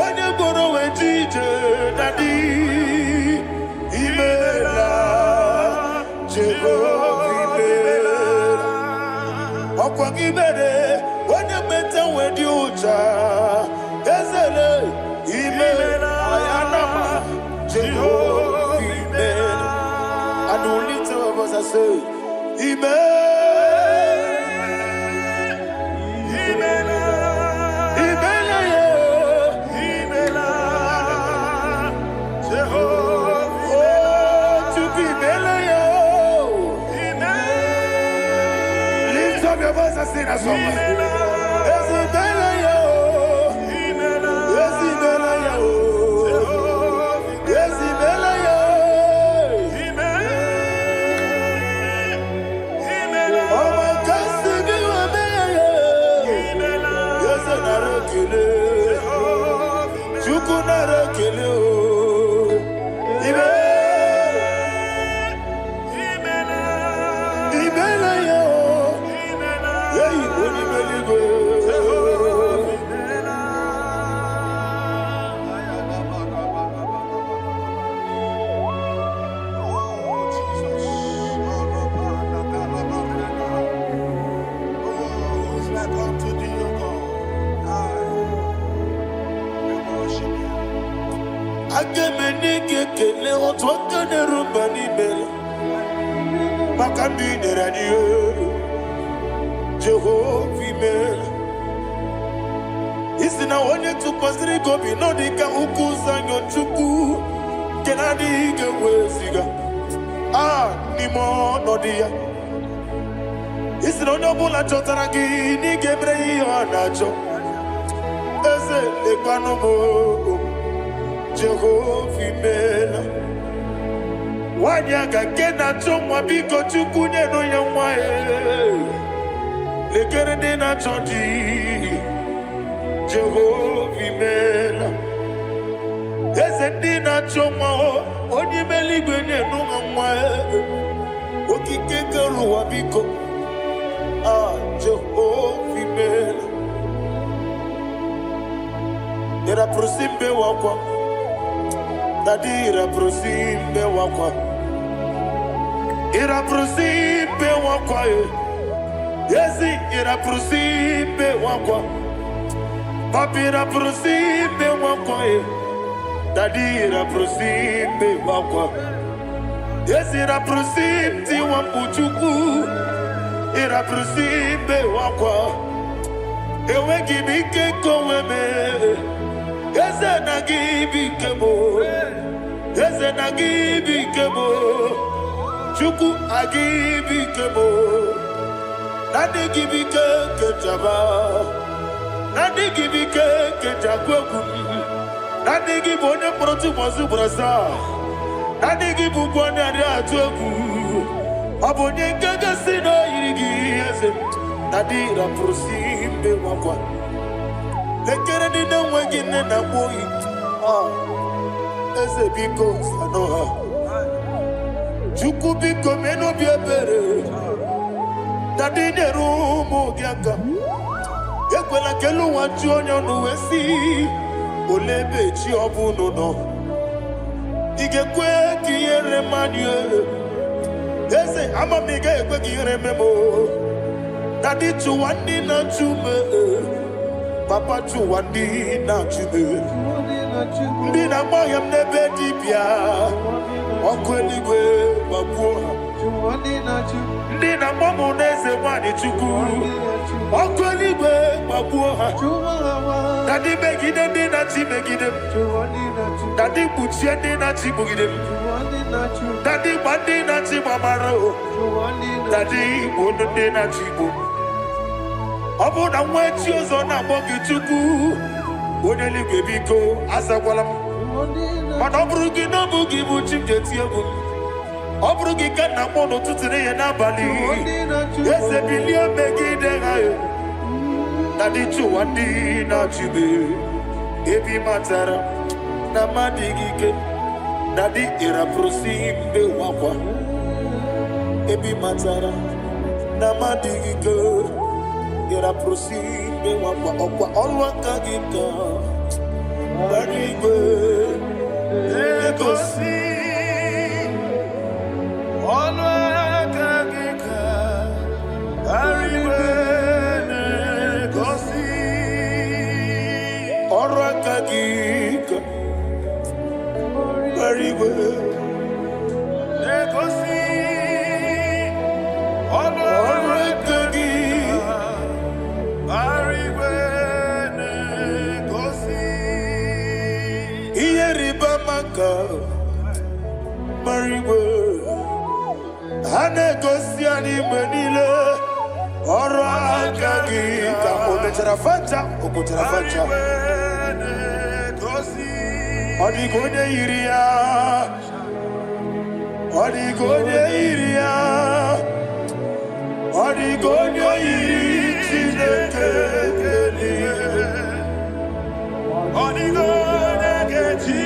onye goro wejije nadi imela Jehovah imela okwagibere onye meta wedi ucha ezele imela ayanama Jehovah imela and only two of us are say imela Sing a song. Jehovah imela isina onye tukwasịrị gobi no dịka ukuza nyochukwu kenadi geweziga n'ime ọnọdụ ya isina onye ọbụla chọtara gị n'ige mere ihe ọ na-achọ eze lekwanụ m Jehovah imela nwanyị aga nke na-achọ nwa biko chukwu nyenụ ya nwa lekere ndị na-achọ di Jehovah imela eze ndị na-achọ nwa onye imela igwe nyenụ ha nwa okike kere ụwa biko Jehovah imela iraprosimbe wakwa dadi iraprosimbe wakwa iraprosimbe wakwa Yesi iraprosimbe wakwa papi iraprosimbe wakwa dadi iraprosimbe wakwa Yesi iraprosimti wambuchuku iraprosimbe wakwa ewe gibike koweme Yese nagibike mo Yese nagibike mo Chuku agibike mo Nadi gibike kejaba Nadi gibike kejakweku Nadi gibone protu mozu brasa Nadi gibukwane adi atueku Abonye nkege sino irigi eze Nadi raprosimbe wakwa Lekere nina wengine na boyi Eze biko sanoha Chuku biko meno biebere Dadi nerumu giaka Ekwela kelu wanchi onyo nuwesi Olebe chi obuno no Igekwe kiyere manye Eze ama mige ekwe kiyere memo Dadi chuwandi na chume Papa chuwandi na chume Ndi na mayam nebe dibia Okweligwe babuha Ndi na mamu neze wani chuku Okweligwe babuha Dadi megide ndi na chi megide Dadi kuchie ndi na chi bugide Dadi bandi na chi mamaro Dadi bono ndi na chi bo Obu na mwechi ozo na mogi chuku Oneligwe biko azakwala Mana oburu gị n'obu gị bụ chi m ga-eti egwu Obrugika na mono tutune ya nabali. Ese bilia megide hayo. Nadi chuwandi na chibe. Ebi matara na madigike. Nadi ira prosimbe wakwa. Ebi matara na madigike. Ira prosimbe wakwa. Okwa olwa kagika. Barigwe. Egosi. Odigone iria, odigone iria, odigone irineke, odigone keji,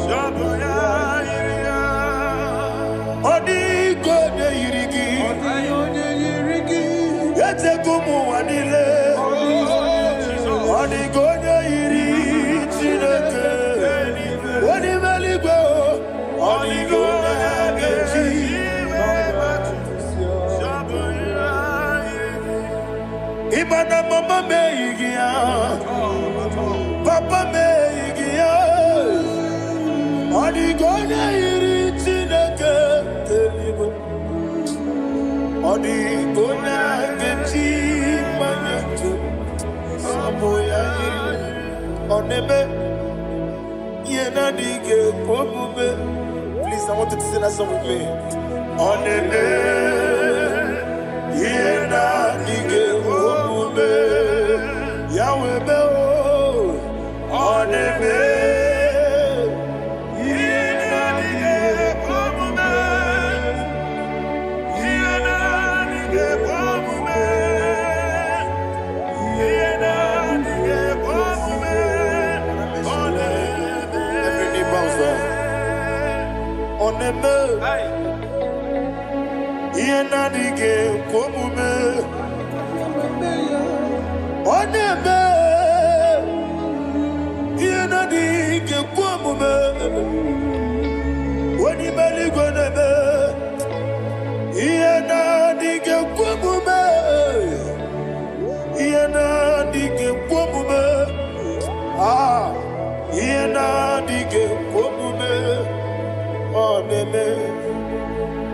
shaboya iria, odigone irigi, yetekumu wanile, odigone iri. Imana mama meigia, papa meigia, odigone iri chineke telibo, odigone kechi manyetu, saboya iri, oneme. Please, I want you to sing that song with me. Onene, yena dige omume, Yahweh me o. Onene, yena dige omume, yena dige omume, yena dige omume. Oneme, yena dige komume. Oneme, yena dige komume. Wani mali goneme, yena dige komume. Yena dige komume. Ah, yena dige komume. Oneme,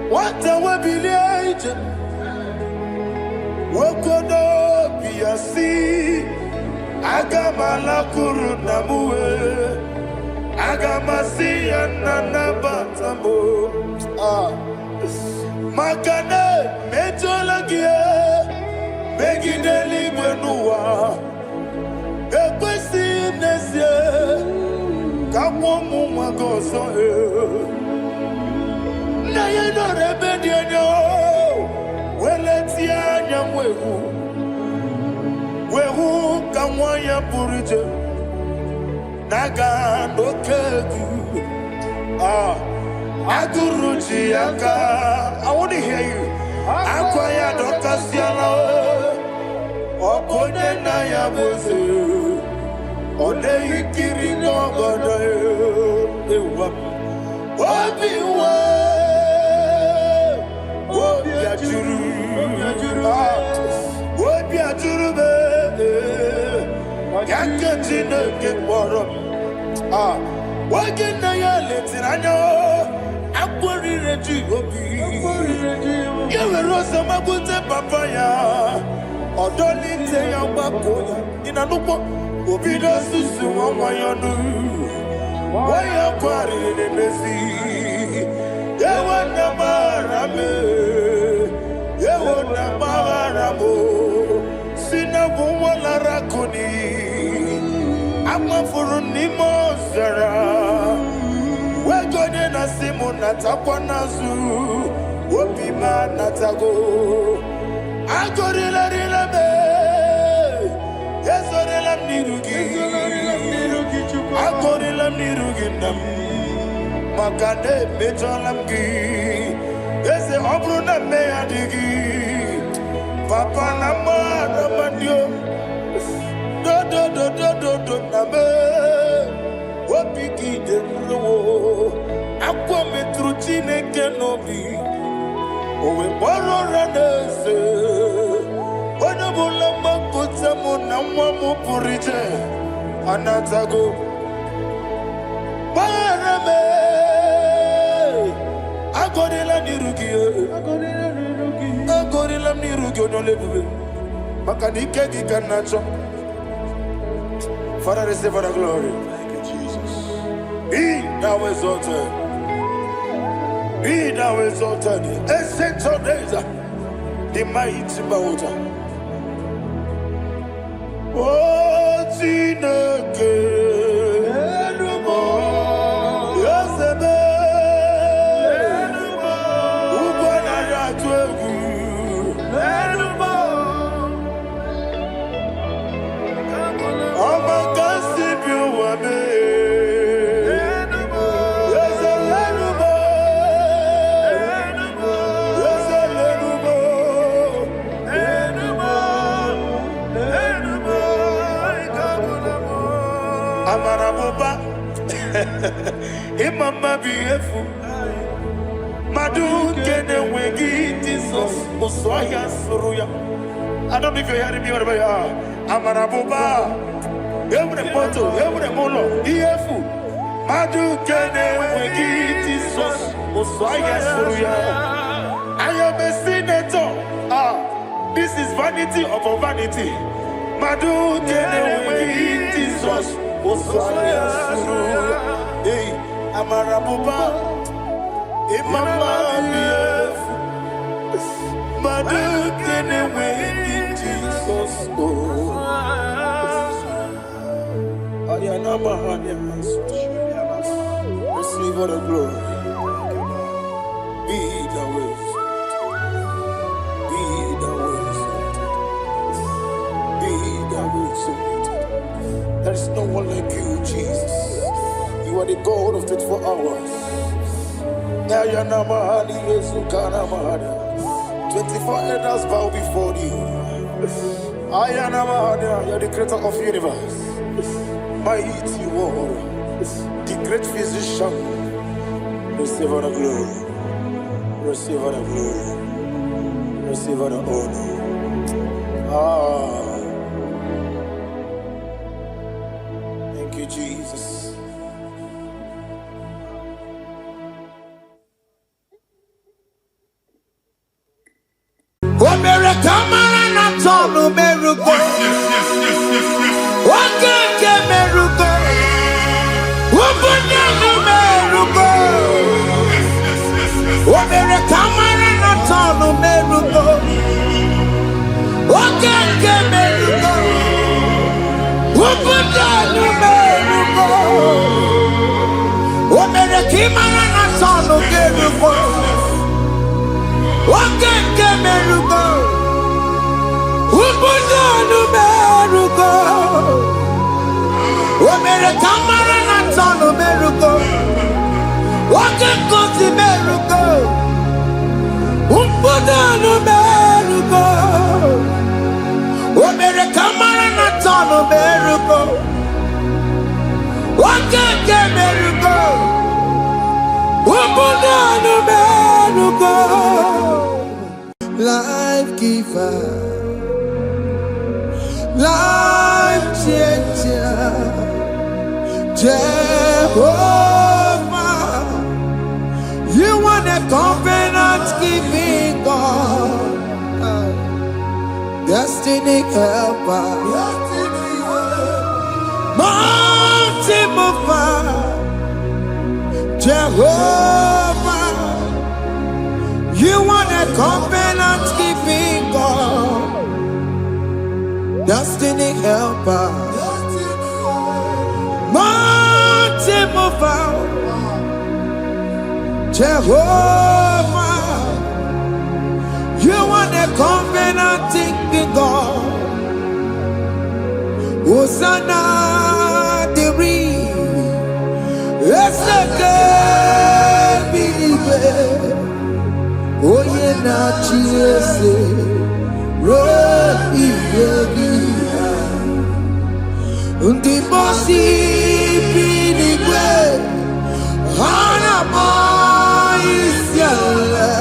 what a webillage, Wokono Piasi, Agamala Kurunamue, Agamasi and Nanabatamo, Makane, Metolagia, Megideli Benua, Equesi Nesia, Kamomu Magoso. Na yeno rebediano, weletia nyamwehu, wehu kamwaya purije, naga nokegu, aguruji aka. I want to hear you. Akwaya dokasiana, okone na yabuze, one ikiri no godo, ewa, obiwa. Sina bumwala rakuni ama furuni mozara wegone na simuna takwana Wopi manatago Agorila rila me Yazorila nirugi Agorila nirugi nam Makane mejolamgi Yese obruna me adigi Papa nama namanyo Do name Wopi ki demro Akwa metruchine kenobi Owe boro ranese Wana bula makuta muna mwamu purije Anatago Barame Agorila nirugi Agorila nirugi onolebube Makanike gikanacho Father, receive the glory. Thank you, Jesus. Be thou exalted. Be thou exalted. Ancient of days, the mighty mountain. Oh, Tineke. Yosebe. Ubana Yatwegu. Imama beautiful Madu kene wegi Jesus Osoya suruya I don't know if you're hearing me whatever you are Amarabuba Every photo, every molo Beautiful Madu kene wegi Jesus Osoya suruya I am a senator This is vanity upon vanity Madu kene wegi Jesus Osoya suruya Hey, Amarabuba, Imama, Madu, can away in Jesus. Ayanama, receive all the glory. Be the way, be the way, there is no one like you, Jesus. You are the God of 24 hours. 24 elders bow before you. You are the creator of the universe. Mighty warrior, the great physician. Receive all the glory. Receive all the glory. Receive all the honor. Thank you, Jesus. Life giver, life changer, Jehovah, you are the covenant keeping God, destiny helper, mountain mover, Jehovah, you are the covenant keeping God, destiny helper, mountain mover, Jehovah, you are the covenant-keeping God. Hosanna, the Oye na chiese, Rohi Yegia, Undi Bosi Pinigwe, Hanama Isyala,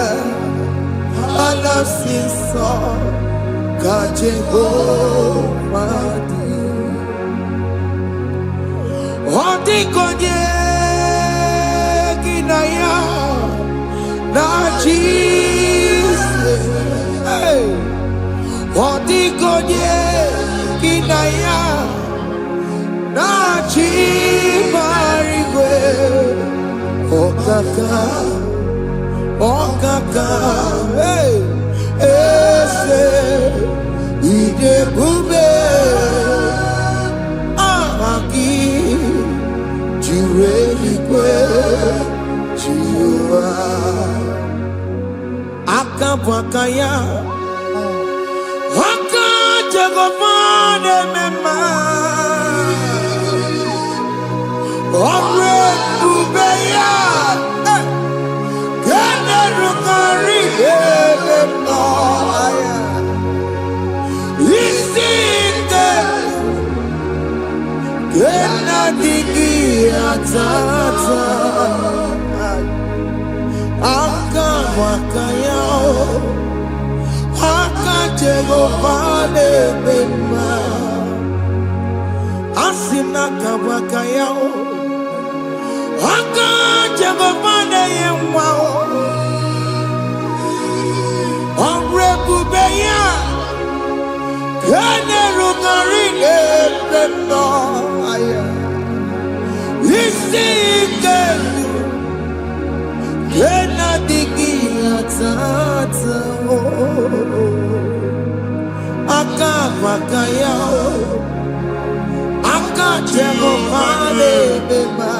Anasiso, Kajehovah. Odi konye kinaya na Jesus. Hey. Odi konye kinaya na chibarigwe. Okaka, okaka, hey, ese ide bube. Akabwakaya Akajagofane mema Omre Ubeya Gene Rukari Ebema Isite Gena Digi Atata Akabwakaya Akajagofane mema Asina kabwakaya Akajagofane yemwa Omrebubeya Kene rugari ebema Isike Kena digi atata Akabwakaya Akajagofane mema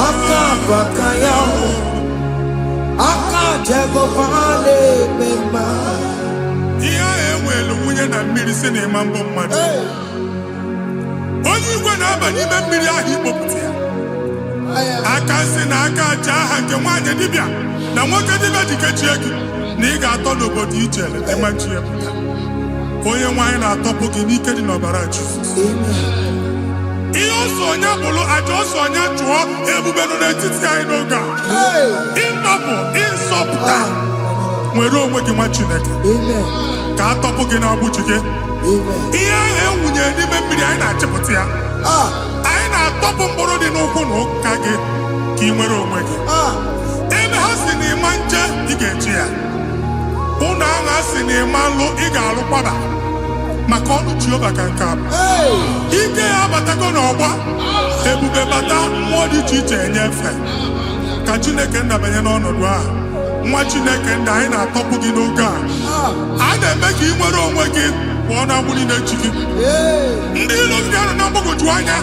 Akabwakaya Akajagofane mema Iya ewelu nwunye na mmiri si na-ema mbọ mmadụ. Onye igwe na-aba n'ime mmiri ahụ ikpopụta ya. Aka si na aka aja aha nke nwaanyị dibịa na nwoke dibịa ji kechie gị na ị ga-atọ n'obodo ijele emachi ya pụta. Onye nwaanyị na-atọpụ gị n'ike dị n'ọbara Jizọs. Ihe ọsọ onye bụrụ aja ọsọ onye chụọ ebube nọ n'etiti anyị n'oge a. Ịtọpụ ịsọpụta nwere onwe gị nwa Chineke ka atọpụ gị n'agbụchi gị. Ihe ahụ ewunye n'ime mmiri anyị na-achịpụta ya. Anyị na-atọpụ mkpụrụ dị n'ụkwụ na ụka gị ka ị nwere onwe gị. Ebe ha si na ịma nje ị ga-eji ya. Ụlọ ahụ ha si na ịma nlụ ị ga-alụkwaba maka ọnụ Jehova ka nke a bụ. Ike ya abatago n'ọgba ebube bata mmụọ dị iche iche enyefe ka Chineke ndabanye n'ọnọdụ ahụ nwa Chineke ndị anyị na-atọpụ gị n'oge a. A na-eme ka ị nwere onwe gị pụọ na agbụrụ na-echi gị. Ndị ilo gị anọ na mgbagwoju anya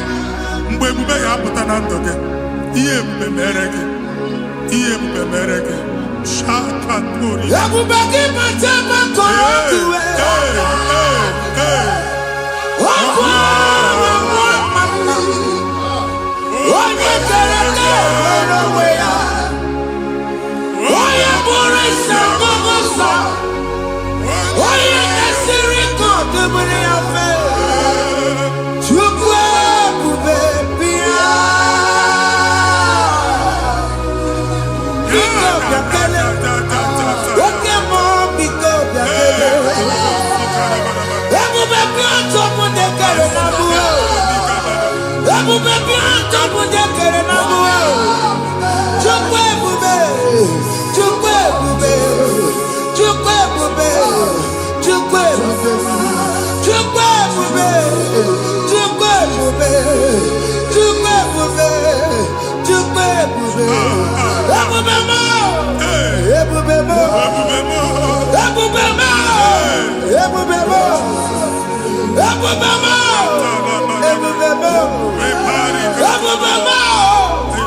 mgbe ebube ga-apụta na ndụ gị. Ihe ebube mere gị. Ihe ebube mere gị. Shakatori. Ebube gị matema kọrọ onye kere nwere onwe ya, onye bụrụ isi ọgụgụ nsọ, onye na-esiri ka ọdụmiri ya fe, Chukwu ebube bịa. Biko bịa kele, oke mmụọ biko bịa kele. Ebube bịa tọpụ ndị kere na mbuo. Ebube bịa tọpụ ndị kere na mbuo. Chukwu ebube, Chukwu ebube, Chukwu ebube, Chukwu ebube, Chukwu ebube, Chukwu ebube, Chukwu ebube, Chukwu ebube. Ebube mo, ebube mo, ebube mo, ebube mo, ebube mo, ebube mo, ebube mo,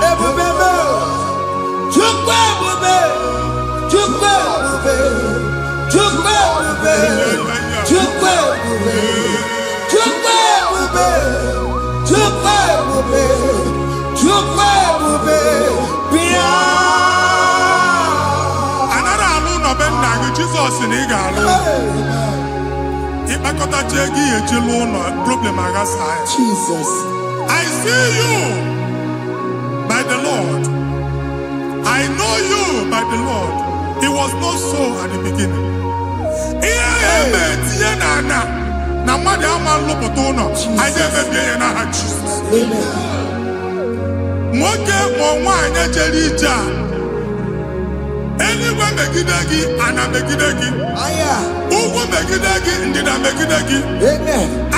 ebube mo. Chukwu ebube, Chukwu ebube, Chukwu ebube, Chukwu ebube, Chukwu ebube, Chukwu ebube, Chukwu ebube, bịa. Anara alụ nọbe nna gị Jizọs na ị ga-alụ. Ịkpakọtacha ego ihe eji lụọ ụlọ problem aghasa ya. Jesus. I see you by the Lord. I know you by the Lord. It was not so at the beginning. Ihe eme tinye na ana na mmadụ ama nlụpụta ụlọ. Anyị emebie ya n'aha Jizọs. Nwoke ma nwaanyị ejere ije a, eluigwe megide gị, ana megide gị, ugwu megide gị, ndịda megide gị,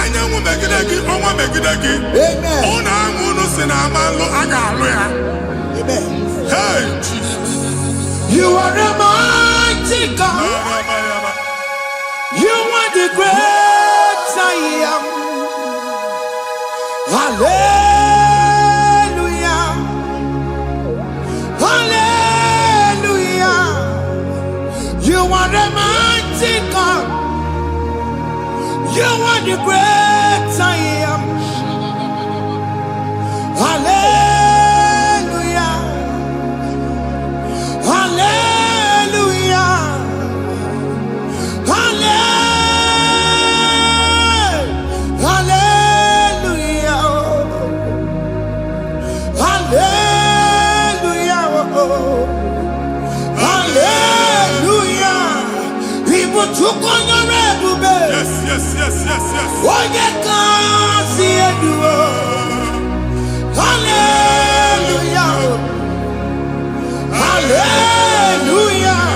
anyanwụ megide gị, ọnwa megide gị. Ụlọ ahụ unu si na ama nlụ a ga-alụ ya. Hey, Jesus. You are a mighty God. You are the great I am. Hallelujah. Hallelujah. You are a mighty God. You are the great I am. Hallelujah. Hallelujah. Hallelujah. Hallelujah. Hallelujah. People took on your red bed. Yes, yes, yes, yes, yes. Oh, you can't see it. Hallelujah. Hallelujah.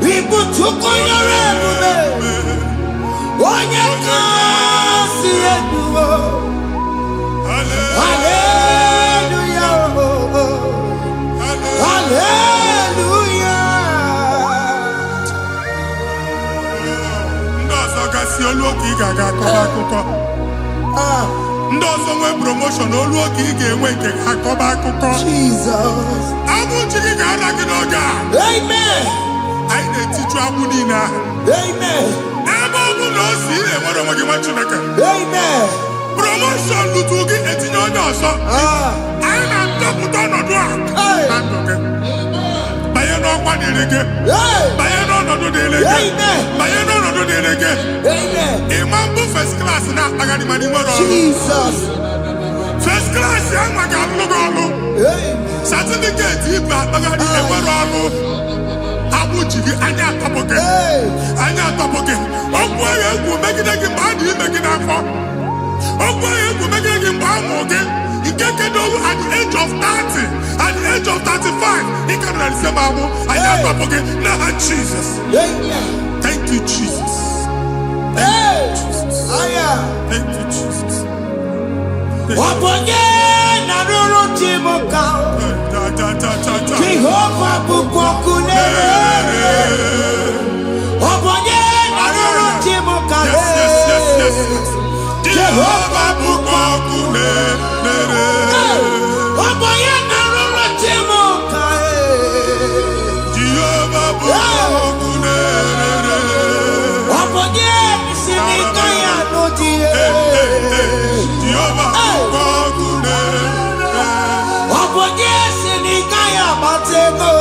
People took on your red bed. Oh, you can't see it. Hallelujah. Hallelujah. Ndị ọzọ gasị olu oge ị ga-aga akọba akụkọ. Ndị ọzọ nwee promotion olu oge ị ga-enwe nke akọba akụkọ. Jesus. Agbụ chi gị ga-ara gị n'oge a. Amen. Anyị na-etiju agbụ niile ahụ. Amen. Ebe ọ bụ na o si enwere onwe gị nwa Chineke. Amen. Promotion lutu gị etinye onye ọzọ. Anyị na-atọpụta ọnọdụ a na ndụ gị. Banye n'ọkwa dịrị gị. Banye n'ọnọdụ dịrị gị. Banye n'ọnọdụ dịrị gị. Ịma mbụ first class na-akpagharị ma n'ime ọrụ. Jesus. First class ya nwa ga-alụ gị ọrụ. Certificate ibu akpagharị enwere ọrụ. Agbụ ji gị anya atọpụ gị. Anya atọpụ gị. Okwu agha egwu megide gị mgbe a dị ime gị n'afọ. Okwu agha egwu megide gị mgbe a mụrụ gị. Nke kedoru at the age of 30, at the age of 35, he can receive abu. I am again. Now, Jesus. Thank you, Jesus. Thank you, Jesus. Thank you, Jesus. Jehovah bukokune. Jehova bụkwa ọkụ na-ere. Ọbọye na-arụrụ Chimoka. Jehova bụkwa ọkụ na-ere. Ọbọye si n'ike ya n'ụdị. Jehova bụkwa ọkụ na-ere. Ọbọye si n'ike ya gbata ego.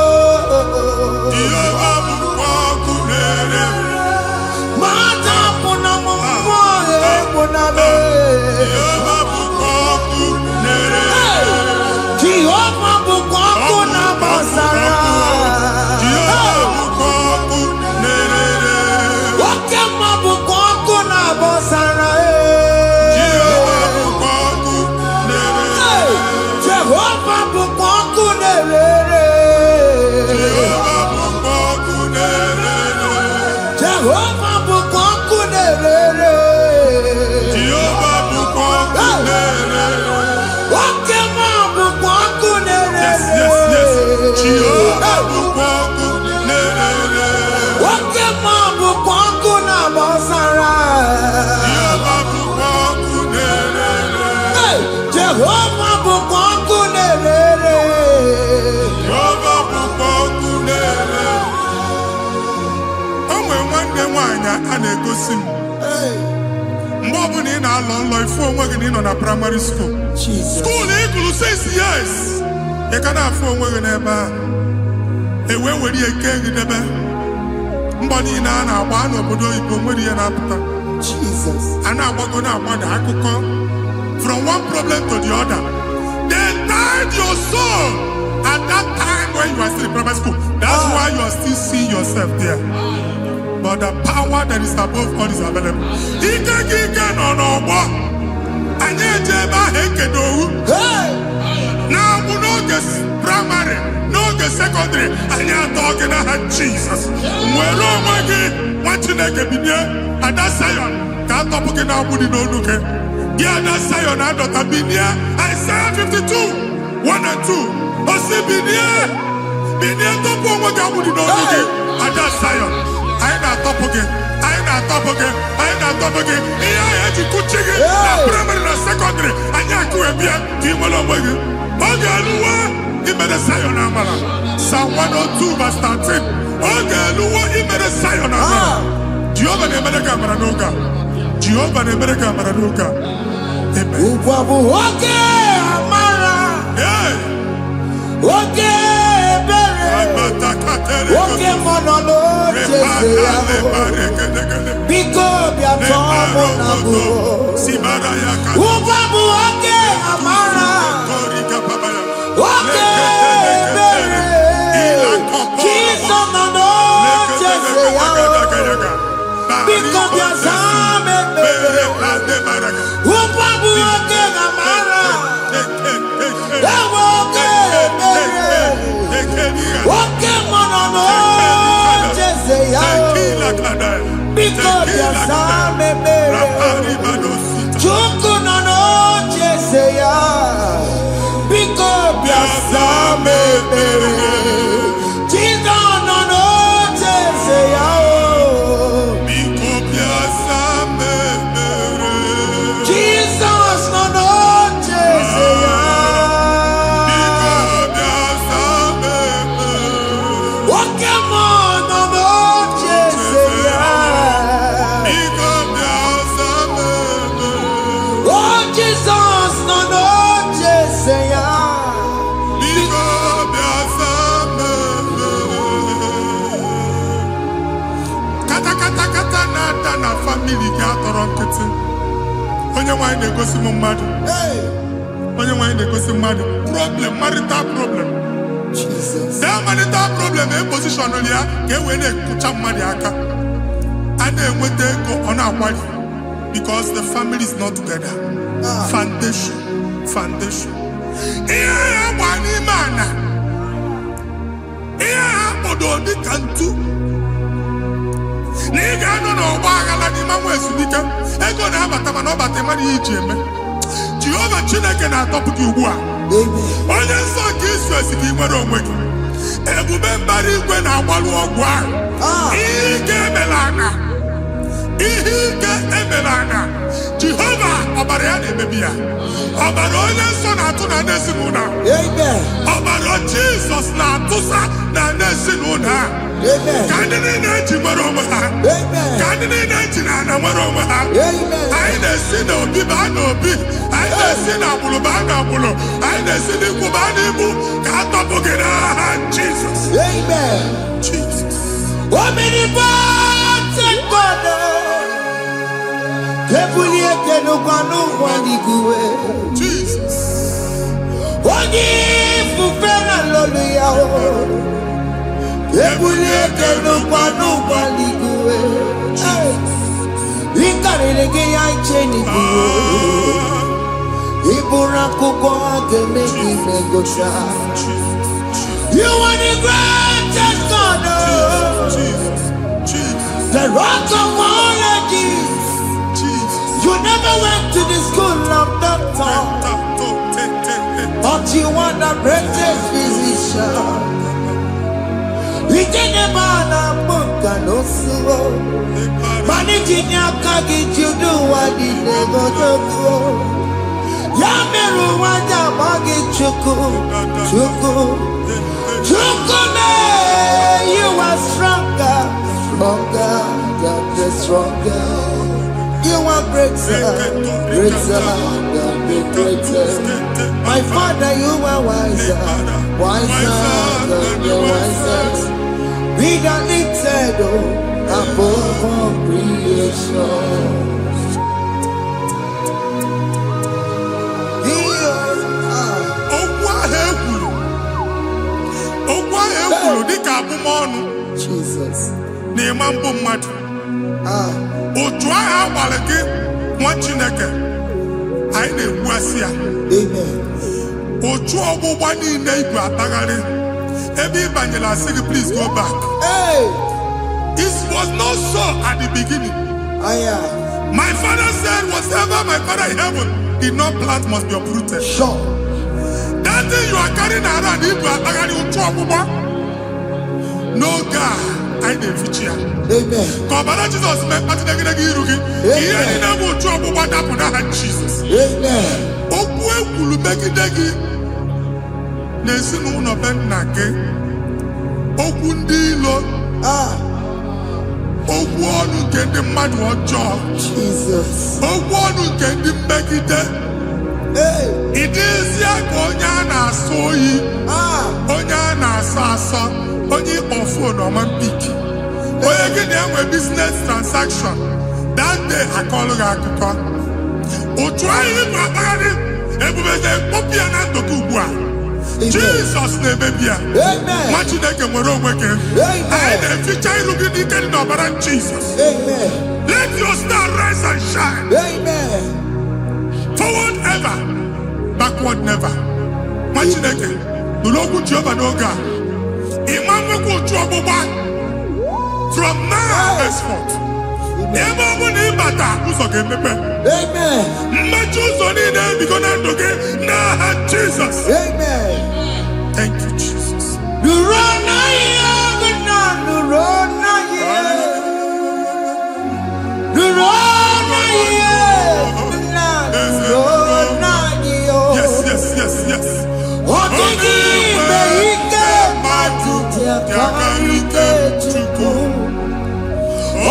Jehova bụkwa ọkụ na-ere. Mata pụna m mmụọ egbuna m. Jehova bụkwa ọkụ na-ere. Jehova bụkwa ọkụ na-agbasara. Jehova bụkwa ọkụ na-ere. Oke mma bụkwa ọkụ na-agbasara. Jehova bụkwa ọkụ na-ere. Jehova bụkwa ọkụ na-ere. Jehova bụkwa ọkụ na-ere. Jehova bụkwa ọkụ na-ere. Jehova bụkwa ọkụ na-ere. Oke mma bụkwa ọkụ na-ere. Yes, yes, yes. Jehova bụkwa ọkụ na-ere. Oke mma bụkwa ọkụ na-agbasara. Jehova bụkwa ọkụ na-ere. Jehova bụkwa ọkụ na-ere. Jehova bụkwa ọkụ na-ere. O nwere nwanne nwaanyị a na-egosi m mgbe ọbụla ị na-alọ nlọ ifu onwe gị na ị nọ na praịmarị skuul skuul ị gụrụ 6 years ị ka na-afụ onwe gị n'ebe a ewee were ihe kee gị debe mgbọ niile a na-agba n'obodo oyibo nwere ihe na-apụta a na-agbago na-agbada akụkọ from one problem to the other. They tied your soul at that time when you are still in primary school. That's why you are still seeing yourself there. But the power that is above all is available. Ike no. Anyị eje ebe ahụ ekedowu. Na-agbụ n'oge primary, n'oge secondary, anyị atọ gị n'aha Jizọs. Nwere onwe gị, nwa Chineke binye, Ada Zion, ka atọpụ gị na-agbụ dị n'onu gị. Gị Ada Zion adọta binye, Isaiah 52, 1 and 2. Osi binye tọpụ onwe gị agbụ dị n'onu gị, Ada Zion. Anyị na-atọpụ gị. Ihe anyị eji kụchi gị na praịmarị na sekọndịrị anyị akụwebie ka ị nwere onwe gị. Oge eluwe imere Zion amara. Psalm 102 verse 13. Oge eluwe imere Zion amara. Jehova na-emere gị amara n'oge a. Jehova na-emere gị amara n'oge a. Amen. Ugwu bụ oge amara. Oge ebere. Oge mmanụ n'oche ya. Biko bịa tọọ mụ na bụ. Ugwu bụ oge amara. Oge ebere. Jizọs nọ n'oche ya. Biko bịa zaa m ebere. Ugwu bụ oge amara. Ewe oge ebere. Oge mmanụ n'oche ya. Biko bịa zaa m ebere. Chukwu nọ n'oche ya. Biko bịa zaa m ebere. Jizọs nọ n'oche ya. Biko bịa zaa m ebere. Jizọs nọ n'oche ya. Biko bịa zaa m ebere. Oke mmụọ nọ n'oche ya. Biko bịa zaa m ebere. O Jizọs nọ n'oche ya. Biko bịa zaa m ebere. Kata na-ada na famili gị atọrọ nkịtị. Onye nwaanyị na-egosi m mmadụ. Onye nwaanyị na-egosi mmadụ. Problem, marital problem. That marital problem position ya ka e wee na-ekụcha mmadụ aka. A na-enweta ego ọ na-akwali because the family is not together. Foundation. Ihe ya gba n'ime ana. Ihe ha kpọdo dị ka ntu. Na ị ga-anọ n'ọgba aghara n'ime nwa ezumike. Ego na-abata mana ọ bata mmadụ ihe iji eme. Jehova Chineke na-atọpụ gị ugbu a. Onye nsọ nke Izrel ka ị nwere onwe gị. Ebube mbara igwe na-agbalụ ọgwụ ahụ. Ihe ike emela ana. Jehova bebia. Ọbara onye nsọ na-atụ na n'ezinụlọ. Amen. Ọbara Jizọs na-atụsa na n'ezinụlọ. Amen. Ka ndị niile eji nwere onwe ha. Amen. Ka ndị niile eji na ana nwere onwe ha. Amen. Anyị na-esi n'obi baa n'obi. Anyị na-esi n'agbụrụ baa n'agbụrụ. Anyị na-esi n'ikwu baa n'ikwu. Ka a tọpụ gị n'aha Jizọs. Amen. Jesus. Omnipotent God. Kebulie kenukanu waniguwe. Jesus. Ogi fufena loluya o. Kebulie kenukanu waniguwe. Ikarelege ya icheni kuwe. Ibura kuko ageme imegosha. You are the greatest God. Jesus. Jesus. The rock of all ages. Jesus. You never went to the school of doctor, but you are the greatest physician. We didn't ban a book and also managing your carriage, you do what you never do. Yamiru wanja magi chuku, you are stronger than the stronger. You are greater than the greatest. My Father, you are wiser than the wisest. Be the lifted above all creation. Jesus. Otu aha agbara gị nwa Chineke anyị na-egbu asị ya. Amen. Otu ọgbụgba niile ibu atagharị ebe ị banyere asị gị please go back. Hey. It was not so at the beginning. My father said whatever my father in heaven did not plant must be uprooted. Sure. That thing you are carrying around ibu atagharị otu ọgbụgba. No God. I didn't ya. Amen. Kọbara Jizọs mee kpatịnegide iru gị. Ihe niile bụ otu ọgbụgba dapụ n'aha Jizọs. Amen. Okwu ekwuru megide gị n'ezinụlọ be nna gị. Okwu ndị ilo. Okwu ọnụ nke ndị mmadụ ọjọọ. Jesus. Okwu ọnụ nke ndị mmegide. Ị dịzịa ka onye a na-asọ oyi. Onye a na-asọ asọ. Onye ịkpọ fonu ọma mpiki. Onye gị na-enwe business transaction. That day akọlụ gị akụkọ. Otu anyị bụ akpagharị ebubeze mkpọpụ ya na ndụ gị ugbu a. Jizọs na-emebi ya. Nwa Chineke nwere onwe gị. Anyị na-eficha iru gị n'ike dị n'ọbara Jizọs. Let your star rise and shine. Forward ever, backward never. Nwa Chineke nụrụ okwu Jehova n'oge a. Imamwekwu otu ọgbụgba from now henceforth. Ebe ọ bụ na ịbata ụzọ ga-emepe. Mmechi ụzọ niile ebigo na ndụ gị n'aha Jizọs. Thank you, Jesus. Yes, yes, yes, yes. Yakarike Chukwu.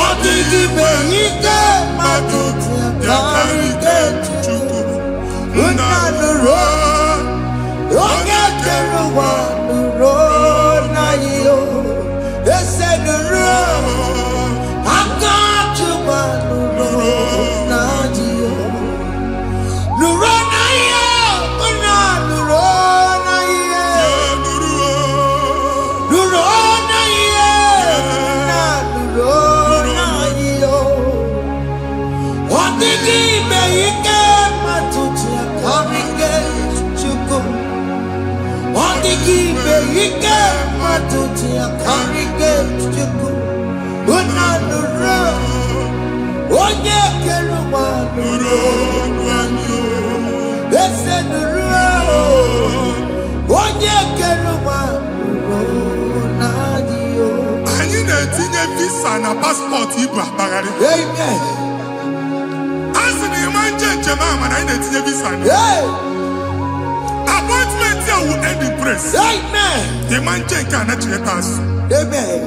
Odigime ike mmadụ yakarike Chukwu. Nna nụrụ onye kere ụwa nụrụ n'anyị o. Ese nụrụ aka Chukwu nụrụ n'anyị o. Nụrụ n'anyị o. Nna nụrụ n'anyị o. Nụrụ n'anyị o. Nna nụrụ n'anyị o. Odigime ike mmadụ yakarike Chukwu. Odigime ike mmadụ yakarike Chukwu. Nna nụrụ onye kere ụwa nụrụ n'anyị o. Ese nụrụ onye kere ụwa nụrụ n'anyị o. Anyị na-etinye visa na paspọtụ ibu akpagharị. Amen. A sị na ịma nje njem a mana I need to visa. Hey. Appointment here will end in praise. Amen. The man check and let you pass. Amen.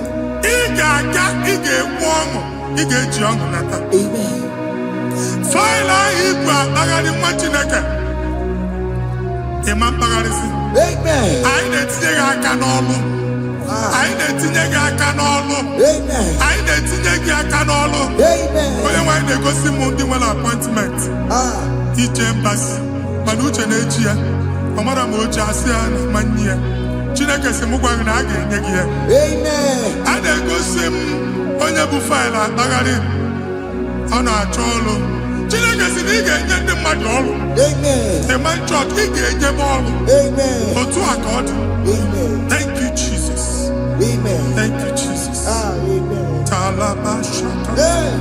Amen. File Igbo agadi Chineke. Imam Bagarisi. Amen. I na-etinye gị aka n'ọlụ. Anyị na-etinye gị aka n'ọlụ. Amen. Anyị na-etinye gị aka n'ọlụ. Amen. Onye nwanyị na-egosi m ndị nwere appointment. Ije mbasi. Mana uche na-eji ya. Ọ mara ma oche asị ya na mmanyi ya. Chineke sị m gwa gị na a ga-enye gị ya. Amen. A na-egosi m onye bụ faịlụ akpagharị. Ọ na-achọ ọlụ. Chineke sị na ị ga-enye ndị mmadụ ọrụ. Amen. The man chọrọ ị ga-enye m ọrụ. Amen. Otu a ka ọ dị. Amen. Thank you, Jesus. Amen. Thank you, Jesus. Amen. Talabashaka. Hey.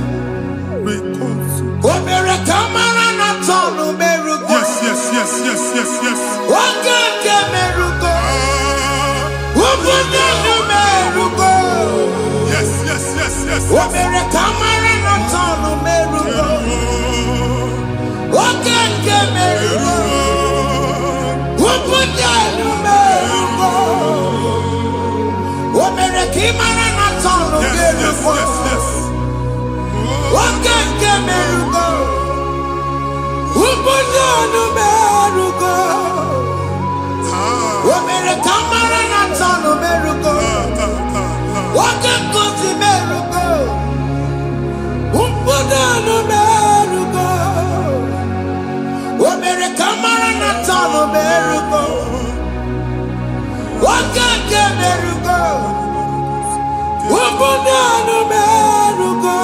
Rekosu. Omere kamara na tonu merugo. Yes. Oke merugo. Ubune merugo. Yes. Omere kamara na tonu merugo. Oke merugo. Ubune merugo. Omere kamara na tonu merugo. Oke merugo. Ubune merugo. Omere kamara na tonu merugo. Oke kosi merugo. Ubune merugo. Omere kamara na tonu merugo. Oke merugo. Ubune merugo.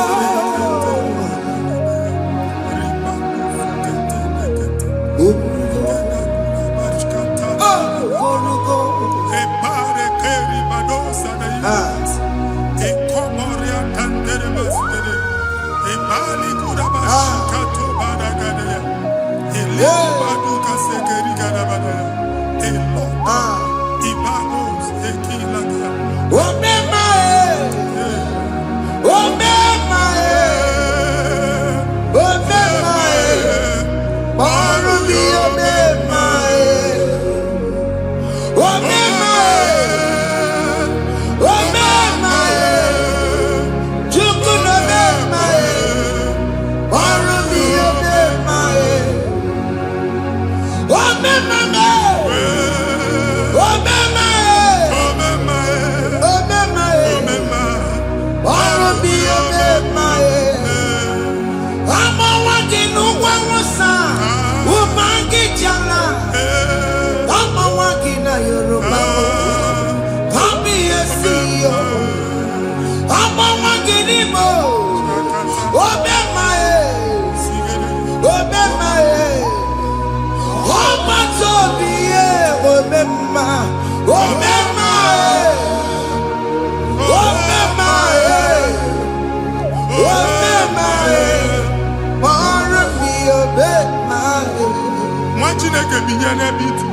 Chineke binye n'ebe itu.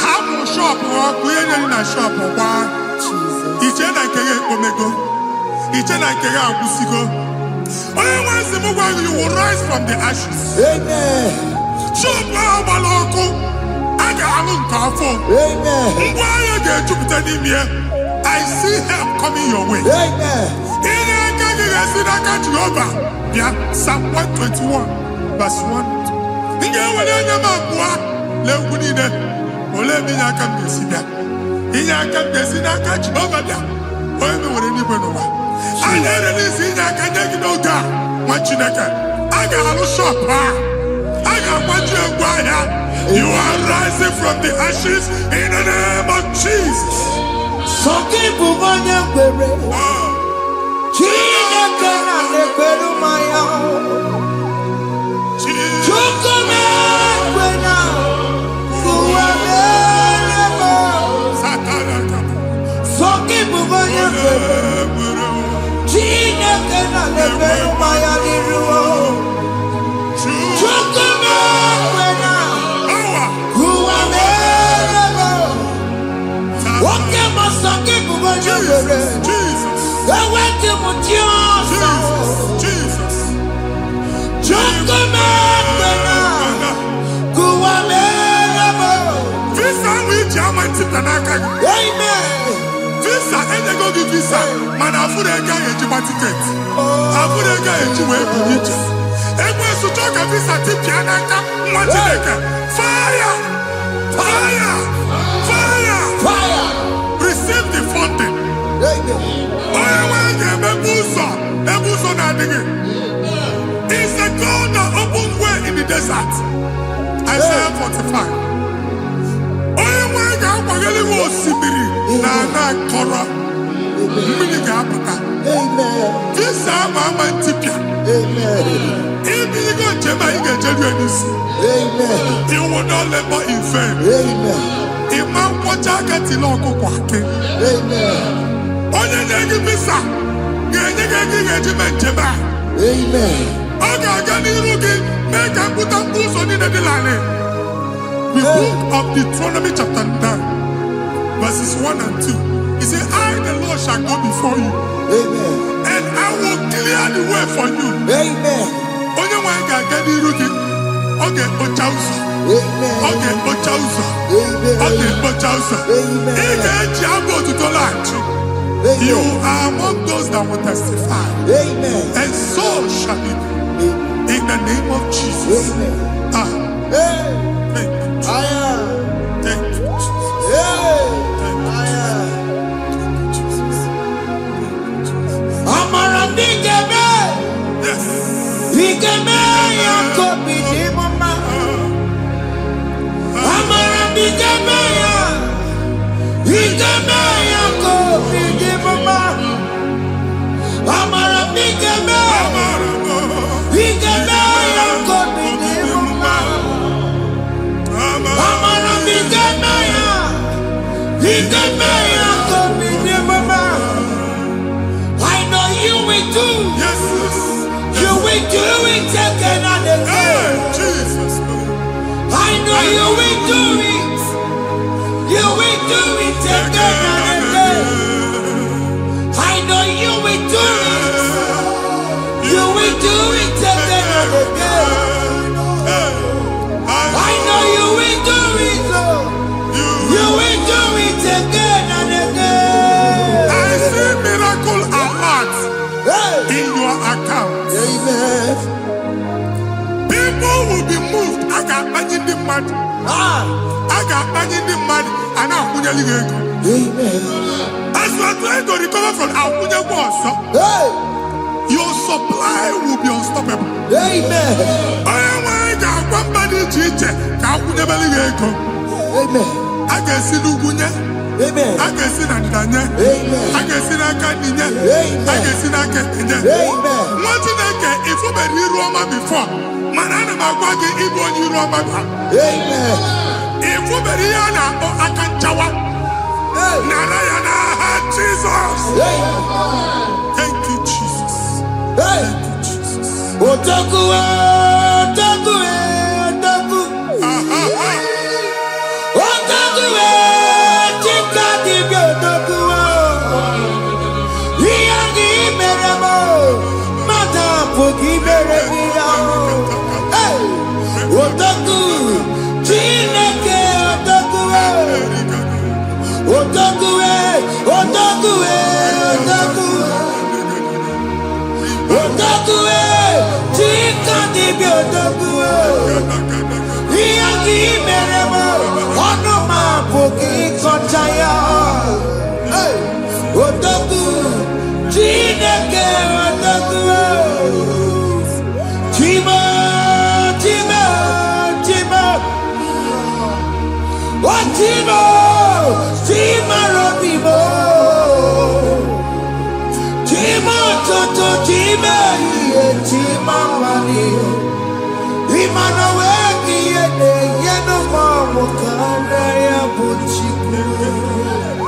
Hapụ shọpụ ọkụ ihe nyere na shọpụ kwa. Iche na nke ya ekpomego. Iche na nke ya agwụsigo. Onye nwe nsị m gwa you will rise from the ashes. Amen. Shọpụ ahụ gbara ọkụ. A ga-alụ nke afọ. Amen. Ngwa ahịa ga-ejupụta n'ime ya. I see help coming your way. Amen. Ihe aka gị ga-esi n'aka Jehova. Bịa Psalm 121 verse 1. Ị ga-ewere anya m abụọ n'egwu niile. Olee ebe inye aka m ga-esi bịa? Inye aka m ga-esi n'aka Jehova bịa. Onye mewere n'igwe n'ụwa. A na-erelisi inye aka nye gị n'oge a, nwa Chineke. A ga-alụ shọpụ a. A ga-agbaji egwu ahịa. You are rising from the ashes in the name of Jesus. Sọkị bụ onye kwere. Chineke na-ekwere mmanya. Chukwu na-ekwe na ụwa na-eme. Sọkị bụ onye kwere. Chineke na-ekwere mmanya n'iru. Chukwu na-ekwe na ụwa na-eme. Nwoke ma sọkị bụ onye kwere. Enweghị m chi ọzọ. Chukwu na give visa, man, I put a guy a ticket. I put a guy a ticket. And when you talk a visa, Tipiana, fire! Fire! Fire! Fire! Receive the funding. It's the God that opens way in the desert. Isaiah 45. This Amen. If you go to Amen. You will not labor in vain. Amen. Imam Wajaka Tiloko Kwake. Amen. Onye negi visa. Amen. The book of Deuteronomy chapter 9, verses 1 and 2. He said, I, the Lord, shall go before you. Amen. And I will clear the way for you. Amen. Onye wanga gani rugi. Okay, Ochausa. Amen. Okay, Ochausa. Amen. Okay, Ochausa. Amen. Ige Jiabo to Tolanchi. You are among those that will testify. Amen. And so shall it be. In the name of Jesus. Amen. Thank you, Jesus. Thank you, Jesus. Thank you, Jesus. Yes. I know you will do. Yes. You will do it again and again. Jesus. I know you will do it. You will do it again and again. I know you will do it. You will do it again and again. I know you will do it, Lord. You will do it again and again. I see miracle alert in your account. Amen. People will be moved. I got money in the mud. I got money in the mud. And I'm going to go. Amen. As you are trying to recover from Abuja Boss, your supply will be unstoppable. Amen. I got one body teacher. Abuja Beliego. Amen. I can see Lugunya. Amen. I can see Nadanya. Amen. I can see Nakaninya. Amen. I can see Nakaninya. Amen. What did I get? If you were in Roma before, Manana Magwagi, Igbo, in Roma. Amen. If you were in Akanchawa, Narayana, Jesus. Thank you, Jesus. Thank you, Jesus. Otaku, Otaku, Otaku. Otaku, Chika di Otaku. Iyagi meremo, mata pogi meremia. Hey, Otaku, Chineke Otaku. Otaku, Otaku, Otaku. Otaku, Chika di Otaku. Iyagi meremo, onoma pogi kochaya. Hey, Otaku, Chineke Otaku. Chima, Chima, Chima. Oh, Chima, Chima Robibo. Chima Toto, Chima, Chima Mani. Imanaweki, Yeno Mamu, Kanaya Buchiku.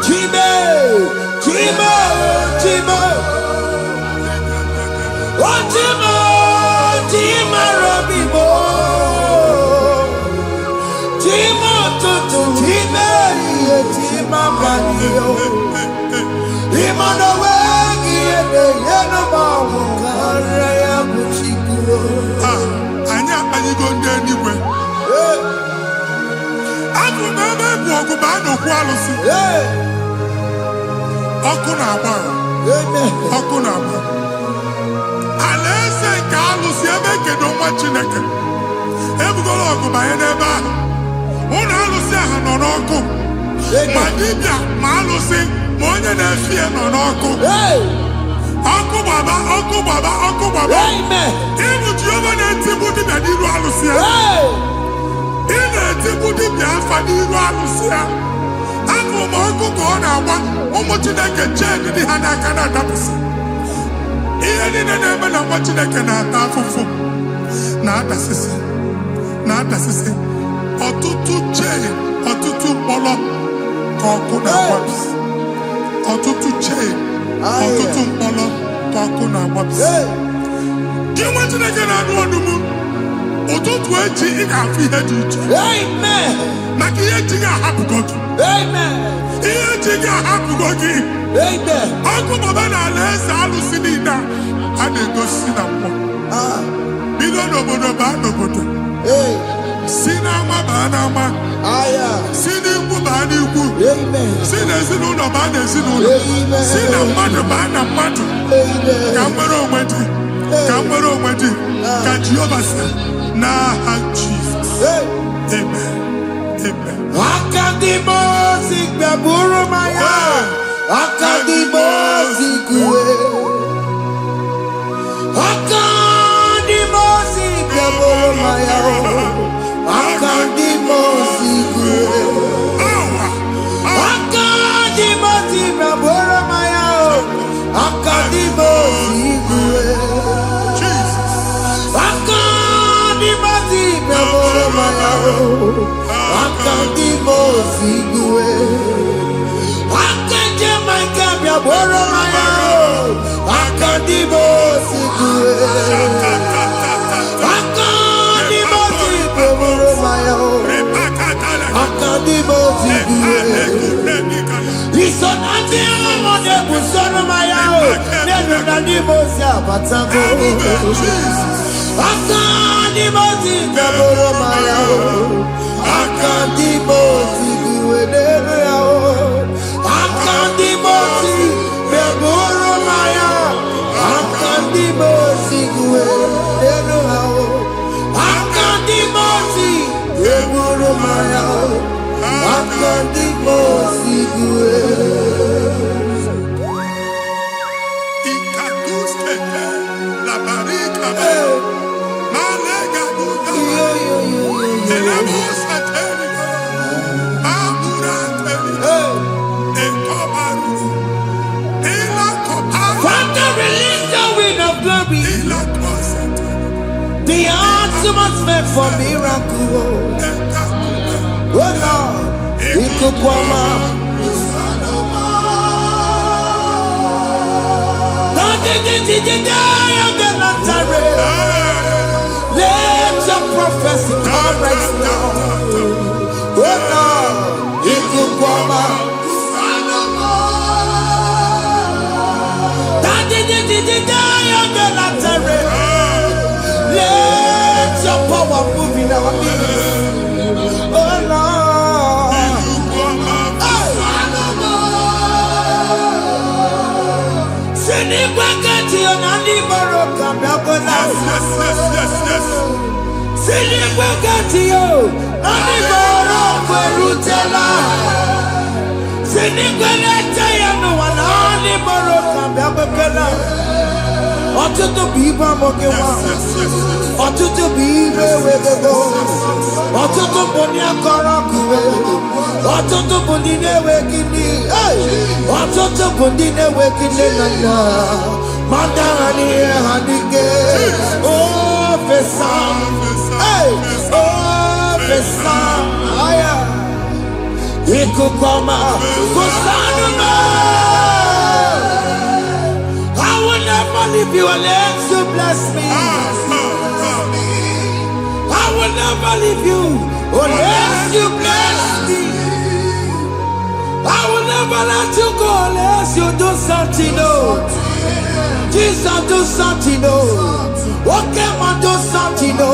Chima, Chima, Chima. Oh, Chima, Chima Robibo. Chima Toto, Chima, Chima Mani. Imanaweki, Yeno Mamu, Kanaya Buchiku. Anya go anywhere. I remember walking by no quality. ọkụ na-agba ọkụ na-agba alaeze nke alụsị ebe ekedo nwa Chineke ebugoro ọgụ banye n'ebe ahụ ụlọ alụsị ahụ nọ n'ọkụ ma dibịa ma alụsị ma onye na-efi ya nọ n'ọkụ ọkụ gbaba ọkụ gbaba ọkụ gbaba ịbụ Jehova na-etigbu dibịa n'iru alụsị ya ị na-etigbu dibịa afa n'iru alụsị ya afọ ma ọkụ ka ọ na-agba ụmụ Chineke chee dị ha n'aka na-adapụsị ihe niile na-eme na nwa Chineke na-ata afụfụ na-adasịsị ọtụtụ chee ọtụtụ mkpọrọ ka ọkụ na-agbapụsị ọtụtụ chee ọtụtụ mkpọrọ ka ọkụ na-agbapụsị gị nwa Chineke na-anụ ọdụm ụtụtụ echi ị ga-afụ ihe dị iche maka ihe echi ga-ahapụgo gị ihe echi ga-ahapụgo gị ọkụ baba na ala eze alụsị niile a na-egosi na mmụọ bido n'obodo baa n'obodo si n'ama baa n'ama si n'ikwu baa n'ikwu si n'ezinụlọ baa n'ezinụlọ si na mmadụ baa na mmadụ ka nwere onwe dị ka nwere onwe dị ka Jehova sị n'aha Jizọs amen amen. Akadimosi gbaburu maya akadimosi kuwe akadimosi gbaburu maya akadimosi kuwe akadimosi gbaburu maya akadimosi kuwe akadimosi gbaburu maya akadimosi kuwe akadimosi gbaburu maya akadimosi kuwe akadimosi gbaburu maya akadimosi kuwe isonati ọmọdé busoro maya nenu nadimosi abatago akadimosi gbaburu maya akadimosi kuwe nenu ya akadimosi gbaburu maya akadimosi kuwe nenu ya akadimosi gbaburu maya akadimosi kuwe. The ultimate meant for miracle. Oh Lord, Ikukwama. Let your prophecy come right now. Oh Lord, Ikukwama. Let your power move in our midst. Oh Lord. Ọtụtụ bụ ibe amụghị nwa, ọtụtụ bụ ibe ewegego, ọtụtụ bụ ndị akọrọ kụwe, ọtụtụ bụ ndị na-enweghị nne, ọtụtụ bụ ndị na-enweghị nne na nna, ma dara n'ihe ha n'ike. Ofesa, ofesa, aya, ikuku ọma, kụsanụ m. I will never leave you unless you bless me. I will never leave you unless you bless me. I will never let you go unless you do something. Oh, Jesus, do something. Oh, okay, man, do something. Oh,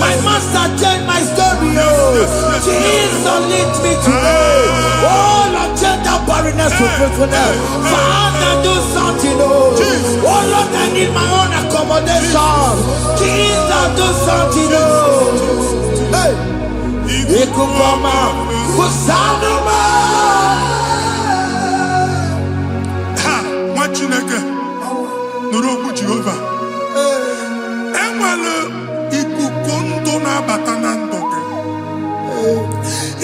my master changed my story. Oh, Jesus, lead me today. Oh, Lord, change that barren. goodness, for fruitfulness. Father, do something, oh. Oh Lord, I need my own accommodation. Jesus, do something, oh. Hey. Ikukoma, Kusanuma. Ha, Machineke, Nurobu Jehovah. Enwale ikukondo na batanando.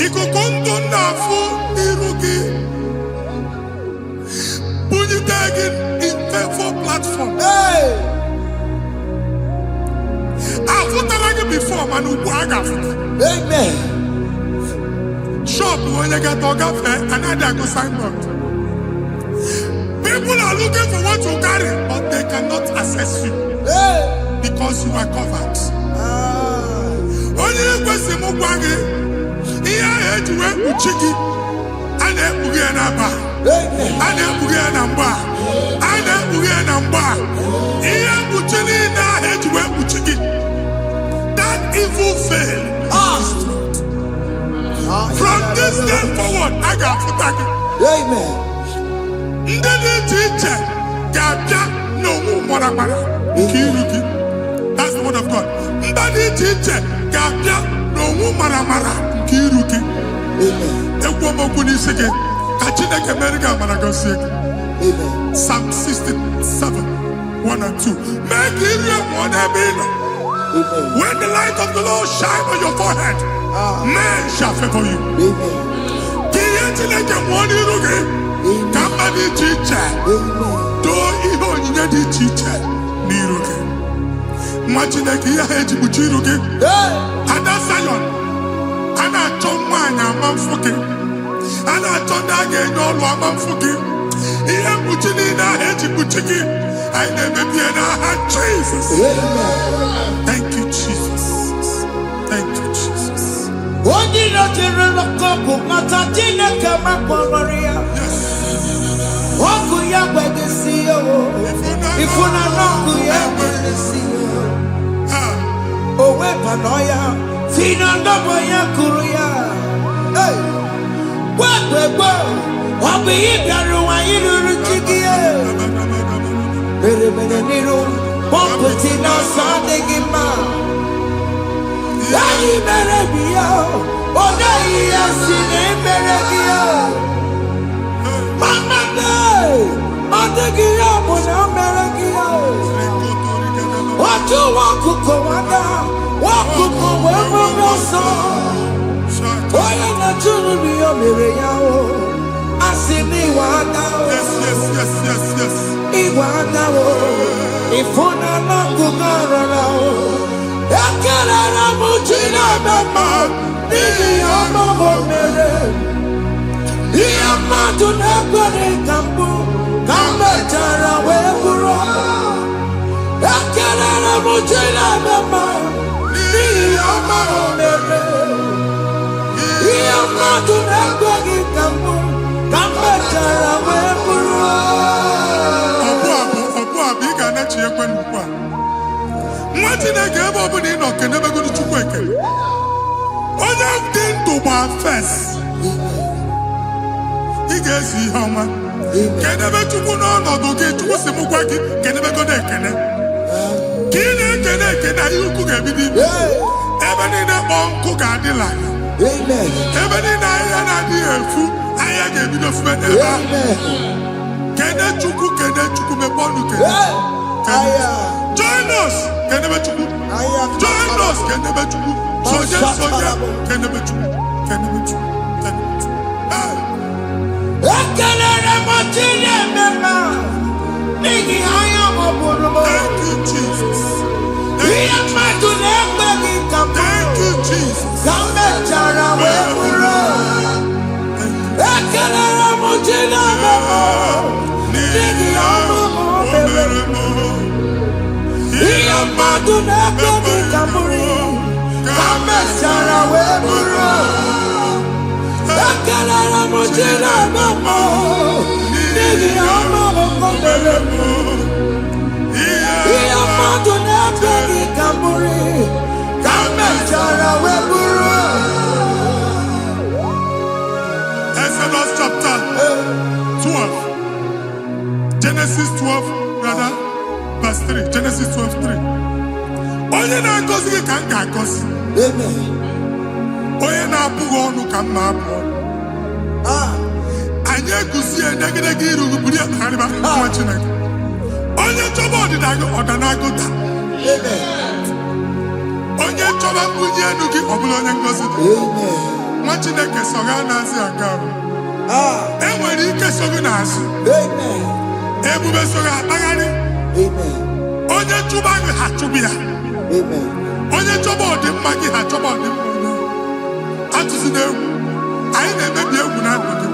Ikukondo na fu irugi. Bunitagin in for platform. Hey. I've before, man, who amen. Shop when you get to another go signboard. People are looking for what you carry, but they cannot access you because you are covered. Only question Mugwagi, here head to work with Chiki, and then Bugianaba, and then Bugianamba, and then Bugianamba. Here Buchini now head to work with Chiki. That evil fail. From this day forward, I got for that. Amen. That's the word of God. Amen. Psalm 67, 1 and 2. Make when the light of the Lord shine on your forehead, men shall favor you. Jesus. Thank you, Jesus. Thank you, Jesus. First, he gets you how much. Can never to go on or get to some work, can never go there. Can you cook a bit? Even in a bomb cook a delight. Even in a dear food, I gave you the friend. Can I to cook a bond? Join us, can never to cook. Join us, can never to cook. So just so can never to cook. Can never to cook. Thank you, Jesus. Thank you, Jesus. Exodus chapter 12. Genesis 12, rather, verse 3. Genesis 12, 3. Onye na-agọzi gị ka m ga-agọzi. Onye na-abụghị ọnụ ka m na-abụ ọnụ. Anyị eguzie negedege iru gị buru ya karịba nwa Chineke. Onye chọba ọdịda gị ọdanagụta. Onye chọba mbunye elu gị ọ bụla onye ngọzi dị. Nwa Chineke so gị na-azị aga ahụ. Enwere ike so gị n'azụ. Ebube so gị akpagharị. Onye chụba gị ha chụbụ ya. Onye chọba ọdịmma gị ha chọba ọdịmma onye. Atụzi n'egwu. Anyị na-emebi egwu na ndụ gị.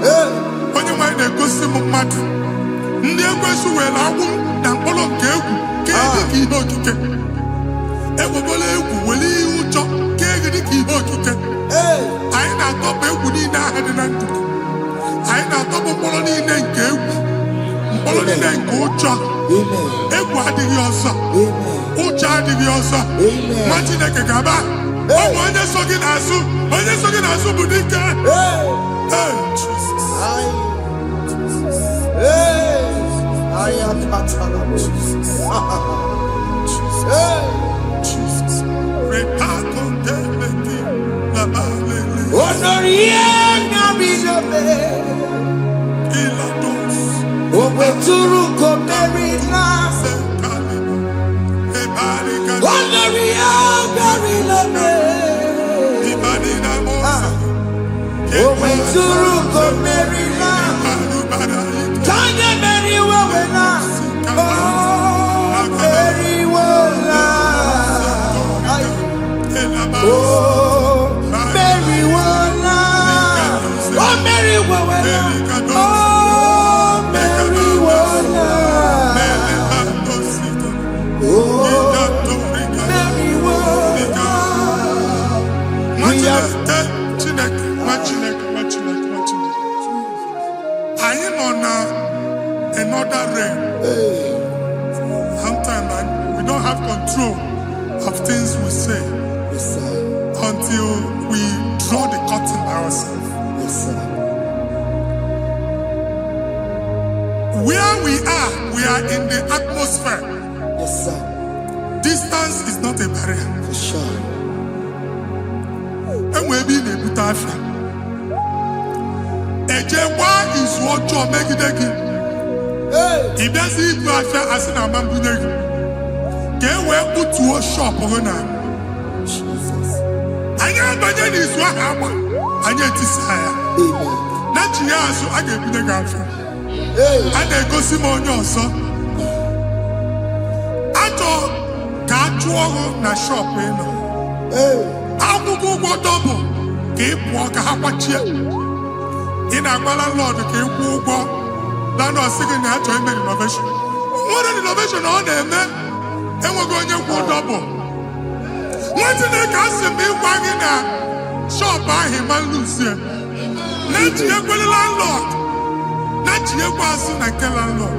Onye nwanyị na-egosi m mmadụ. Ndị ekwensu were agwụ na mkpọrọ nke egwu ka dị ka ihe okike. Ewebola egwu were ihe ụjọ ka dị ka ihe okike. Anyị na-atọpụ egwu niile ahụ dị na ndụ. Anyị na-atọpụ mkpọrọ niile nke egwu. Mkpọrọ niile nke ụjọ. Egwu adịghị ọzọ. Ụjọ adịghị ọzọ. Nwa Chineke ga-aba. Ọ bụ onye so gị n'azụ. Onye so gị n'azụ bụ dike. Jesus. I am Jesus. Jesus. Another realm. Sometimes we don't have control of things we say until we draw the curtain by ourselves. Where we are in the atmosphere. Distance is not a barrier. For sure. And we'll be in a butafia. Ejewa is what you're making. If there's a butafia as in a mambunek, get where put to a shop over now. Jesus. I am Bajan is what happened. I get desire. Not years, so I get the girlfriend. And they go Simon also. I thought, can't you na shop, you know? How to go double? Keep walk a watch in a Lord, keep walk. Land was singing at joint innovation. What an innovation on them, man. And we're going to go double. What's in the castle be wagging a shop by him and Lucia? Not your landlord. Not your person and tell landlord.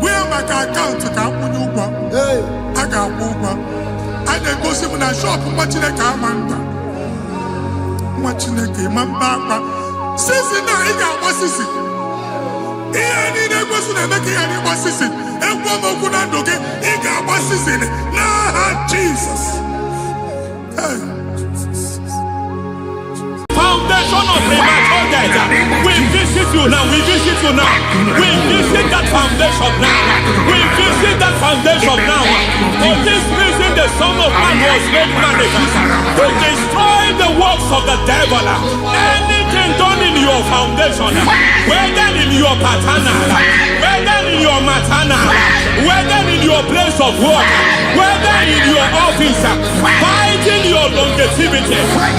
We are my account to come when you go. I got over. I then go see when I shop watching a car man. Watching a game and papa. Since now he got what's this? He ain't a person and making any what's this? And one more good and okay, he got what's this in it. Nah, Jesus. Foundation of premature death. We visit you now. We visit you now. We visit that foundation now. We visit that foundation now. For this reason, the Son of Man was made manifest to destroy the works of the devil. Anything done in your foundation, whether in your paternal, whether in your maternal, whether in your place of work, whether in your office, fighting your longevity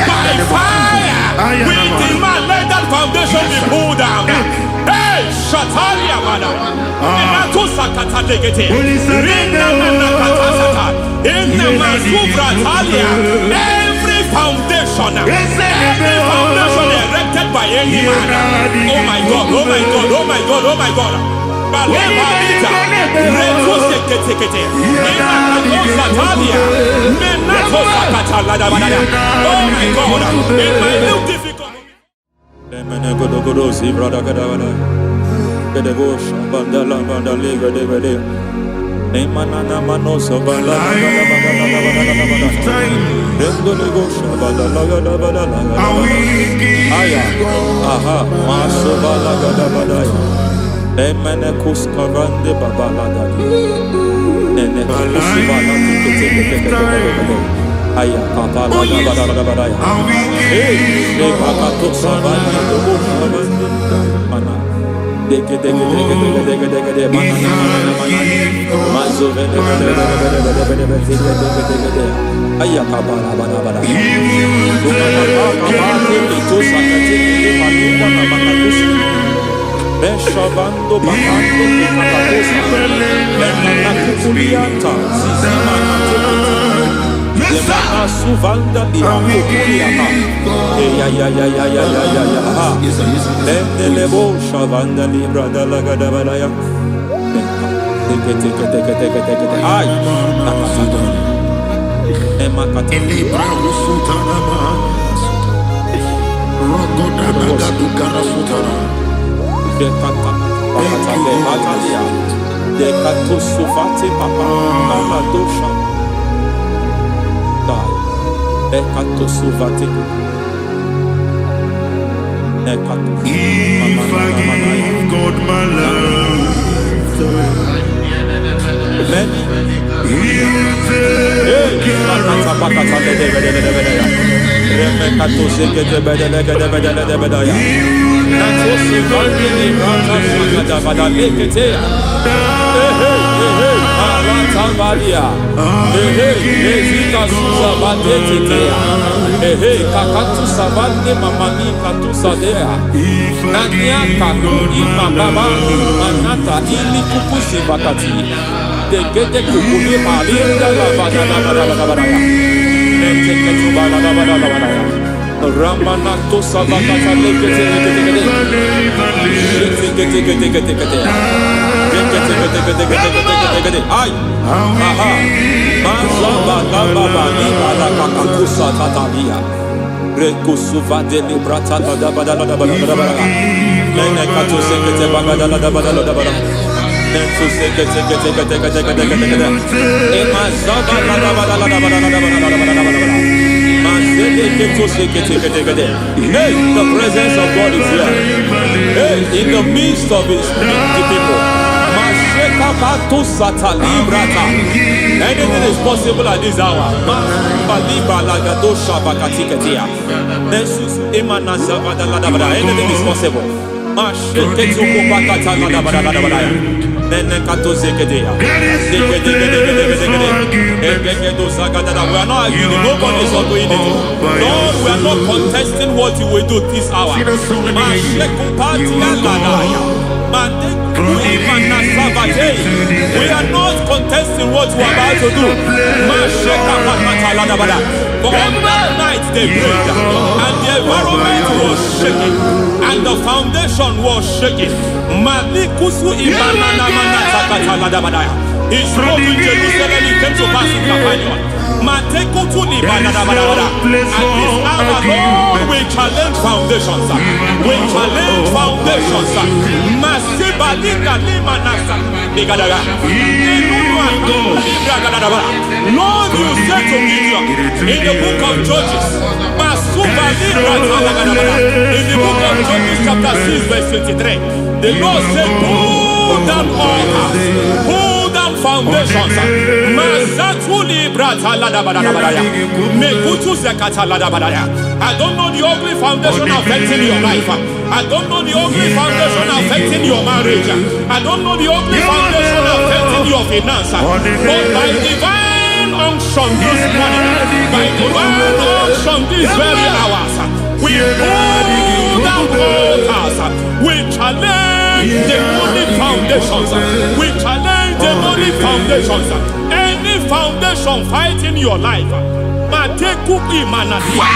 by fire. We demand let that foundation be pulled down. Hey, Shatalia Bada. Inatusa Legete. Every foundation erected by any man. Oh my God, oh my God, oh my God, oh my God. Oh my God, in my new difficult. Gedebosha, Bandala, Bandali, Gedebede. Emanana Manoso, Bandala, Rendolebosha, Bandala, Gadabadala, Aya, Aha, Maso Balagadabadaya, Emenekus Kavande Babalagadi, Enekusibala, Aya, Kapala, Hey, Bakato Savana, Mana. Deke Suvanda di Akukuliaka. Lebo Shavanda Libra da Lagadabalaya. Take. Ay, Emakata. Sufati Papa Amadosha. Ekato Suvati. If I give God my love, kakatu sabande mamani katu sadea. Nania kakuri mababa manata ili kupusi bakati. Degete kukuli malinda la bada. Nenteke tu bada. Ramanato sabakata lekete. Ay, aha. Mazaba ni bala kakakusa tatalia. Rekusuva de librata da bada. Nene kato sekete bagada da bada. Nentu sekete. E mazaba da bada. Hey, the presence of God is here. Hey, in the midst of His people. Anything is possible at this hour. Anything is possible. We are not arguing. Nobody is doing it. Lord, we are not contesting what you will do this hour. We are not contesting what you are about to do. For on that night they prayed, and the environment was shaking, and the foundation was shaking. He spoke in Jerusalem, he came to pass in Capernaum. At this hour, Lord, we challenge foundations. We challenge foundations. Lord, you said to Gideon in the book of Judges, in the book of Judges chapter 6 verse 23, the Lord said, pull down altars, pull down foundations. I don't know the ugly foundation affecting your life. I don't know the ugly foundation affecting your marriage. I don't know the ugly foundation affecting your finance. But by divine unction this morning, by divine unction these very hours, we pull down altars. We challenge demonic foundations. We challenge demonic foundations. Any foundation fighting your life, Matekuki Manadia,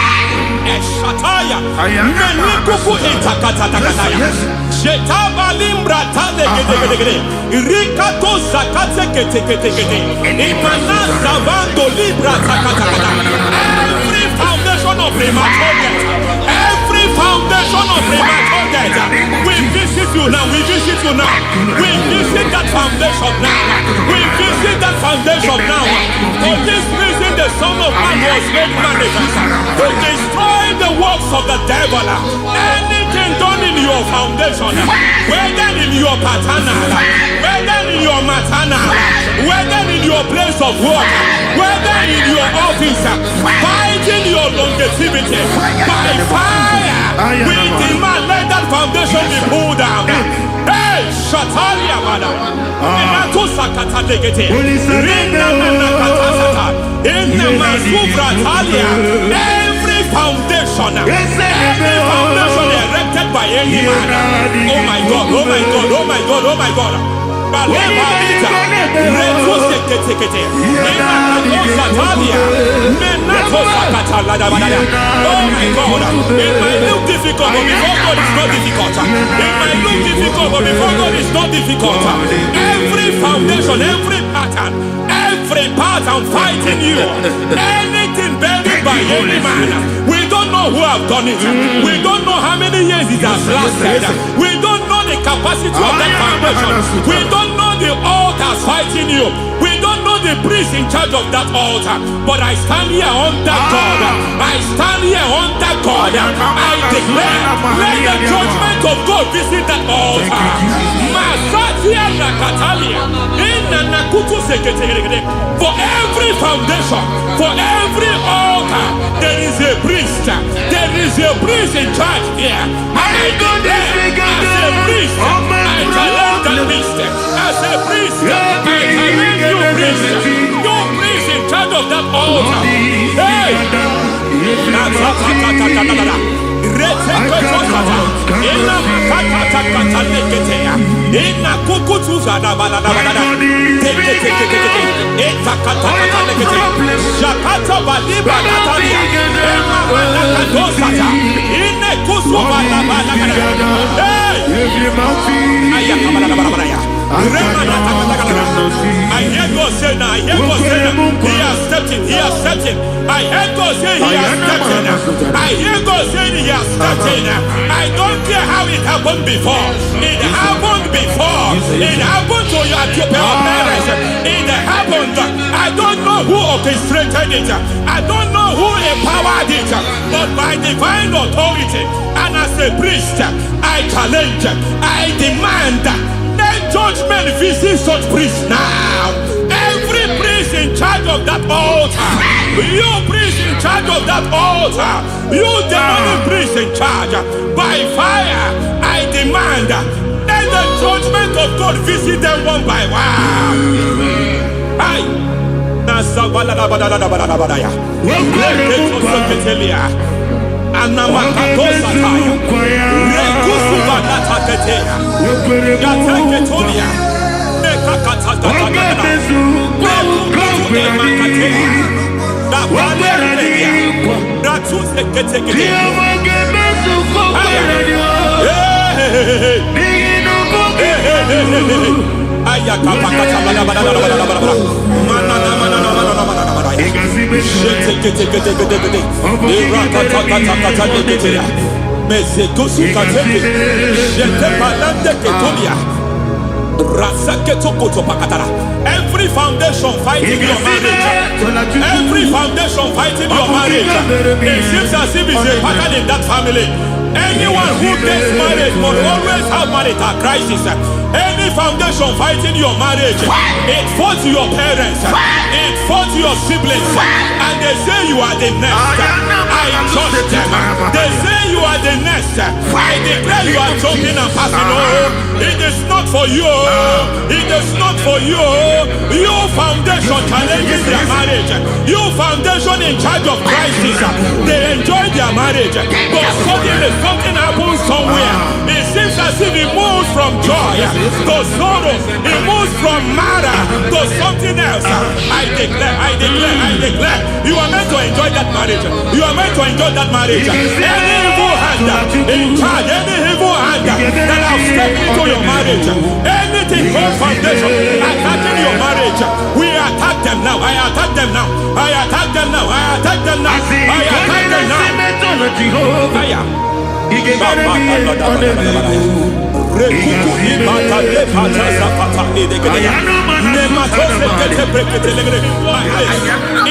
Eshataya, Menikuku Itakatatakataya, Shetabalim Bratale, Rikato Zakate, Imana Zavando Libra Takataka. Every foundation of premature death, every foundation of premature death, we visit you now. We visit you now. We visit that foundation now. We visit that foundation now. For this reason, the Son of Man was made manifest to destroy the works of the devil. Anything done in your foundation, whether in your paternal, whether in your maternal, whether in your place of work, whether in your office, fighting your longevity by fire, we demand let that foundation be pulled down. Hey, Shatalia Bada, Minato Sakata Legate, Rina Nakatasata, in the Masubra Talia, every foundation erected by any man. Oh my God, oh my God, oh my God, oh my God. Oh my God, it might look difficult, but before God it's not difficult. It might look difficult, but before God it's not difficult. Every foundation, every pattern fighting you, anything buried by any man, we don't know who have done it. We don't know how many years it has lasted. We don't know the capacity of that foundation. We don't know the altars fighting you. We don't know the priest in charge of that altar. But I stand here under God. I stand here under God. I declare, let the judgment of God visit that altar. Masatia Nakatalia. For every foundation, for every altar, there is a priest. There is a priest in charge here. I declare, as a priest, I challenge that priest. As a priest, I challenge you priest. You priest in charge of that altar. Hey! I hear God say now, I hear God say now, he has stepped in, he has stepped in. I hear God say he has stepped in. I hear God say he has stepped in. I don't care how it happened before. It happened before. It happened to your parents. It happened. I don't know who orchestrated it. I don't know who empowered it. But by divine authority and as a priest, I challenge, I demand, let judgment visit such priests now. Every priest in charge of that altar, you priest in charge of that altar, you demonic priest in charge, by fire, I demand, let the judgment of God visit them one by one. Aye. Every foundation fighting your marriage, every foundation fighting your marriage, it seems as if it's a pattern in that family. Anyone who gets married will always have marital crisis. Any foundation fighting your marriage, it fought your parents, it fought your siblings, and they say you are the next. I judge them. They say you are the next. I declare you are jumping and passing. Oh, it is not for you. It is not for you. You foundation challenges their marriage. You foundation in charge of crisis. They enjoy their marriage, but suddenly something happens somewhere. It seems as if it moves from joy to sorrow. It moves from matter to something else. I declare, you are meant to enjoy that marriage. You are meant to enjoy that marriage. Any evil hand in charge, any evil hand that have stepped into your marriage, anything called foundation attacking your marriage, we attack them now. I attack them now. I attack them now. I attack them now. I attack them now. Rekuku ibata lepata zapata edegede. Nematose kete brekete legede.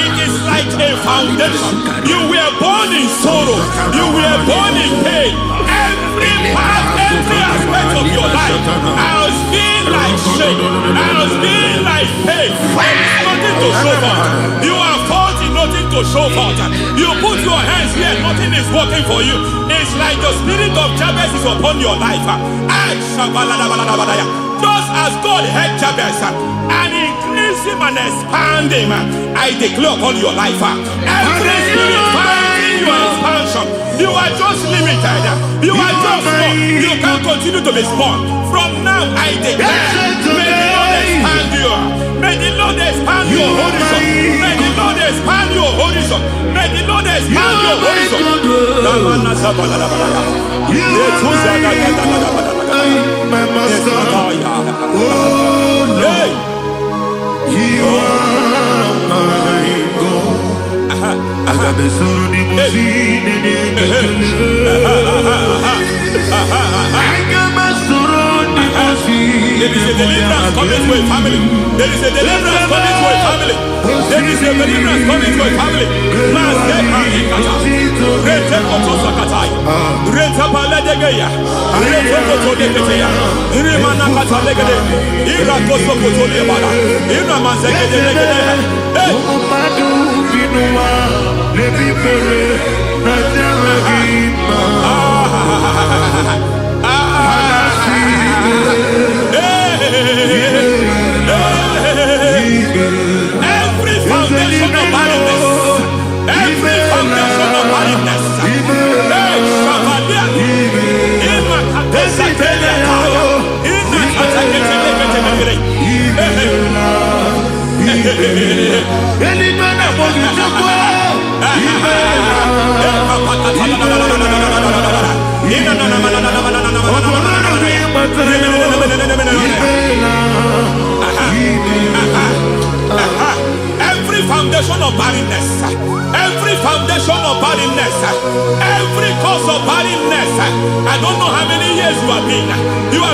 It is like a foundation. You were born in sorrow. You were born in pain. Every part, every aspect of your life has been like shame. Has been like pain. There is nothing to show for. You are faulty, nothing to show for. You put your hands here, nothing is working for you. It's like the spirit of Jabez is upon your life. Just as God had Jabez and increased him and expanded him, I declare upon your life. Every spirit fighting your expansion, you are just limited. You are just small. You can't continue to be small. From now, I declare, may the Lord expand you. May the Lord expand your horizon. May the Lord expand your horizon. May the Lord expand your horizon. My master, oh Lord, you are my God. I got the soul of the machine in I got my soul on the machine. There is a deliverance coming to a family. There is a deliverance coming to a family. There is a deliverance coming to a family. Rete koto sakatai. Rete paladegeya. Rete koto deketeya. Rimana kata legede. Ira koso koto lebada. Ira manzegede legede. Hey. Umadu binua lebi pere na jaragima. Every foundation of barrenness, every foundation of barrenness, every foundation of barrenness, every foundation of barrenness, every cause of barrenness. I don't know how many years you have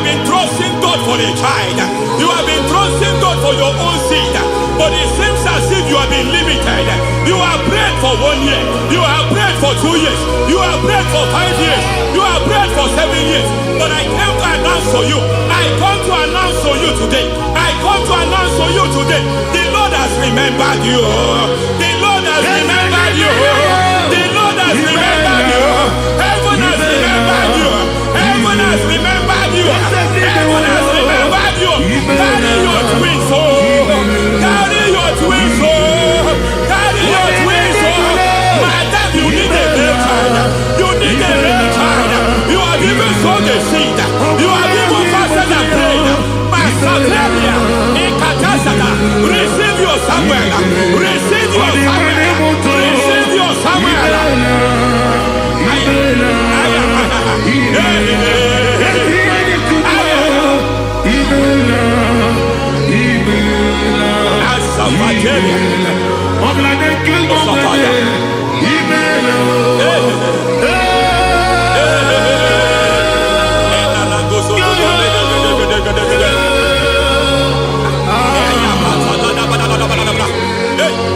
been trusting God for a child. You have been trusting God for your own seed, but it seems as if you have been limited. You have prayed for 1 year, you have prayed for 2 years, you have prayed for 5 years, you have prayed for 7 years. But I came to announce for you, I come to announce for you today, I come to announce for you today, the Lord has remembered you. The Lord has remembered you. The Lord has remembered you. Heaven has remembered you. Heaven has remembered you. Heaven has remembered you. Carry your twins, oh. Carry your twins, oh. Carry your twins, oh. Madam, you need a real child. You need a real child. You have even sown the seed. You have even fasted and prayed. Masateria, Ekatasata, receive your Samuel. Receive your Samuel. Receive your Samuel.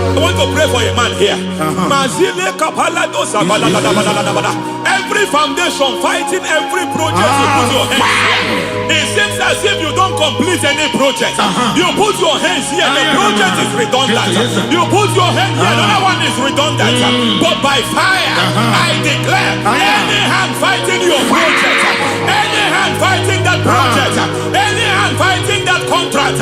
I want to pray for a man here. Every foundation fighting every project you put your hands. It seems as if you don't complete any project. You put your hands here, the project is redundant. You put your hand here, another one is redundant. But by fire, I declare, any hand fighting your project, any hand fighting that project, any hand fighting that contract,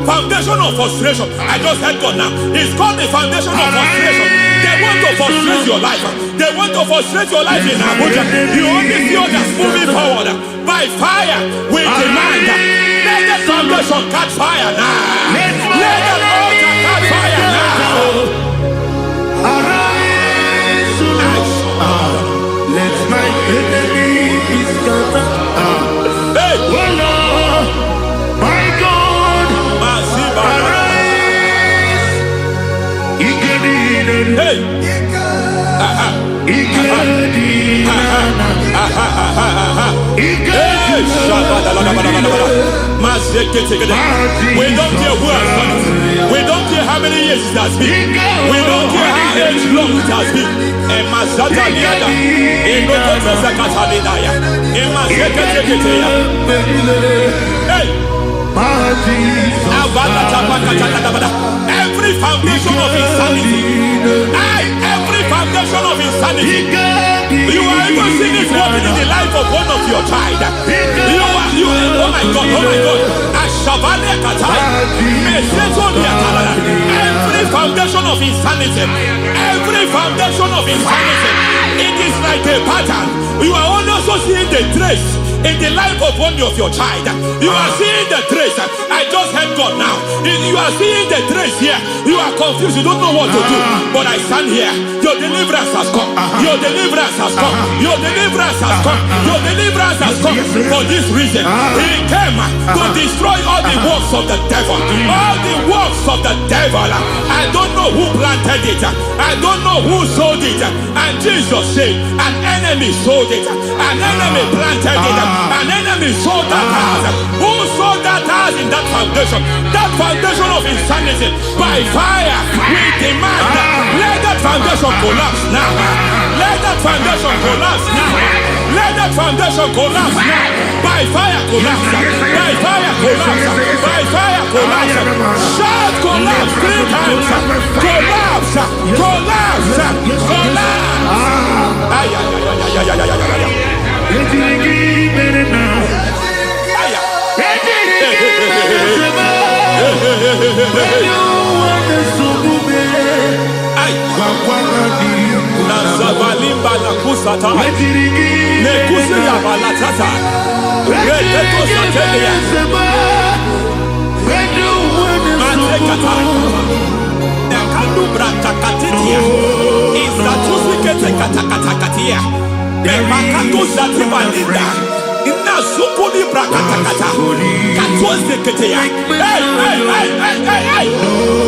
foundation of frustration. I just heard God now. It's called the foundation of frustration. They want to frustrate your life. They want to frustrate your life in Abuja. You only see others moving forward. By fire, we demand. Let the foundation catch fire now. Let the altar catch fire now. Arise, let my enemy be scattered. Hey. Oh Lord, my God, arise. Hey. We don't care who has done it. We don't care how many years it has been. We don't care how age long it has been. Every foundation of insanity. Every foundation of insanity. You are even seeing it working in the life of one of your child. Oh my God. Every foundation of insanity. Every foundation of insanity. It is like a pattern. You are also seeing the trace in the life of one of your child. You are seeing the trace. I just heard God now. You are seeing the trace here. You are confused. You don't know what to do. But I stand here. Your deliverance has come. Your deliverance has come. Your deliverance has come. Your deliverance has come. For this reason, He came to destroy all the works of the devil. All the works of the devil. I don't know who planted it. I don't know who sold it. And Jesus said, an enemy sold it. An enemy planted it. An enemy sold that house. Who sold that house in that foundation? That foundation of insanity. By fire, we demand let that foundation collapse now. Let that foundation collapse now. Let that foundation collapse now. By fire, collapse. By fire, collapse. By fire, collapse. Shout collapse 3 times. Collapse. Collapse. Collapse.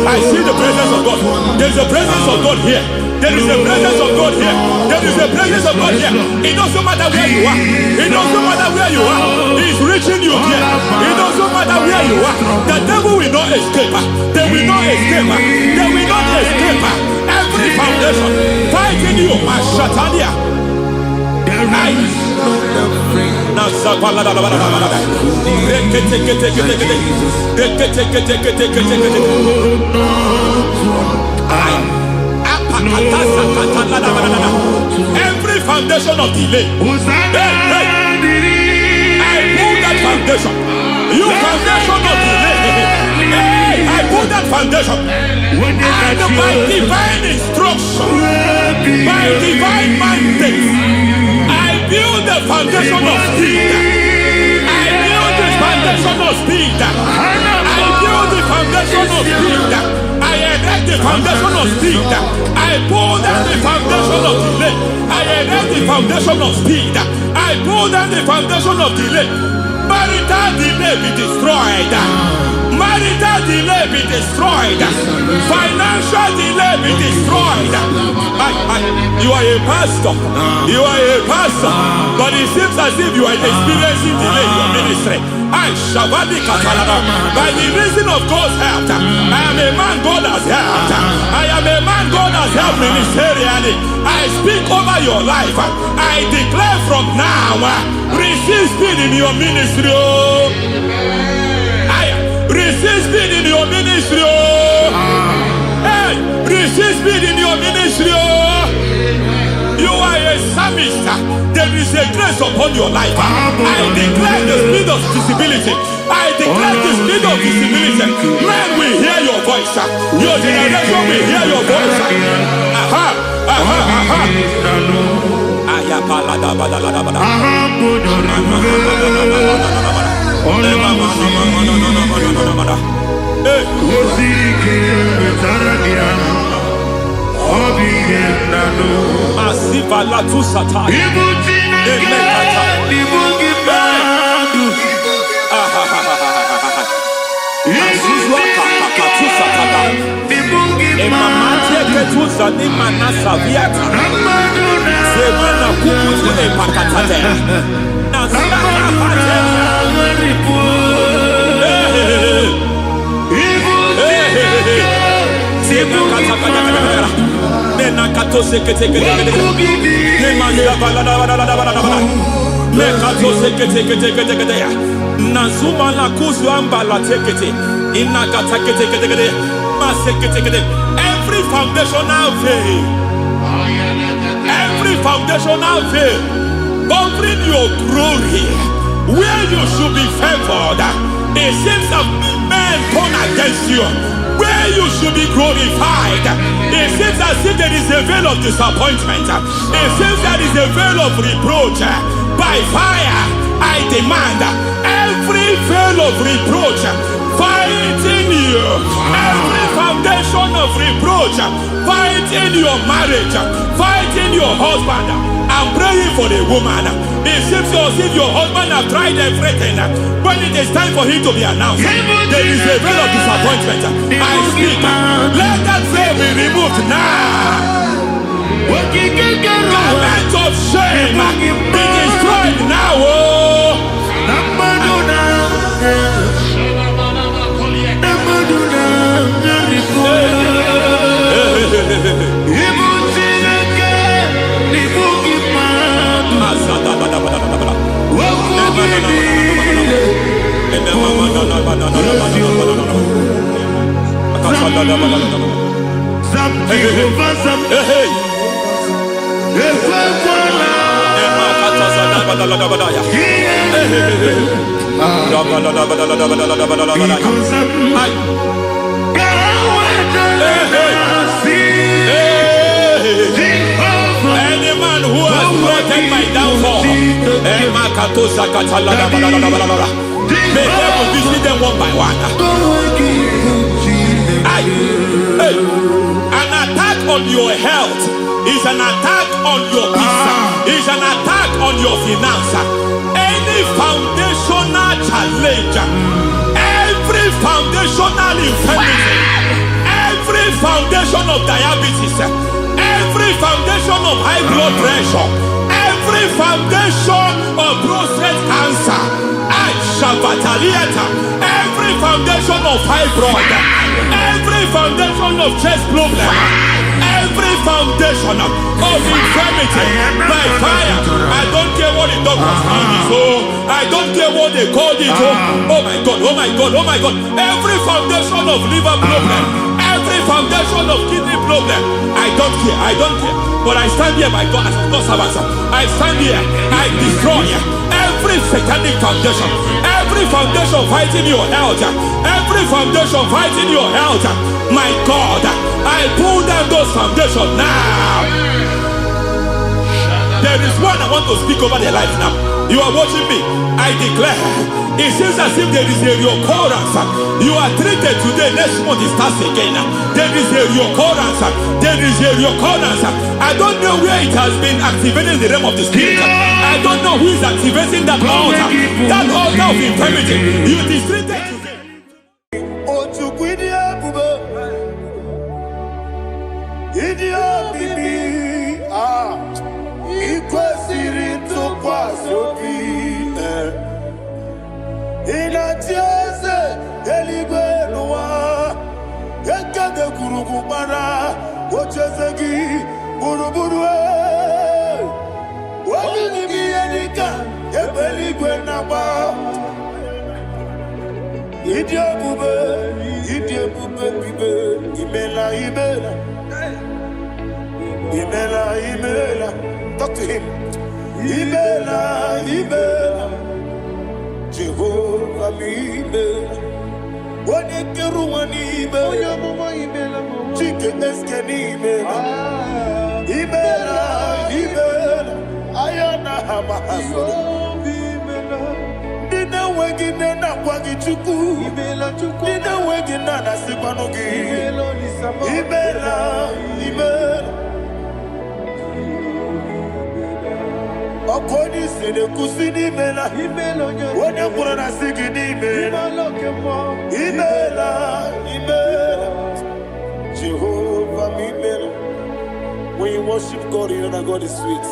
I see the presence of God. There is a presence of God here. There is a presence of God here. There is a presence of God here. It doesn't matter where you are. It doesn't matter where you are. He is reaching you here. It doesn't matter where you are. The devil will not escape. They will not escape. They will not escape. Every foundation fighting you, Mashatania. Now, every foundation of delay, I pull that foundation. You foundation of delay, I pull that foundation. And by divine instruction, by divine mandate, I build the foundation of speed. I build the foundation of speed. I build the foundation of speed. I erect the foundation of speed. I pull down the foundation of delay. I erect the foundation of speed. I pull down the foundation of delay. Marital delay be destroyed. Marital delay be destroyed. Financial delay be destroyed. You are a pastor. You are a pastor. But it seems as if you are experiencing delay in your ministry. By the reason of God's help, I am a man God has helped. I am a man God has helped ministerially. I speak over your life. I declare from now, receive speed in your ministry. Receive speed in your ministry. Hey, receive speed in your ministry. You are a psalmist. There is a grace upon your life. I declare the speed of visibility. I declare the speed of visibility. Men will hear your voice. Your generation will hear your voice. kukutu epakatate. Every foundational veil, every foundational veil covering your glory, where you should be favored, it seems that men turn against you. Where you should be glorified, it seems as if there is a veil of disappointment. It seems there is a veil of reproach. By fire, I demand every veil of reproach fighting you, every foundation of reproach fighting your marriage, fighting your husband. I'm praying for the woman. It seems as if your husband has tried everything. When it is time for him to be announced, there is a veil of disappointment. I speak. Let that veil be removed now. Garment of shame be destroyed now. Any man who has plotted my downfall, may devil visit them one by one. An attack on your health is an attack on your peace, is an attack on your finance. Any foundational challenge, every foundational infirmity, every foundation of diabetes, every foundation of high blood pressure, every foundation of prostate cancer, every foundation of fibroid, every foundation of chest problem, every foundation of infirmity, by fire. I don't care what the doctors call it, so I don't care what they called it. Oh my God, oh my God, oh my God. Every foundation of liver problem, every foundation of kidney problem, I don't care, I don't care. But I stand here, my God, as God's servant. I stand here, I destroy every satanic foundation, every foundation fighting your health, every foundation fighting your health. My God, I pull down those foundations now. There is one I want to speak over their life now. You are watching me. I declare, it seems as if there is a reoccurrence. You are treated today, next month it starts again. There is a reoccurrence. There is a reoccurrence. I don't know where it has been activated in the realm of the spirit. I don't know who is activating that altar of infirmity. You is treated today. Talk to him. Imela. Jehovah Imela. Wanekeruani Imela. Chike eskeni Imela. Imela. Ayana hamahaso. Dina wegina na kwagi chuku. Dina wegina na sikwanogi. Imela. Okoni sede kusini mela. Wone kurana sigini mela. Imela. Jehovah Imela. When you worship God, you know that God is sweet.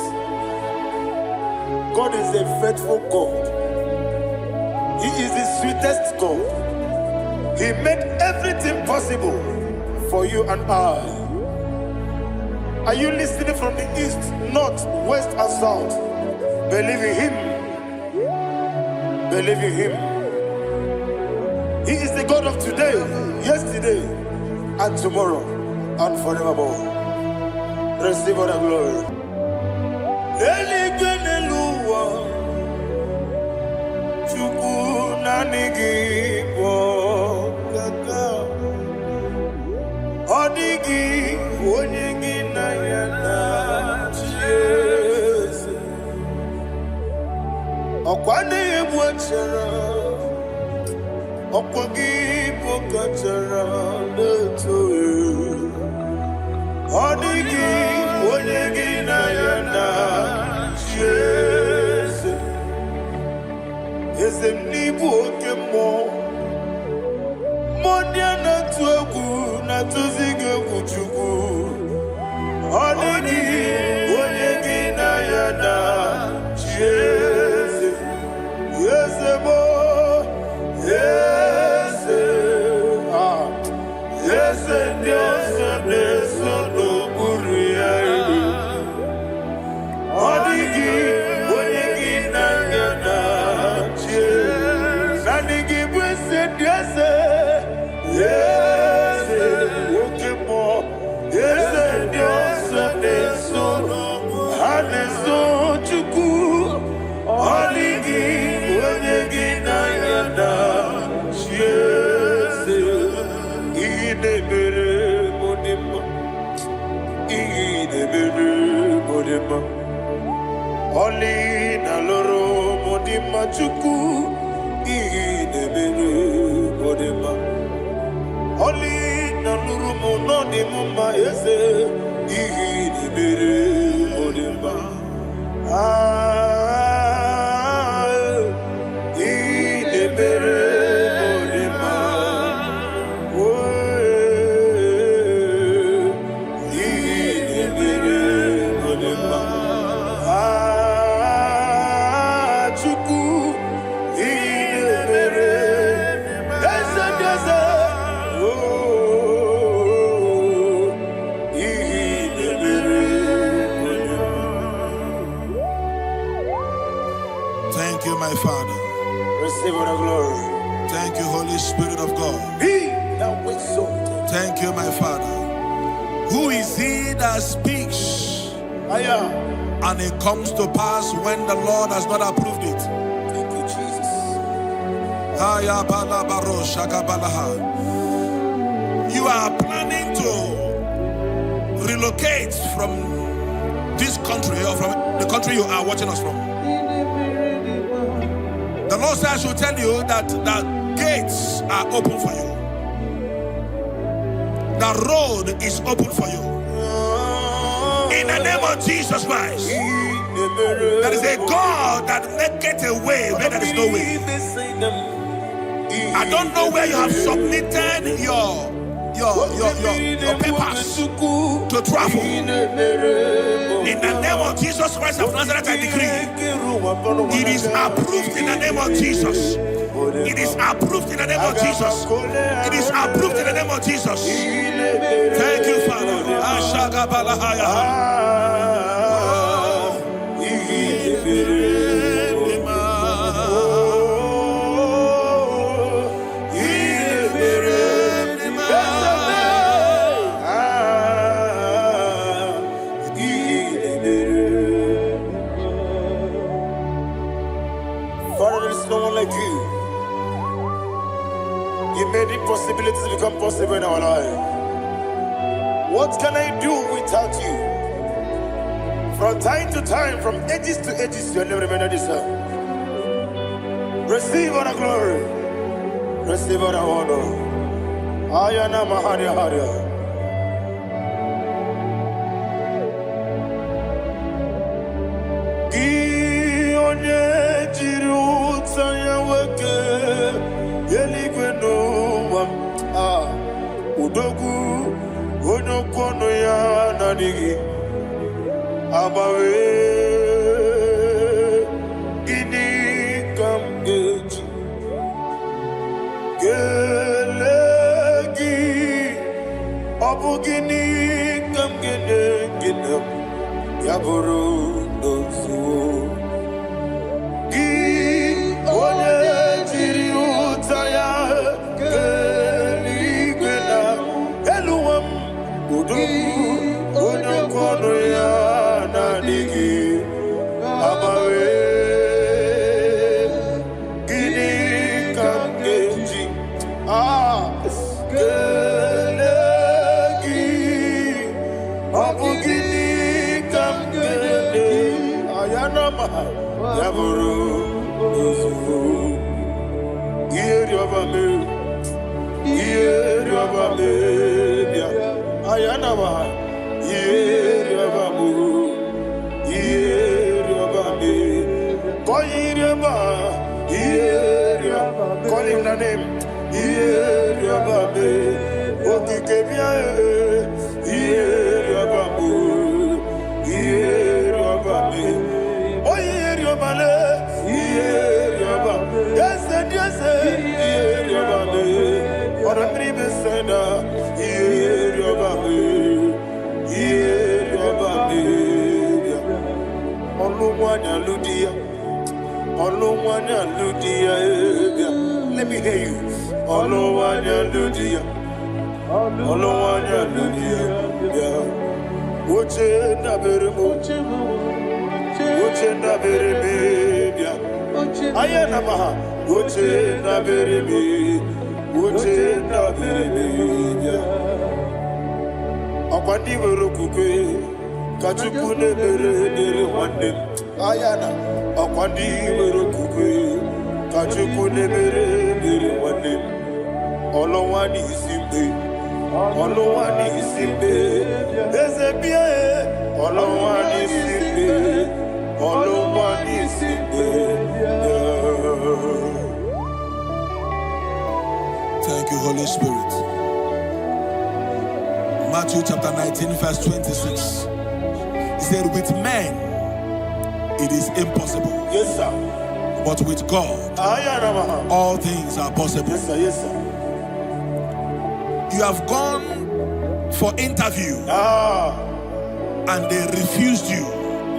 God is a faithful God. He is the sweetest God. He made everything possible for you and I. Are you listening from the east, north, west, and south? Believe in Him. Believe in Him. He is the God of today, yesterday, and tomorrow, and forevermore. Receive all the glory. Oli na loro modima chuku idebere modima. Oli na loro monodi mumba ese idebere modima. Idebere modima. Idebere modima. Thank you, my Father. Receive all the glory. Thank you, Holy Spirit of God. He that was exalted. Thank you, my Father. Who is he that speaks and it comes to pass when the Lord has not approved it? Thank you, Jesus. You are planning to relocate from this country or from the country you are watching us from. The Lord says I should tell you that the gates are open for you. The road is open for you. In the name of Jesus Christ. There is a God that maketh a way where there is no way. I don't know where you have submitted your papers to travel. In the name of Jesus Christ of Nazareth, I decree it is approved in the name of Jesus. It is approved in the name of Jesus. It is approved in the name of Jesus. Thank you, Father. You made impossibilities become possible in our life. What can I do without you? From time to time, from ages to ages, you have never remained the same. Receive all the glory. Receive all the honor. Ayana Maharia Haria. Udogu onyokono ya nadigi abawe Obugini kam gene yaburu dosu gi onye jiri utaya keligwena eluwam udu onye kono ya na digi abawe gini kam genji kelegi obugini kam gene ayanama yaburu dosu yeri obame bia ayanama yeri obamu yeri obame koyireba yeri call him the name yeri obame okike bia yeri obamu yeri obame oyeri obale yeri obame yes yeri obame ora tribe senda yeri obame Olumwanya ludia let me hear you Olumwanya ludia Uche na bereme bia ayana maha uche na bereme bia Akwandi werokukwe Kachuku nebere wande ayana akwandi werokukwe Kachuku nebere wande Olowani isimbe Ezebie Olowani isimbe Thank you, Holy Spirit. Matthew chapter 19, verse 26. He said, with men it is impossible. Yes, sir. But with God, all things are possible. Yes, sir. Yes, sir. You have gone for interview and they refused you.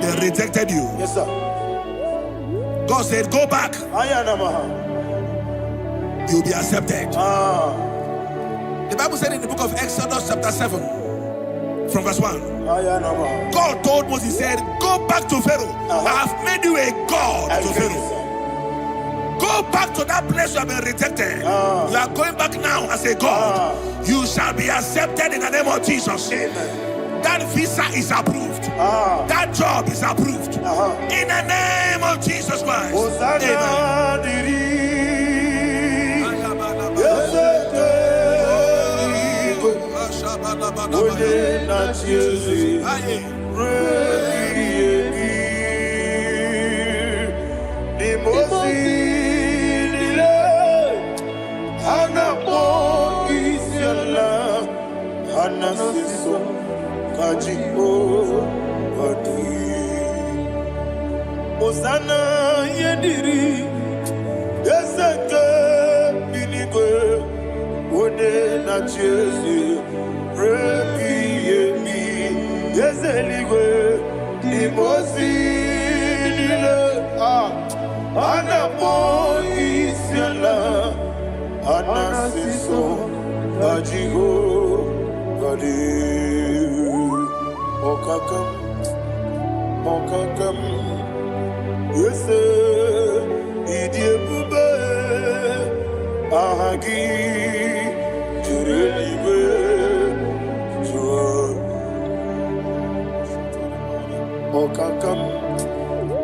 They rejected you. Yes, sir. God said, go back. You'll be accepted. The Bible said in the book of Exodus chapter 7 from verse 1. God told Moses, he said, go back to Pharaoh. I have made you a God to Pharaoh. Go back to that place you have been rejected. You are going back now as a God. You shall be accepted in the name of Jesus. Amen. That visa is approved. That job is approved. In the name of Jesus Christ. Amen. Osana yediri Yeseke binigwe Ode na chezi Rebi yemi Yezeligwe Imosi nile Anapo isiala Anasiso Ajigo Gadi Okakam Yes, Idiebube Ahagi Jurelibe Jua Okakam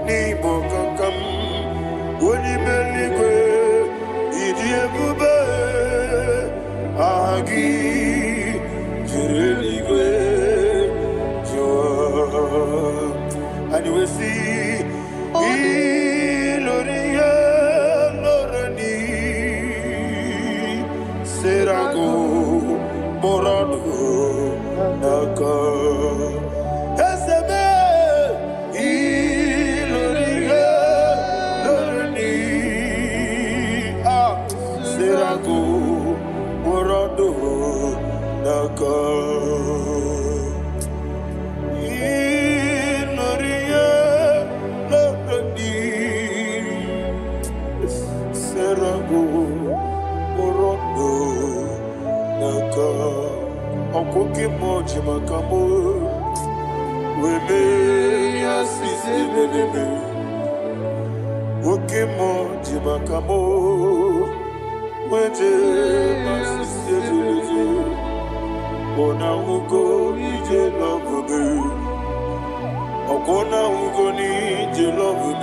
Ni Bokakam Wonimeligwe Idiebube Ahagi Jurelibe Jua and you will see Iloria Lorani Serago Morado Naka Esebe Iloria Lorani Serago Morado Naka Okoke moji makamo weme asisi belebe oke moji makamo weje asisi belebe ona ugo ije love okona ugo ni ije love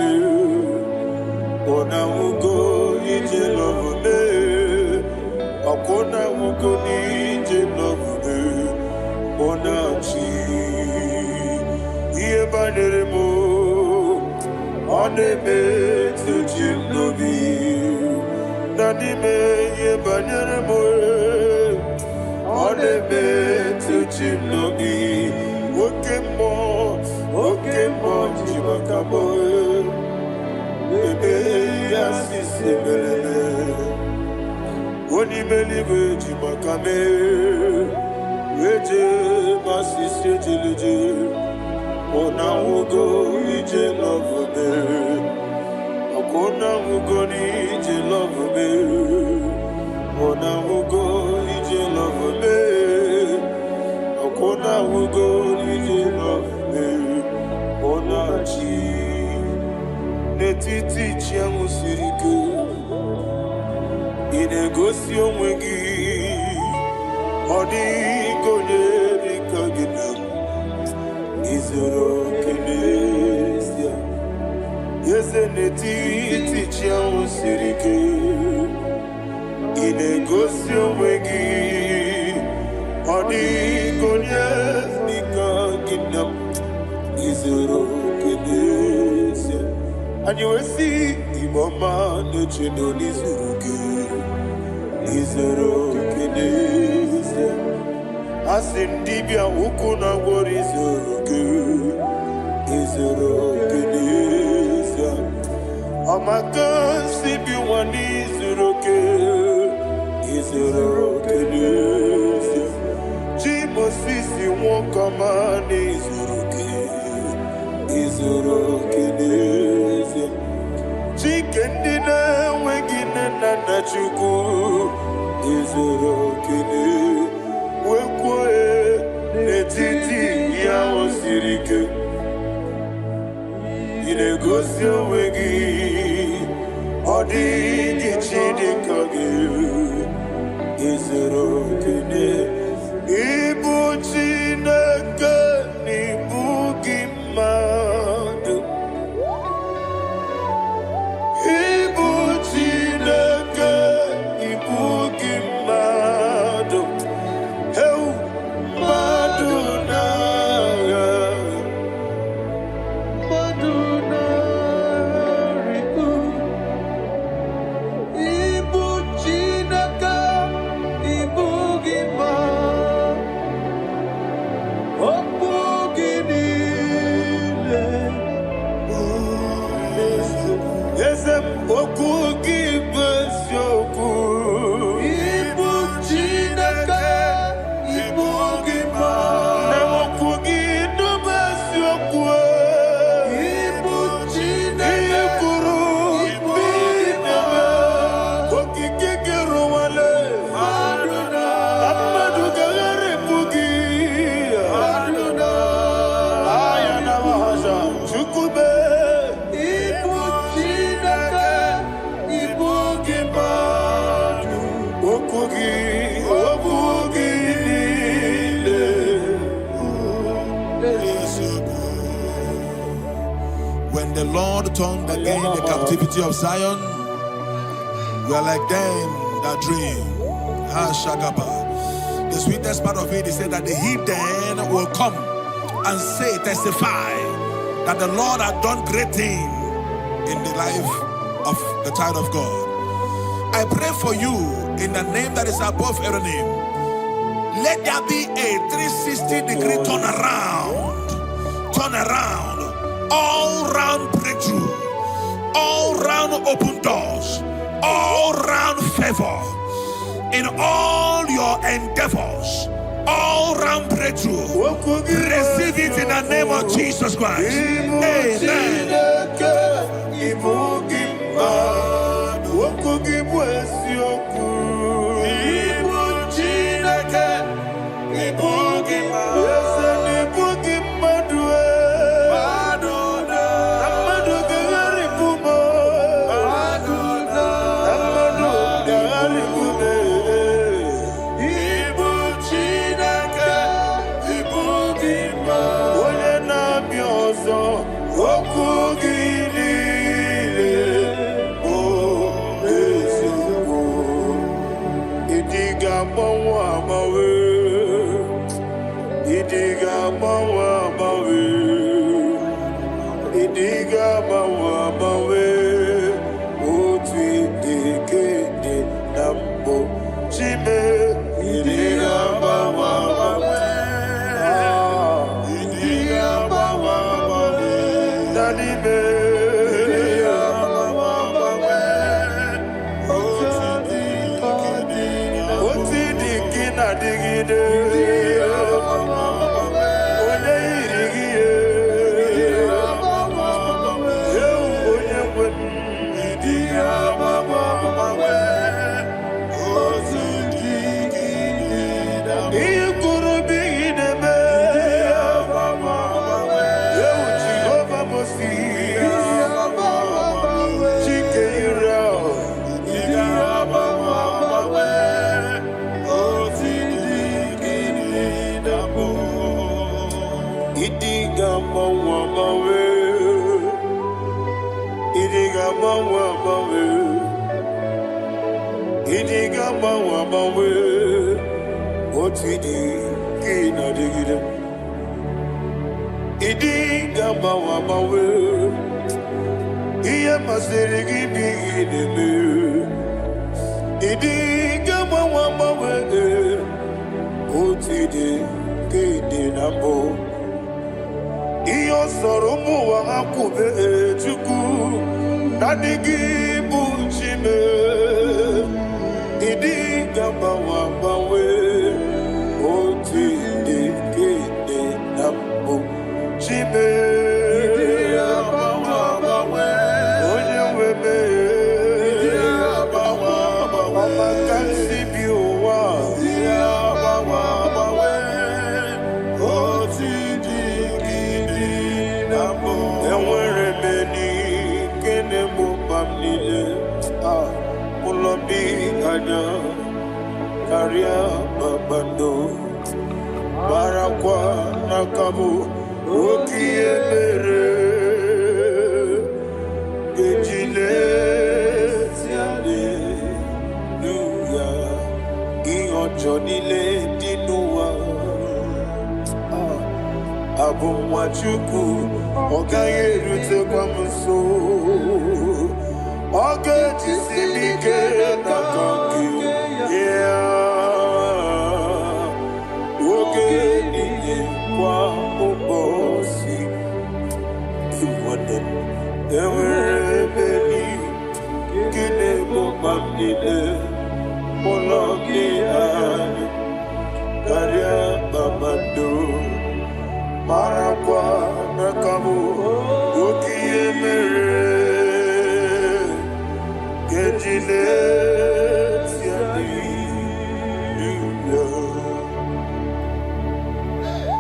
ona ugo ije love okona ugo ni ije love Onachi Iye banyere mo Oneme tuji nobi Nanime iye banyere mo Oneme tuji nobi Oke mo jimakamo Ebe yasisi melele Onimeliwe jimakame Weje masisi jilije Ona ugo ije love me Akona ugo ni ije love me Ona ugo ije love me Akona ugo ije love me Ona chi Netiti chiamu sirike Inegosi onwegi Odigonye dikagidam Izoro kenesia Yeze netiti chiamu sirike Inegosi onwegi Odigonye dikagidam Izoro kenesia Anyewesi imama nechino nizuruke Izoro kenesia Asindibia ukuna gwori izoro kenesia Amaka sibi wani izoro kenesia Jimo sisi wakamani izoro kenesia Chikendina wegine nana chuku izoro kenesia Wekwe netiti ya osirike Inegosi onwegi Odigi chidikage Izoro kene Ibu chineke Ibu gimadu Ibu chineke Ibu gimadu When the Lord turned again the captivity of Zion, we are like them that dream. The sweetest part of it is said that the heathen will come and say, testify, that the Lord had done great things in the life of the child of God. I pray for you in the name that is above every name. Let there be a 360-degree turn around, all round breakthrough, all round open doors, all round favor in all your endeavors. all round breakthrough. Receive it in the name of Jesus Christ. Amen.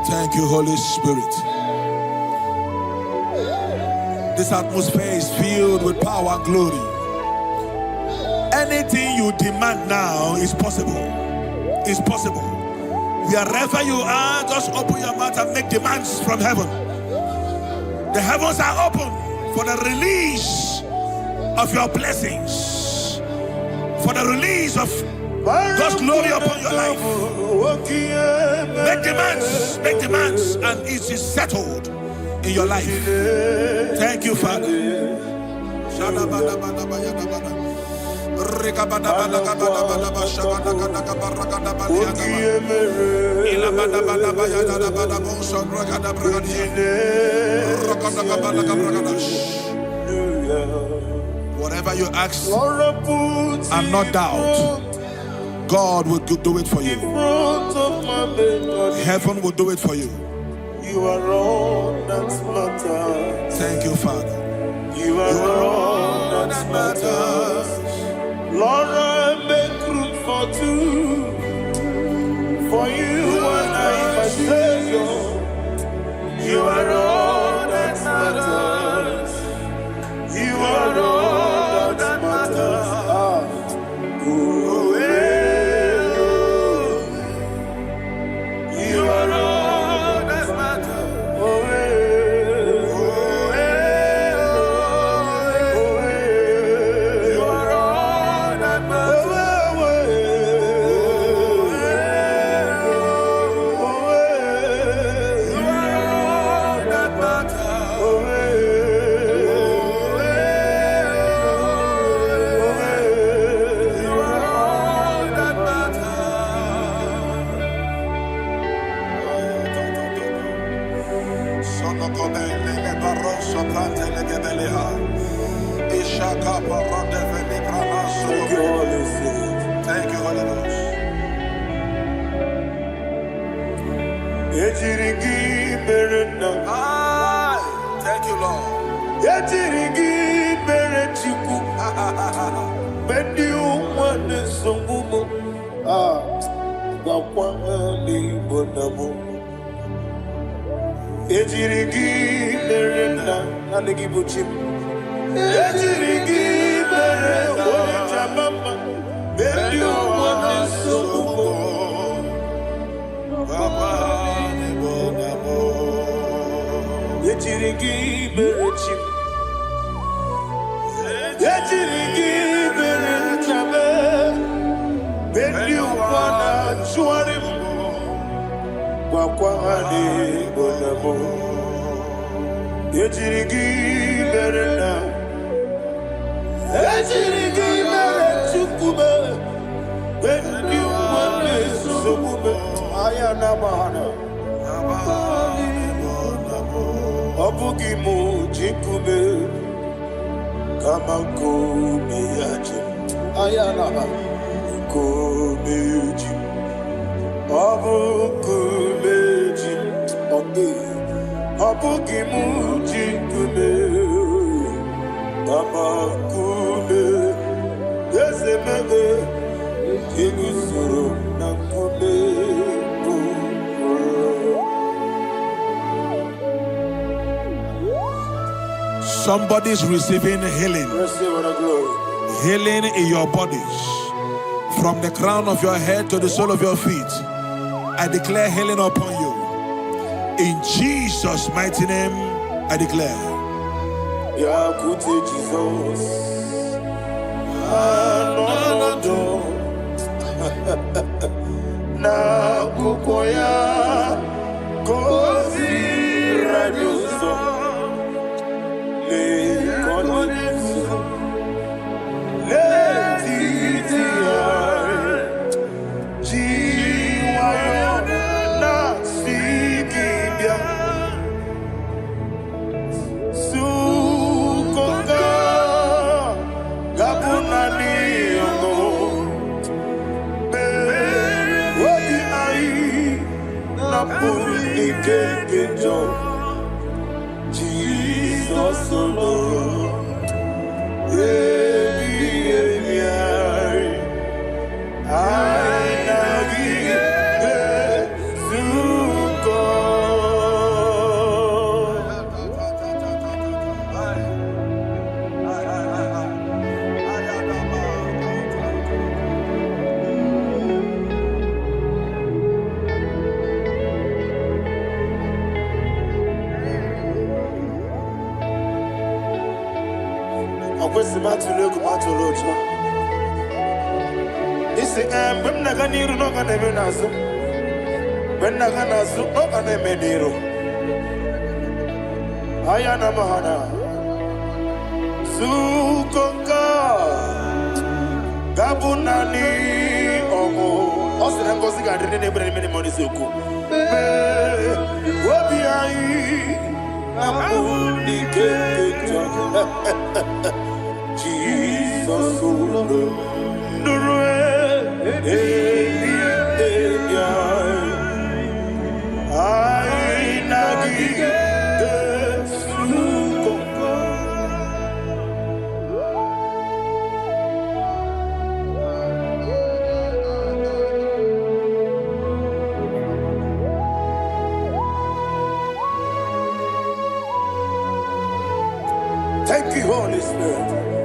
Thank you, Holy Spirit. This atmosphere is filled with power and glory. Anything you demand now is possible. It's possible. Wherever you are, just open your mouth and make demands from heaven. The heavens are open for the release of your blessings, for the release of God's glory upon your life. Make demands, and it is settled in your life. Thank you, Father. Whatever you ask and not doubt, God will do it for you. Heaven will do it for you. You are all that matters. Thank you, Father. You are all that matters. Lord, I make room for two. For you and I, my Savior. You are all that matters. You are all that matters. You are all that matters. You are all that Thank you, Holy Ghost. Thank you, Lord. Somebody's receiving healing. Healing in your bodies. From the crown of your head to the sole of your feet. I declare healing upon you. In Jesus' mighty name, I declare. Jesus. Na kukoya kozi radioso le konesu le titia jiwa na sikibia sukonga gabuna niongo Jesus alone. Jesus, Thank you, Holy Spirit.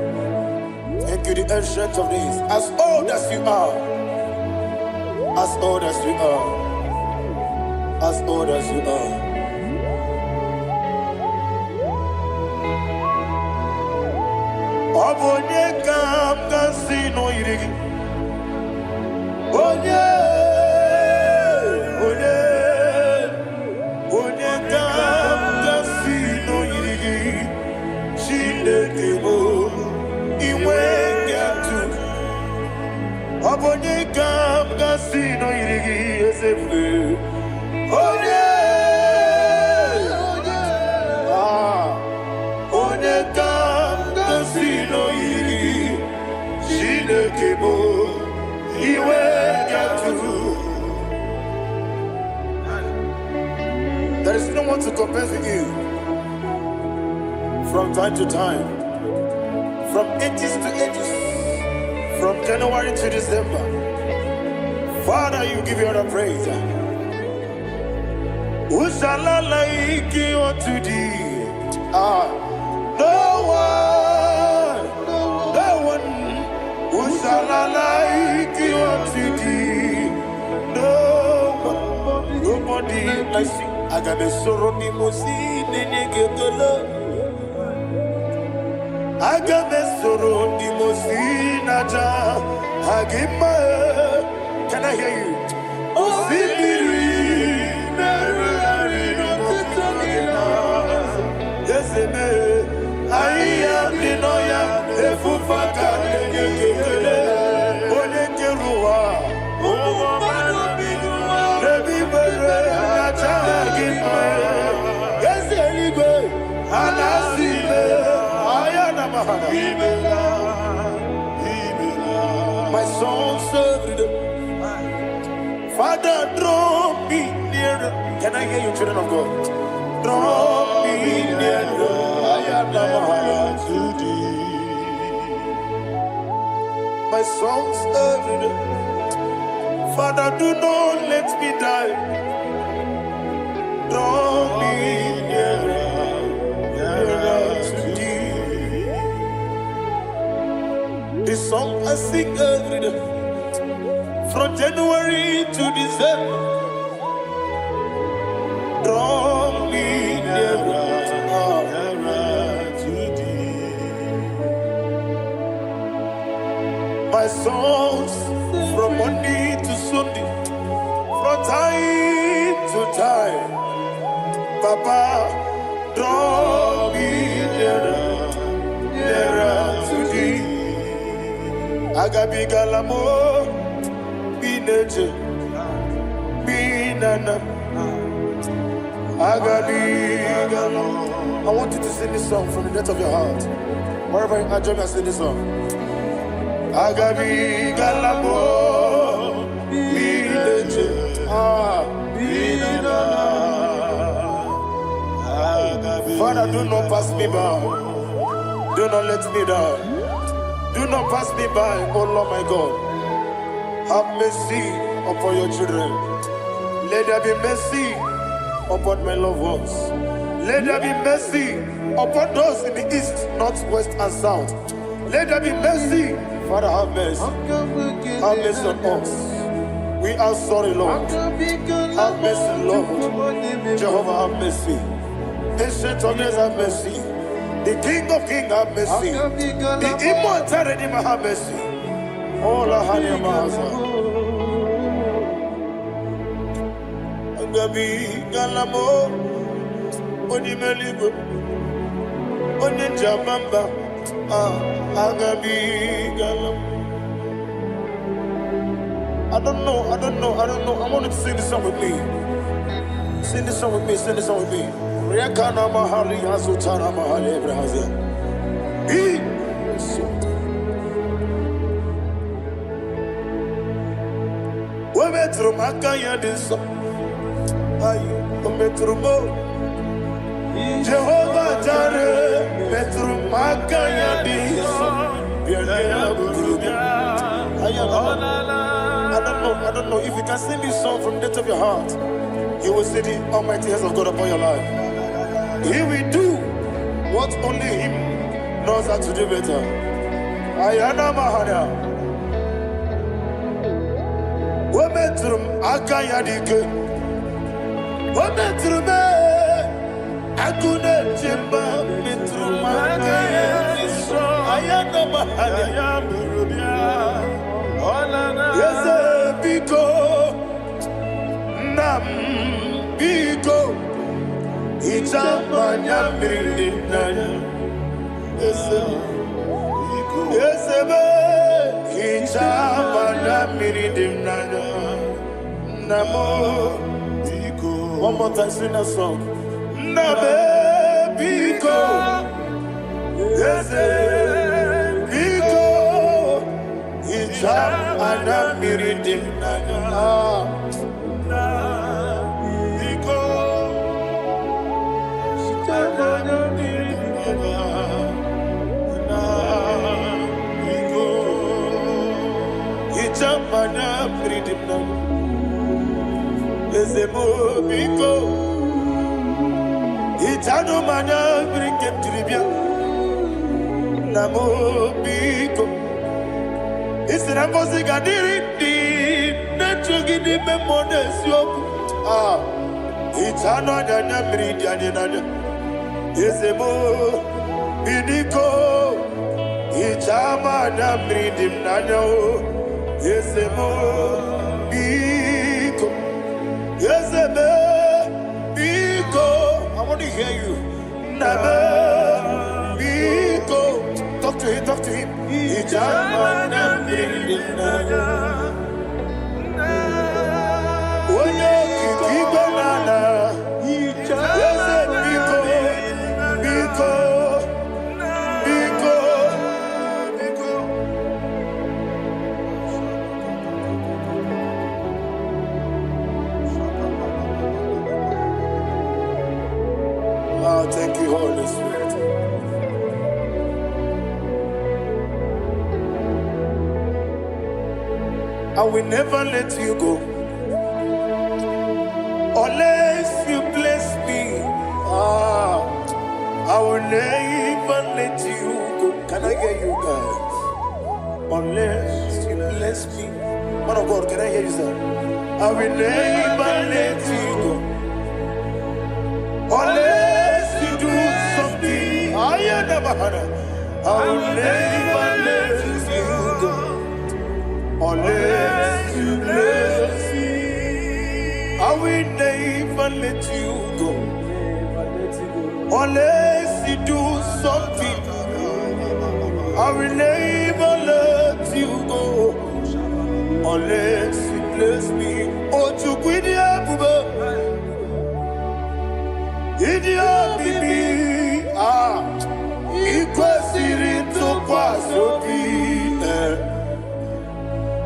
Thank you, the ancient of days. As old as you are, as old as you are, as old as you are. Obonye kam kasi no irigi. Onye kam kasi no irigi. Shindekebo iwe gatu. Obonye kam kasi no irigi esefu. Onye kam kasi no irigi. Shindekebo iwe gatu. There is no one to compare with you. From time to time, from ages to ages, from January to December, Father, you give you the praise. Who shall I like you unto thee? No one. Who shall I like you unto thee? No one, nobody like you. I got a sorrow, Mimosi, Nenegetola. Agame soro di mosinaja agima. Can I hear you? Osibiri merari no titanina. Yeseme aiya binoya efufaka negekele. Onekeruwa omano binuwa rebi bere naja agima. Yeseligwe anasime. My soul served. Father, draw me nearer. Can I hear you, children of God? Draw me nearer. I am to thee. My soul served. Father, do not let me die. Draw me nearer. This song I sing every day, from January to December. Draw me nearer to thee. My songs from Monday to Sunday, from time to time. Papa, draw me nearer to thee. Agabi galamo, bineje, binana. Agabi galamo. I want you to sing this song from the depth of your heart. Wherever you are, join me and sing this song. Agabi galamo, bineje, binana. Father, do not pass me by. Do not let me die. Do not pass me by, oh Lord my God. Have mercy upon your children. Let there be mercy upon my loved ones. Let there be mercy upon those in the east, north, west, and south. Let there be mercy. Father, have mercy. Have mercy on us. We are sorry, Lord. Have mercy, Lord. Jehovah, have mercy. Ancient of days, have mercy. The King of Kings, have mercy. The immortal Redeemer, have mercy. Oh, la hania maza. Agabi galamo, oni meligo, oni jamamba. Agabi galamo. I don't know. I want you to sing this song with me. Sing this song with me. Sing this song with me. Rekana mahali azutana mahali Ibrahim. metro makaya diso. Ayo, metro mo. Jehovah Jireh, metro makaya diso. I don't know if you can sing this song from the depth of your heart. You will see the almighty hands of God upon your life. He will do what only Him knows how to do better. Ayana Mahana. Wometrum Akayadike. Wometrum Akune Chimba Metrum Akayadike. Ayana Mahana. Yes, Biko Nam Biko Ichamanya Mirinaya. Yes, Ichamanya Mirinaya. Namo Biko. One more time, sing a song. Nabe Biko. Yes, Biko. Ichamanya Mirinaya. Ichamanya Mirinaya. Ezemo Biko. Itano Mana Brinkem Tribia. Namo Biko. Isirakosi Gadiri Netugidi Memonesio. Itano Dana Miridiana. Ezemo Bidiko. Ichamanya Mirinaya. Ezemo Biko. Ezemo Biko. I want to hear you. Nabe Biko. Talk to him, talk to him. Ichamanya Mirinaya. Oye Kikibanana. Eze Biko. Biko. Biko. Oh, thank you, Holy Spirit. I will never let you go unless you bless me. I will never let you go. Can I hear you guys? Unless you bless me. Man of God, can I hear you, sir? I will never let you go unless you do something. I will never let you go unless you bless me. I will never let you go unless you do something. I will never let you go unless you bless me. Oh, to quit your booba. Idia bibi. Ikwesiri to kwasopi.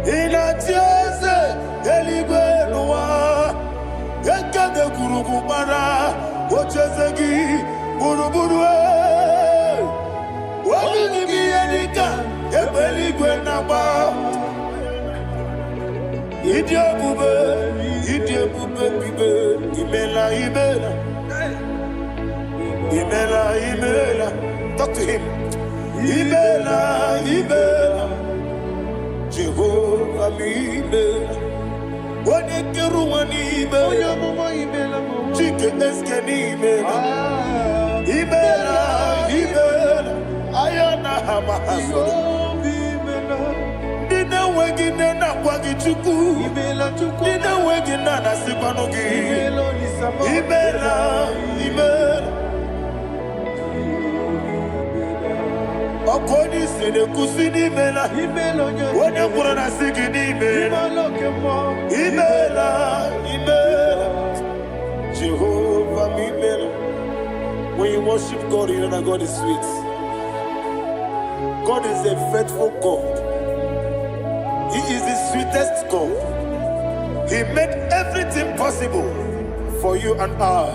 Inatieze eligwe noa. Ekade kurugubara. Ochezegi buruburu. Wabini biyedika. Ebeligwe naba. Idiabube bibe. Imela. Talk to him. Imela. Jehovah Imela. Wanekeru Imela. Chike eskeni Imela. Ayana hamahaso. Dina wegine na kwagi chuku. Dina wegine na sipanogi. Imela. Okoni sene kusini Imela. Wone kurana sigini Imela. Jehovah Imela. When you worship God, you know that God is sweet. God is a faithful God. He is the sweetest God. He made everything possible for you and I.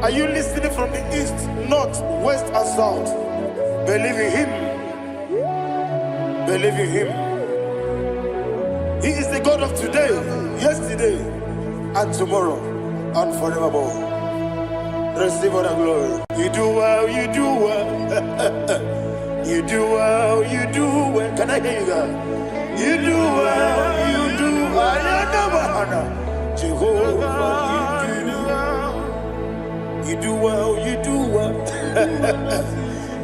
Are you listening from the east, north, west, and south? Believe in him. Believe in him. He is the God of today, yesterday, and tomorrow, and forevermore. Receive all the glory. You do well, you do well. You do well, you do well. Can I hear you guys? You do well, you do well. Jehovah, you do well. You do well, you do well.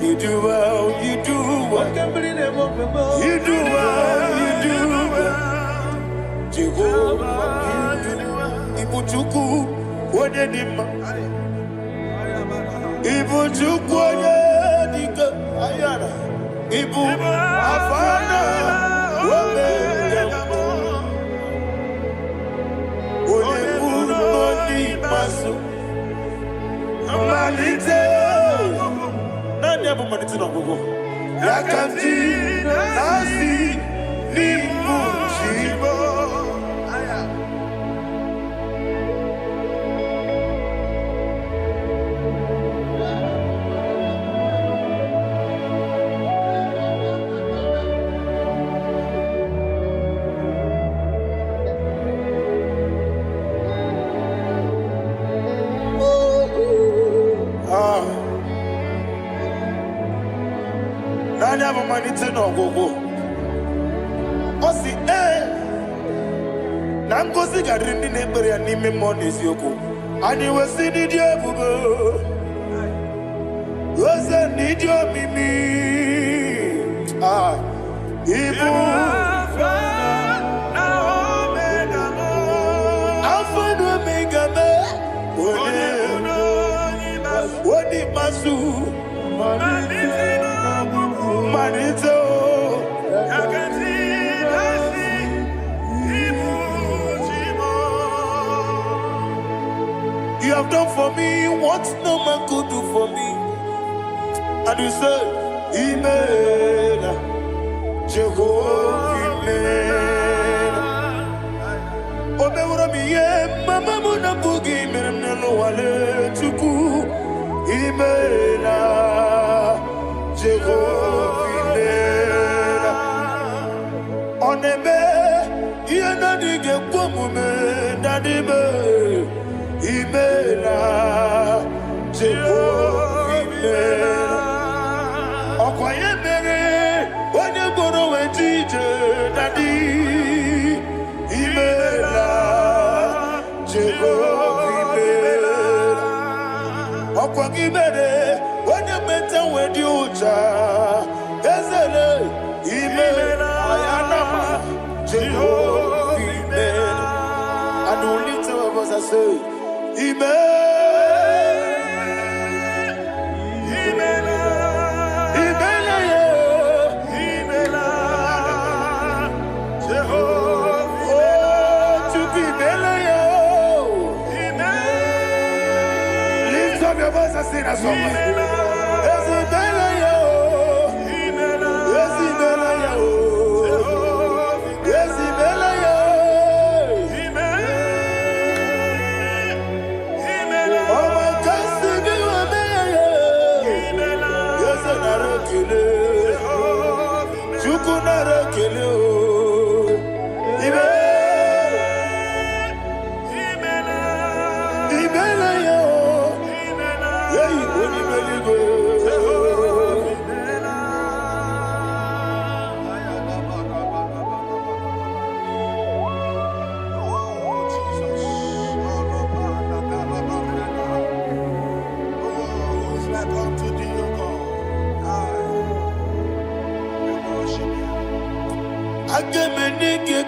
You do well, you do well. You do well, you do well. Jehovah, you do well. Ibuchuku, Wadedima. Ibuchuku, Wadedika. Ayana. Ibu, Afana. Wameyamo. Onebu, Noni, Masu. Amalite. Nani abu maniti na gogo. Yakanti, Nasi, Nibu, Shibo. Nani abu maniti na gogo. Osi na ngozi gadiri ndị ekpere ya n'ime mmụọ n'eziokwu. Anyị wesi n'ịdị ebube. Oze n'ịdị omimi. Ibu Alpha na Omega me. Oni masu. Manito. You have done for me what no man could do for me. And you say, Amen. Jehovah, Amen. Omewura mi ye, mama muna bugi miremne no wale tuku. Amen. Jehovah, Amen. Onebe, ye nadige kwamume, nadibe. Imela, Jehovah, Imela. Okoye mere, onye goro wetije, Daddy. Imela, Jehovah, Imela. Okoye mere, onye meta wedi ucha, Ezele, Imela, Ayanama, Jehovah, Imela. And only two of us are saved. Lift up your voice and sing a song.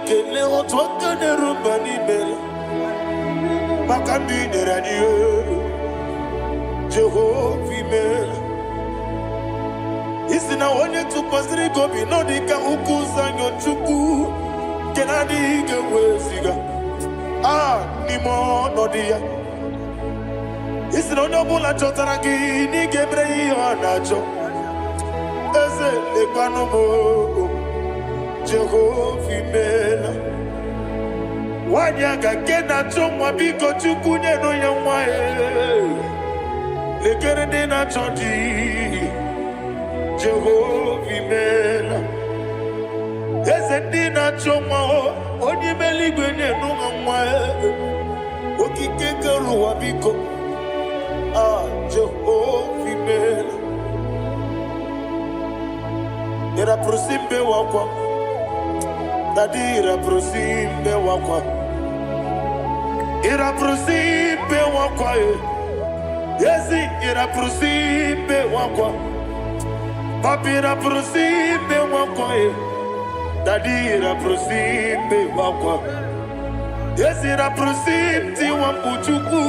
Kele otwaka ne rumbani bela Makambi ne radio Jehovah Imela Isina onye tupasiri gobi Nodika ukuza nyochuku Kenadi gewesiga Nimo nodia Isina onye bula chotaragi Ni gebrei anacho Eze lekano mo Jehovah Imela Wanyaka kena chomwa biko chukunye no yamwa lekere de na chodi Jehovah mela Eze na chomwa onye meligwe ne no yamwa okike keruwa biko Jehovah mela Era prosimbe wakwa Dadira prosimbe wakwa Ira prosimbe wakwa Yesi ira prosimbe wakwa Papi ira prosimbe wakwa Dadira prosimbe wakwa Yesi ira prosimti wampuchuku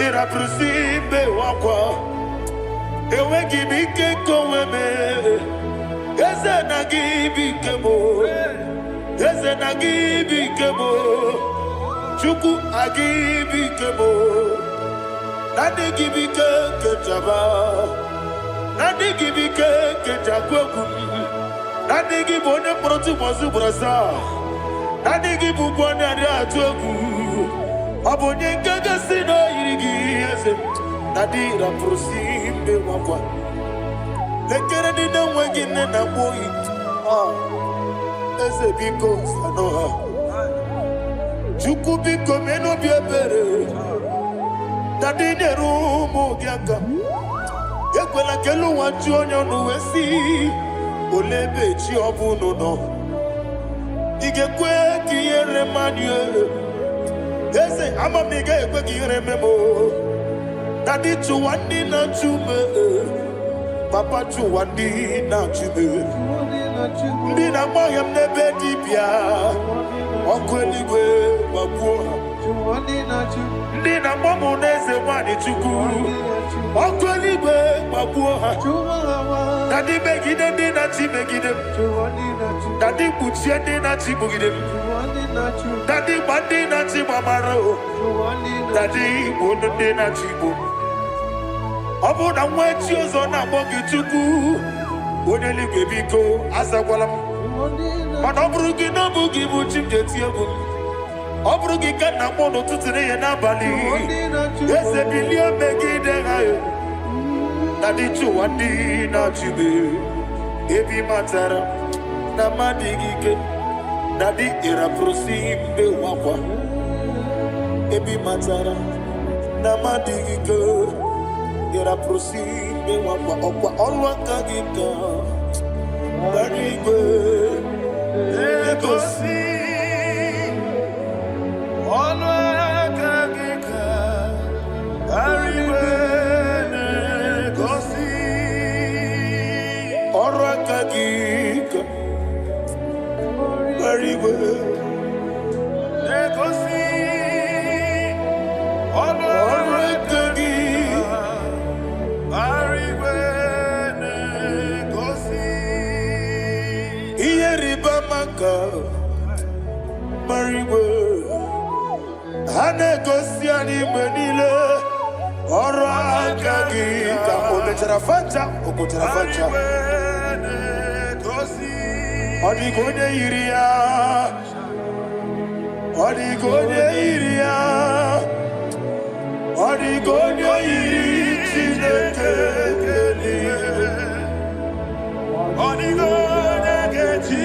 Ira prosimbe wakwa Ewe gibike koweme Eze na gibike mo Eze na gibike mo Chuku agibike mo Nadi gibike kejaba Nadi gibike kejakwegu Nadi gibone protu mozu brasa Nadi gibukwane ade atuegu Abonye nkege sino irigi eze Nadi raprosimbe wakwa Lekere di na wegine na boyi Eze biko sanoha Chuku biko meno biebere Dadi neru mo biaka Ekwela kelu wanchu onyo nuwesi Olebe chi obu no Igekwe kiyere manye Eze ama miga ekwe kiyere memo Dadi chuwandi na chume Papa chuwandi na chume Ndi na mayam nebe dibia Okweligwe wabuha Ndi na mamu neze wani chuku Okweligwe wabuha Dadi megide ndi na chi megide Dadi kuchie ndi na chi mugide Dadi bandi na chi mamaro Dadi bono ndi na chi bo Obu na mwechi ozo na mogi chuku Oneligwe biko azakwala Mana oburu gị na bụ gị bụ chi m ga-eti egwu Ọ bụrụ gị ka nna mụ n'ụtụtụ n'ihe n'abalị Eze bilie megide ha Na dị chụwa ndị na-achịbe Ebi matara na mmadụ gị ike Na dị ịrapụrụsi mbe wakwa Ebi matara na mmadụ gị ike Ịrapụrụsi mbe wakwa Ọkwa ọrụ aka gị ka Barigwe Negosi Olwakagika Barigwe Negosi Olwakagika Barigwe Negosi Olwakagika Barigwe Iyeribamaka Mariwe Hanegosi anime nile Ọrụ aka gị ka o mechara fanta okotara fanta Ọ dịka onye yiri ya Ọ dịka onye yiri ya Ọ dịka onye yiri Chineke eluigwe Ọ dịka onye ga-eji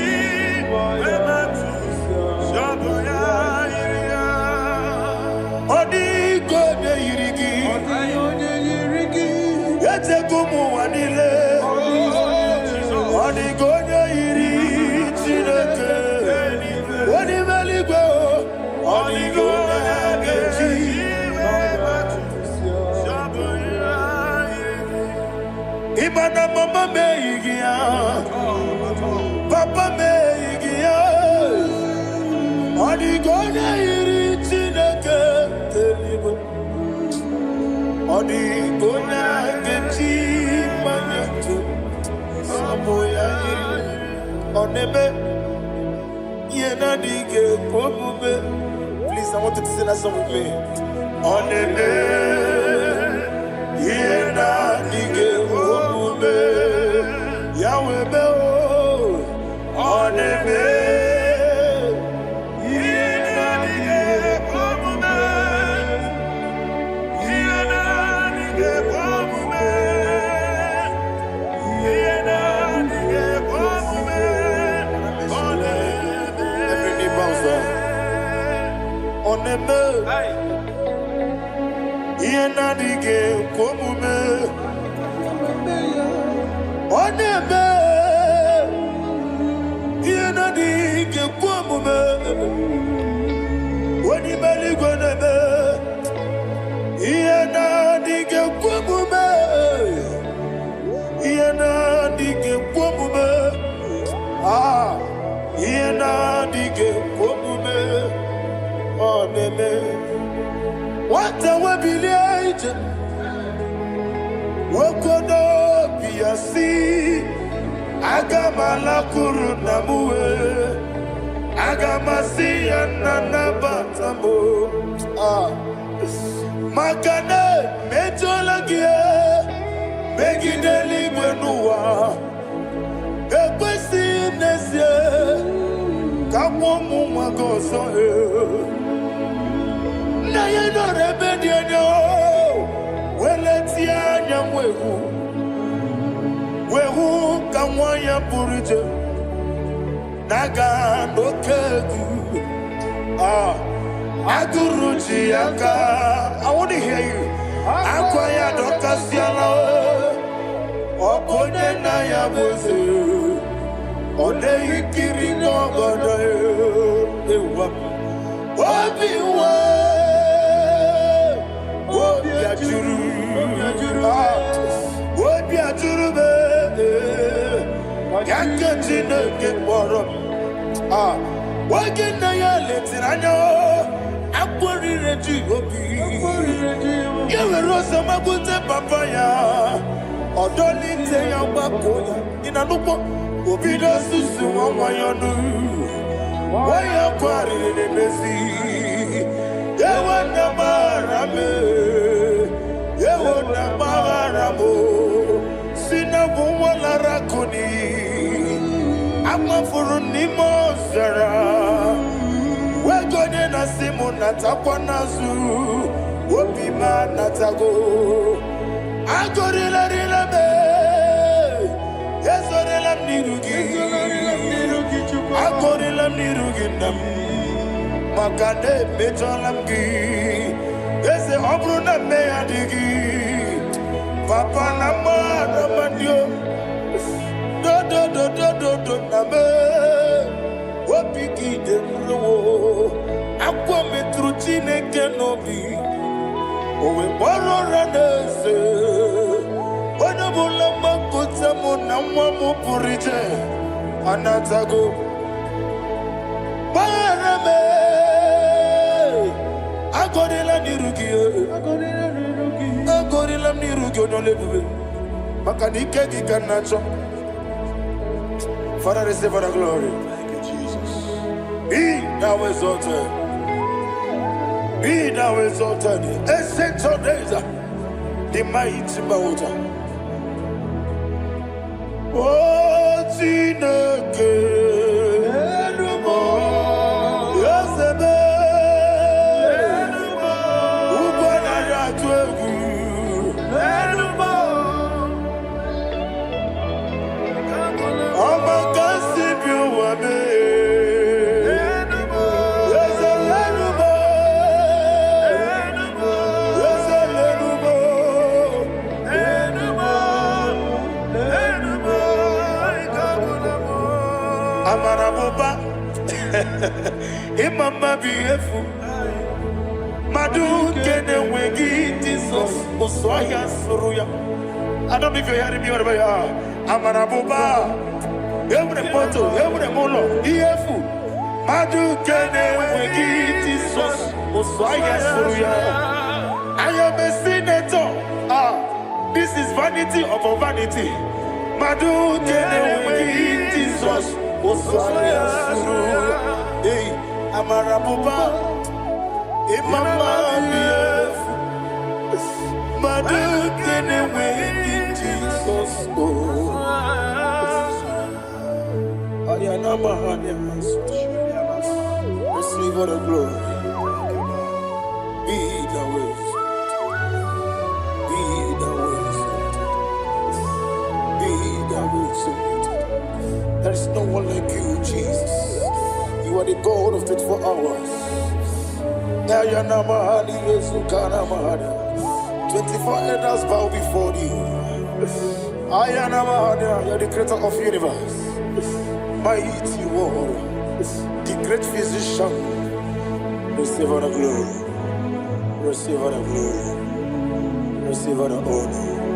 emetụ shọbụ ya yiri ya Ọ dịka onye yiri gị Etego m ụwa niile Ọ dịka onye yiri Chineke onye eluigwe Ọ dịka onye ga-eji emetụ shọbụ ya yiri Ịma na mama meghị ya Papa meghị ya Ọ dịka onye yiri Chineke eluigwe Ọ dịka onye ga-eji mmanya ntụ Sọbụ ya yiri Ọ na-eme ihe na-adịghị ekwe omume Please, I want you to sing that song with me Ọ na-eme ihe na-adịghị ekwe omume Ya webe o Ọ na-eme ihe na Ianadige Komume Oneme Ianadige Komume Onimeli Goneme Ianadige Komume Ianadige Komume Ianadige Komume Oneme What a webillage Wokodo Piasi Agamala Kurunamue Agamasi Ananabatamo Makane Metolagie Megideli Wenua Ekwesi Nesie Kamomu Magoso na ye no rebedi no weletia nyamwehu wehu kamwanya purije naga nokegu aguruji aka I want to hear you akwaya dokasiala okone na ya boze ode ikiri no godo ewa obiwa Obi ajuru be yakatine ke boro wagina ya letiranya akwori reji obi yewe rosa magunte papaya odoli te ya gbakoya inanupo obi do susu wanyonu waya kwari ne mezi yewe na marame yewe na maramo sina wala rakuni amafuru ni mozara wegone na simu natakwa nazu wopima natago agorila rilame yesorela nirugi agorila nirugi nam makane metolamgi ese obruna me adigi papa na mara mandio do na me wopiki de ro akwa metruchine kenobi owe boro ranese ona bola makota mona mwa purije anatago barame agorela nirugi no lebube makanike gikanacho Father, receive the glory. Thank you, Jesus. Be thou exalted. Be thou exalted. Ancient of days, the mighty mountain. Oh, Tineke. Imama beautiful Madu kene wegi Jesus Osoya suruya I don't know if you're hearing me wherever you are Amarabuba Every photo, every molo Beautiful Madu kene wegi Jesus Osoya suruya I am a senator This is vanity of a vanity Madu kene wegi Jesus Osoya suruya Hey, Amarabuba, Imama, Madu, can away in Jesus. Receive all the glory. Be the way. Be the way. There is no one like you, Jesus. You are the God of 24 hours. 24 elders bow before thee. I am you're the creator of the universe. Mighty warrior, the great physician. Receive all the glory. Receive all the glory. Receive all the honor.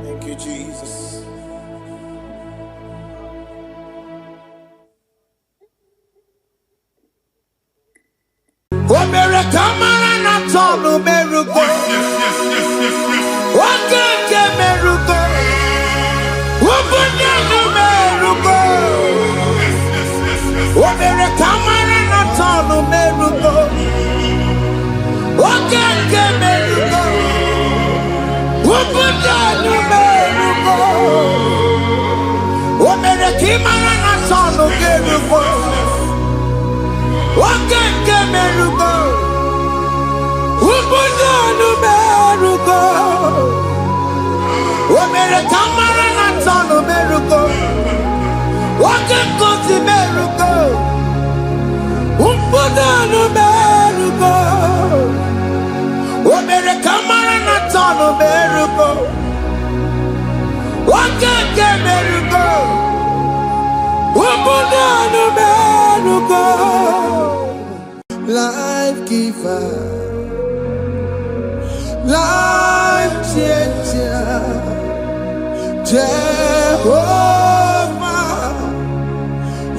Thank you, Jesus. Life giver, life changer, Jehovah,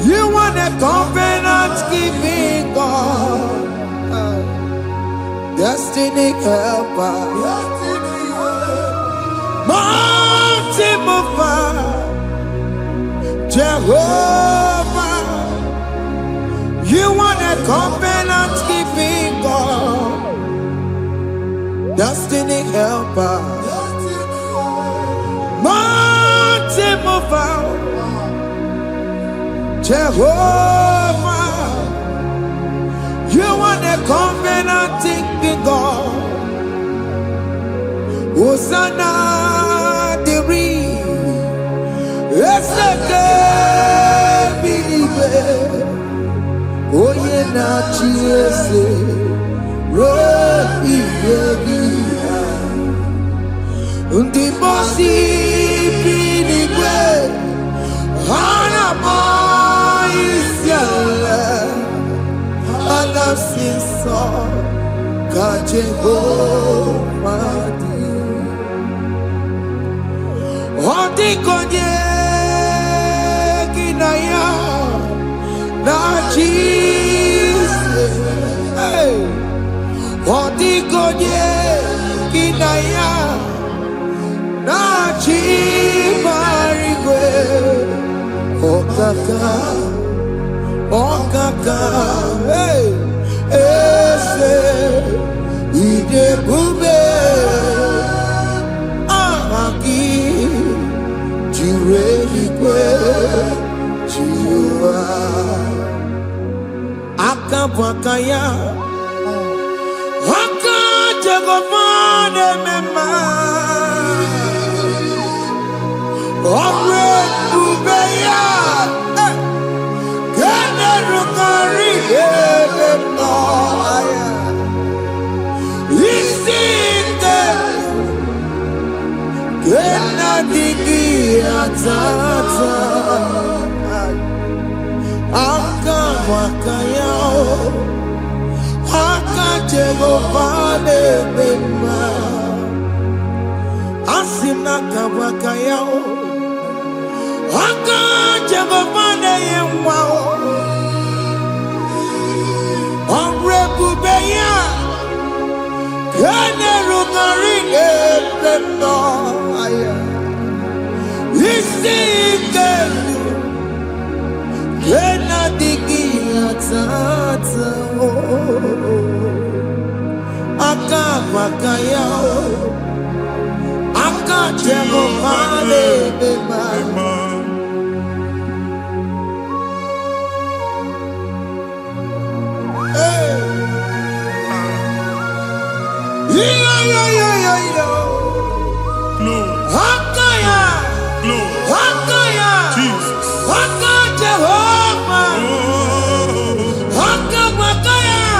you want a covenant keeping God, destiny helper, mountain mover, Jehovah, you want a covenant keeping God, destiny helper, mountain mover, Jehovah, you want a covenant keeping God. Hosanna, the oh yeah, na chiese, rohi yebi, undi bosi pinigwe, hana moisiala, anasiso, kajehomadi, hondi konye kinaya. Na Jesus, hey, Odigonye kinaya, na chimarigwe, okaka, hey, ese, idebube, amaki, jireligwe, jiwa. Akabwakaya Akajagomane mema Omre Ubeya Kene Rukari Ebeno Isinde Kena Digi Atata Akabwakaya Akajagomane mema Asina kabwakaya Akajagomane yemwa Omrebubeya Kene Rugari Ebeno Isike Kena digi atata Akabakaya Akajagomane mema Hakaya Hakaya Jesus Hakajehova Hakabakaya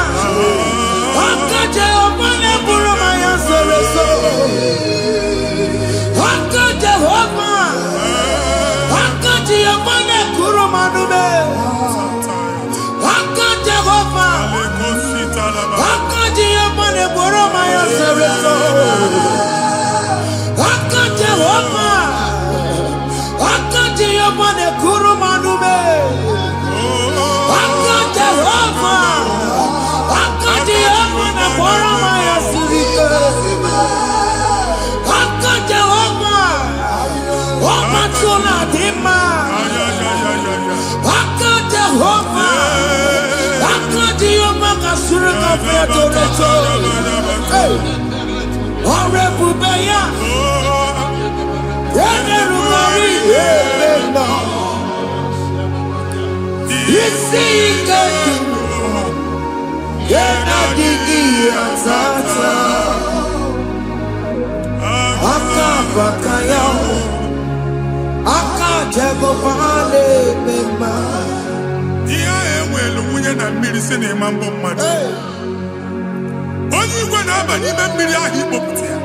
onye igwe na-aba n'ime mmiri ahụ ikpopụta ya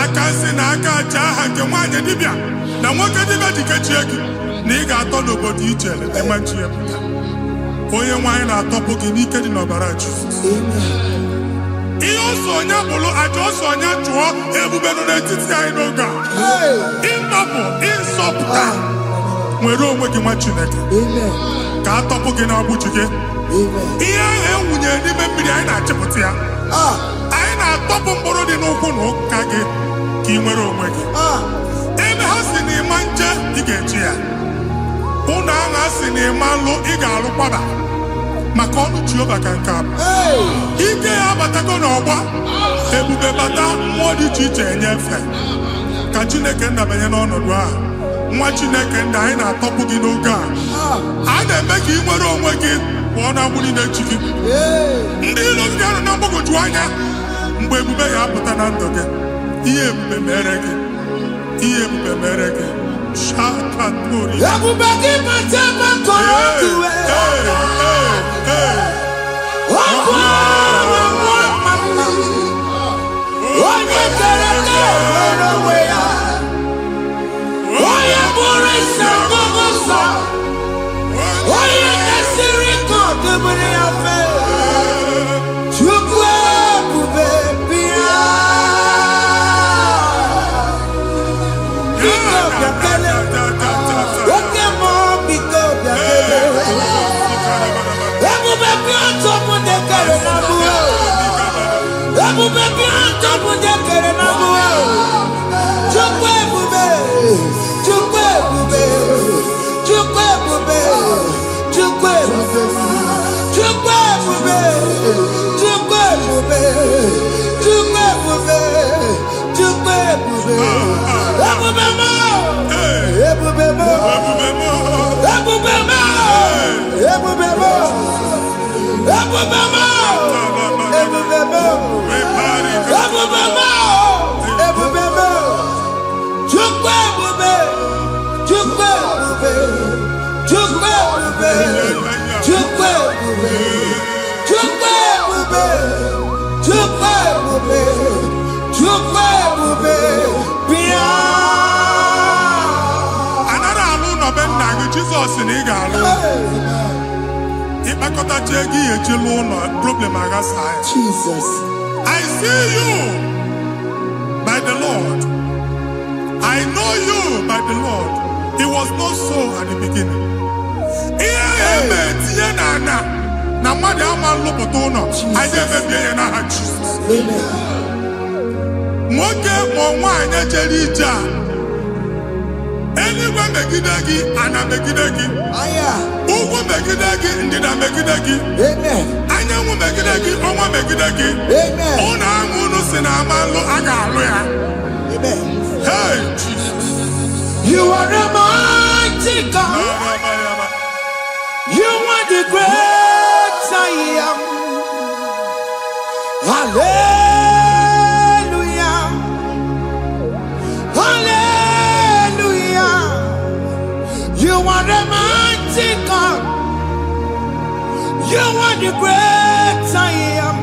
aka nsị na aka aja aha nke nwaanyị dibịa na nwoke dibịa dikechie gị na ị ga-atọ n'obodo ijele ịmachi ya pụta onye nwaanyị na-atọpụ gị n'ike dị n'ọbara Jizọs ihe ọsọ onye bụrụ aja ọsọ onye chụọ ebube nọ n'etiti anyị n'oge a ịtọpụ ịsọpụta nwere onwe gị nwa Chineke ka atọpụ gị na-agbụchi gị ihe ahụ ewunye n'ime mmiri anyị na-achịpụta ya anyị na-atọpụ mkpụrụ dị n'ụkwụ na ụka gị ka ị nwere onwe gị ebe ha si na ịma nje ị ga-eji ya ụlọ ahụ ha si na ịma nlụ ị ga-alụ kwaba maka ọnụ Jehova ka nke a ike ya abatago n'ọgba ebube bata mmụọ dị iche iche enyefe ka Chineke ndabanye n'ọnọdụ ahụ nwa Chineke ndị anyị na-atọpụ gị n'oge a na-eme ka ị nwere onwe gị pụọ na agbụrụ na-echi gị ndị ilo gị anọ na mgbagwoju anya mgbe ebube ya apụta na ndụ gị ihe ebube mere gị ihe ebube mere gị shakatori ebube gị bata onye kere nwere onwe ya onye bụrụ isi ọgụgụ nsọ onye na-esiri ka ọdụbụrụ ya fe Chukwu ebube bịa biko bịakele oke mmụọ biko bịakele ebube bịa tọpụ dekere na mụọ ebube bịa tọpụ dekere na mụọ Chukwu ebube Chukwu ebube Chukwu ebube Chukwu ebube Chukwu ebube Chukwu ebube Chukwu ebube Chukwu ebube ebube mo ebube mo ebube mo ebube mo ebube mo ebube mo ebube mo ebube mo Chukwu ebube Chukwu ebube Chukwu ebube Chukwu ebube Chukwu ebube Chukwu ebube Chukwu ebube bịa anara alụ nọbe nna gị Jizọs na ị ga-alụ ịkpakọtacha ego ihe eji lụọ ụlọ problem aghasa Jesus I see you by the Lord I know you by the Lord it was not so at the beginning ihe eme tinye na mmadụ ama nlụpụta ụlọ anyị emebie ya n'aha Jizọs nwoke ma nwaanyị jere ije a eluigwe megide gị ana megide gị ugwu megide gị ndịda megide gị anyanwụ megide gị ọnwa megide gị ụlọ ahụ unu si na ama nlụ a ga-alụ ya hey Jesus you are a mighty God you are the great I am hallelujah hallelujah you are the mighty God you are the great I am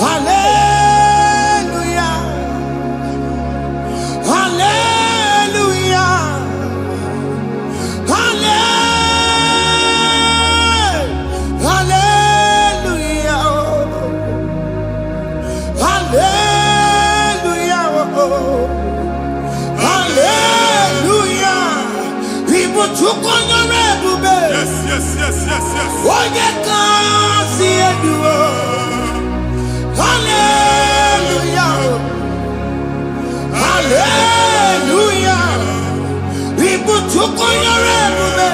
hallelujah hallelujah yes onye ka si edu Chuko yorebe.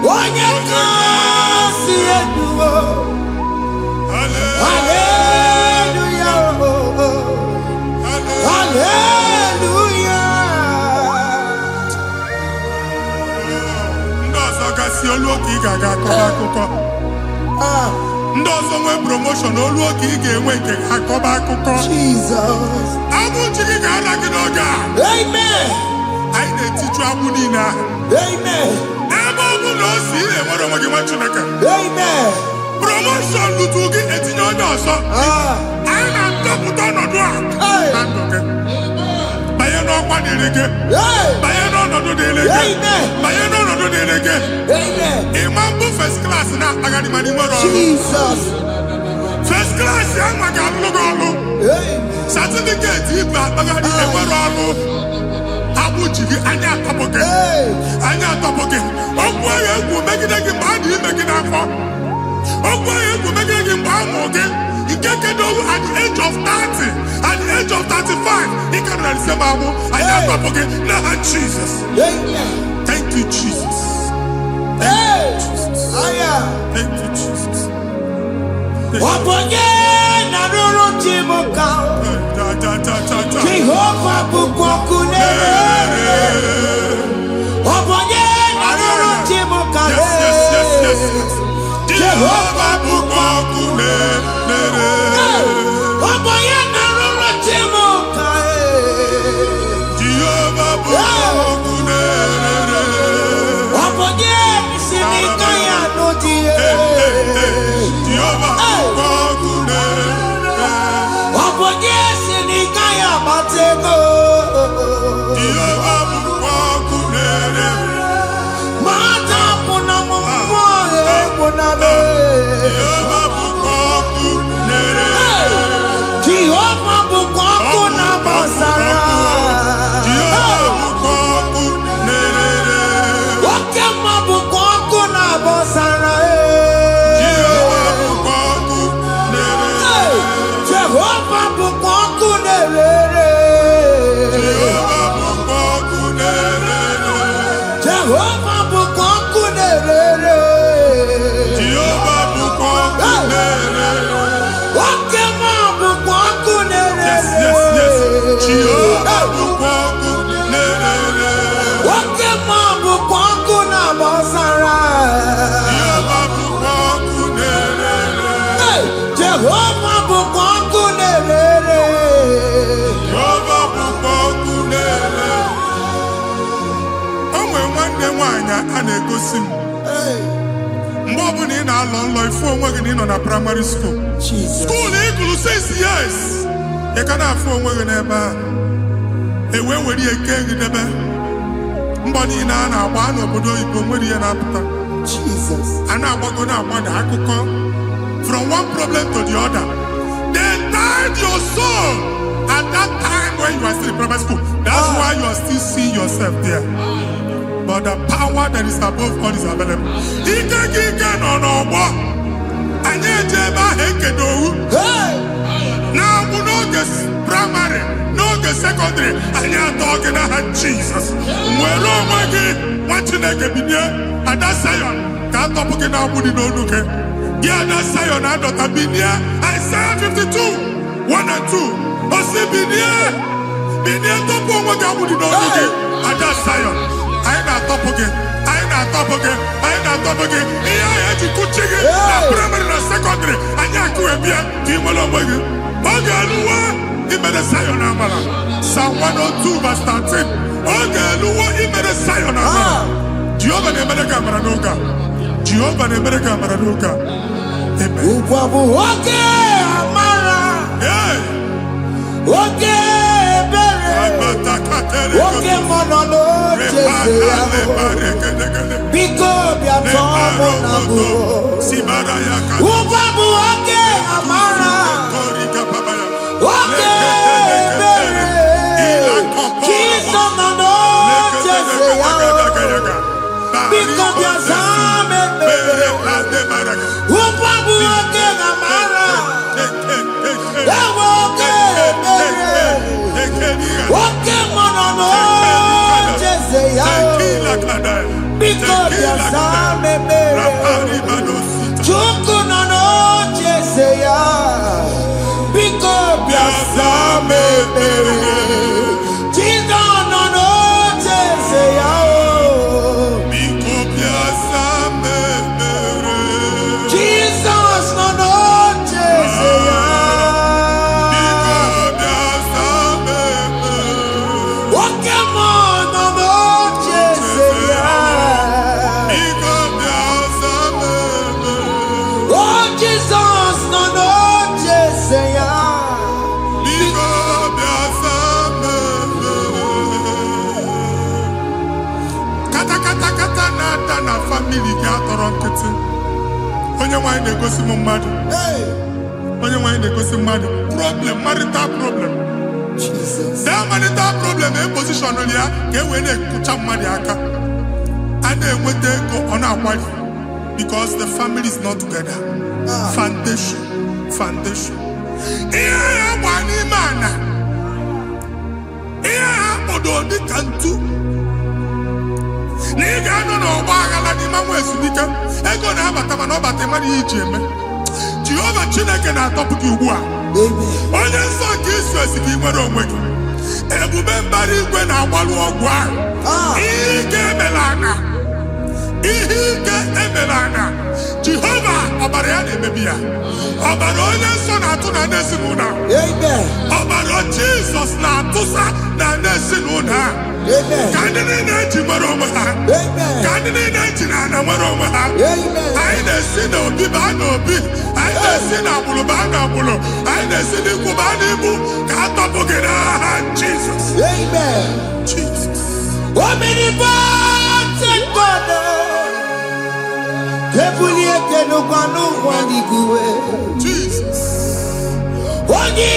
Onye kasi eduo. Hallelujah. Hallelujah. Ndozo kasi oluoki gaga akọba. Ndozo nwe promotion oluoki ga-enwe nke akọba akụkọ. Jesus. Abụ chiki ga-ala gị n'oge a. Amen. Anyị na-etiju abụ niile ahụ. Amen. Ebe ọ bụ na o si enwere onwe gị nwa Chineke. Amen. Promotion lutu gị etinye onye ọzọ. Anyị na-atọpụta ọnọdụ a na ndụ gị. Banye n'ọkwa dịrị gị. Banye n'ọnọdụ dịrị gị. Banye n'ọnọdụ dịrị gị. Ịma mbụ first class na-akpagharị ma n'ime ọrụ. Jesus. First class ya nwa ga-alụ gị ọrụ. Certificate ibu akpagharị enwere ọrụ. Abụ ji gị anya atọpụ gị. Anya atọpụ gị. Okwu ahụ egwu megide gị mgbe a dị ime gị n'afọ. Okwu ahụ egwu megide gị mgbe a mụrụ gị. Nke kedu at the age of 30, at the age of 35, ị ka nọ n'ise ma abụ. Anya atọpụ gị n'aha Jesus. Thank you, Jesus. Thank you, Jesus. Thank you, Jesus. Oponye na ruru chimuka. Jehovah bukokune. Oponye na ruru chimuka. Yes. Jehovah bukokune. Oponye na ruru chimuka. Jehovah bukokune. Oponye sinika ya nodie. Jehovah bukokune. Oponye sinika ya batego. Jehovah bukokune. Mata puna mumwa punale. Jehovah bukokune. Jehovah bukokuna basara. Jehovah bukokune. Wakema bukokuna basara. Jehovah bukokune. Jehovah bukokune. Jehovah bukokune. Jehovah bukokune. Jehovah bukokune. Wakema bukokune. Yes. Jehovah bukokune. Wakema bukokuna basara. Jehovah bukokune. Jehovah bukokune. Jehovah bukokune. O nwere nwanne nwaanyị a na-egosi m. Mgbe ọbụla ị na-alọ nlọ ifu onwe gị na ị nọ na praịmarị skuul. Jesus. Skuul ị gụrụ 6 years. Ị ka na-afụ onwe gị n'ebe a. Ewe were eke gị debe. Mbọ niile a na-agba n'obodo oyibo nwere ihe na-apụta. Jesus. A na-agbago na-agbada akụkọ from one problem to the other. They tied your soul at that time when you are still in primary school. That's why you are still seeing yourself there. But the power that is above all is available. Ike gị ike nọ n'ọgbọ. Anyị eji ebe ahụ ekedo owu. Na-agbụ n'oge praịmarị, n'oge sekọndịrị, anyị atọ gị n'aha Jizọs. Nwere onwe gị, nwa Chineke binie, Ada Sayọn ka atọpụ gị na-agbụ dị n'onu gị. Gị Ada Sayọn adọta binie, Isaiah 52, 1 and 2. Osi binie tọpụ onwe gị agbụ dị n'onu gị. Ada Sayọn, anyị na-atọpụ gị. Ihe ahụ eji kụchi gị na praịmarị na sekọndịrị, anyị akụwebie ka ị nwere onwe gị. Oge eluwa imere Sayọn amara. Psalm 102 verse 13. Oge eluwa imere Sayọn amara. Jehova na-emere gị amara n'oge a. Jehova na-emere gị amara n'oge a. Amen. Ugwu bụ oge amara. Oge ebere. Oge mọnọ n'oche eze ya. Biko bịa tọọ mụ na bụ. Ugwu bụ oge amara. Oge ebere. Jizọs nọ n'oche eze ya. Biko bịa zaa m ekpere. Ugwu bụ oge amara. Ewe oge ebere. Oge mọnọ n'oche eze ya. Jesus, no, no, Jesus, kata na family ga atọrọ nkịtị. Onye nwanyị na-egosi m mmadụ. Onye nwanyị na-egosi mmadụ. Problem, marital problem. Jesus. That marital problem in position on ya ka e wee na-ekụcha mmadụ aka. A na-enweta ego ọ na-akwali because the family is not together. Foundation. Ihe ya gba n'ime ana. Ihe ha kpọdo dị ka ntu. Na ị ga-anọ n'ọgba aghara n'ime nwa ezumike. Ego na-abata mana ọ bata mmadụ ihe iji eme. Jehova Chineke na-atọpụ gị ugbu a. Onye nsọ nke Israel si gị nwere onwe gị. Ebube mbara igwe na-agbalụ ọgwụ ahụ. Ihe ike emela anya. Jehova ọbara ya na-emebi ya. Ọbara onye nsọ na-atụ na n'ezinụlọ. Ọbara Jizọs na-atụsa na n'ezinụlọ. Ka ndị niile eji nwere onwe ha. Ka ndị niile eji na ana nwere onwe ha. Anyị na-esi n'obi baa n'obi. Anyị na-esi n'agbụrụ baa n'agbụrụ. Anyị na-esi n'ikwu baa n'ikwu. Ka a tọpụ gị n'aha Jizọs. Jesus. Omnipotent God, Kebulieke n'ụkwanụ nwaniguwe. Jesus. Onye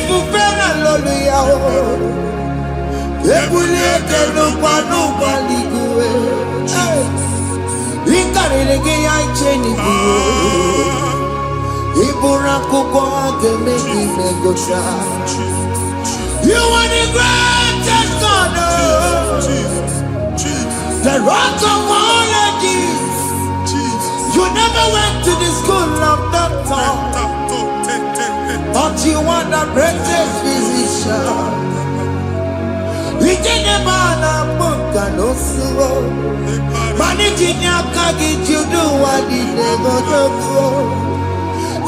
fufere lolu ya o. Kebulieke n'ụkwanụ nwaniguwe. Ịkarịrị gị ya iche n'iguwe. Ịbụrụ akụkọ ga-eme gị megocha. You are the greatest God, the rock of all ages. You never went to the school of doctor, but you are the greatest physician. We didn't man a book and also managing your carriage, you do what you never do.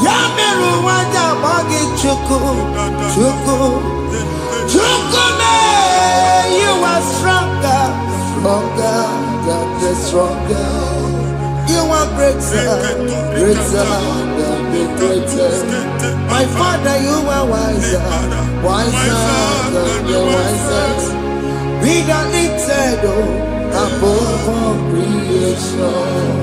Yameru wanja magi chuku. Chukume, you are stronger, stronger. You are greater than the greatest. My Father, you are wiser than the wisest. We that lifted above all creation.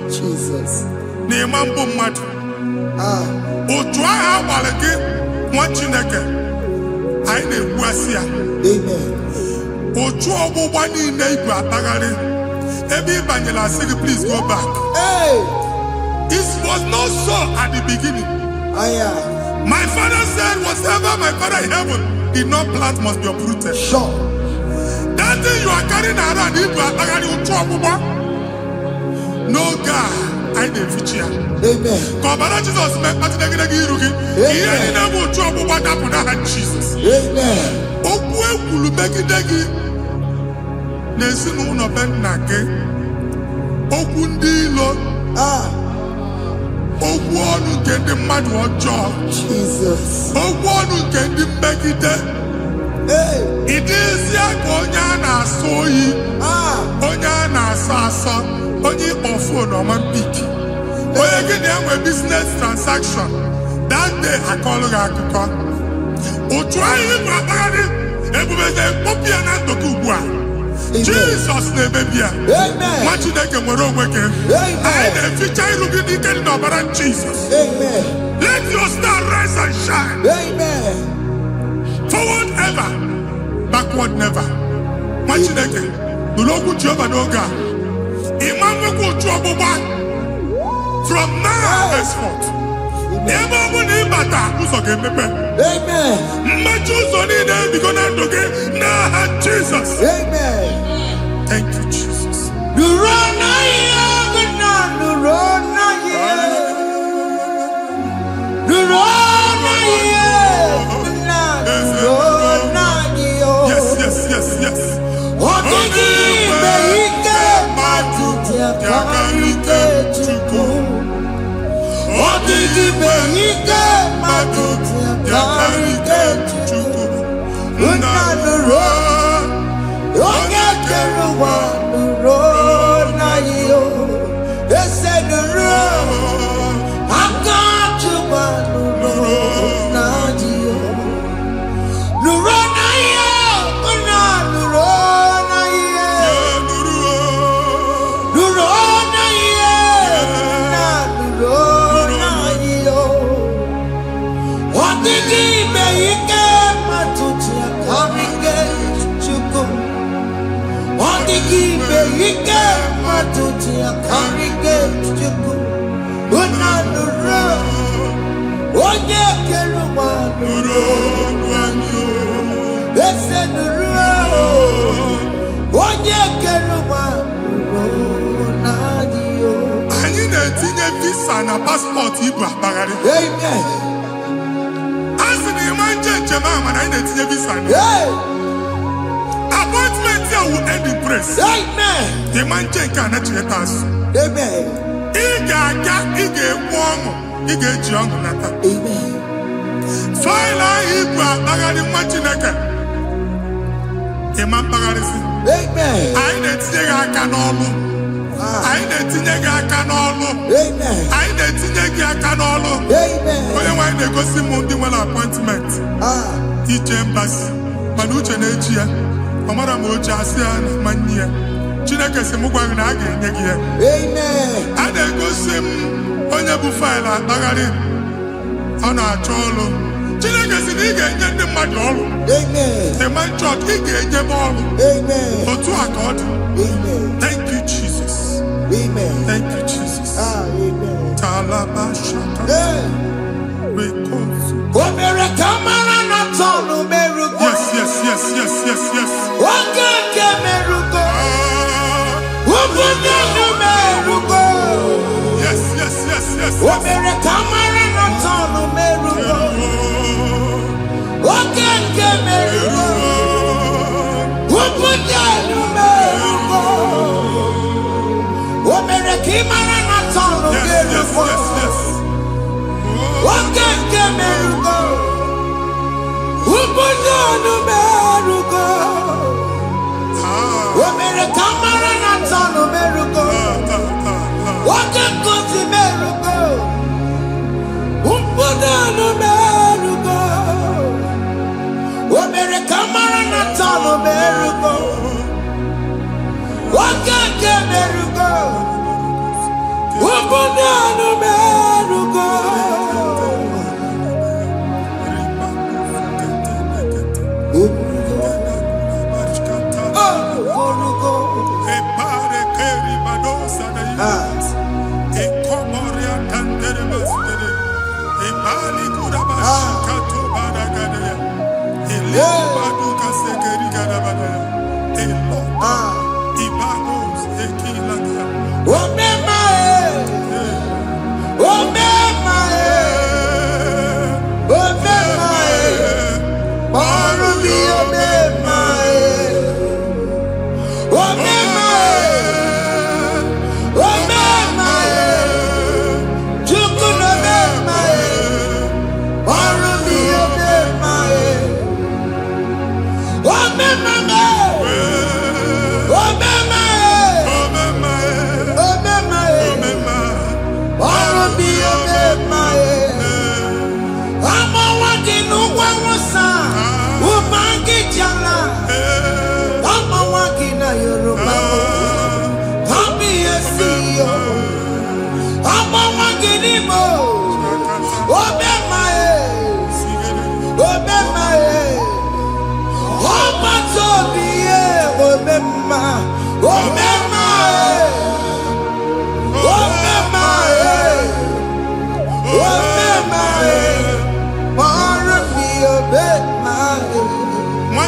Jesus. Na-emambo mmadụ. Otu ahụ agbalị gị nwa Chineke anyị na-egbu asị ya. Otu ọgbụgba niile igwe atagharị ebe ị banyere asị gị please go back. It was not so at the beginning. My father said whatever my father in heaven did not plant must be uprooted. Sure. That thing you are carrying around igwe atagharị otu ọgbụgba. No God, I didn't feature. Amen. Kọbara Jesus mee kpatị negidegi iru gị. Ihe niile bụ otu ọgbụgba dapụ n'aha Jesus. Amen. Okwu ekwuru megide gị n'ezinụlọ be nna gị. Okwu ndị ilo. Okwu ọnụ nke ndị mmadụ ọjọọ. Jesus. Okwu ọnụ nke ndị mmegide. Ị dịzie ka onye a na-asọ oyi. Onye a na-asọ asọ. Onye ịkpọ phone ọma mpiki. Onye gị na-enwe business transaction. That day akọlụ gị akụkọ. Otu anyị bụ akpagharị ebube na-ekpọpụ ya na ndụ gị ugbu a. Jesus na-emebi ya. Nwa Chineke nwere onwe gị. Anyị na-eficha iru gị n'ike dị n'ọbara Jesus. Let your star rise and shine. Forward ever, backward never. Nwa Chineke nụrụ okwu Jehova n'oge a. From now henceforth, ebe ọ bụ na ịbata ụzọ ga-emepe. Mmechi ụzọ niile ebigo na ndụ gị n'aha Jesus. Thank you, Jesus. Yes. visa na passport Igbo akpagharị. Amen. Asị na ịma njem ahụ mana anyị na-etinye visa na. Appointment ya will end in praise. Amen. Ịma njem nke a na-echeta azụ. Amen. Ị ga-aga, ị ga-ekwu ọṅụ, ị ga-eji ọṅụ nata. Amen. Faịlụ ahụ Igbo akpagharị nwa Chineke. Ịma mkpagharịsị. Amen. Anyị na-etinye gị aka n'ọlụ. Anyị na-etinye gị aka n'ọlụ. Amen. Anyị na-etinye gị aka n'ọlụ. Amen. Onye nwaanyị na-egosi m ndị nwere appointment ije mbasi mana uche na-eji ya ọ mara ma oche asị ya na ma nne ya Chineke sị m gwa gị na a ga-enye gị ya. Amen. A na-egosi m onye bụ faịlụ akpagharị ọ na-achọ ọrụ. Chineke sị na ị ga-enye ndị mmadụ ọrụ. Amen. Ema chọọchị ị ga-enye m ọrụ. Amen. Otu a ka ọ dị. Amen. Thank you Jesus. Amen. Thank you Jesus. Amen. Talabashaka. Hey. Rekosu. Omere kamara na tonu merugo. Yes. Okeke merugo. Ubunenu merugo. Yes. Omere kamara na tonu merugo. Okeke merugo. Ubunenu merugo. Omere kamara na tonu merugo. Okeke merugo. Ubunenu merugo. Omere kamara na tonu merugo. Okeke merugo. Ubunenu merugo. Omere kamara na tonu merugo. Okeke merugo. Ubunenu merugo.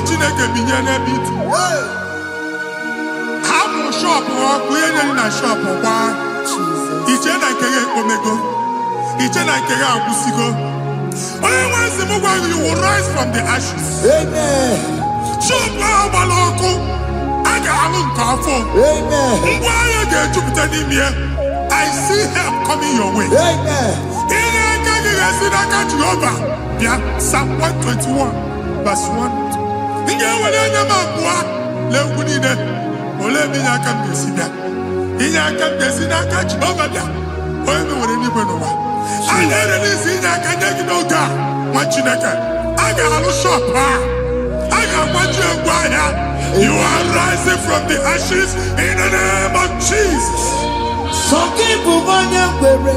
Chineke binye n'ebe itu. Hapụ shop ọkụ ihe na shop kwa. Iche na nke ya ekpomego. Iche na nke ya agwụsigo. Onye nwe nsị m gwa you will rise from the ashes. Amen. Shop ahụ gbara ọkụ. A ga-alụ nke afọ. Amen. Ngwa ahịa ga-ejupụta n'ime ya. I see help coming your way. Amen. Ihe aka gị ga-esi n'aka Jehova bịa Psalm 121 verse 1. Ị ga-ewere anya m abụọ n'egwu niile ole ebe inye aka m ga-esi bịa inye aka m ga-esi n'aka Jehova bịa onye mewere n'igwe n'ụwa a na-ere n'isi inye aka nye gị n'oge a nwa Chineke a ga-alụ shop a ga-agbaji egwu ahịa you are rising from the ashes in the name of Jesus. Sọ gị bụ onye kwere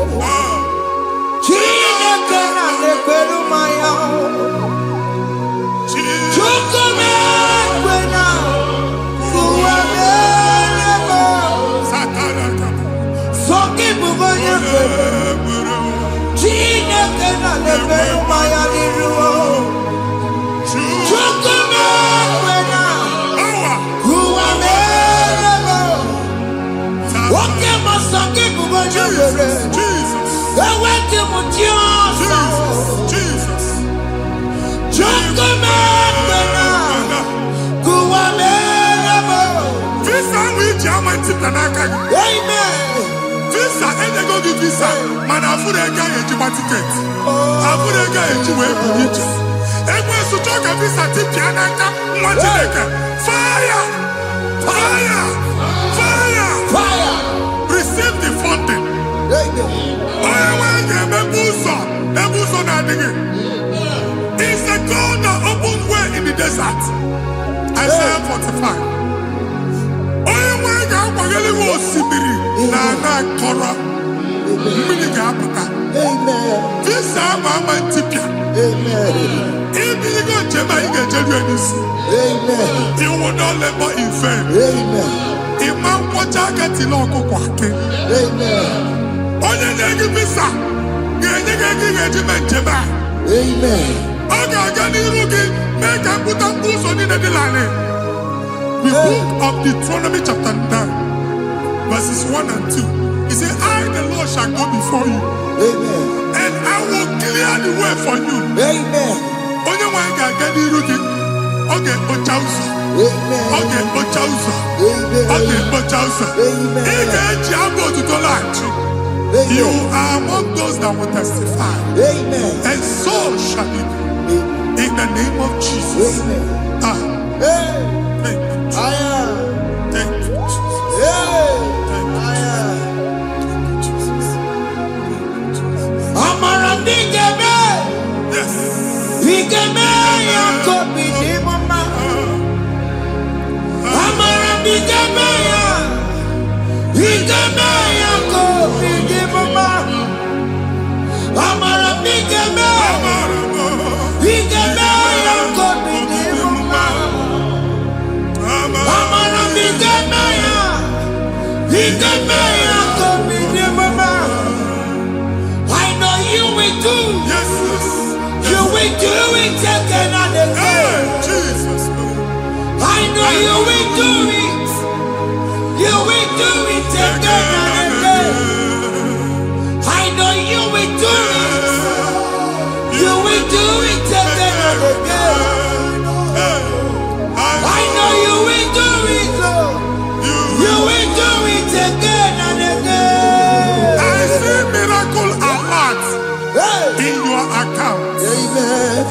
Chineke na le perumaya. Chukome kwena kuwamereba. Soki bugonya kwena. Chine kena le perumaya liruo. Chukome kwena kuwamereba. Oke masoki bugonya kwena. Eweke mutioso. Chukome kwena kuwamereba. Visa which I'm anti-Tanaka. Amen. Visa and they go give visa. Man, I put a guy in your ticket. I put a guy in your way. And when you talk a visa, Tipianaka, fire! Fire! Fire! Fire. Receive the funding. Amen. It's the God that opens way in the desert. Isaiah 45. Amen. This Mama Tipia. Amen. If you go to Amen. you will not labor in vain. Amen. Imam Pochaka Tiloko Kwake. Amen. Onye nyegi visa. Genye regiment jeba. Amen. Oga gani rugi. Make a put a boost on the line. The book of Deuteronomy chapter 9, verses 1 and 2. He said, I, the Lord, shall go before you. Amen. And I will clear the way for you. Amen. Onye wanga gani rugi. Okay, Ochausa. Amen. Okay, Ochausa. Amen. Okay, Ochausa. Amen. You are among those that will testify. Amen. And so shall it be. In the name of Jesus. Amen. Thank you, Jesus. Thank you, Jesus. Thank you, Jesus. Amara bigeme. Yes. Bigeme ya kopi di mama. Amara bigeme ya. Bigeme ya kopi di mama. Amara bigeme. Bigeme ya kopi di mama. Amara bigeme ya. Bigeme ya kopi di mama. I know you will do. Yes, yes. You will do it again and Hey, again. Jesus. I know you will do it. You will do it again and again. I know you will do it. You will do it again and again. I know you will do it, Lord. You will do it again and again. I see miracle alert Hey. in your account. Amen.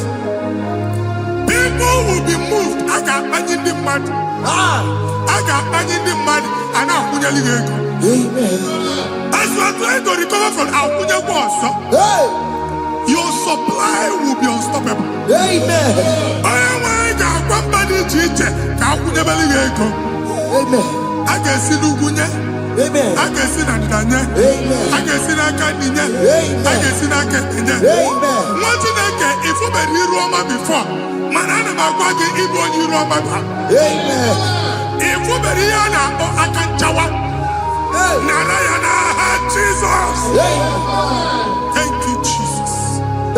People will be moved. I got imagine the mad. I got imagine the mad. And I'm going to Amen. as you are trying to recover from Akunya Bosso, Hey. your supply will be unstoppable. Amen. I got somebody teacher. Akunya Beliego. Amen. I can see Lugunya. Amen. I can see Nadanya. Amen. I can see Nakaninya. Amen. I can see Nakaninya. Amen. What did I get? If you were here Roma before, man, I'm going to Igbo and Roma. Amen. If you were here now, I can Chawa. Hey. Narayana, Jesus. Amen. Thank you, Jesus.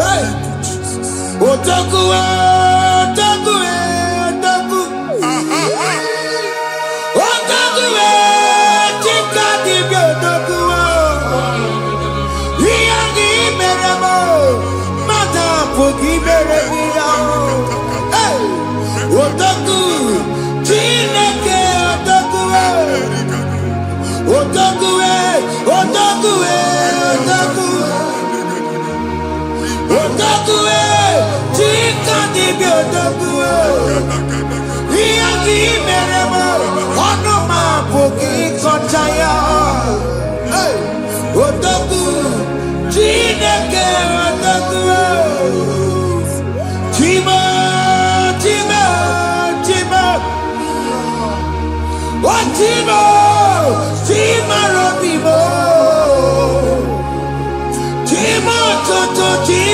Hey. Thank you, Jesus. Otaku, otaku, otaku. Otaku, tika dibi otaku. Iyagi meremo, mata pogi meremira. Hey. Otaku, Chineke otaku. Otaku, otaku, otaku. Otaku, tika dibi otaku. Iyagi meremo, onoma pogi kochaya. Hey, otaku, Chineke otaku. Chima, chima, chima. Oh, chima, chima robimo. Chima toto, chima.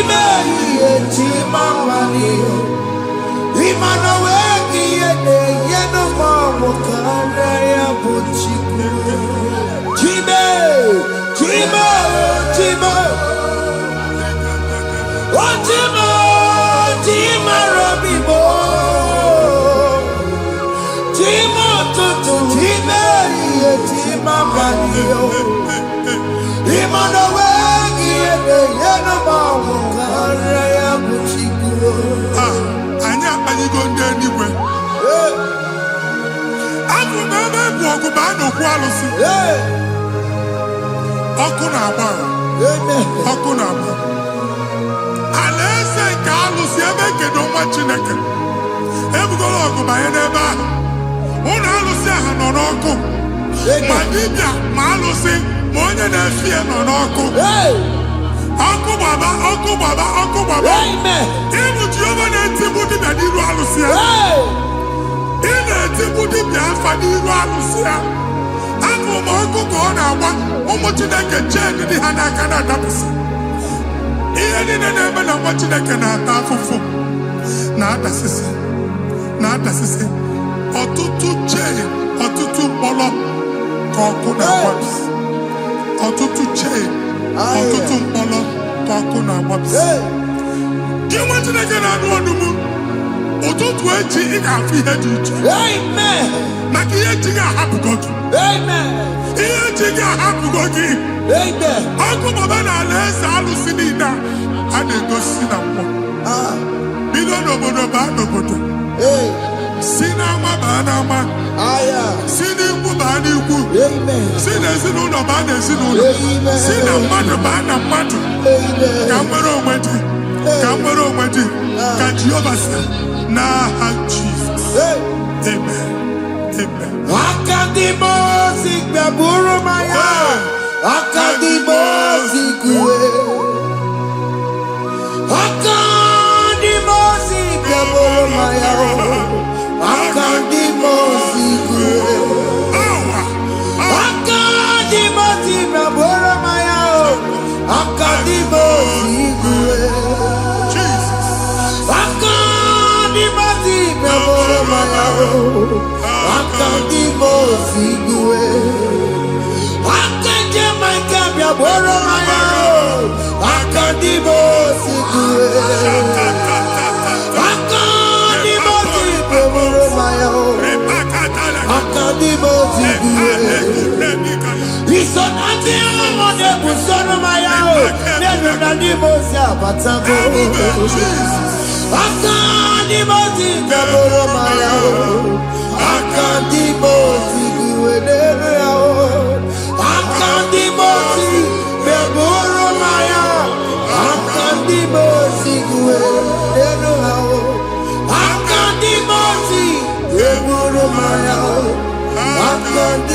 I can't